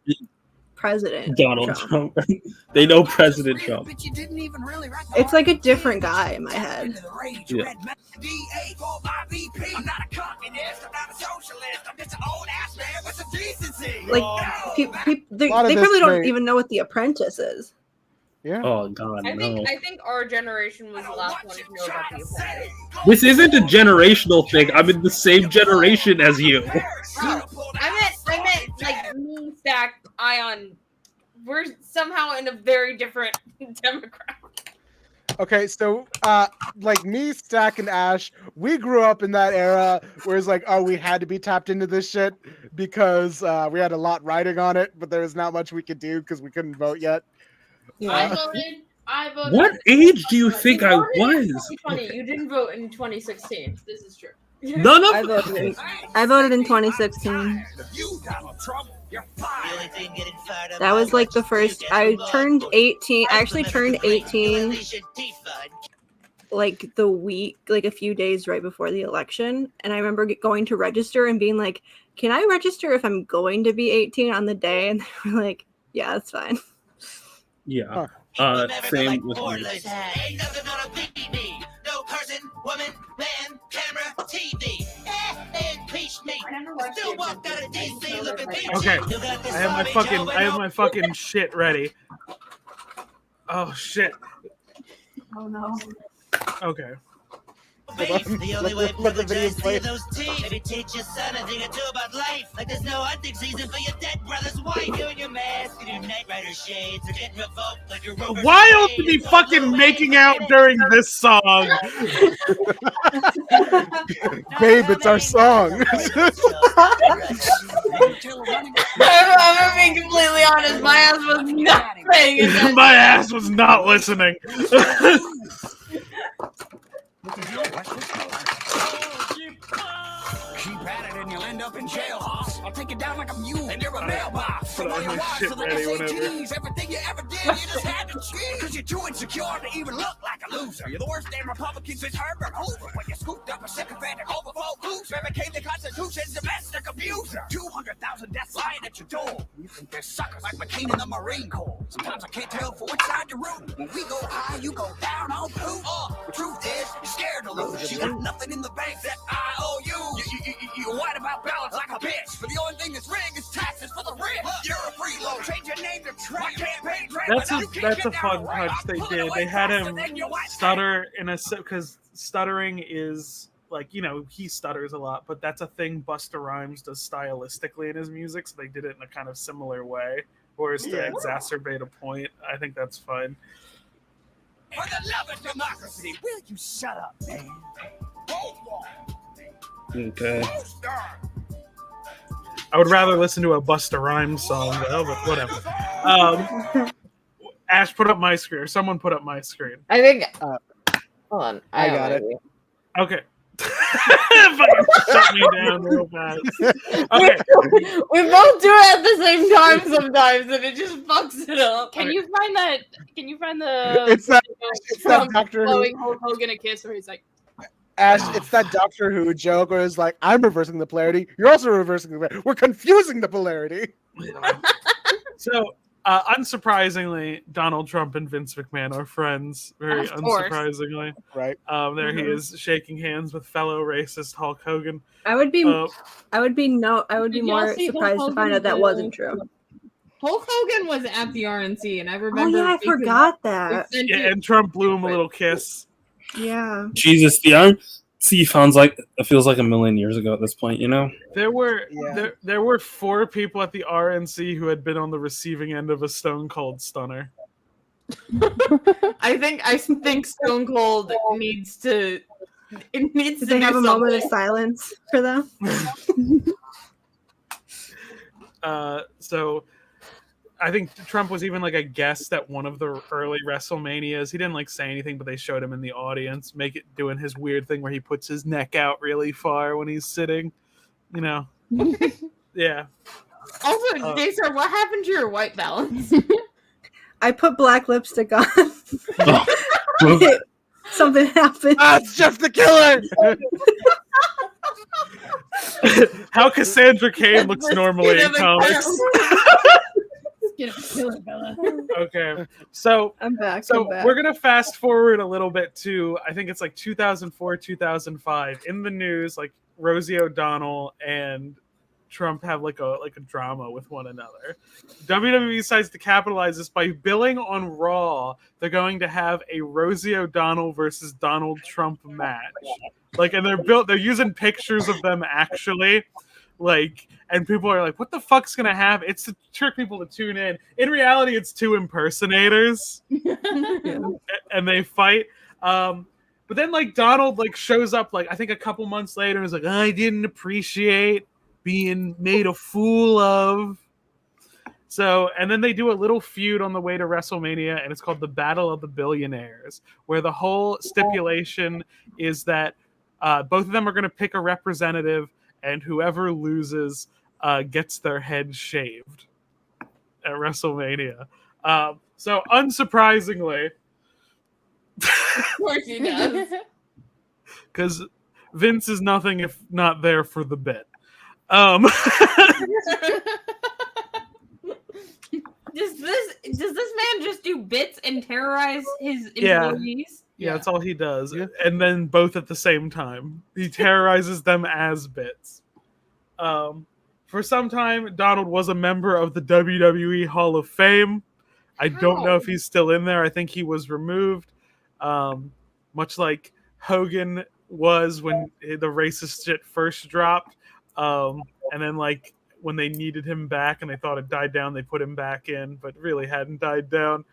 President Donald Trump. They know President Trump. It's like a different guy in my head. Yeah. I'm not a communist, I'm not a socialist, I'm just an old ass man with some decency. Like they probably don't even know what The Apprentice is. Yeah. Oh God, I no! think our generation was the last one to know about the appointment. This isn't a generational thing. I'm in the same generation as you. I meant like me, Stack, Ayaan. We're somehow in a very different demographic. Okay, so like me, Stack, and Ash, we grew up in that era where it's like, oh, we had to be tapped into this shit because we had a lot riding on it, but there was not much we could do because we couldn't vote yet. I voted. What age do you think I voted in was? 2020. You didn't vote in 2016. This is true. None of I voted in 2016. That was like the first. I turned 18. I actually turned 18 like the week, like a few days right before the election. And I remember going to register and being like, can I register if I'm going to be 18 on the day? And they were like, yeah, that's fine. Yeah. Same with me. Ain't nothing gonna beat me. No person, woman, man, camera, TV. They impeached me. Still walked out of DC looking beachy. Okay, I have my fucking shit ready. Oh shit. Oh no. Okay. The only way to put the jazz to those teeth. Maybe teach your son a thing or two about life. Like there's no hunting season for your dead brother's wife. Doing your mask and your Knight Rider shades. Or getting revoked like your Rover. Why else is he fucking making out during this song? Babe, it's our song. I'm gonna be completely honest. My ass was not paying attention. My ass was not listening. Keep at it and you'll end up in jail, hoss. I'll take you down like a mule and you're a mailbox. Put From all on your my wives shit to the ready whenever. SATs, everything you ever did, you just had to cheat. Cause you're too insecure to even look like a loser. You're the worst damn Republican since Herbert Hoover. When you scooped up a sycophantic overflow loser, became the Constitution's domestic abuser. 200,000 deaths lying at your door. You think they're suckers like McCain in the Marine Corps. Sometimes I can't tell for which side you're rooting. When we go high, you go down on poop. The truth is, you're scared to lose. You got nothing in the bank that I owe you. You're white about balance like a bitch. But the only thing that's rigged is taxes for the rich. You're a freeloader. Change your name to Trump. Campaign That's a fun touch they did. They had him stutter in a because stuttering is like, you know, he stutters a lot, but that's a thing Busta Rhymes does stylistically in his music, so they did it in a kind of similar way, or is to exacerbate a point. I think that's fun. For the love of democracy, will you shut up, man? Okay. I would rather listen to a Busta Rhymes song though, but whatever. Ash, put up my screen, or someone put up my screen. I think. Hold on, I got it. Okay. Fucking shut me down real fast. Okay. We both do it at the same time sometimes, and it just fucks it up. Can you find that? Can you find the? It's that from Doctor blowing Who. Hulk Hogan a kiss, where he's like, Ash, it's that Doctor Who joke where it's like, I'm reversing the polarity. You're also reversing the polarity. We're confusing the polarity. So, unsurprisingly, Donald Trump and Vince McMahon are friends. Very unsurprisingly. Right. There he is shaking hands with fellow racist Hulk Hogan. I would be more Did y'all see surprised Hulk to find Hogan out that at wasn't true. Hulk Hogan was at the RNC, and I Oh remember. yeah, I forgot that. Yeah, and Trump blew him a little kiss. Yeah. Jesus, the RNC feels like a million years ago at this point, you know? There were 4 people at the RNC who had been on the receiving end of a Stone Cold Stunner. I think Stone Cold needs to. It needs Did to they have a do moment of something. silence for them? So I think Trump was even like a guest at one of the early WrestleManias. He didn't like say anything, but they showed him in the audience doing his weird thing where he puts his neck out really far when he's sitting. You know. Yeah. Also, Daystar, what happened to your white balance? I put black lipstick on. Something happened. It's just the killer. How Cassandra Cain looks normally in comics. Okay, so I'm back. So we're gonna fast forward a little bit to, I think it's like 2004, 2005. In the news, like Rosie O'Donnell and Trump have like a drama with one another. WWE decides to capitalize this by billing on Raw. They're going to have a Rosie O'Donnell versus Donald Trump match. Like, and they're using pictures of them actually. Like, and people are like, what the fuck's gonna happen? It's to trick people to tune in. In reality, it's two impersonators. And they fight. But then like Donald like shows up like I think a couple months later and is like, I didn't appreciate being made a fool of. So, and then they do a little feud on the way to WrestleMania, and it's called the Battle of the Billionaires, where the whole stipulation is that both of them are going to pick a representative, and whoever loses gets their head shaved at WrestleMania. So, unsurprisingly, Of course he does. because Vince is nothing if not there for the bit. Does this man just do bits and terrorize his employees? Yeah, that's all he does. And then both at the same time. He terrorizes them as bits. For some time, Donald was a member of the WWE Hall of Fame. I don't know if he's still in there. I think he was removed. Much like Hogan was when the racist shit first dropped. And then like when they needed him back and they thought it died down, they put him back in, but really hadn't died down.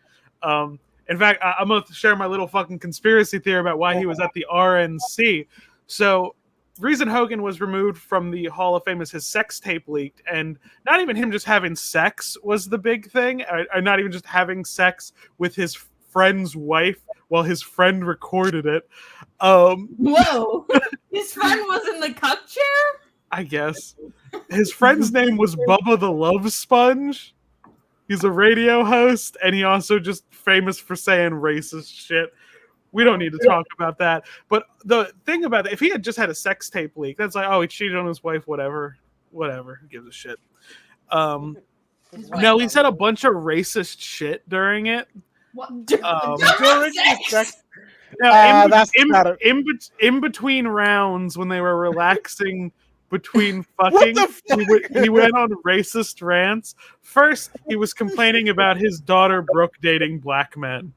In fact, I'm going to share my little fucking conspiracy theory about why he was at the RNC. So, reason Hogan was removed from the Hall of Fame is his sex tape leaked, and not even him just having sex was the big thing, or not even just having sex with his friend's wife while his friend recorded it. Whoa! His friend was in the cup chair? I guess. His friend's name was Bubba the Love Sponge. He's a radio host, and he also just famous for saying racist shit. We don't need to talk about that. But the thing about it, if he had just had a sex tape leak, that's like, oh, he cheated on his wife, whatever. Who gives a shit? No, he said a bunch of racist shit during it. What? During sex? No, in between rounds when they were relaxing between fucking, he went on racist rants. First, he was complaining about his daughter Brooke dating black men.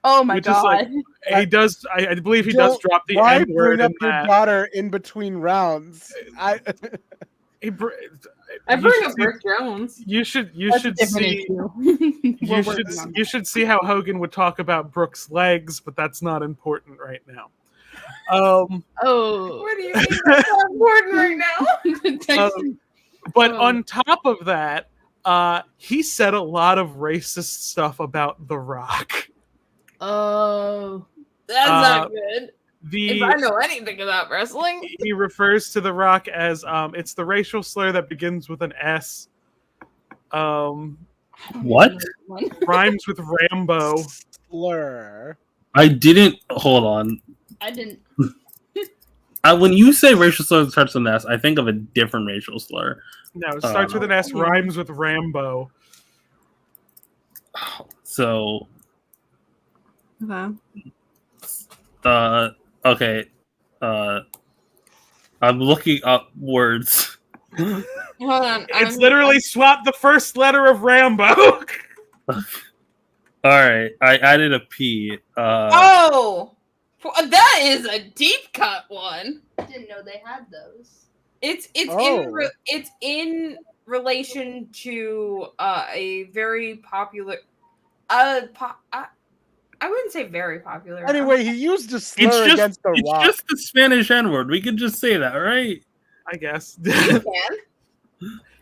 Oh my god! Like, he does. I believe he does drop the N word bring up in your that. daughter in between rounds. I bring up Rick Jones. You should see. You should see how Hogan would talk about Brooke's legs, but that's not important right now. What do you mean that's not important right now? But on top of that, he said a lot of racist stuff about The Rock. Oh, that's not good. If I know anything about wrestling, he refers to The Rock as it's the racial slur that begins with an S. What? Rhymes with Rambo. Slur. I didn't. Hold on. I didn't. When you say racial slur that starts with an S, I think of a different racial slur. No, it starts with an S, rhymes with Rambo. So. Okay. I'm looking up words. Hold on. It's literally swap the first letter of Rambo. All right, I added a P. That is a deep cut one. Didn't know they had those. It's in relation to a very popular. I wouldn't say very popular. Anyway, he used a slur against The Rock. It's just the Spanish N-word. We could just say that, right? I guess. You can.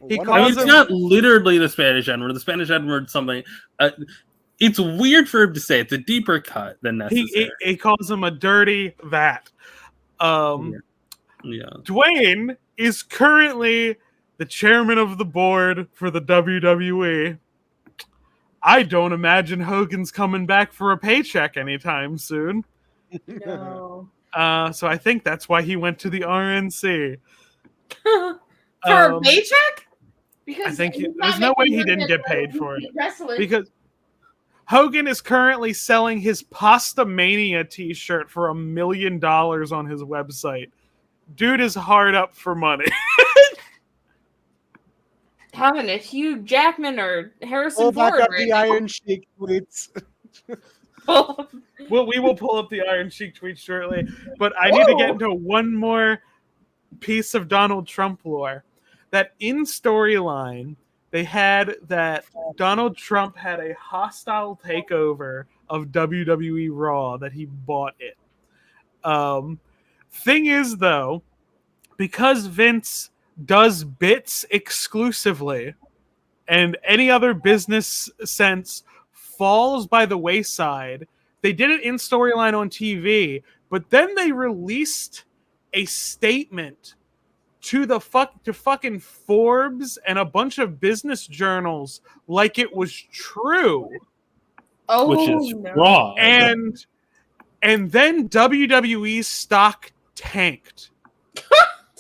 It's not literally the Spanish N-word. The Spanish N-word something. It's weird for him to say. It's a deeper cut than necessary. He calls him a dirty vat. Yeah. Dwayne is currently the chairman of the board for the WWE. I don't imagine Hogan's coming back for a paycheck anytime soon. No. So I think that's why he went to the RNC. For a paycheck? Because I think there's no way he didn't get paid for it. Because Hogan is currently selling his Pasta Mania t-shirt for $1 million on his website. Dude is hard up for money. having a Hugh Jackman or Harrison Pull back Ford up right the now. Iron Sheik tweets. Well, we will pull up the Iron Sheik tweet shortly, but I need to get into one more piece of Donald Trump lore. That in storyline, they had that Donald Trump had a hostile takeover of WWE Raw, that he bought it. Thing is, though, because Vince does bits exclusively and any other business sense falls by the wayside, they did it in storyline on TV, but then they released a statement to fucking Forbes and a bunch of business journals like it was true. Oh, which is wrong. And then WWE's stock tanked.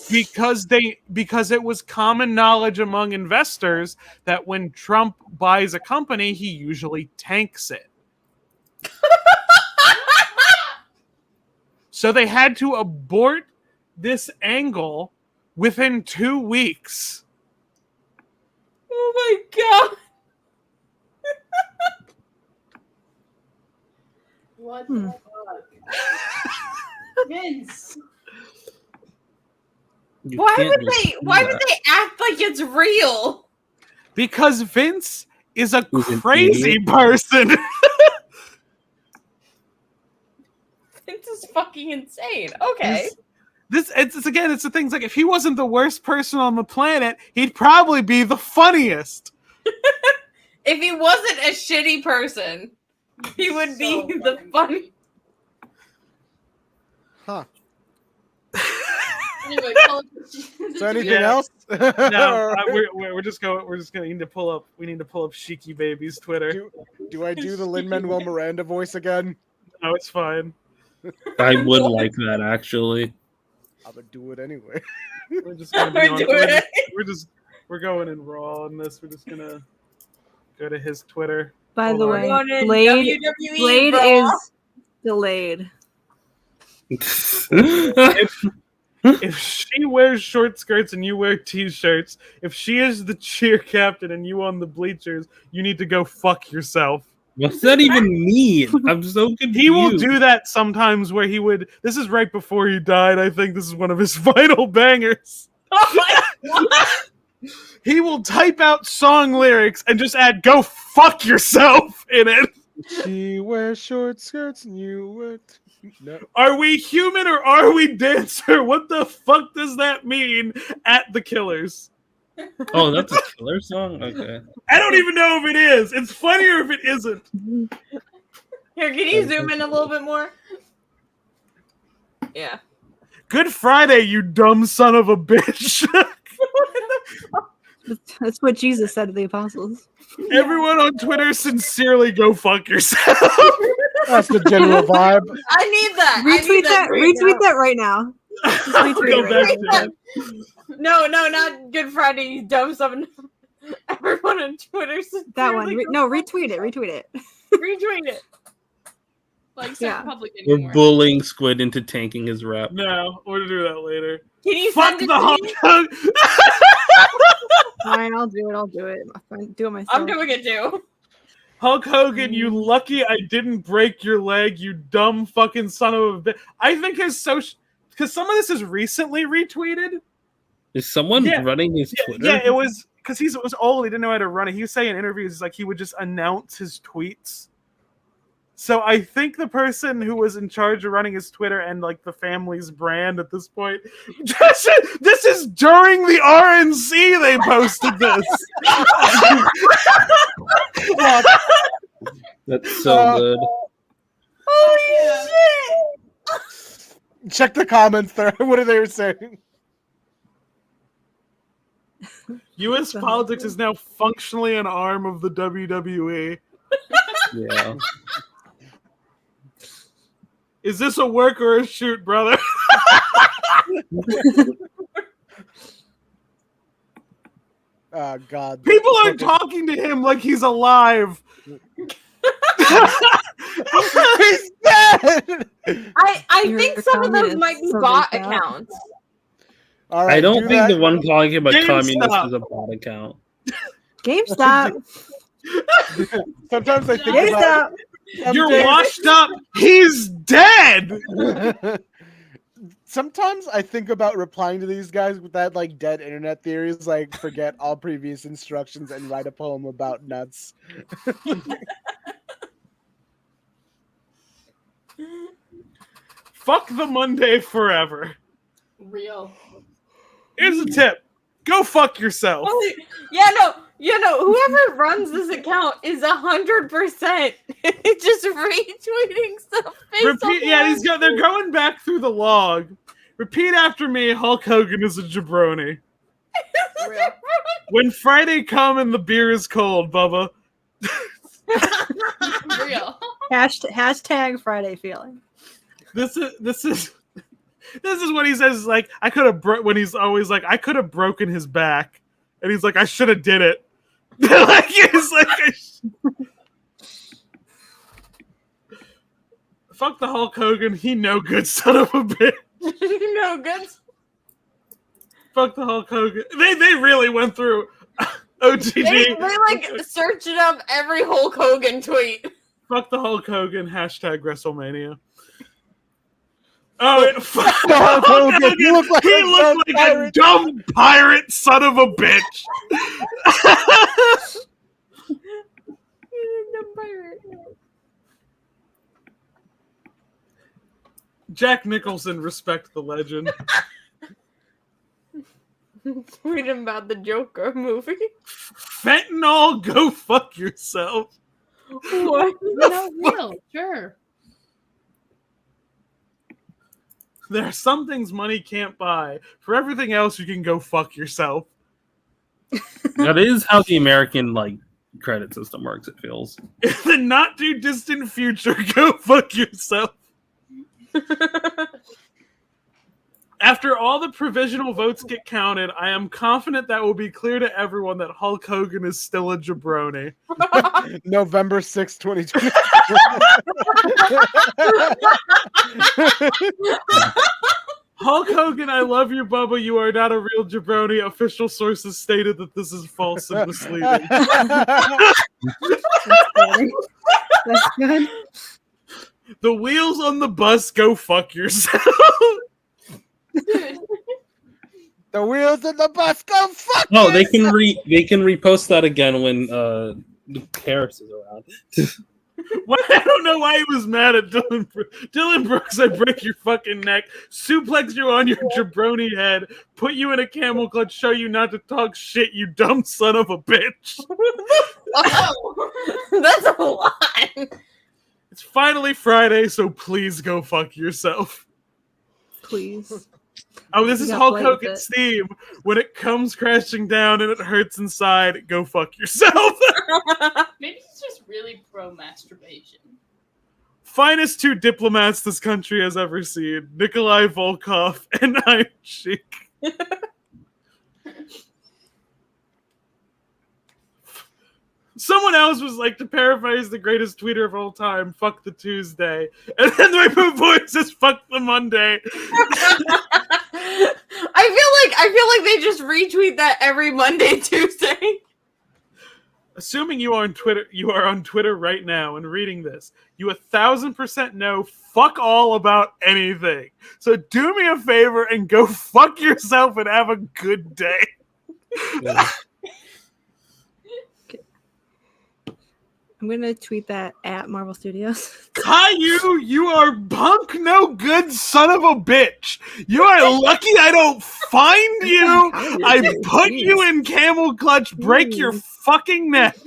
because it was common knowledge among investors that when Trump buys a company, he usually tanks it. So they had to abort this angle within 2 weeks. Oh my god. What the fuck? Vince. Why would they act like it's real? Because Vince is a crazy person. Vince is fucking insane. Okay. It's the things like if he wasn't the worst person on the planet, he'd probably be the funniest. If he wasn't a shitty person, he would be the funny. Huh. Anyway, so anything else? No, we're just gonna need to pull up. We need to pull up Sheiky Baby's Twitter. Do I do the Lin-Manuel Miranda voice again? No, it's fine. I would like that actually. I'm gonna do it anyway. We're just gonna be on. We're going in raw on this. We're just gonna go to his Twitter. By the way, Blade is delayed. If she wears short skirts and you wear t-shirts, if she is the cheer captain and you on the bleachers, you need to go fuck yourself. What's that even mean? I'm so confused. He will do that sometimes where he would... This is right before he died. I think this is one of his final bangers. Oh my god! He will type out song lyrics and just add "go fuck yourself" in it. She wears short skirts and you wear... No. Are we human or are we dancer? What the fuck does that mean at the Killers? Oh, that's a Killer song? Okay. I don't even know if it is. It's funnier if it isn't. Here, can you zoom in a little bit more? Yeah. Good Friday, you dumb son of a bitch. That's what Jesus said to the apostles. Everyone on Twitter, sincerely go fuck yourself. That's the general vibe. I need that. Retweet that. Retweet that right now. Just retweet it right now. No, not Good Friday, you dumb son. Everyone on Twitter. That one. Retweet it. Retweet it. Retweet it. Like, yeah. public We're anymore. bullying Squid into tanking his rap. No, we'll do that later. Can you fuck send it the to Hulk me? Hogan? Fine, I'll do it. I'll do it myself. I'm doing it too. Hulk Hogan, you lucky I didn't break your leg, you dumb fucking son of a bitch. I think his social... Because some of this is recently retweeted. Is someone running his Twitter? Yeah, it was... Because it was old, he didn't know how to run it. He was saying in interviews, like, he would just announce his tweets. So I think the person who was in charge of running his Twitter and like the family's brand at this point, this is during the RNC they posted this. That's so good. Holy shit! Check the comments there. What are they saying? U.S. politics is now functionally an arm of the WWE. Yeah. Is this a work or a shoot, brother? Oh, God. People are talking to him like he's alive. He's dead! I think some of those might be bot accounts. All right, I don't think the one calling him a GameStop. communist is a bot account. GameStop. Sometimes I think GameStop. You're washed up. He's dead. Sometimes I think about replying to these guys with that like dead internet theories, like forget all previous instructions and write a poem about nuts. Fuck the Monday forever. Real. Here's a tip. Go fuck yourself. Whoever runs this account is 100% just retweeting stuff. They're going back through the log. Repeat after me. Hulk Hogan is a jabroni. When Friday come and the beer is cold, Bubba. Real. Hashtag Friday feeling. This is what he says. Like I could have when he's always like I could have broken his back, and he's like I should have did it. Like he's like fuck the Hulk Hogan. He no good son of a bitch. No good. Fuck the Hulk Hogan. They really went through OTG. They like searched up every Hulk Hogan tweet. Fuck the Hulk Hogan. Hashtag WrestleMania. Oh, fuck the Hulk Hogan. He looked like a dumb pirate son of a bitch. Jack Nicholson, respect the legend. Tweeting about the Joker movie. Fentanyl, go fuck yourself. What? No, real. Sure. There are some things money can't buy. For everything else, you can go fuck yourself. That is how the American credit system works. It feels. In the not too distant future, go fuck yourself. After all the provisional votes get counted, I am confident that will be clear to everyone that Hulk Hogan is still a jabroni. November 6, 2020. Hulk Hogan, I love you, Bubba. You are not a real jabroni. Official sources stated that this is false and misleading. That's good. The wheels on the bus, go fuck yourself. The wheels on the bus, go fuck No, yourself. they can repost that again when Harris is around. Well, I don't know why he was mad at Dylan. Dylan Brooks, I break your fucking neck, suplex you on your jabroni head, put you in a camel clutch, show you not to talk shit, you dumb son of a bitch. That's a lot. It's finally Friday, so please go fuck yourself. Please. Oh, this is Hulk Hogan's theme. When it comes crashing down and it hurts inside, go fuck yourself. Maybe he's just really pro masturbation. Finest two diplomats this country has ever seen, Nikolai Volkov and Iron Sheik. Someone else was like, to paraphrase the greatest tweeter of all time, fuck the Tuesday. And then my voice says, fuck the Monday. I feel like they just retweet that every Monday, Tuesday. Assuming you are on Twitter right now and reading this, you 1,000% know fuck all about anything. So do me a favor and go fuck yourself and have a good day. Yeah. I'm gonna tweet that at Marvel Studios. Caillou, you are punk no good son of a bitch. You are lucky I don't find you. I put you in camel clutch, break your fucking neck.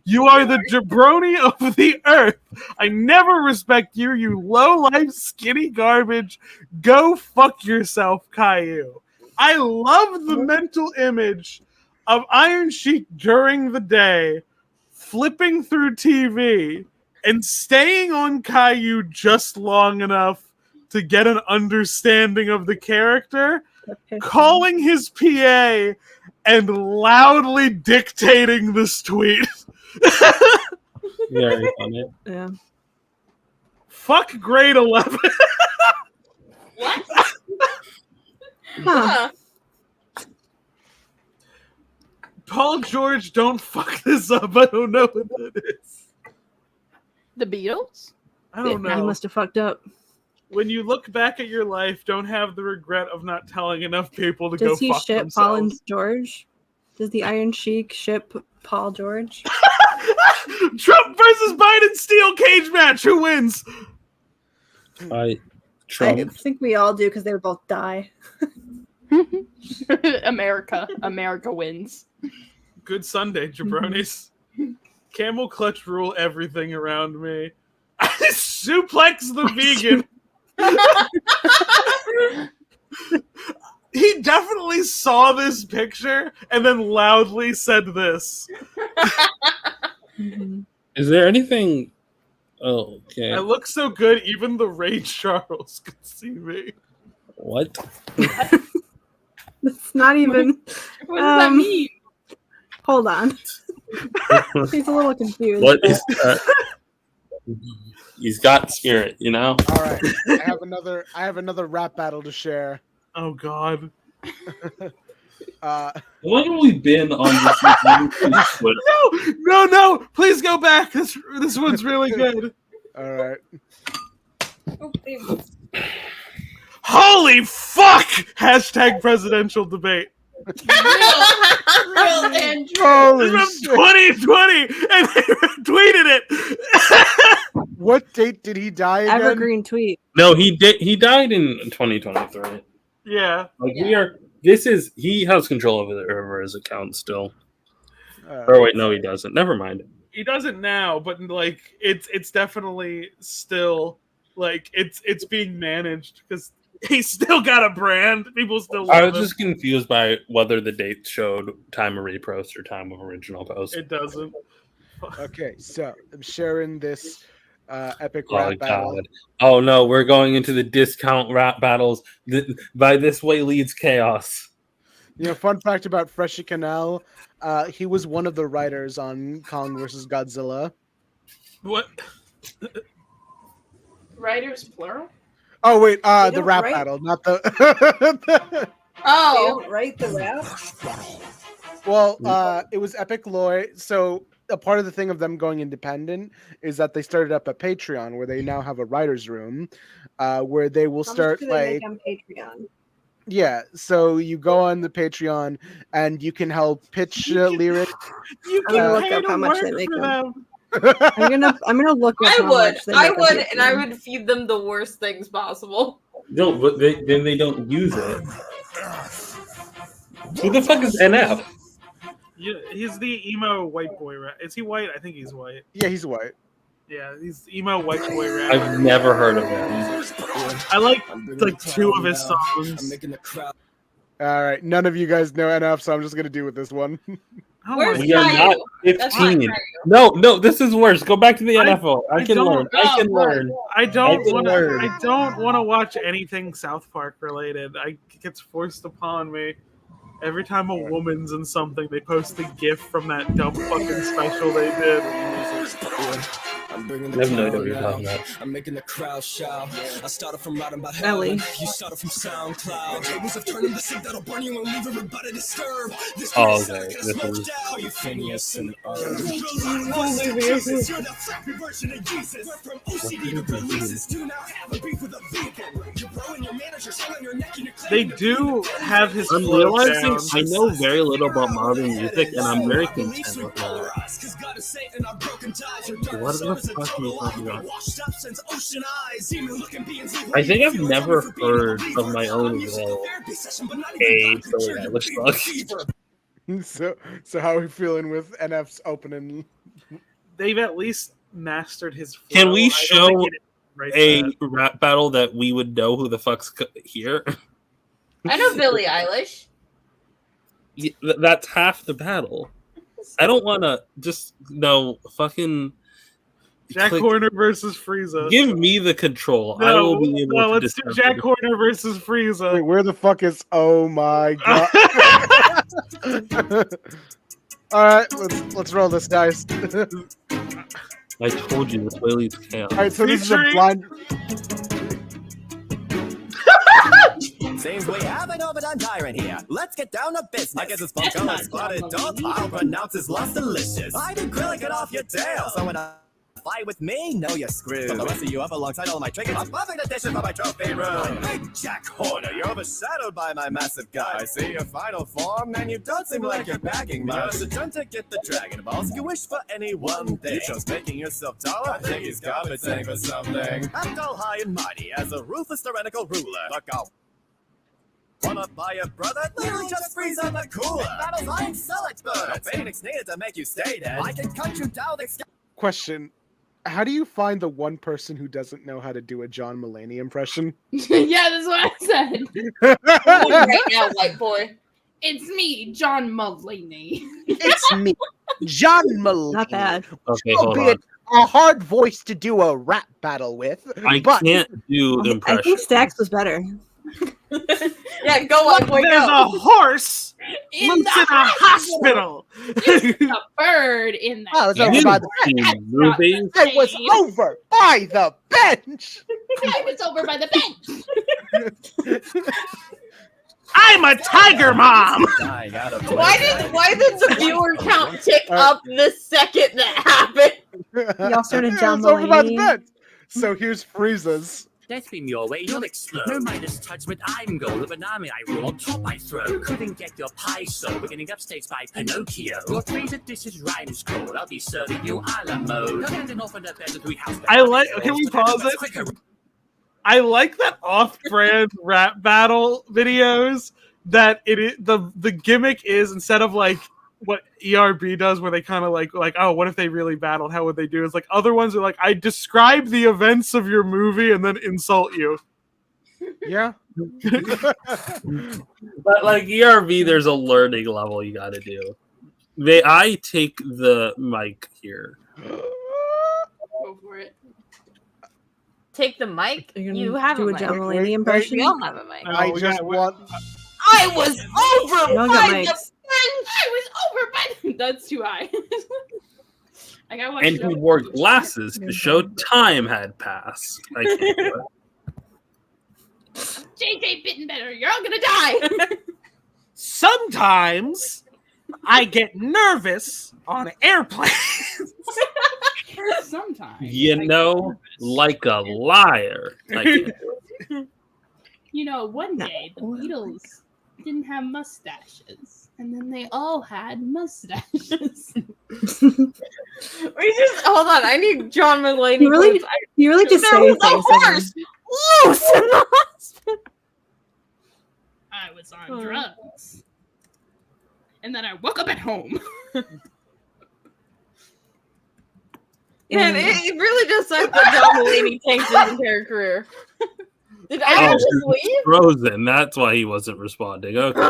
You are the jabroni of the earth. I never respect you, you low-life skinny garbage. Go fuck yourself, Caillou. I love the mental image of Iron Sheik during the day flipping through TV and staying on Caillou just long enough to get an understanding of the character, calling his PA and loudly dictating this tweet. Very funny. Yeah. Fuck grade 11. What? Huh. Paul George, don't fuck this up. I don't know what that is. The Beatles? I don't know. He must have fucked up. When you look back at your life, don't have the regret of not telling enough people to go Does he fuck ship themselves. Paul and George? Does the Iron Sheik ship Paul George? Trump versus Biden steel cage match. Who wins? Trump. I think we all do because they would both die. America wins. Good Sunday, jabronis. Camel clutch rule everything around me. I suplex the vegan. He definitely saw this picture and then loudly said this. Is there anything? Oh, okay. I look so good, even the Ray Charles could see me. What? It's not even. What does that mean? Hold on. He's a little confused. What is that? He's got spirit, you know. All right, I have another rap battle to share. Oh God. How long have we been on this? No! Please go back. This one's really good. All right. Holy fuck! Hashtag presidential debate. Real and true. Holy This shit. from 2020, and they retweeted it. What date did he die again? Evergreen tweet. No, he did. He died in 2023. Yeah. Like we are. This is. He has control over his account still. Uh, Or wait, no, he doesn't. Never mind. He doesn't now, but like it's definitely still like it's being managed because he's still got a brand. People still love I was him. just confused by whether the date showed time of repost or time of original post. It doesn't. Okay, so I'm sharing this epic Oh rap battle. God! Oh no, we're going into the discount rap battles. By this way leads chaos. You know, fun fact about Freshie Canal, he was one of the writers on Kong vs. Godzilla. What? Writers plural? Oh wait, the don't rap write- battle, not the. Oh, Right, the rap. Well, it was Epic Loy. So a part of the thing of them going independent is that they started up a Patreon where they now have a writers' room, where they will start How much do they like. make on Patreon? Yeah, so you go on the Patreon and you can help pitch lyrics. You I'm gonna can look pay up to how much work they make for them. them. I'm gonna look up I how would, much they I make on would, and I Patreon. would feed them the worst things possible. No, but then they don't use it. Who the fuck is NF? Yeah, he's the emo white boy. Is he white? I think he's white. Yeah, he's white. Yeah, he's emo white boy rapper. I've never heard of him. I like two of his songs. All right, none of you guys know NF, so I'm just gonna do with this one. Oh Where's my We are Caillou? not That's not 15. Caillou. No, this is worse. Go back to the I- NFL. I I can don't- learn. I can Oh, learn. I don't I can want to. learn. I don't want to watch anything South Park related. It gets forced upon me. Every time a woman's in something, they post a GIF from that dumb fucking special they did. I have no idea what you're talking about. I'm making the crowd shout. I started from writing about Ellie. heaven. You started from SoundCloud. Tables have turned into sick that'll burn you and leave everybody disturbed. This Oh, is okay. get This smoked is- out. You Phineas and You're the crappy version of Jesus. Went from OCD to releases to now have a beef with a vegan. Your bro and your manager's holding your neck and your They do have his. I'm flow realizing down. I know very little about modern music, and I'm very content with that. What the fuck are you talking about? I think I've never heard of my own will a Billie Eilish song. So how are we feeling with NF's opening? They've at least mastered his flow. Can I we don't show think it writes a that. rap battle that we would know who the fuck's here? I know Billie Eilish. That's half the battle. I don't want to just know fucking Jack Horner versus Frieza. Give me the control. I will be able to let's do decipher Jack this. Horner versus Frieza. Wait, where the fuck is? Oh my god! All right, let's roll this, guys. I told you this way leads chaos. All right, so this is a Featuring- blind. Seems we have an overdone tyrant here. Let's get down to business. I guess it's Funko and spotted dog. I'll pronounce his loss delicious. I did grill it off your tail. So when I fight with me, know you're screwed. But the rest of you up alongside all of my trinkets. I'm perfect addition for my trophy room. Big Jack Horner, you're overshadowed by my massive guy. I see your final form, and you don't seem like you're backing much. You're trying to get the Dragon Balls. You wish for any one thing. You chose making yourself taller. I think he's compensating for something. Act all high and mighty as a ruthless tyrannical ruler. Look, I'll wanna buy a brother? Literally just freeze on the cooler. Battles I ain't so expert. Phoenix needed to make you stay dead. I can cut you down the sky. Question. How do you find the one person who doesn't know how to do a John Mulaney impression? Yeah, that's what I said. Right now, white boy. It's me, John Mulaney. It's me, John Mulaney. Not bad. Okay, hold on. Albeit a hard voice to do a rap battle with. I can't do I impressions. think Stacks was better. Yeah, go on, boy, There's go. a horse In loose the in a hospital. a bird in the I was over by the bench. Movies. I was over by the bench. I was over by the bench. I'm a tiger mom. Why did the viewer count tick up the second that happened? Y'all started John It was over by the Mulaney. bench. So here's Frieza's. That's been your way, you'll explode. No Midas touch, but I'm gold. The banana I roll on top I throw. Couldn't get your pie, so beginning upstage by Pinocchio. Your three dishes rhymes cold. I'll be serving you a la mode. Handing off in the bed with 3 house. I like. Can we pause it? I like that off-brand rap battle videos. That it is the gimmick is instead of like what ERB does, where they kind of like oh, what if they really battled? How would they do? It's like other ones are like, I describe the events of your movie and then insult you. Yeah. But like ERB, there's a learning level you got to do. I take the mic here. Go for it. Take the mic. You're gonna You have do a a mic. John Mulaney impression? We all have a mic. I just want. I was over Y'all by got the mics. bench. I was over by the... That's too high. I got one. And he wore glasses to show time had passed. I can't do it. JJ Bittenbetter, you're all gonna die. Sometimes I get nervous on airplanes. Sometimes. You know, like a liar. I can't do it. You know, one day the Beatles didn't have mustaches, and then they all had mustaches. We just hold on. I need John Mulaney. You really just there say was a things. horse loose in the hospital. I was on drugs, and then I woke up at home. Man, it really just sucks that John Mulaney tanked his entire career. Did I just leave? Frozen. That's why he wasn't responding. Okay.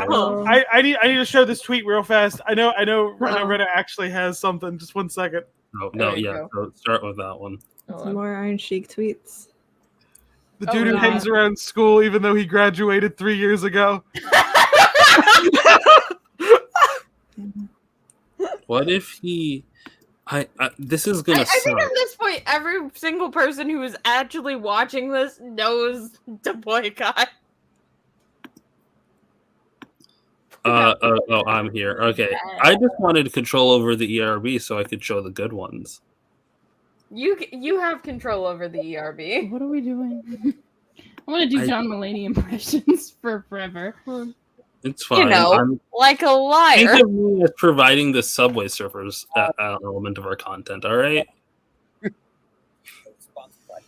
I need to show this tweet real fast. I know Rena actually has something. Just 1 second. No, yeah. So start with that one. Some more Iron Sheik tweets. The dude who hangs around school even though he graduated 3 years ago. What if he? This is gonna. I think at this point, every single person who is actually watching this knows to boycott. Oh, I'm here. Okay, I just wanted control over the ERB so I could show the good ones. You have control over the ERB. What are we doing? I want to do John Mulaney impressions for forever. It's fine. You know, like a liar. Think of me as providing the Subway Surfers element of our content. All right.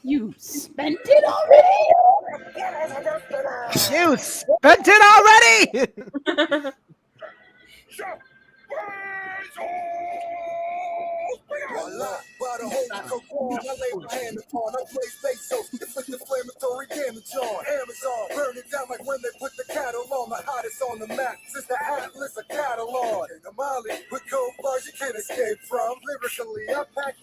You spent it already? You spent it already! By the whole cocoon, I lay my hand upon. I play space so inflict inflammatory damage on Amazon. Burn it down like when they put the cattle on. The hottest on the map since the Atlas of catalog. And the Molly with cold bars you can't escape from. Lyrically, I pack.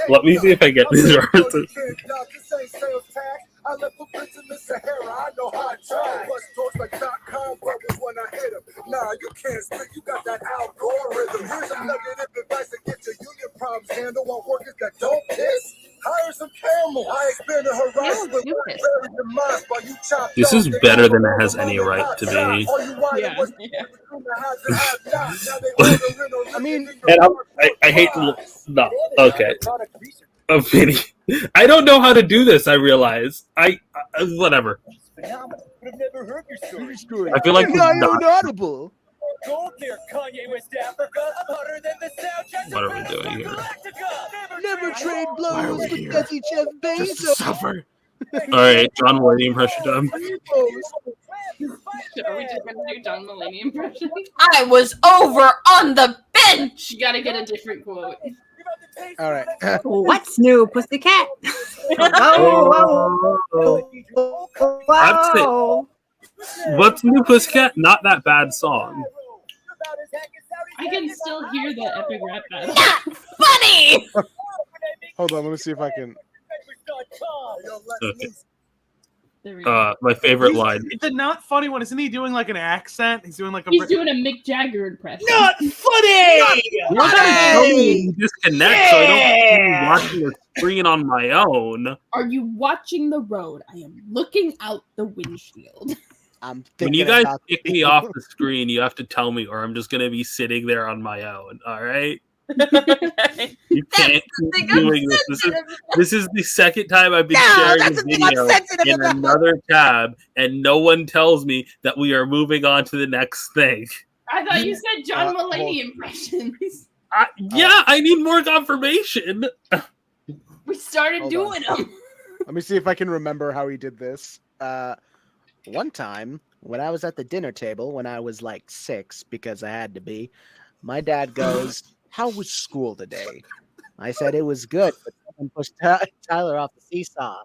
Let me see if I get these references. This ain't sales tax. I left a bitch in the Sahara. I know how I try. Bust doors like .com bubbles when I hit them. Nah, you can't split. You got that algorithm. Here's some negative advice to get your union problems handled on workers that don't piss. Hire some camel. I expanded her rights with buried the minds while you chop. This is better than it has any right to be. I mean, And I hate to no. Okay. A video. I don't know how to do this. I realize. Whatever. I feel like audible. What are we doing here? Never trade blows with Desi Chef Bezos. Suffer. All right, John Mulaney impression time. Are we just gonna do John Mulaney impression? I was over on the bench. You gotta get a different quote. All right. What's new, pussycat? Whoa. What's new, pussycat? Not that bad song. I can still hear the epic rap battle. Funny. Hold on, let me see if I can. Okay. My favorite line. The not funny one, isn't he doing like an accent? He's doing like a. He's doing a Mick Jagger impression. Not funny. You disconnect, so I don't watch the screen on my own. Are you watching the road? I am looking out the windshield. When you guys kick me off the screen, you have to tell me, or I'm just gonna be sitting there on my own. All right. You can't keep doing this. This is the second time I've been sharing a video in another tab, and no one tells me that we are moving on to the next thing. I thought you said John Mulaney impressions. Yeah, I need more confirmation. We started doing them. Let me see if I can remember how he did this. One time when I was at the dinner table when I was like 6, because I had to be, my dad goes, "How was school today?" I said it was good, but someone pushed Tyler off the seesaw.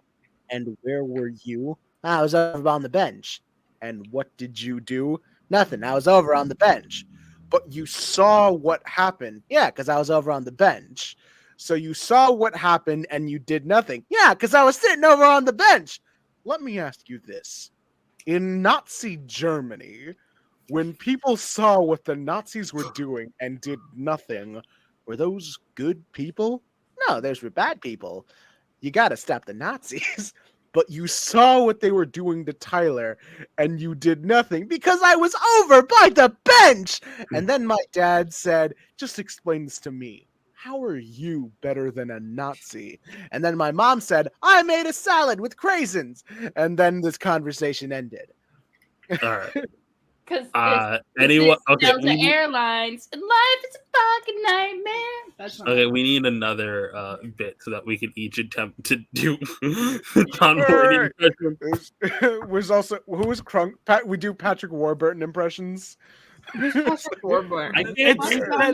And where were you? I was over on the bench. And what did you do? Nothing. I was over on the bench. But you saw what happened. Yeah, because I was over on the bench. So you saw what happened and you did nothing. Yeah, because I was sitting over on the bench. Let me ask you this. In Nazi Germany, when people saw what the Nazis were doing and did nothing, were those good people? No, those were bad people. You got to stop the Nazis. But you saw what they were doing to Tyler and you did nothing because I was over by the bench. And then my dad said, "Just explain this to me. How are you better than a Nazi?" And then my mom said, "I made a salad with craisins." And then this conversation ended. All right. Because anyone? Okay. Delta Airlines. Life is a fucking nightmare. That's not Okay, we need another bit so that we can each attempt to do John Mulaney impressions. Was also who was Crunk? We do Patrick Warburton impressions. Patrick Warburton. I can't do that.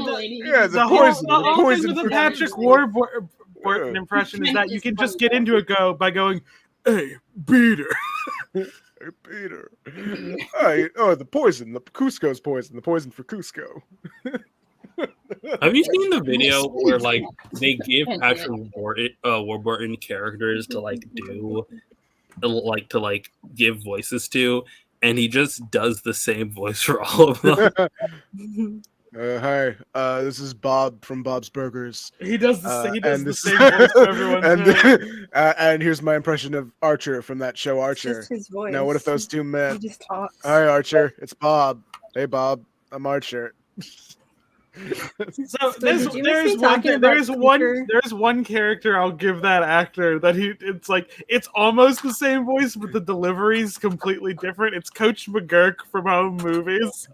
The whole thing with the Patrick Warburton impression is that you can just get into it by going, "Hey, Peter." Hey, Peter. The poison. The Cusco's poison. The poison for Cusco. Have you seen the video where like they give Patrick Warburton characters to like do, like to like give voices to, and he just does the same voice for all of them? Hi, this is Bob from Bob's Burgers. He does the same voice for everyone. And here's my impression of Archer from that show, Archer. Just his voice. Now, what if those two met? He just talks. Hi, Archer. It's Bob. Hey, Bob. I'm Archer. So there's one character I'll give that actor that it's almost the same voice, but the delivery is completely different. It's Coach McGurk from Home Movies.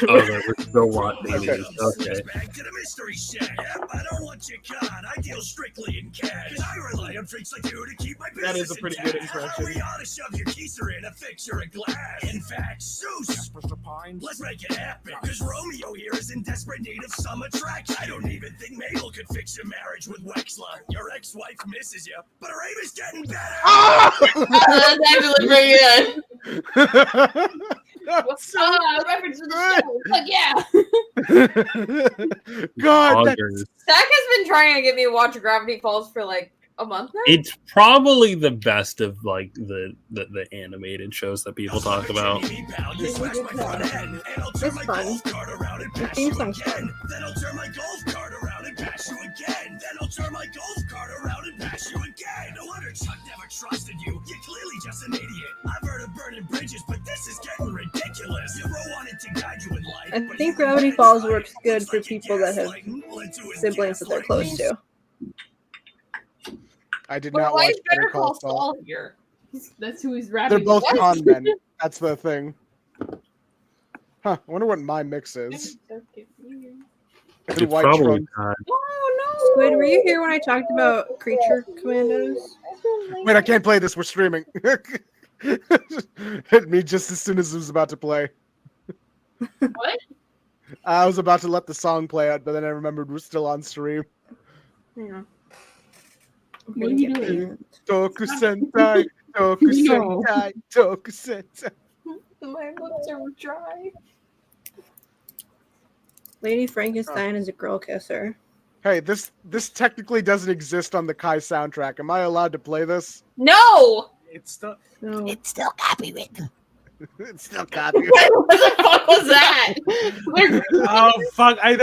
Okay, we're still watching these. Okay. Back to the mystery shack. Yep, I don't want your con. I deal strictly in cash. I rely on freaks like you to keep my business. That is a pretty good impression. We ought to shove your keister in a fixture of glass. In fact, Zeus, let's make it happen. Because Romeo here is in desperate need of some attraction. I don't even think Mabel could fix your marriage with Wexler. Your ex-wife misses you, but her aim is getting better. That's actually pretty good. Reference to the show. But yeah. God, Zach has been trying to get me to watch Gravity Falls for like a month now. It's probably the best of like the animated shows that people talk about. It's fun. The theme song's fun. Then I'll turn my golf cart around and pass you again. Then I'll turn my golf cart around and pass you again. No wonder Chuck never trusted you. You're clearly just an idiot. I've heard of burning bridges, but this is getting ridiculous. Your bro wanted to guide you in life. I think Gravity Falls works good for people that have siblings that they're close to. I did But not why watch is Better Call Saul. here? That's who he's rapping. They're both with. con men. That's the thing. Huh. I wonder what my mix is. It's White probably trunks. time. Squid, were you here when I talked about creature commandos? Wait, I can't play this. We're streaming. Hit me just as soon as it was about to play. What? I was about to let the song play out, but then I remembered we're still on stream. Yeah. What are you doing? Toku Sentai, Toku Sentai, Toku Sentai. My lips are dry. Lady Frankenstein is a girl kisser. Hey, this technically doesn't exist on the Kai soundtrack. Am I allowed to play this? No! It's still It's still copywritten. It's still copyrighted. What the fuck was that? Oh fuck! I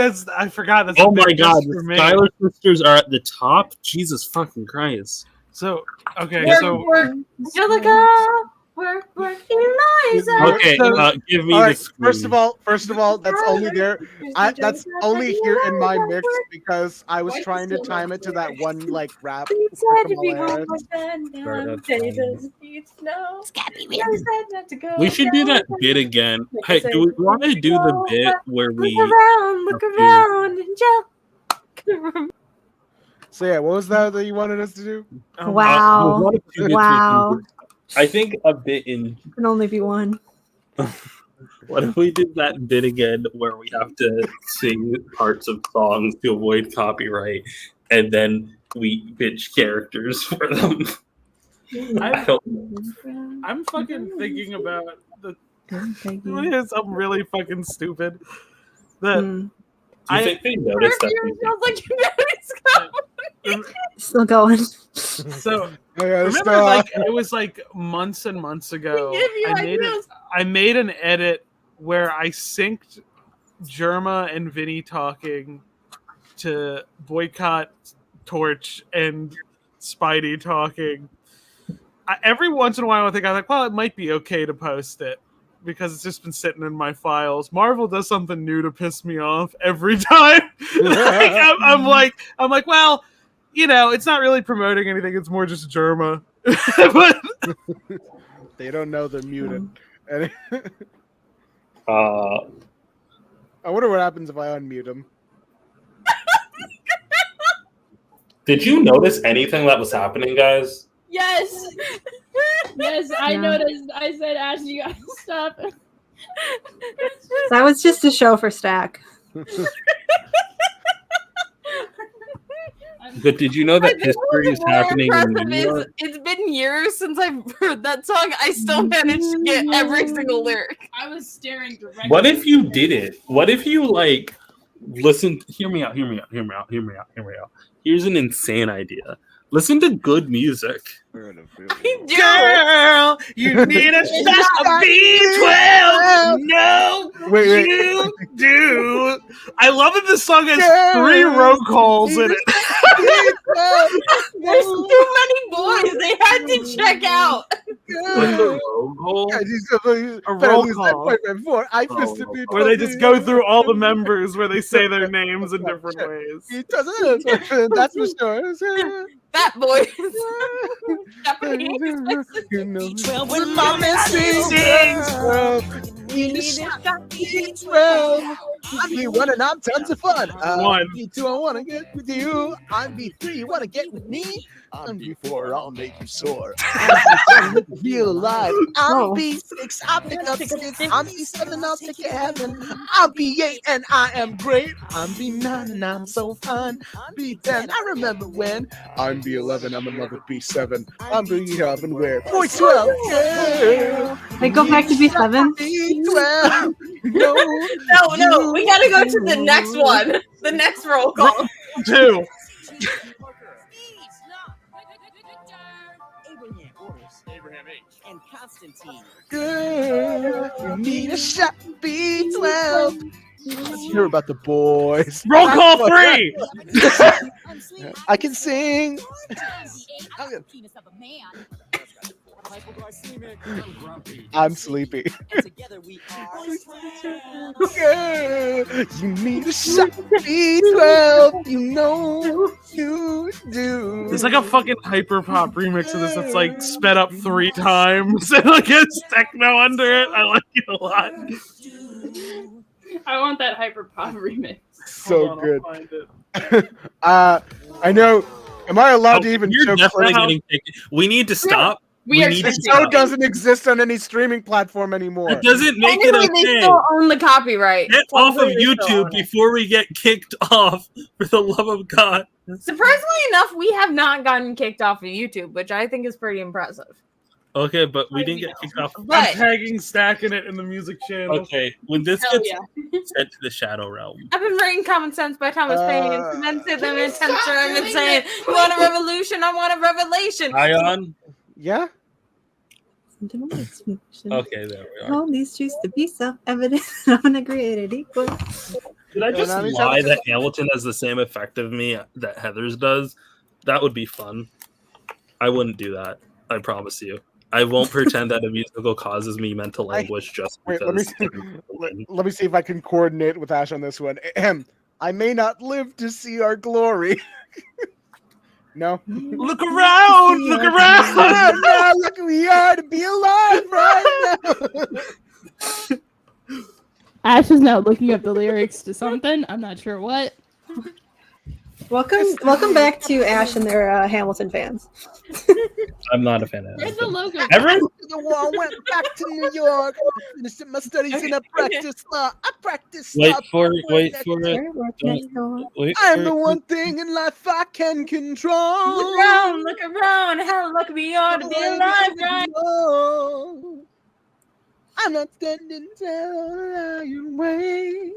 forgot. That's a Oh my big god, miss the for me. Skylar sisters are at the top. Jesus fucking Christ! So okay, so Angelica, we're Eliza. Okay, give me All the right, screen. first of all, that's only there. That's only here in my mix because I was trying to time it to that one like rap. We should do that bit again. Hey, do we want to do the bit where we Look around, Angel. So yeah, what was that you wanted us to do? Wow. one of two bits we can Wow. do. I think a bit in. Can only be one. What if we did that bit again where we have to sing parts of songs to avoid copyright, and then we pitch characters for them? I'm fucking thinking about the. It's something really fucking stupid. That Do you think they noticed that? Still going. So Yeah, remember, like it was like months and months ago. I made an edit where I synced Germa and Vinny talking to Boycott, Torch, and Spidey talking. Every once in a while, I think I'm like, well, it might be okay to post it because it's just been sitting in my files. Marvel does something new to piss me off every time. Like, I'm like, well, you know, it's not really promoting anything. It's more just Germa. But they don't know they're muted. I wonder what happens if I unmute him. Did you notice anything that was happening, guys? Yes. Yes, I noticed. I said, Ash, you gotta stop. That was just a show for Stack. But did you know that history is happening in New York? It's been years since I've heard that song. I still managed to get every single lyric. I was staring directly. What if you did it? What if you like listen? Hear me out. Here's an insane idea. Listen to good music. Girl, you need a shot of B12. No, wait. You do. I love that this song has 3 roll calls in it. There's too many boys. They had to check out. A roll call. Where they just go through all the members where they say their names in different ways. That's for sure. Fat boys. When mama sings, you need a shot of B12. I'm B1 and I'm tons of fun. One. B2, I want to get with you. I'm B3, you want to get with me? I'm B4, I'll make you sore. I'm B7, feel alive. I'm B6, I'll pick up 6. I'm B7, I'll take you heaven. I'm B8 and I am great. I'm B9 and I'm so fun. B10, I remember when. I'm B11, I'm in love with B7. I'm B11, where? Boy 12, yeah. They go back to B7? B12. No, we gotta go to the next one. The next roll call. 2. Abraham H. And Constantine. Girl, you need a shot B12. Let's hear about the boys. Roll call 3. I can sing. I'm sleepy. Girl, you need a shot B12. You know you do. There's like a fucking hyper pop remix of this that's like sped up 3 times and like it's techno under it. I like it a lot. I want that hyper pop remix. So good. I know. Am I allowed to even You're joke definitely around? getting taken. We need to stop. We are need to The show stop. doesn't exist on any streaming platform anymore. It doesn't make it Anyway, they okay. still own the copyright. Get off of They still own YouTube it. before we get kicked off. For the love of God. Surprisingly enough, we have not gotten kicked off of YouTube, which I think is pretty impressive. Okay, but we didn't get kicked off. I'm But tagging Stacking It in the music channel. Okay, when this Hell gets yeah. sent to the Shadow Realm. I've been reading Common Sense by Thomas Paine and then sit them in tensor and saying, "You want a revolution? I want a revelation." Ayaan? Yeah? Okay, there we are. All these truths to be self-evident. I'm gonna create it equal. Did I just lie that Hamilton has the same effect of me that Heather's does? That would be fun. I wouldn't do that. I promise you. I won't pretend that a musical causes me mental anguish just Wait, because. let me see if I can coordinate with Ash on this one. I may not live to see our glory. No. Look around! Look around! Now look who we are to be alive right now. Ash is now looking up the lyrics to something. I'm not sure what. Welcome back to Ash and their Hamilton fans. I'm not a fan of Where's it. the logo? Everyone? The wall went back to New York. Finished my studies and I practice law. I practice Wait law. for it. Wait for it. Wait I'm for the it. one thing in life I can control. Look around, how lucky we are to be alive, right? I'm not standing still. You wait.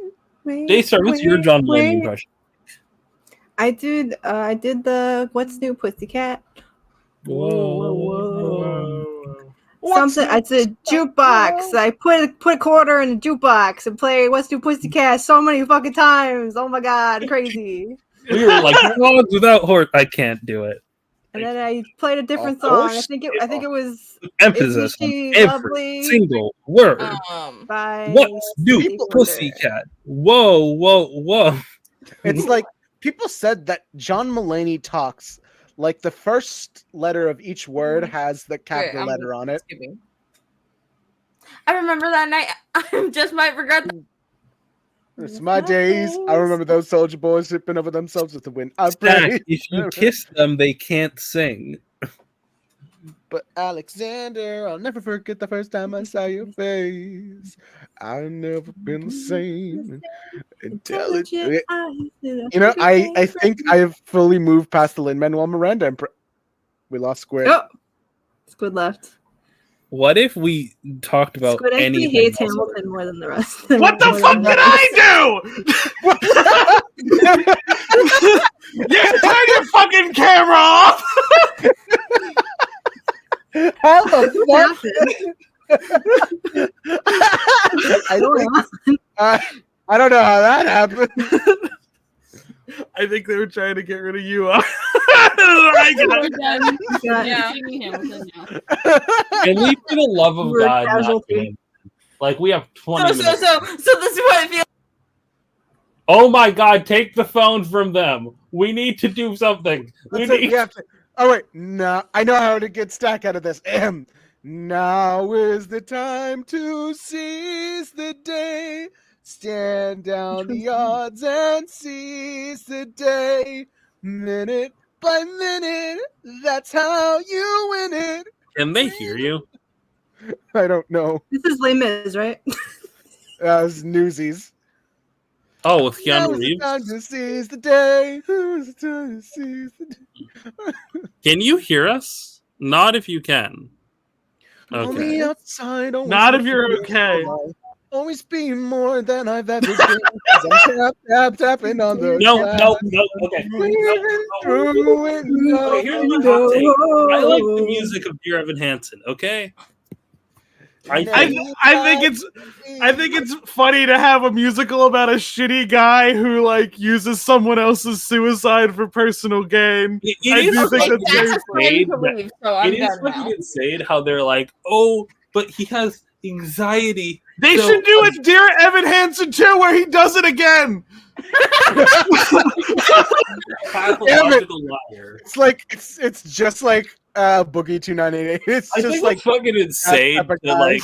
Daystar, what's your John Mulaney impression? I did the What's New Pussycat. Something. It's a jukebox. I put a quarter in a jukebox and play What's New Pussycat so many fucking times. Oh my god, crazy! We were like dogs without horse. I can't do it. And then I played a different song. I think it was Emphasis on She every Lovely single word. by What's new, pussycat? Whoa. It's like people said that John Mulaney talks like the first letter of each word has the capital I'm letter on it. skipping. I remember that night. I just might regret that. It's my days. I remember those soldier boys tripping over themselves with the wind. I Stack, pray. if you kiss them, they can't sing. But Alexander, I'll never forget the first time I saw your face. I've never been the same. Intelligent. You know, I think I have fully moved past the Lin-Manuel Miranda. We lost Squid. Oh, Squid left. What if we talked about Squid actually anything hates else? Hamilton more than the rest. What the fuck did I do? You turn your fucking camera off! How the fuck? I don't know how that happened. I think they were trying to get rid of you. We're done. Yeah. Hamilton now. Can we, for the love of We're a God, not casualty. do it? Like we have 20 So minutes. this is what it feels. Oh my God! Take the phone from them. We need to do something. We We need. have to. Oh wait, no, I know how to get Stack out of this. Now is the time to seize the day. Stand down the odds and seize the day. Minute by minute, that's how you win it. Can they hear you? I don't know. This is Les Mis, right? It's Newsies. Oh, with Now Keanu is the Reeves. time to seize the day. Who's the time to seize the day? Can you hear us? Not if you can. On Okay. the outside, always Not if looking you're for okay. the light. always be more than I've ever been. 'Cause I'm tapping on the No, glass. okay. Through it, Okay, here's my hot take. I like the music of Dear Evan Hansen, okay? I think it's funny to have a musical about a shitty guy who like uses someone else's suicide for personal gain. It I is do think fucking that's very insane. It is fucking insane how they're like, oh, but he has anxiety. They so- should do it, Dear Evan Hansen too, where he does it again. Pathological liar. It's like it's just like Boogie 2988. It's I just think like it's fucking insane epic to guy. like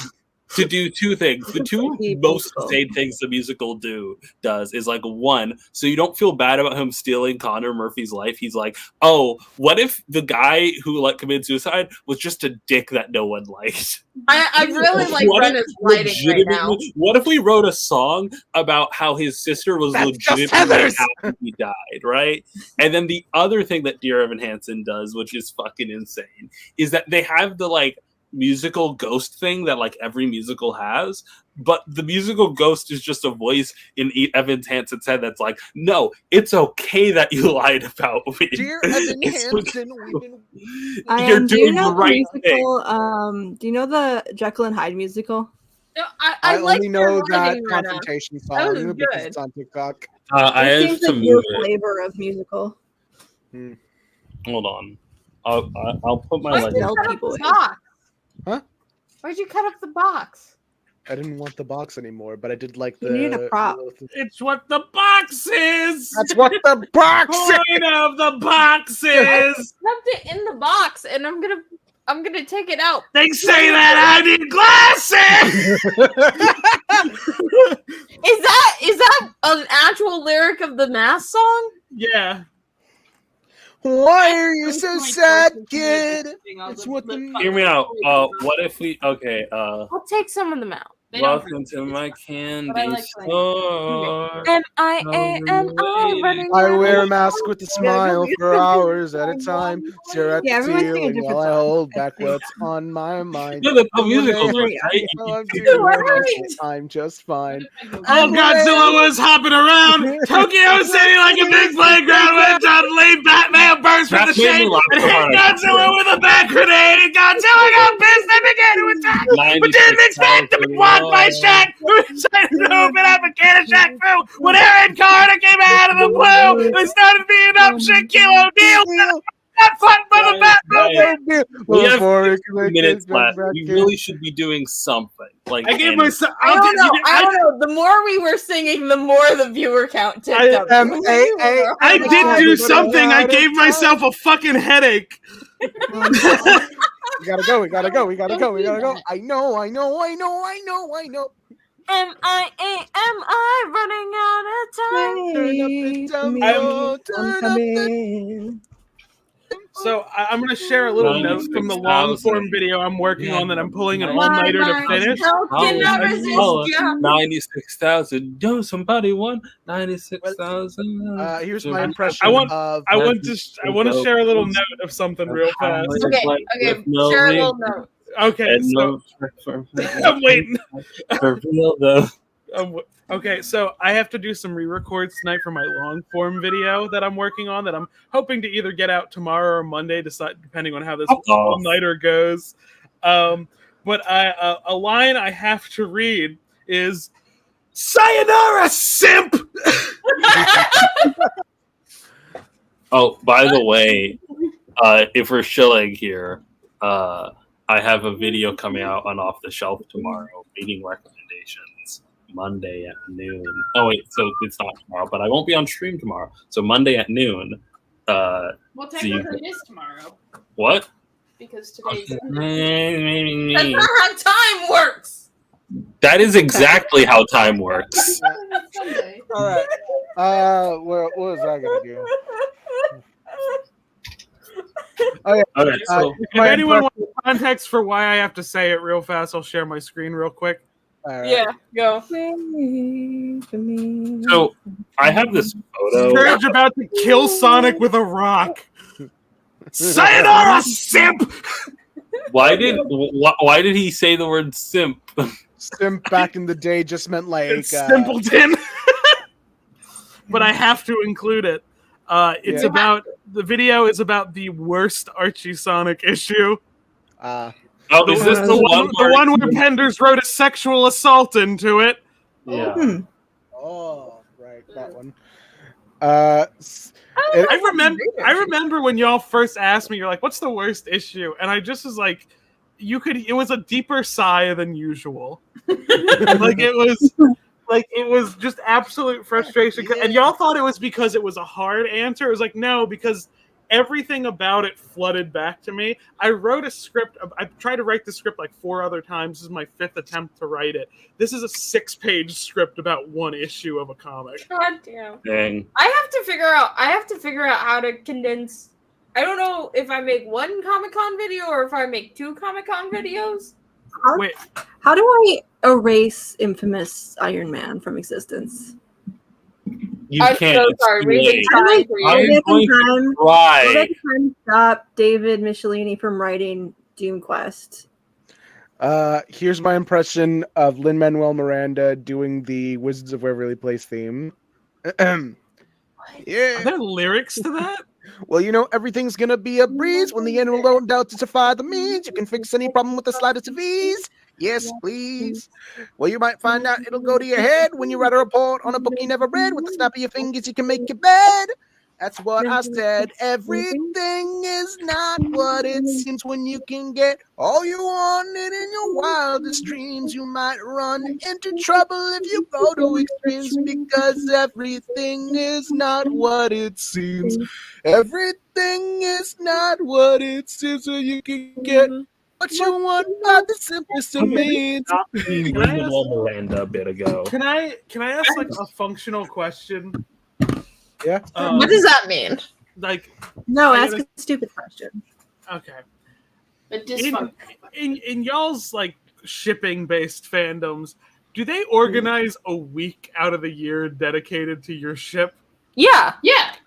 to do two things. The two most insane things the musical does is like one, so you don't feel bad about him stealing Connor Murphy's life. He's like, oh, what if the guy who like committed suicide was just a dick that no one liked? I really like What if Rena's writing right now. What if we wrote a song about how his sister was That's just legitimately Heather's. happy he died, right? And then the other thing that Dear Evan Hansen does, which is fucking insane, is that they have the like musical ghost thing that like every musical has, but the musical ghost is just a voice in Evan Hansen's head that's like, no, it's okay that you lied about me. Dear Evan It's- Hansen, You're Do you doing know the right musical? Do you know the Jekyll and Hyde musical? No, I like only your know that writing, Rena. confrontation That was song because good. it's on TikTok. I It have seems to like your move it. flavor of musical. Hold on. I'll put my Why'd leg. you cut up the box? Huh? Why'd you cut up the box? I didn't want the box anymore, but I did like the. You needed a prop. It's what the box is. That's what the box is. Point of the box I is. left it in the box, and I'm gonna take it out. They say that I need glasses. Is that an actual lyric of the Mass song? Yeah. Why are you so sad, kid? It's what the. Hear me out. What if we? Okay. I'll take some of them out. Welcome to my candy store. M-I-A-M-I running I around. wear a mask with a smile for hours at a time. Stare at Yeah, the everyone's singing ceiling different while I songs. hold back what's on my mind. No, that's how I'm musicals wondering work, right? how I'm You- doing. Right. I'm just fine. Oh, Godzilla was hopping around Tokyo City like a big playground when John Lee Batman burst from That the made me shade laugh and so hit hard. Godzilla with a back grenade. Godzilla got pissed and began to attack, but didn't expect to be blocked by Shaq, who decided to open up a can of Shaq Fu when Aaron Carter came out of the blue and started beating up Shaquille O'Neal. Got fucked by the Batmobile. We have Before it 15 clicks, minutes goes left. back We in. really should be doing something. Like I gave anything. myself. I don't know. The more we were singing, the more the viewer count ticked up. I did do something. I gave myself a fucking headache. We gotta go. We gotta go. We gotta go. We gotta go. I know. I know. I know. I know. I know. M-I-A-M-I running out of time. I'm coming. So I'm going to share a little note from the long form video I'm working on that I'm pulling an all nighter to finish. Cannot resist ya. 96,000. No, somebody won 96,000. Here's my impression I want of. to share a little note of something real fast. Okay, share a little note. Okay, so I'm waiting. For real though. Okay, so I have to do some re-records tonight for my long form video that I'm working on that I'm hoping to either get out tomorrow or Monday, depending on how this all-nighter goes. But a line I have to read is "Sayonara, simp." Oh, by the way, if we're shilling here, I have a video coming out on Off the Shelf tomorrow, reading recommendations. Monday at noon. Oh wait, so it's not tomorrow, but I won't be on stream tomorrow. So Monday at noon. Well, technically it is tomorrow What? because today's. That's not how time works. That is exactly how time works. All right. What was I gonna do? Okay. Okay, so if anyone wants context for why I have to say it real fast, I'll share my screen real quick. Yeah, go. So I have this photo. Scourge about to kill Sonic with a rock. Sayonara, simp. Why did he say the word simp? Simp back in the day just meant like It's simpleton. But I have to include it. It's about the video is about the worst Archie Sonic issue. Is this the one where Penders wrote a sexual assault into it? Yeah. Oh, right, that one. I remember when y'all first asked me, you're like, "What's the worst issue?" And I just was like, it was a deeper sigh than usual. It was just absolute frustration. And y'all thought it was because it was a hard answer. It was like, no, because everything about it flooded back to me. I wrote a script. I tried to write the script like 4 other times. This is my 5th attempt to write it. This is a 6-page script about 1 issue of a comic. God damn. Dang. I have to figure out how to condense. I don't know if I make 1 Comic-Con video or if I make 2 Comic-Con videos. How do I erase infamous Iron Man from existence? You I'm can't. so sorry. We've been trying for I am years. going to try. Will they time stop David Michelini from writing Doom Quest? Here's my impression of Lin-Manuel Miranda doing the Wizards of Waverly Place theme. Yeah. Are there lyrics to that? Well, you know, everything's gonna be a breeze when the end will load out to defy the means. You can fix any problem with the slightest of ease. Yes, please. Well, you might find out it'll go to your head when you write a report on a book you never read. With the snap of your fingers, you can make your bed. That's what I said. Everything is not what it seems when you can get all you wanted in your wildest dreams. You might run into trouble if you go to extremes, because everything is not what it seems. Everything is not what it seems, so you can get what you want by the simplest of means. Miranda a bit ago. Can I ask like a functional question? Yeah. What does that mean? Like, no, ask a stupid question. Okay. But in y'all's like shipping based fandoms, do they organize a week out of the year dedicated to your ship? Yeah.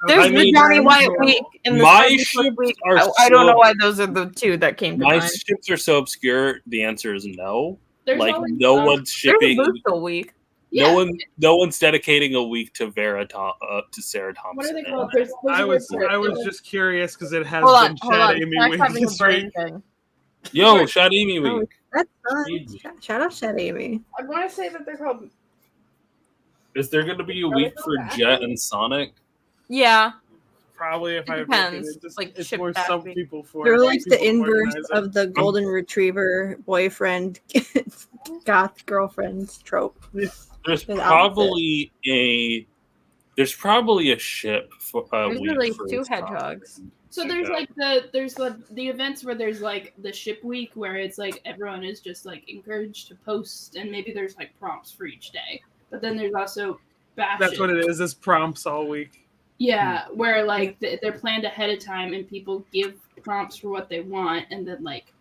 There's the Johnny White week and the my Spidey ships week. are I don't know so- why those are the 2 that came to My mind. ships are so obscure. The answer is no. There's like always- no one's shipping. There's a Boostal week. No one's dedicating a week to Sarah Thompson. What are they called? I was just curious because it has Hold been on. Chad Amy Jack's week having a this brain week. thing. Yo, Shad Amy Oh, week. that's fun. Shout out Shed Amy. I want to say that they're called. Is there going to be a week for Jet and Sonic? Yeah. Probably if I depends. It's ship for back some week. people for They're some like the people inverse organize it. of the golden retriever boyfriend goth girlfriend trope. There's The probably a ship for a There's week really for 2 Sonic. hedgehogs. So there's like the events where there's like the ship week where it's like everyone is just like encouraged to post, and maybe there's like prompts for each day. But then there's also bashes. That's what it is. It's prompts all week. Yeah, where like they're planned ahead of time and people give prompts for what they want, and then like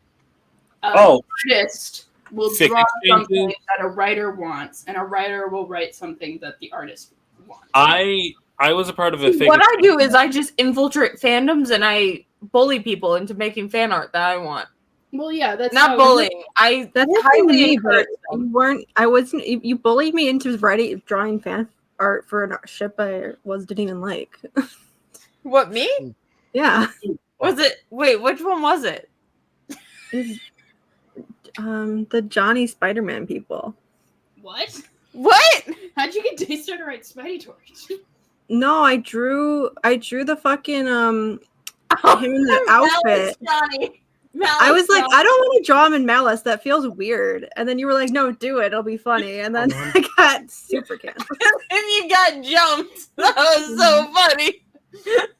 artist will Fic draw exchanges. something that a writer wants, and a writer will write something that the artist wants. I was a part of a fake. What I do is I just infiltrate fandoms and I bully people into making fan art that I want. Well, yeah, that's Not how- bullying. That's highly me, encourage but them. you weren't. I wasn't. You bullied me into drawing fan art for a ship I didn't even like. What, me? Yeah. Was it? Wait, which one was it? The Johnny Spider-Man people. What? What? How'd you get Daystar to write Spidey Torch? No, I drew the fucking him in the outfit. Johnny. I was like, I don't want to draw him in Malice. That feels weird. And then you were like, no, do it. It'll be funny. And then I got super canceled. And you got jumped. That was so funny.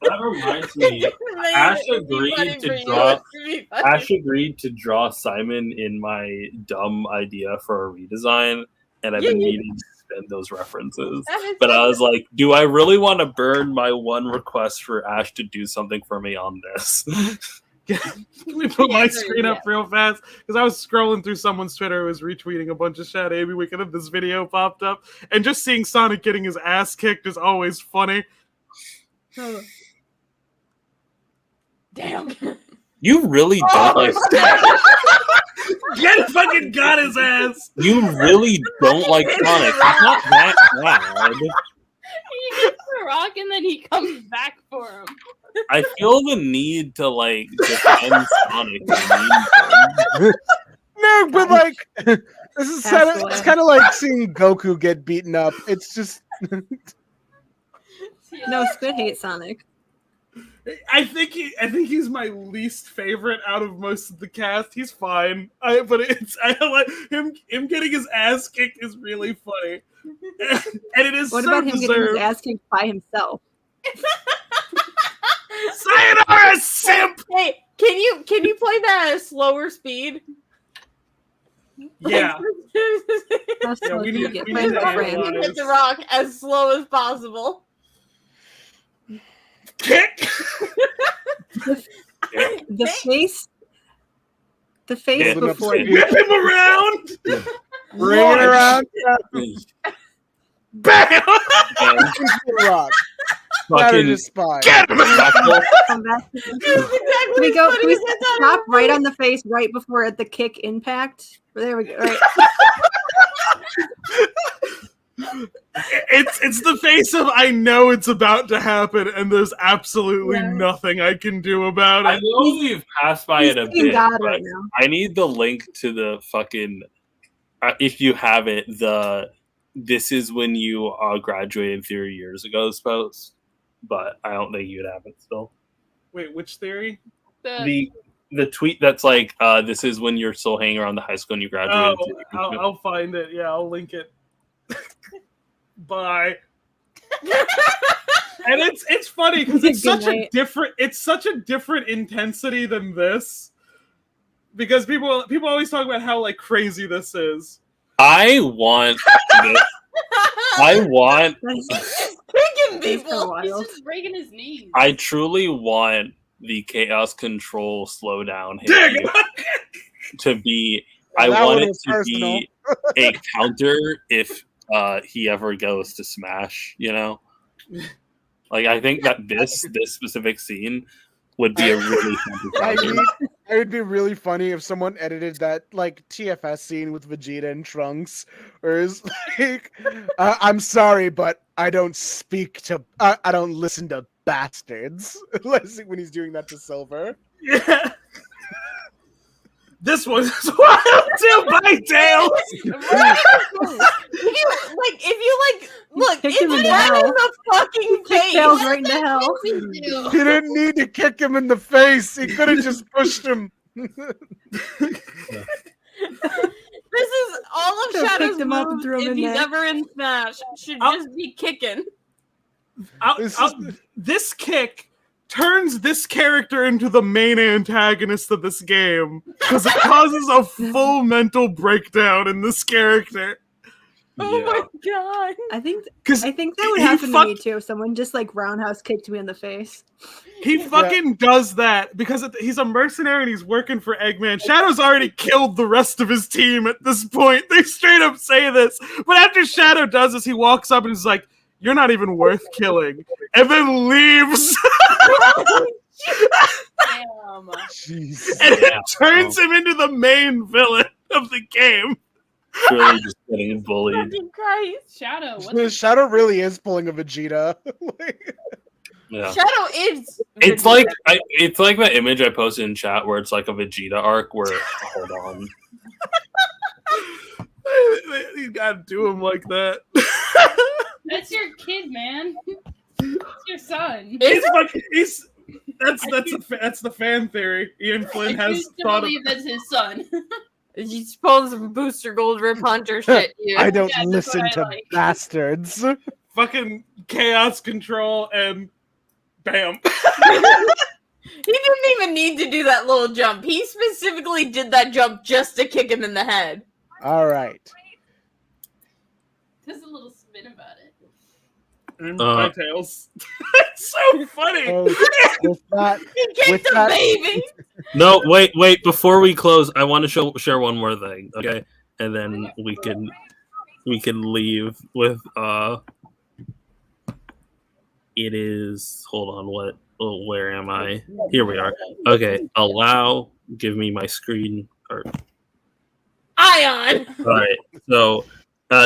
That reminds me. Ash agreed to draw Simon in my dumb idea for a redesign, and I've been needing to spend those references. But I was like, do I really want to burn my one request for Ash to do something for me on this? Can we put my screen up real fast? Because I was scrolling through someone's Twitter who was retweeting a bunch of Shad Amy Week, and this video popped up. And just seeing Sonic getting his ass kicked is always funny. Damn. You really don't like. fucking got his ass. You really don't like Sonic. He's not that bad. He hits the rock and then he comes back for him. I feel the need to like defend Sonic. No, but like this is it's kind of like seeing Goku get beaten up. It's just No, Squid hates Sonic. I think he's my least favorite out of most of the cast. He's fine, but I like him getting his ass kicked is really funny, and it is What so about him getting his deserved. ass kicked by himself? Sayonara, simp. Hey, can you play that at a slower speed? Yeah. How slow we do you need- get we friends need to with friends? analyze. Hit the rock as slow as possible. Kick. The face. The face Yeah. before. Whip him around. bring it around. Bam. Rock. Fucking His spine. Get him. Come back. Can we go? Can we stop right on the face right before the kick impact? There we go. Right. It's the face of I know it's about to happen, and there's absolutely nothing I can do about I it. know we've passed by it a He's bit, God but right now. I need the link to the fucking. If you have it, this is when you graduated 3 years ago, suppose. But I don't think you'd have it still. Wait, which theory? The tweet that's like, this is when you're still hanging around the high school and you graduated. I'll find it. Yeah, I'll link it. Bye. And it's funny because it's such a different intensity than this. Because people always talk about how like crazy this is. I want this. I want. Kicking people. He's just breaking his knees. I truly want the Chaos Control slowdown Dig! to be. Yeah, I that want one it was to be a counter if he ever goes to Smash. You know, like I think that this specific scene would be a really It would be really funny if someone edited that like TFS scene with Vegeta and Trunks, where it's like, "I'm sorry, but I don't I don't listen to bastards." When he's doing that to Silver. Yeah. This one's wild too, by Tails. Look, Kick it's him in the right hell. in the fucking Kick face. Tails right in the hell. He didn't need to kick him in the face. He could have just pushed him. This is all of Should've Shadow's picked him up and moves threw him if in he's there. ever in Smash. Should just be kicking. This kick turns this character into the main antagonist of this game because it causes a full mental breakdown in this character. Oh my god! I think that would happen to me too. If someone just like roundhouse kicked me in the face. He fucking does that because he's a mercenary and he's working for Eggman. Shadow's already killed the rest of his team at this point. They straight up say this. But after Shadow does this, he walks up and is like, "You're not even worth killing," and then leaves. Damn. And it turns him into the main villain of the game. Really just getting bullied. Fucking Christ. Shadow. What Shadow really is pulling a Vegeta. Yeah. Shadow is. It's like it's like that image I posted in chat where it's like a Vegeta arc where hold on. You gotta do him like that. That's your kid, man. It's your son. That's the fan theory. Ian Flynn I has choose to thought of. believe that's his son. He's pulling some Booster Gold Rip Hunter shit here. I don't Yeah, that's listen what I to like. bastards. Fucking Chaos Control and bam. He didn't even need to do that little jump. He specifically did that jump just to kick him in the head. All right. There's a little spin about it. And my tails. It's so funny. With that, He kicked the baby. No, wait. Before we close, I want to share one more thing, okay? And then we can leave with It is. Hold on. What? Oh, where am I? Here we are. Okay. Allow. Give me my screen. Or Ayaan. All right, so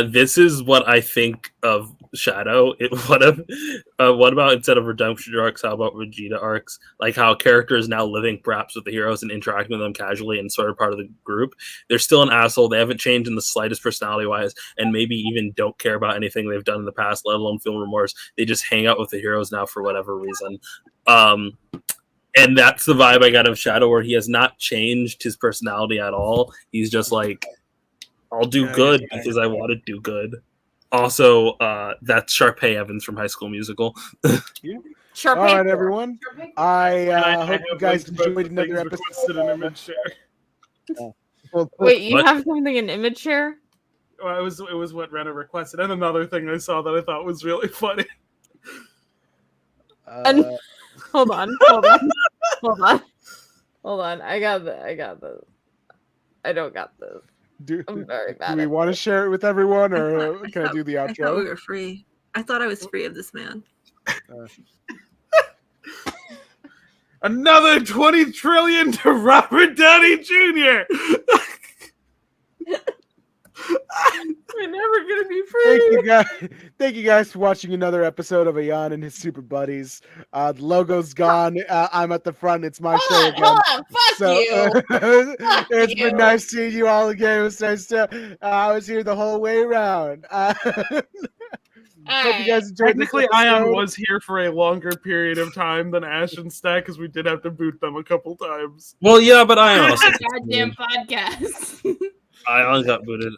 this is what I think of Shadow. What about instead of redemption arcs, how about Vegeta arcs? Like how characters now living perhaps with the heroes and interacting with them casually and sort of part of the group. They're still an asshole. They haven't changed in the slightest personality-wise, and maybe even don't care about anything they've done in the past, let alone feel remorse. They just hang out with the heroes now for whatever reason. And that's the vibe I got of Shadow, where he has not changed his personality at all. He's just like, I'll do good because I want to do good. Also, that's Sharpay Evans from High School Musical. All right, everyone. I hope you guys enjoyed another episode. An image share. Wait, you have something in image share? Well, it was what Rena requested, and another thing I saw that I thought was really funny. Hold on. I got the. I don't got this. I'm very bad. Do we want to share it with everyone, or can I do the I thought outro? we were free. I thought I was free of this man. Another 20 trillion to Robert Downey Jr. We're never gonna be free. Thank you guys for watching another episode of Ayaan and his Super Buddies. The logo's gone. I'm at the front. It's my show again. Hold on. Fuck you. It's been nice seeing you all again. It was nice to. I was here the whole way around. Hope you guys enjoyed. Technically, Ayaan was here for a longer period of time than Ash and Stack because we did have to boot them a couple times. Well, yeah, but Ayaan also Goddamn podcast. Ayaan got booted.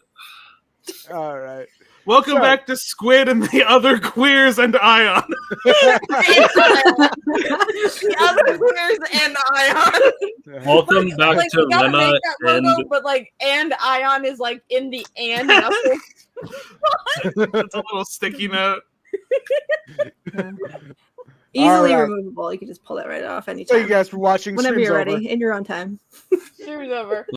All right. Welcome back to Squid and the other queers and Ayaan. The other queers and Ayaan. Welcome back like, to we gotta Rena make that logo, and but like, and Ayaan is like in the and. It's a little sticky note. Easily right. removable. You can just pull that right off anytime. Thank you guys for watching. Whenever Stream's you're over. ready, in your own time. Stream's over.